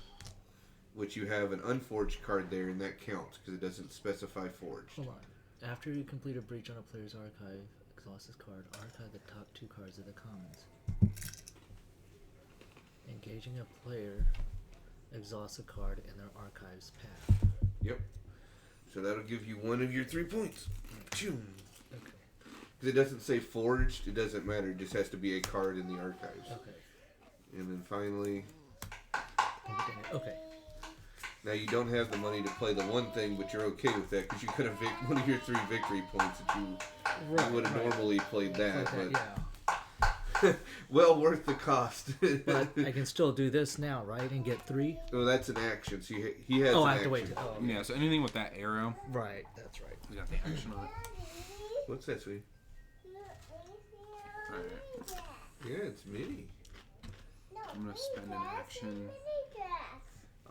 which you have an unforged card there, and that counts because it doesn't specify forged. Hold on. After you complete a breach on a player's archive, exhaust this card. Archive the top 2 cards of the commons. Engaging a player, exhaust a card in their archives path. Yep. So that'll give you 1 of your 3 points. Because Okay. it doesn't say forged, it doesn't matter. It just has to be a card in the archives. Okay. And then finally, Okay. now you don't have the money to play the one thing, but you're okay with that because you could have one of your 3 victory points that you would have normally played that. Like But yeah. well worth the cost. But I can still do this now, right? And get 3? Oh, that's an action. So he has Oh, an I have to action. wait. Oh, Yeah, so anything with that arrow, right. That's right. you got the action on it. What's that, sweetie? Alright. Yeah, it's Minnie. I'm gonna spend an action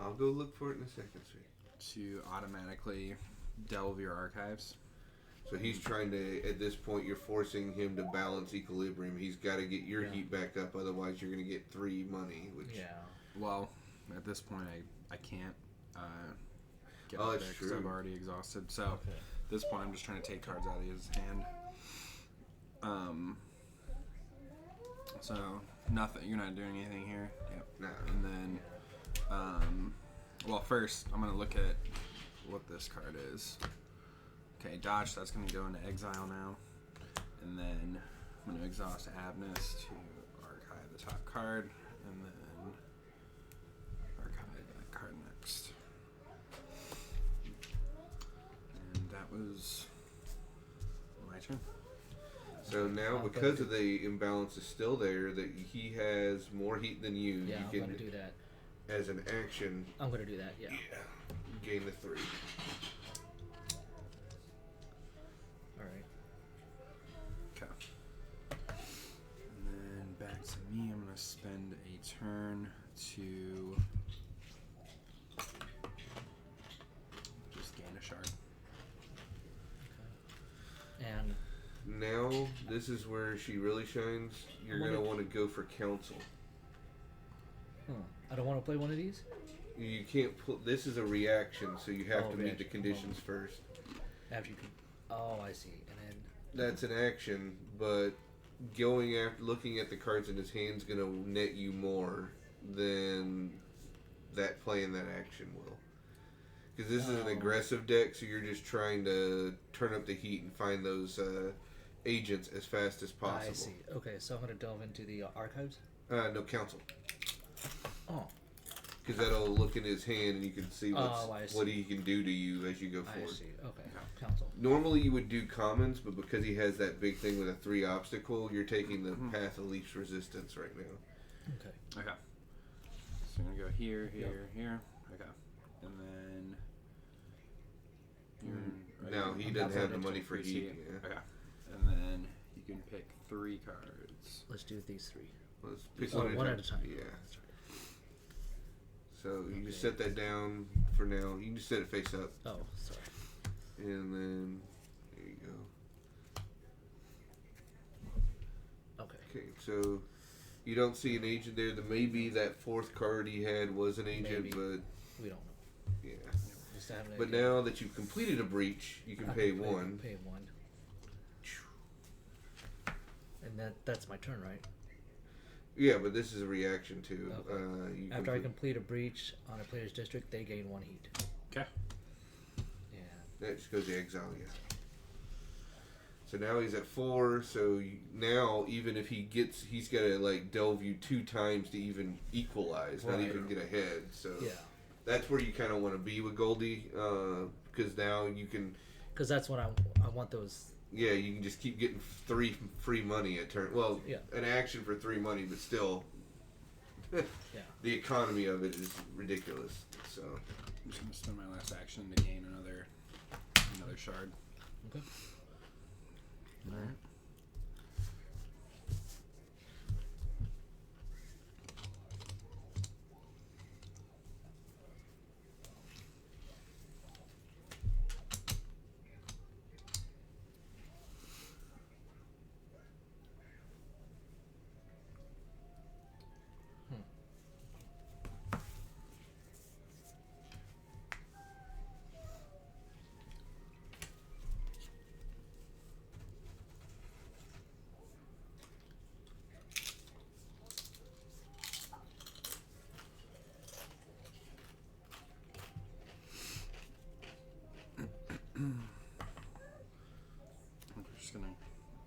I'll go look for it in a second, sweetie. to automatically delve your archives. So he's trying to, at this point, you're forcing him to balance equilibrium. He's got to get your Yeah. heat back up, otherwise you're going to get 3 money. Which, Yeah. Well, at this point, I can't get Oh, up that's there because true. I've already exhausted. So Okay. at this point, I'm just trying to take cards out of his hand. So nothing. You're not doing anything here. Yep. Nah. And then, well, first I'm gonna look at what this card is. Okay, dodge. That's gonna go into exile now, and then I'm gonna exhaust Abness to archive the top card, and then archive that card next. And that was my turn. So now, I'll go because do- of the imbalance is still there, that he has more heat than you, Yeah, I'm you gonna can, do that. as an action, I'm gonna do that. Yeah. gain the 3. All right. Okay. And then back to me, I'm going to spend a turn to just gain a shard. And Now, this is where she really shines. You're I'm going to gonna- want to go for counsel. I don't want to play one of these. You can't put. This is a reaction, so you have Oh, to meet the reaction. conditions first. After you can. Oh, I see. And then. That's an action, but going after looking at the cards in his hand's gonna net you more than that playing that action will. Because this is an aggressive deck, so you're just trying to turn up the heat and find those agents as fast as possible. I see. Okay, so I'm going to delve into the archives. No, council. Oh. Because that'll look in his hand and you can see I see. what he can do to you as you go forward. I see. Okay. Council. Normally you would do commons, but because he has that big thing with a 3 obstacle, you're taking the path of least resistance right now. Okay. Okay. So I'm gonna go here, here. Okay. And then Now he doesn't have the money for heat. Yeah. Okay. And then you can pick 3 cards. Let's do these 3. Let's pick One at a time. Yeah. That's right. So you just set that down for now. You can just set it face up. Oh, sorry. And then there you go. Okay. Okay, so you don't see an agent there. The maybe that 4th card he had was an agent, Maybe. but We don't know. yeah. Just have an But idea. now that you've completed a breach, you can pay 1. Pay 1. And that's my turn, right? Yeah, but this is a reaction too. Okay. After I complete a breach on a player's district, they gain 1 heat. Okay. Yeah. that just goes to exile. Yeah. So now he's at 4. So now even if he gets, he's got to like delve you 2 times to even equalize, not Right. even get ahead. So Yeah. that's where you kind of want to be with Goldie, because now you can. Because that's what I want those. Yeah, you can just keep getting 3 free money at turn. Well, Yeah. an action for 3 money, but still, Yeah. the economy of it is ridiculous. So I'm just gonna spend my last action to gain another shard. Okay. All right. I'm just gonna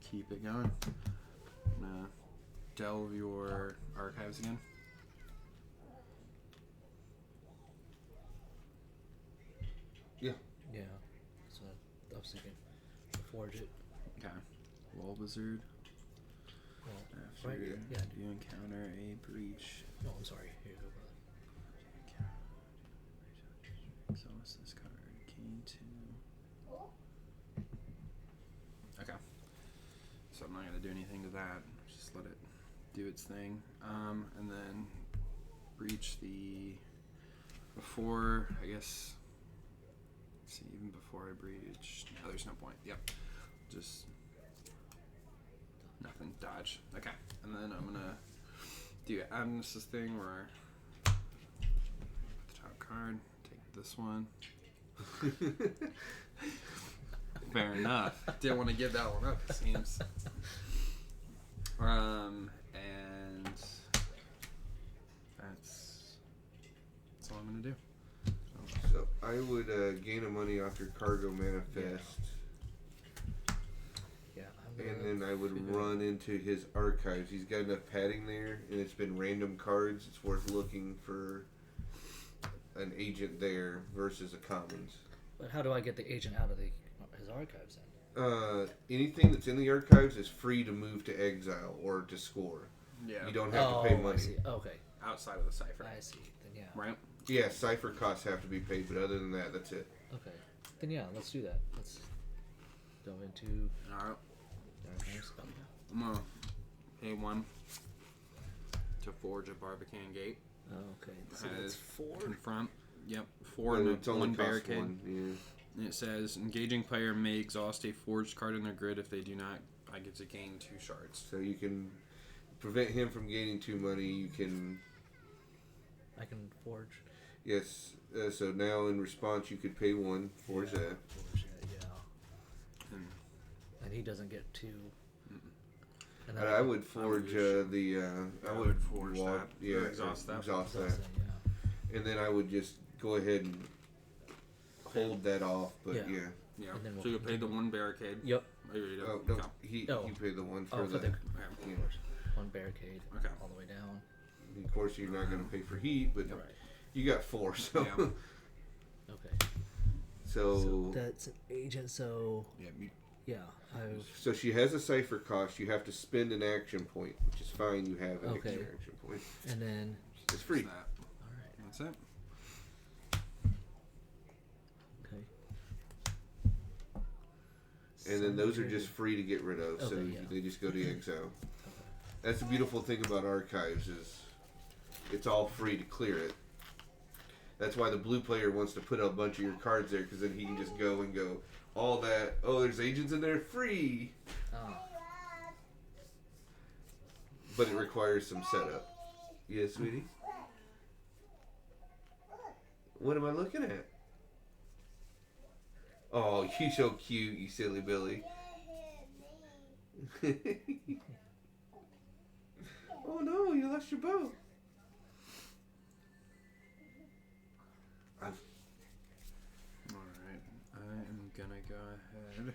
keep it going. I'm gonna delve your archives again. Yeah. So I was thinking, forge it. Okay. Wall wizard. Well, After right. Yeah. you encounter a breach, No, I'm sorry. Here you go. exhaust this card. Gain 2. Okay. So I'm not gonna do anything to that. Just let it do its thing. And then breach the before. I guess. Let's see, even before I breach. No, there's no point. Yep. Just nothing. Dodge. Okay. And then I'm gonna do Adam's thing where put the top card. Take this one. Fair enough. Didn't want to give that one up, it seems. And that's all I'm gonna do. So I would gain a money off your cargo manifest, Yeah. and then I would run into his archives. He's got enough padding there, and it's been random cards. It's worth looking for an agent there versus a commons. But how do I get the agent out of his archives then? Anything that's in the archives is free to move to exile or to score. Yeah. You don't have to pay I money. see. Okay. Outside of the cipher. I see. Then yeah. Right? Yeah, cipher costs have to be paid, but other than that, that's it. Okay. Then yeah, let's do that. Let's delve into Alright. archives. Oh, I'm gonna pay 1 to forge a Barbican gate. yeah. Okay. So Has that's 4. Confront. Yep. 4 But and it's only one cost barricade. 1. Yeah. And it says engaging player may exhaust a forged card in their grid. If they do not, I get to gain 2 shards. So you can prevent him from gaining 2 money. You can, I can forge. yes. So now in response, you could pay 1 for that. Forge that, yeah. And And he doesn't get 2. And And I would forge I I would would forge wa- that, Yeah, or exhaust that. Exhaust that. yeah. and then I would just go ahead and hold that off. But Yeah. yeah. Yeah. And then So we'll you pay the one barricade. Yep. Oh, you do. Oh no, Okay. he Oh. you pay the one for Oh, for the. the Yeah. one barricade Okay. all the way down. Of course, you're not going to pay for heat, but Right. you got 4. So Yeah. Okay. so So that's an agent. So Yeah. yeah, I've so she has a cipher cost. You have to spend an action point, which is fine. You have an Okay. extra action point. and then It's free. That. all right. That's it. Okay. And then those are Sundry- just free to get rid of, so Okay, yeah. they just go to exile. Okay. That's the beautiful thing about archives is it's all free to clear it. That's why the blue player wants to put a bunch of your cards there, because then he can just go and go all that. Oh, there's agents in there, free, Ah, but it requires some setup. Yes, sweetie. What am I looking at? Oh, you so cute, you silly Billy. Oh no, you lost your bow. Alright. I am gonna go ahead.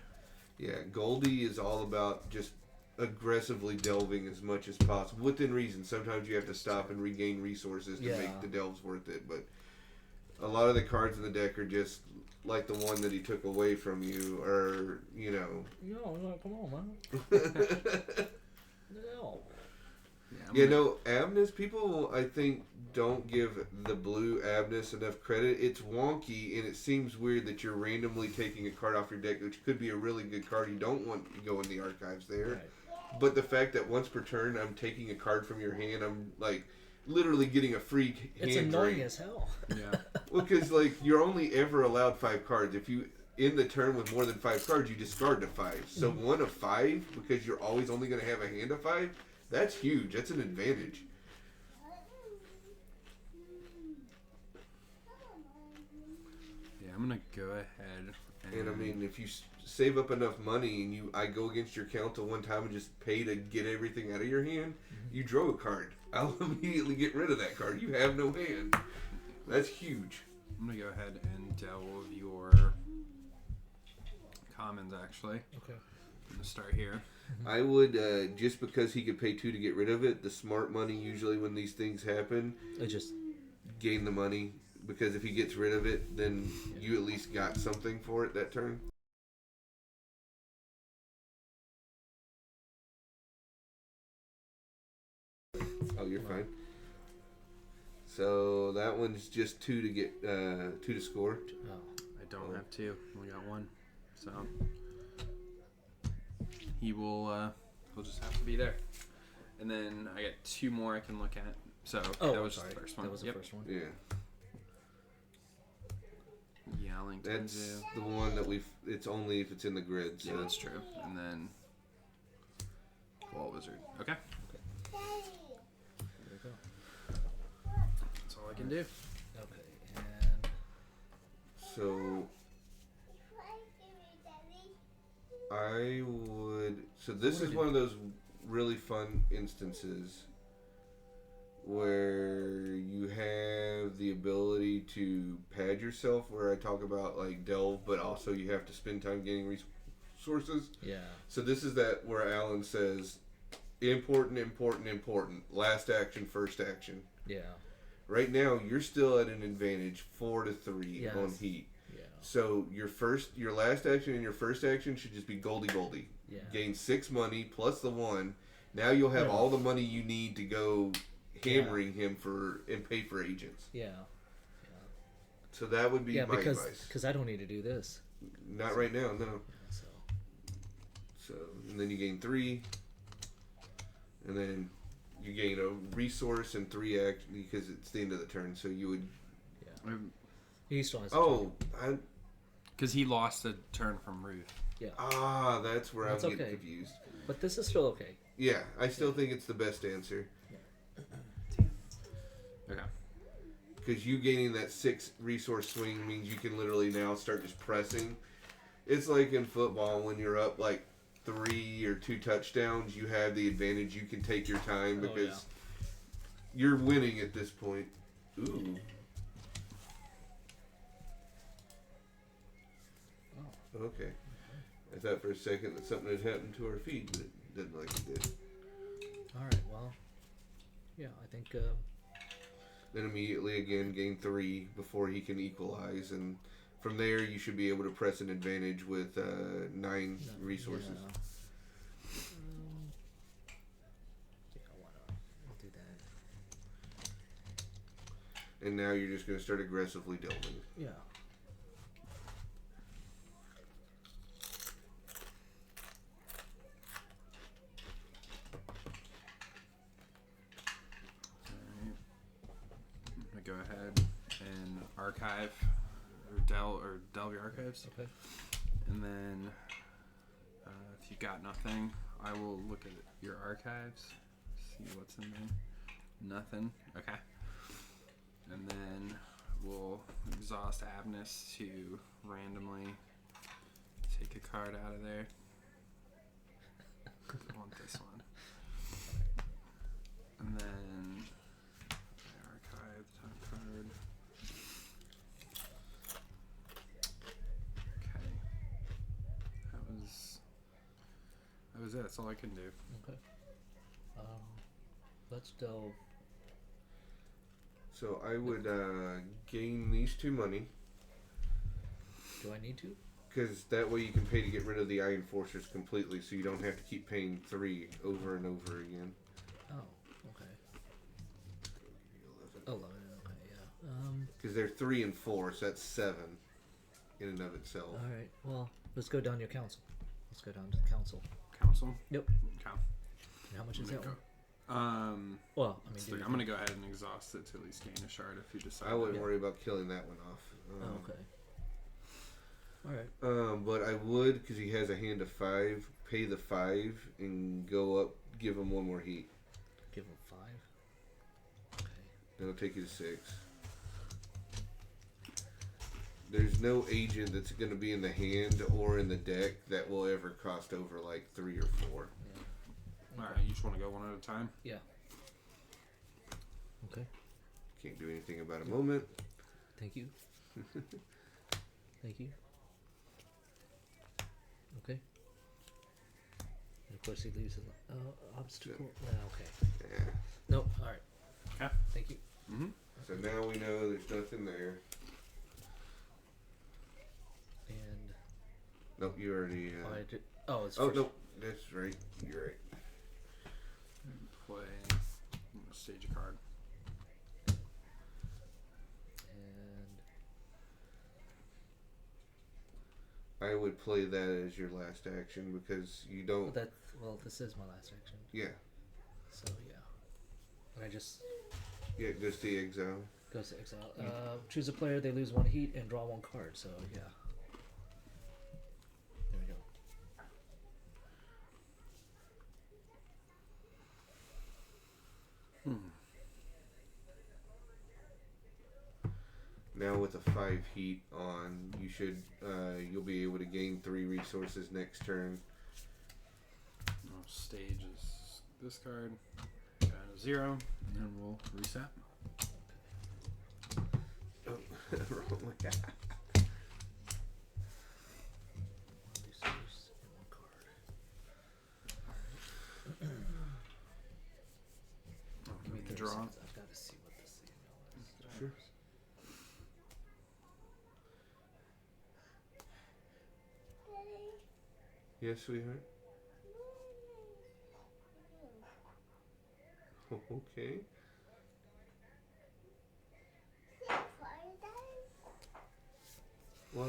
Yeah, Goldie is all about just aggressively delving as much as possible within reason. Sometimes you have to stop and regain resources to Yeah. make the delves worth it, but a lot of the cards in the deck are just like the one that he took away from you, or you know. no, come on, man. No. Yeah. I'm Yeah, gonna- no, Abnus, people, I think, don't give the blue Abnus enough credit. It's wonky, and it seems weird that you're randomly taking a card off your deck, which could be a really good card. You don't want to go in the archives there. Right. But the fact that once per turn, I'm taking a card from your hand, I'm, like, literally getting a free hand It's annoying drain. as hell. Yeah. Well, because, like, you're only ever allowed 5 cards. If you, in the turn with more than 5 cards, you discard the 5. So 1 of 5, because you're always only going to have a hand of 5, that's huge. That's an advantage. Yeah, I'm gonna go ahead And I mean, if you save up enough money and I go against your count one time and just pay to get everything out of your hand, you draw a card. I'll immediately get rid of that card. You have no hand. That's huge. I'm gonna go ahead and delve your commons. Actually, Okay. I'm gonna start here. I would, just because he could pay 2 to get rid of it, the smart money usually when these things happen, It just gain the money. Because if he gets rid of it, then you at least got something for it that turn. Oh, you're fine. So that one's just 2 to get 2 to score. oh. I don't have 2. Only got 1. So he will. He'll just have to be there. And then I get 2 more I can look at. So Oh, that was sorry. just the first one. That was the Yep. first one. Yeah, Yowling that's Tenzu. the one that it's only if it's in the grid. So Yeah, that's true. And then Wall Wizard. Okay, There we go. that's all I can do. Okay, and So I would. So this is one of those really fun instances where you have the ability to pad yourself. Where I talk about like delve, but also you have to spend time gaining resources. yeah, So this is that where Alan says, important, important, important. Last action, first action. yeah, Right now, you're still at an advantage, 4 to 3 Yes. on heat. yeah, So your last action and your first action should just be Goldie. yeah. Gain 6 money plus the 1. Now you'll have Yeah. all the money you need to go hammering him and pay for agents. Yeah, So that would be yeah, my because advice. I don't need to do this. Not right now, no. So So and then you gain 3, and then you gain a resource and 3 action because it's the end of the turn. So you would. he still has. Because he lost a turn from Ruth. That's where That's I'm getting okay. confused. But this is still okay. Yeah, I still think it's the best answer. Okay. Because you gaining that 6 resource swing means you can literally now start just pressing. It's like in football when you're up like 3 or 2 touchdowns, you have the advantage. You can take your time because you're winning at this point. Ooh. Okay. I thought for a second that something had happened to our feed, but it didn't like it did. Alright, well. Yeah, I think. Then immediately again gain 3 before he can equalize, and from there you should be able to press an advantage with 9 resources. Yeah. Why not? We'll do that. And now you're just going to start aggressively delving. Yeah. Go ahead and archive or delve your archives. Okay. And then if you got nothing, I will look at your archives, see what's in there. Nothing. Okay. And then we'll exhaust Abness to randomly take a card out of there. I want this one. And then archive top card. Okay. That was it. That's all I can do. Okay. Let's delve. So I would gain these 2 money, Do I need to? because that way you can pay to get rid of the Iron Fortress completely, so you don't have to keep paying 3 over and over again. Oh, okay. 11, okay, yeah. Because they're 3 and 4, so that's 7 in and of itself. Alright, well, let's go down to your council. Let's go down to the council. Council? Yep. Okay. And how much is that one? Well, Well, I mean, I'm going to go ahead and exhaust it to at least gain a shard if you decide. I wouldn't Yeah. worry about killing that one off. Oh, okay. Alright. But I would, because he has a hand of 5, pay the 5 and go up, give him 1 more heat. Give him 5. Okay. That'll take you to 6. There's no agent that's going to be in the hand or in the deck that will ever cost over like 3 or 4. Alright, you just want to go one at a time? Yeah. Okay. Can't do anything about a moment. Thank you. Thank you. Okay. And of course he leaves an obstacle. Okay. Yeah. Nope. Alright. Okay. Thank you. Mm-hmm. So now we know there's nothing there. And Nope, you already. I did. Oh, it's Oh first. no, that's right. You're right. Play. Stage a card. And I would play that as your last action because you don't. this is my last action. Yeah. So yeah. And I just Yeah, it goes to the exile. goes to exile. Choose a player. They lose 1 heat and draw 1 card. So yeah. There we go. Now with a 5 heat on, you should you'll be able to gain 3 resources next turn. Stage is this card. Got a 0, and then we'll reset. Oh, wrong way. Resource and 1 card. Give me 30 Draw. seconds. I've got to see what this email is. Sure. Yes, sweetheart. Okay. What?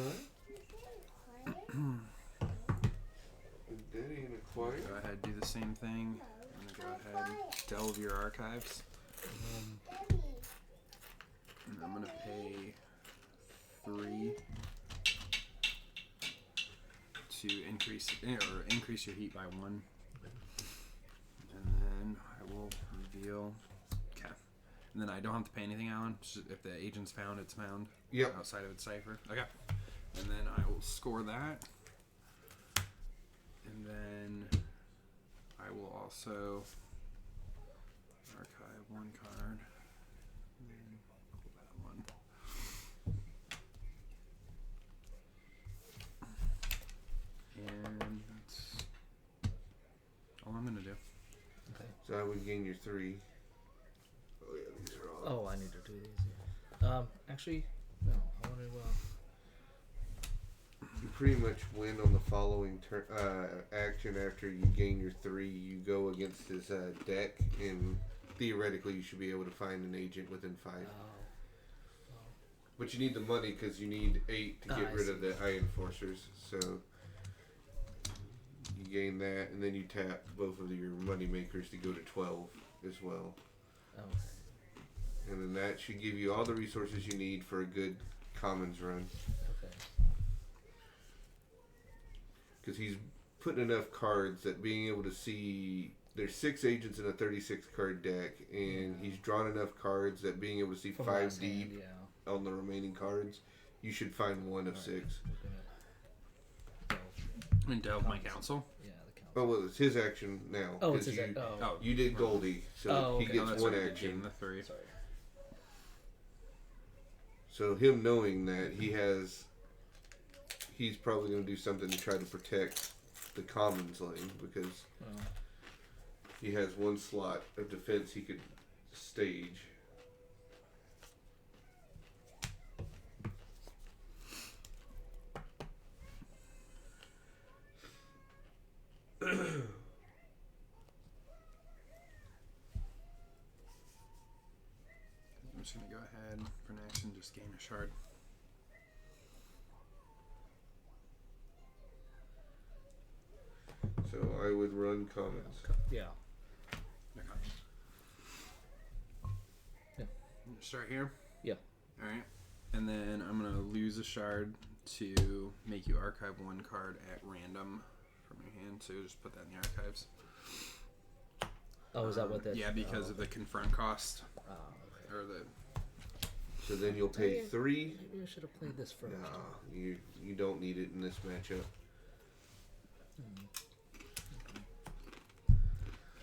Daddy in a quiet. Go ahead, do the same thing. I'm gonna go ahead, delve your archives. And I'm gonna pay 3 to increase your heat by 1. And then I will reveal. Okay. And then I don't have to pay anything, Alan. Just if the agent's found, it's found. Yep. Outside of its cipher. Okay. And then I will score that. And then I will also archive 1 card. And then pull that 1. and gain your 3. Oh yeah, these are all. Oh, I need to do these. Yeah. Actually, no. I want to. You pretty much win on the following action after you gain your 3. You go against his deck, and theoretically you should be able to find an agent within 5. But you need the money because you need 8 to get rid of the Eye Enforcers. So you gain that, and then you tap both of your money makers to go to 12 as well. Okay. And then that should give you all the resources you need for a good commons run. Okay. Because he's put enough cards that being able to see... There's 6 agents in a 36 card deck, and he's drawn enough cards that being able to see From 5 last deep hand, on the remaining cards, you should find one of 6. And delve my council. Yeah, the council. Oh, well, it's his action now. Oh, it's 'cause his you, Oh, you did Goldie, so Oh, he okay. gets that's one right, I action. gained the 3. sorry. So him knowing that he's probably going to do something to try to protect the commons lane because Oh. he has 1 slot of defense he could stage. I'm just gonna go ahead for an action, just gain a shard. So I would run commons. Yeah. Okay. Yeah. Start here. Yeah. All right. And then I'm gonna lose a shard to make you archive 1 card at random from your hand. So just put that in the archives. Oh, is that what that? Yeah, because of the confront cost Oh, okay. or the. So then you'll pay 3. Maybe I should have played this first. No, you don't need it in this matchup.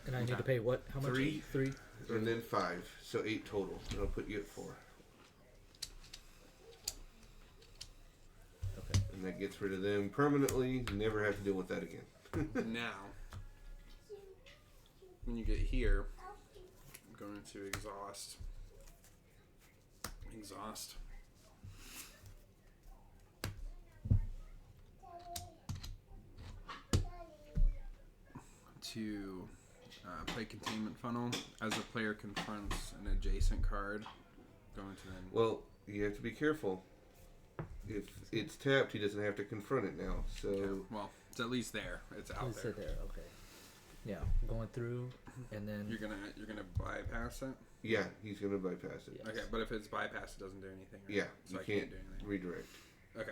And I need to pay what? How much? 3. 3. And then 5. So 8 total. And I'll put you at 4. Okay. And that gets rid of them permanently. You never have to deal with that again. Now, when you get here, I'm going to exhaust. To play Containment Funnel. As the player confronts an adjacent card, going to then. Well, you have to be careful. If it's tapped, he doesn't have to confront it now. So Okay, well, it's at least there. It's out Let's there. sit there. Okay. Yeah, going through, and then You're gonna bypass it. yeah, he's gonna bypass it. Yeah. Okay, but if it's bypassed, it doesn't do anything. Right? Yeah, so you I can't do anything. redirect. Okay,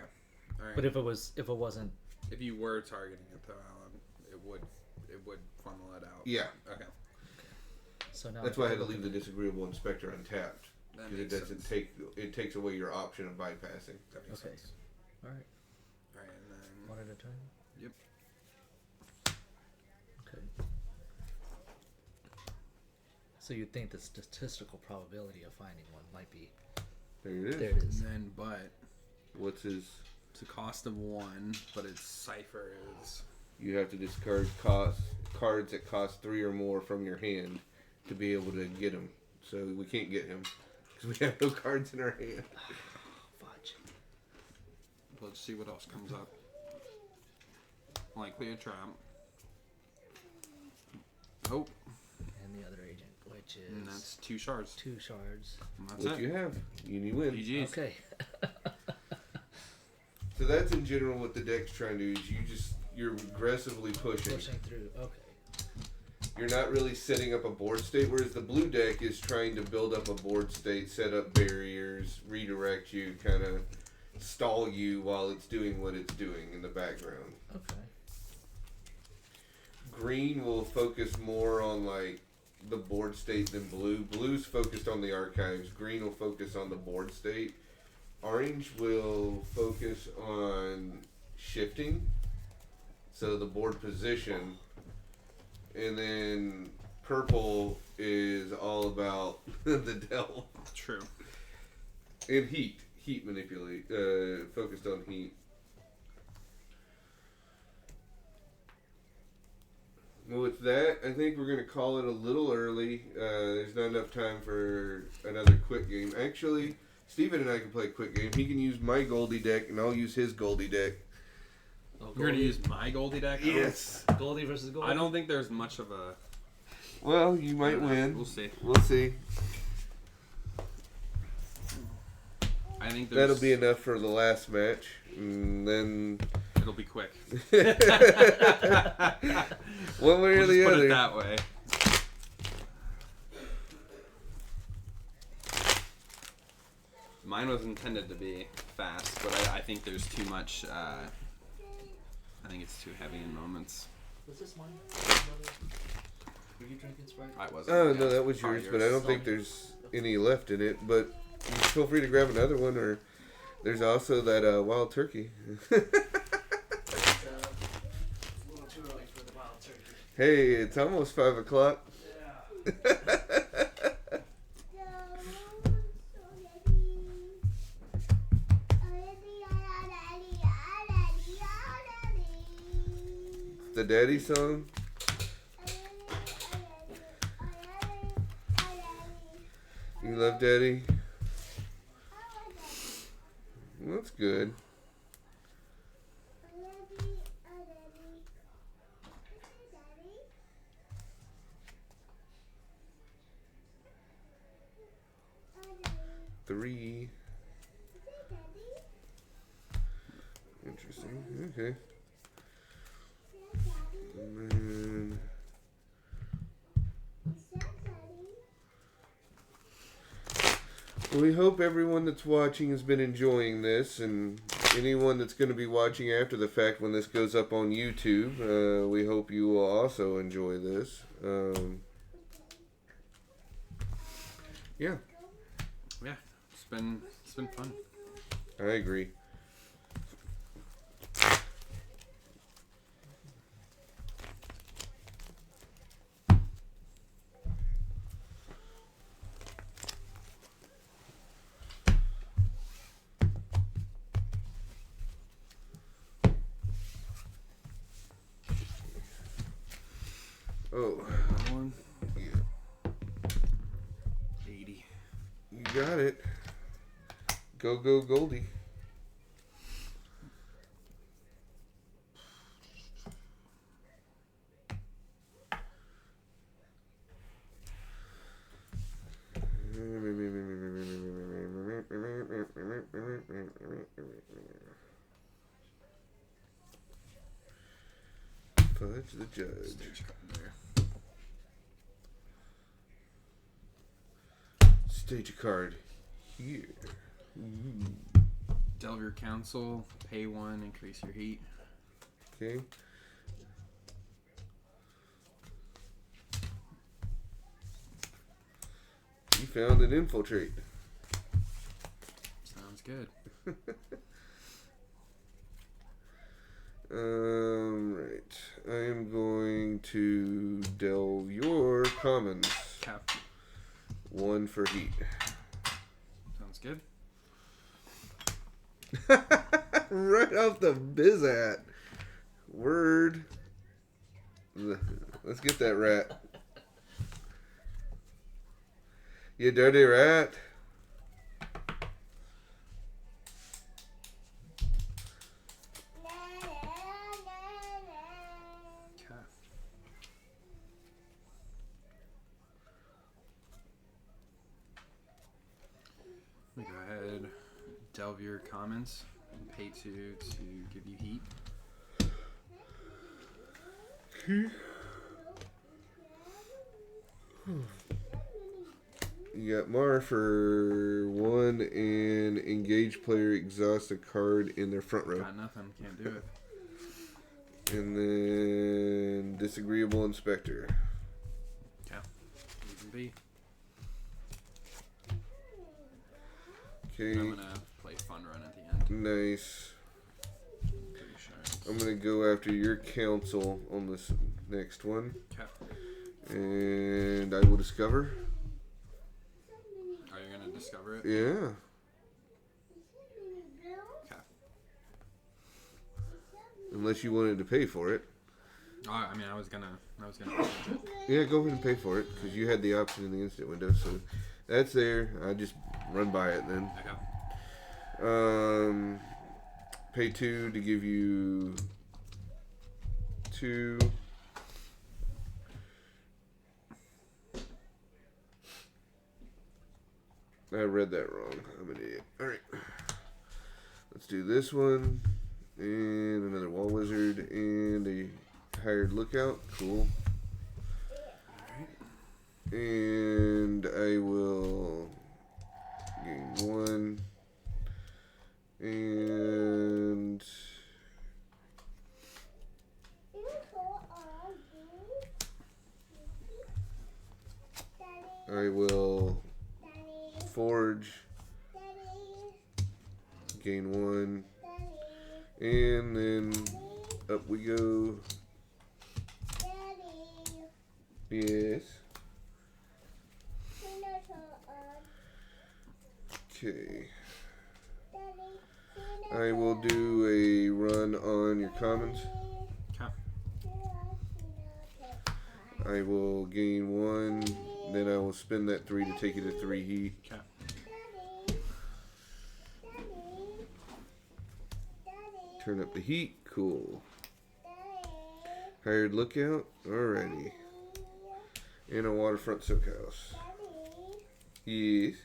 all right. But if it wasn't, if you were targeting it though, it would funnel it out. Yeah, Okay. so now that's why I had to leave the disagreeable inspector untapped That because it makes doesn't sense. it takes away your option of bypassing. That makes Okay. sense. All right, All right, and then one at a time. Yep. Okay. So you'd think the statistical probability of finding one might be There it is. there. It is. and then but What's his? it's a cost of 1, but its cipher is You have to discard cards that cost 3 or more from your hand to be able to get him. So we can't get him because we have no cards in our hand. Fudge. Let's see what else comes up. Likely a trap. Oh, And the other agent, which is and that's 2 shards. 2 shards. And that's What it. you have, you win. GG's. Okay. So that's in general what the deck's trying to do. Is you're aggressively pushing. Pushing through. Okay. You're not really setting up a board state, whereas the blue deck is trying to build up a board state, set up barriers, redirect you, kind of stall you while it's doing what it's doing in the background. Okay. Green will focus more on like the board state than blue. Blue's focused on the archives. Green will focus on the board state. Orange will focus on shifting, so the board position. And then purple is all about the delve. True. And heat. Heat manipulate. Focused on heat. Well, with that, I think we're going to call it a little early. There's not enough time for another quick game. Actually, Steven and I can play a quick game. He can use my Goldie deck, and I'll use his Goldie deck. Oh, You're gonna use my Goldie deck? Yes. Goldie versus Goldie. I don't think there's much of a. Well, you might win. We'll see. We'll see. I think there's, That'll be enough for the last match, and then it'll be quick. one way or We'll the just put other. it that way. Mine was intended to be fast, but I think there's too much. I think it's too heavy in moments. Was this mine? Were you drinking Sprite? I wasn't. Oh yeah, no, that was probably yours, but I don't think there's any left in it. But you feel free to grab another one, or there's also that wild turkey. It's a little too early for the wild turkey. Hey, it's almost 5 o'clock. Yeah. The daddy song. You love daddy? Well, that's good. Three. Interesting. Okay. And then we hope everyone that's watching has been enjoying this, and anyone that's going to be watching after the fact when this goes up on YouTube, we hope you will also enjoy this. Yeah, Yeah, it's been fun. I agree. Oh, One, yeah, 80. you got it. Go, go, Goldie. Fudge the judge. Stage card there. Stage a card here. Ooh. Delve your council, pay 1, increase your heat. Okay. You found an infiltrate. Sounds good. Right. I am going to delve your commons. Cap. 1 for heat. Sounds good. Right off the bizat. Word. Let's get that rat. You dirty rat. Cap. Let me go ahead, delve your commons, and pay 2 to give you heat. You got Mar for 1 and engage player exhaust a card in their front row. Got nothing, can't do it. And then disagreeable inspector. Cap. Even B. Okay, I'm gonna play fun run at the end. nice. Pretty sure. I'm gonna go after your council on this next one. Cap. And I will discover. Are you gonna discover it? Yeah. Cap. Unless you wanted to pay for it. I mean, I was gonna change it. Yeah, go ahead and pay for it because you had the option in the instant window. So that's there. I just run by it then. Okay. Pay 2 to give you 2. I read that wrong. I'm an idiot. All right. Let's do this one and another wall wizard and a hired lookout. Cool. And I will gain 1 and I will forge, gain 1, and then up we go. Yes. Okay. I will do a run on your commons. Okay. I will gain 1, then I will spend that 3 to take you to 3 heat. Okay. Turn up the heat. Cool. Hired lookout. Alrighty. And a waterfront soakhouse. Yes.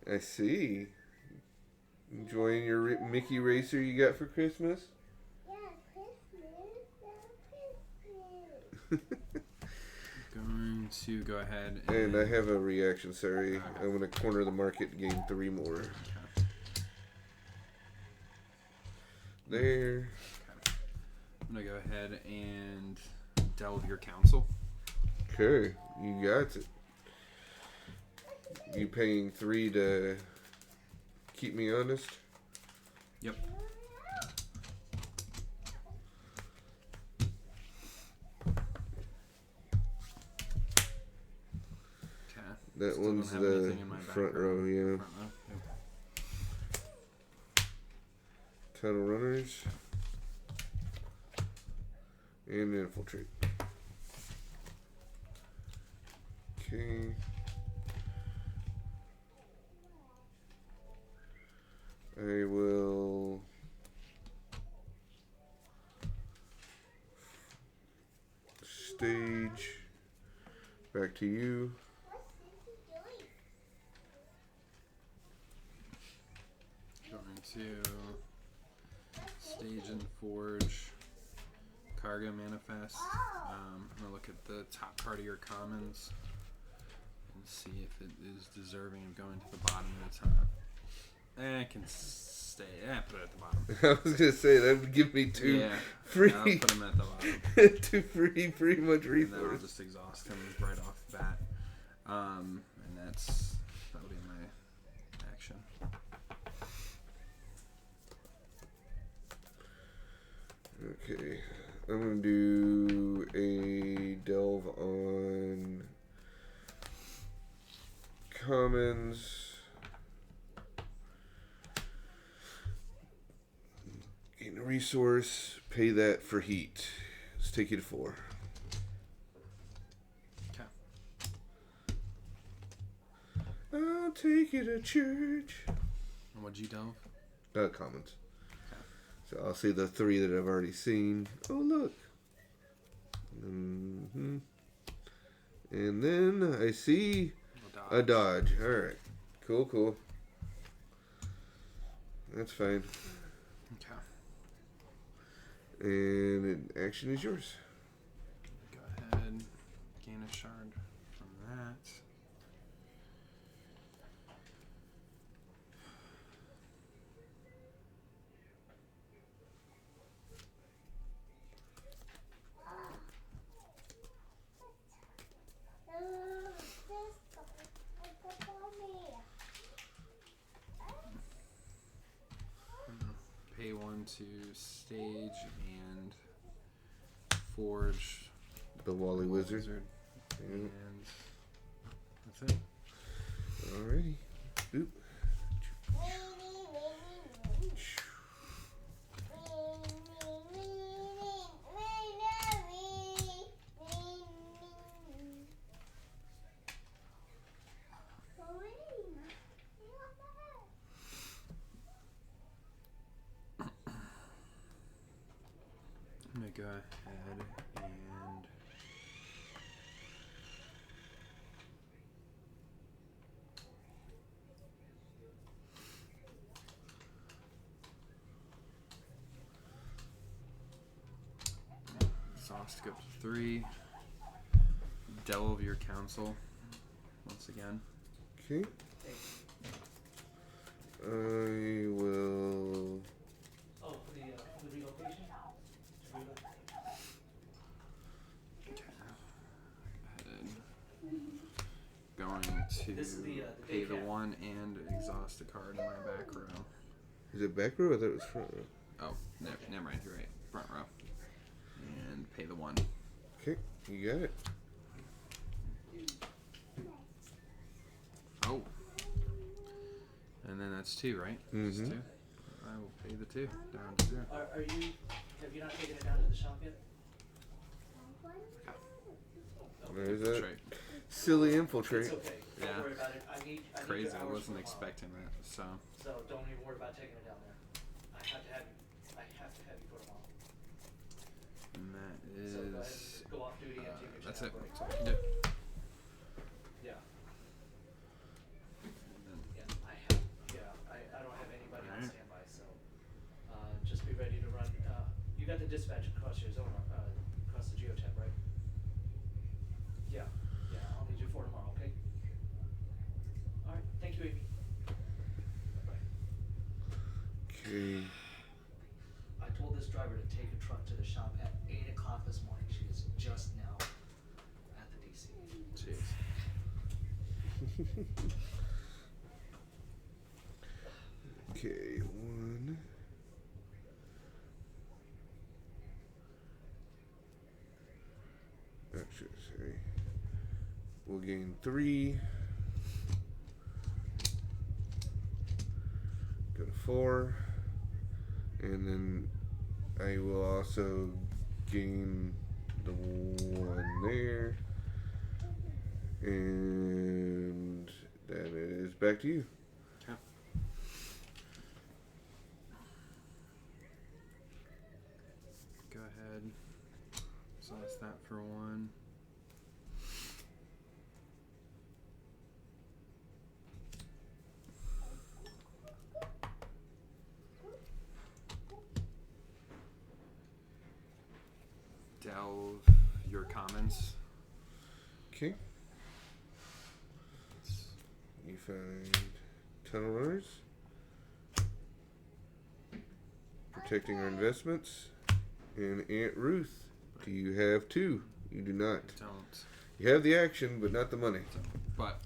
I see. Enjoying your Mickey racer you got for Christmas? Going to go ahead And I have a reaction, sorry. I'm going to corner the market and gain 3 more. Okay. There. I'm gonna go ahead and delve your council. Okay, you got it. You paying 3 to keep me honest? Yep. Okay. That Still don't one's have the anything in my front back row, yeah. Front row. Yep. Tunnel runners. And infiltrate. Okay. I will stage back to you. Going to stage and forge cargo manifest. I'm gonna look at the top part of your commons and see if it is deserving of going to the bottom of the top. I can stay. Put it at the bottom. I was gonna say that would give me 2 Yeah, free, I'll put them at the bottom. 2 free, pretty much And then I'll resource. just exhaust him right off the bat. And that'll be my action. Okay, I'm gonna do a delve on commons. Gain a resource, pay that for heat. Let's take you to 4. Okay. I'll take you to church. And what'd you delve? Commons. So I'll see the 3 that I've already seen. Oh, look. Mm-hmm. And then I see a dodge. Alright. Cool, cool. That's fine. Okay. And action is yours. Go ahead. Gain a shard from that. Pay 1 to stage and forge The Wally Wizard. Yeah. and that's it. Alrighty. Boop. ahead and exhaust go up to 3. Delve your council once again. Okay. I will. Oh, for the relocation? Going to This is the pay day the cap. 1 and exhaust a card in my back row. Is it back row? I thought it was front row. Oh, never mind. You're right. Front row. And pay the 1. Okay, you got it. Oh. And then that's 2, right? Just Mhm. 2. I will pay the 2 down to 0. Are you, have you not taken it down to the shop yet? There's That's that right. silly infiltrate. It's okay. Don't Yeah. worry about it. I need Crazy. your I hours wasn't for tomorrow. expecting that. So, So don't even worry about taking it down there. I have to have you for tomorrow. and that So go ahead is. and go off duty and take your That's channel it. break. That's all I can do. Yeah. And then, I don't have anybody on Alright. standby, so just be ready to run. You got the dispatch across your zone, across the geotab, right? Yeah, I'll need you for tomorrow, okay? Alright, thank you, Amy. Bye. Okay. I told this driver to take a truck to the shop at 8 o'clock this morning. She is just now at the DC. jeez. Okay, 1. Actually, sorry. We'll gain 3. Go to 4. And then I will also gain the 1 there. And then it is back to you. Okay. Go ahead. Exhaust that for 1. Delve your comments. Okay. You find tunnel runners. Protecting our investments. And Aunt Ruth. Do you have 2? You do not. Don't. You have the action, but not the money. But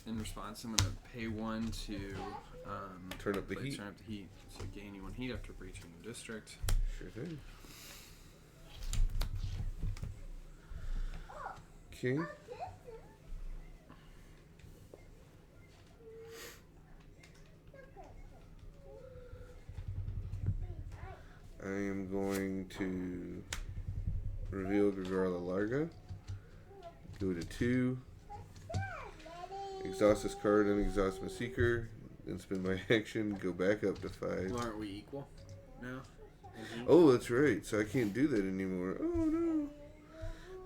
in response, I'm going to pay 1 to Turn up the heat. Turn up the heat. So gain you 1 heat after breaching the district. Sure thing. Okay. I am going to reveal Gagarla Larga. Go to 2. Exhaust this card and exhaust my seeker. Then spend my action. Go back up to 5. Well, aren't we equal now? Oh, that's right. So I can't do that anymore. Oh no.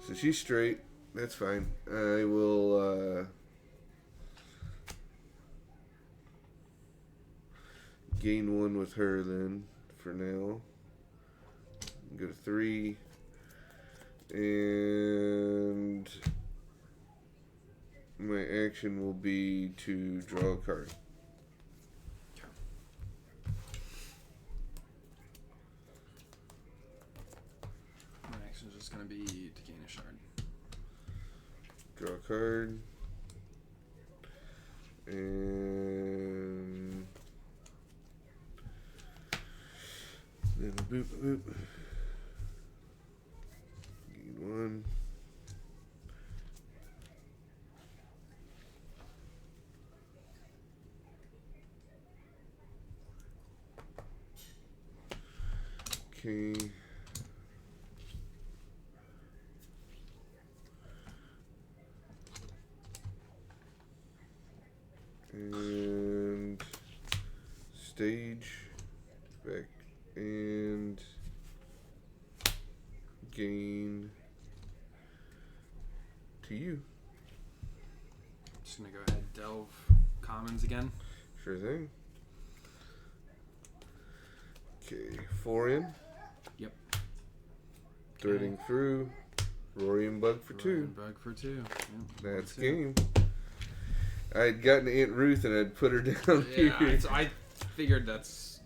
So she's straight. That's fine. I will gain 1 with her then for now. Go to 3. And my action will be to draw a card. My action is just going to be to gain a shard. Draw a card. And then boop boop. Gain 1. Okay. And stage back and to you. Just gonna go ahead and delve commons again. Sure thing. Okay, 4 in. Yep. Threading through. Rory and Bug for 2. Bug for 2. Yep, That's 2. game. I had gotten Aunt Ruth and I'd put her down here. Yeah, I figured that's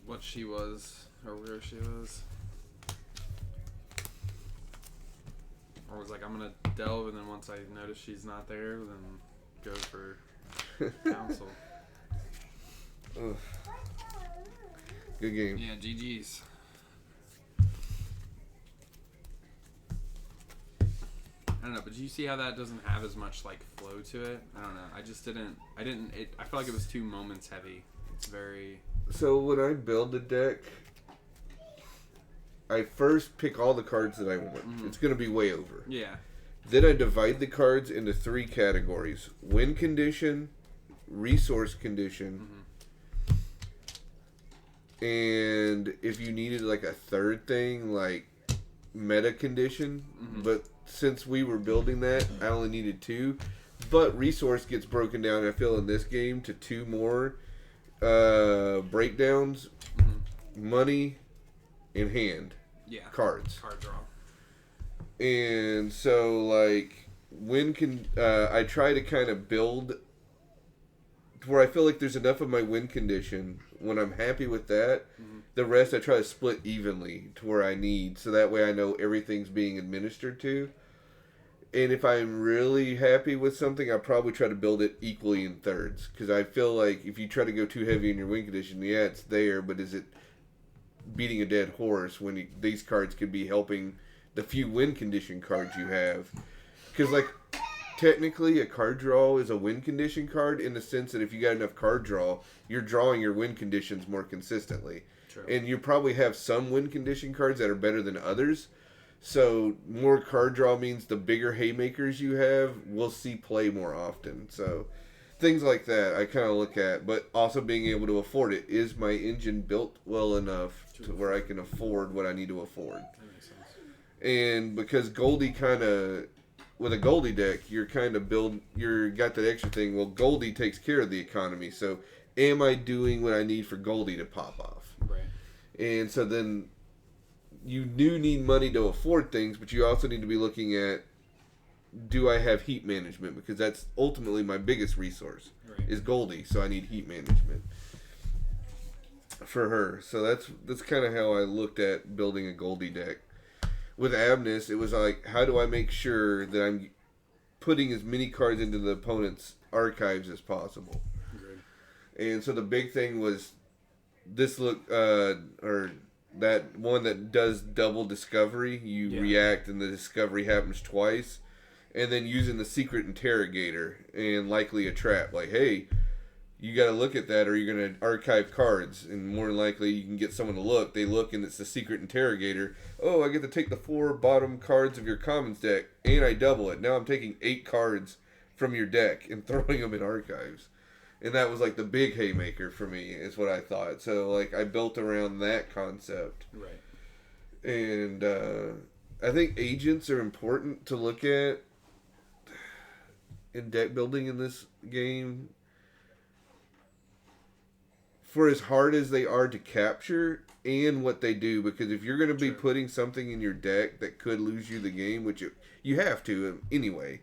what she was, or where she was. Or was like, I'm gonna delve, and then once I notice she's not there, then go for council. Ugh. Good game. Yeah, GG's. I don't know, but do you see how that doesn't have as much like flow to it? I don't know. I just didn't. I feel like it was too moments heavy. It's very. So when I build a deck, I first pick all the cards that I want. Mm-hmm. It's going to be way over. Yeah. Then I divide the cards into 3 categories: win condition, resource condition, and if you needed like a third thing, like meta condition. But since we were building that, I only needed 2. But resource gets broken down, I feel, in this game to 2 more breakdowns: money and hand. Yeah. Cards. Card draw. And so, like, I try to kind of build to where I feel like there's enough of my win condition. When I'm happy with that, the rest I try to split evenly to where I need, so that way I know everything's being administered to. And if I'm really happy with something, I probably try to build it equally in thirds, because I feel like if you try to go too heavy in your win condition, yeah, it's there, but is it beating a dead horse when these cards could be helping the few win condition cards you have? Because, like, technically a card draw is a win condition card in the sense that if you got enough card draw, you're drawing your win conditions more consistently. True. And you probably have some win condition cards that are better than others. So more card draw means the bigger haymakers you have will see play more often. So things like that I kind of look at, but also being able to afford it. Is my engine built well enough to where I can afford what I need to afford? That makes sense. And because Goldie kind of, with a Goldie deck, you're kind of got that extra thing. Well, Goldie takes care of the economy. So am I doing what I need for Goldie to pop off? Right. And so then you do need money to afford things, but you also need to be looking at, do I have heat management? Because that's ultimately my biggest resource, is Goldie. So I need heat management for her. So that's kind of how I looked at building a Goldie deck. With Abnus, it was like, how do I make sure that I'm putting as many cards into the opponent's archives as possible? Agreed. And so the big thing was this or that one that does double discovery. You react and the discovery happens twice. And then using the secret interrogator and likely a trap. Like, hey, you got to look at that or you're going to archive cards. And more than likely you can get someone to look. They look and it's the secret interrogator. Oh, I get to take the 4 bottom cards of your commons deck and I double it. Now I'm taking 8 cards from your deck and throwing them in archives. And that was like the big haymaker for me, is what I thought. So, like, I built around that concept. Right. And I think agents are important to look at in deck building in this game. For as hard as they are to capture and what they do. Because if you're going to be putting something in your deck that could lose you the game, which you have to anyway.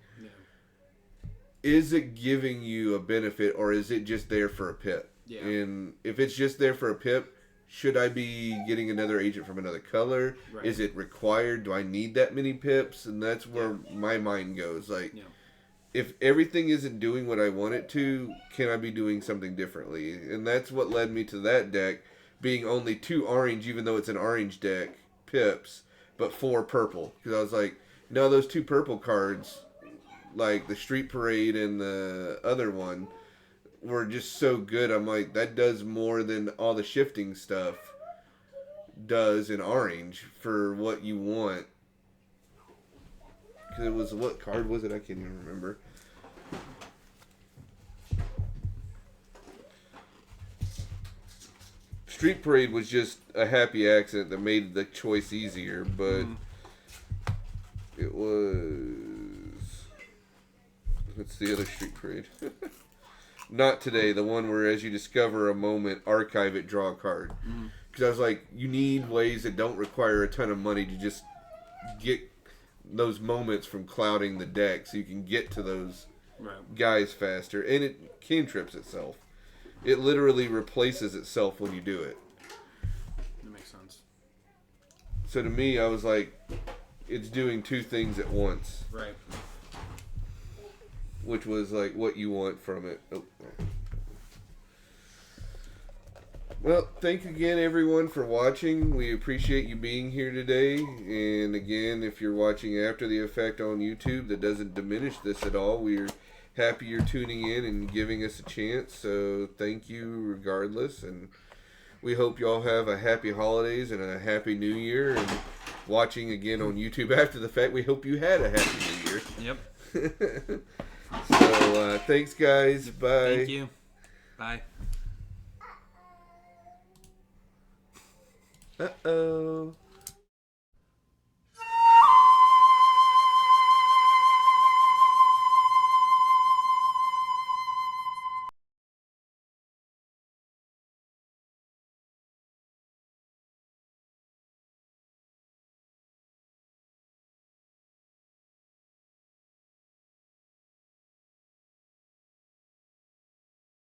Is it giving you a benefit or is it just there for a pip? Yeah. And if it's just there for a pip, should I be getting another agent from another color? Right. Is it required? Do I need that many pips? And that's where my mind goes. Like, if everything isn't doing what I want it to, can I be doing something differently? And that's what led me to that deck being only 2 orange, even though it's an orange deck, pips, but 4 purple. Because I was like, no, those 2 purple cards, like the Street Parade and the other one, were just so good. I'm like, that does more than all the shifting stuff does in orange for what you want. Because it was, what card was it? I can't even remember. Street Parade was just a happy accident that made the choice easier, but it was... it's the other street parade. Not today. The one where, as you discover a moment, archive it, draw a card. Because I was like, you need ways that don't require a ton of money to just get those moments from clouding the deck, so you can get to those guys faster. And it cantrips itself. It literally replaces itself when you do it. That makes sense. So to me, I was like, it's doing two things at once. Right. Which was like what you want from it. Oh. Well, thank you again, everyone, for watching. We appreciate you being here today. And again, if you're watching after the effect on YouTube, that doesn't diminish this at all. We're happy you're tuning in and giving us a chance. So thank you regardless. And we hope you all have a happy holidays and a happy new year. And watching again on YouTube after the fact, we hope you had a happy new year. Yep. So thanks, guys. Bye. Thank you. Bye. Uh-oh.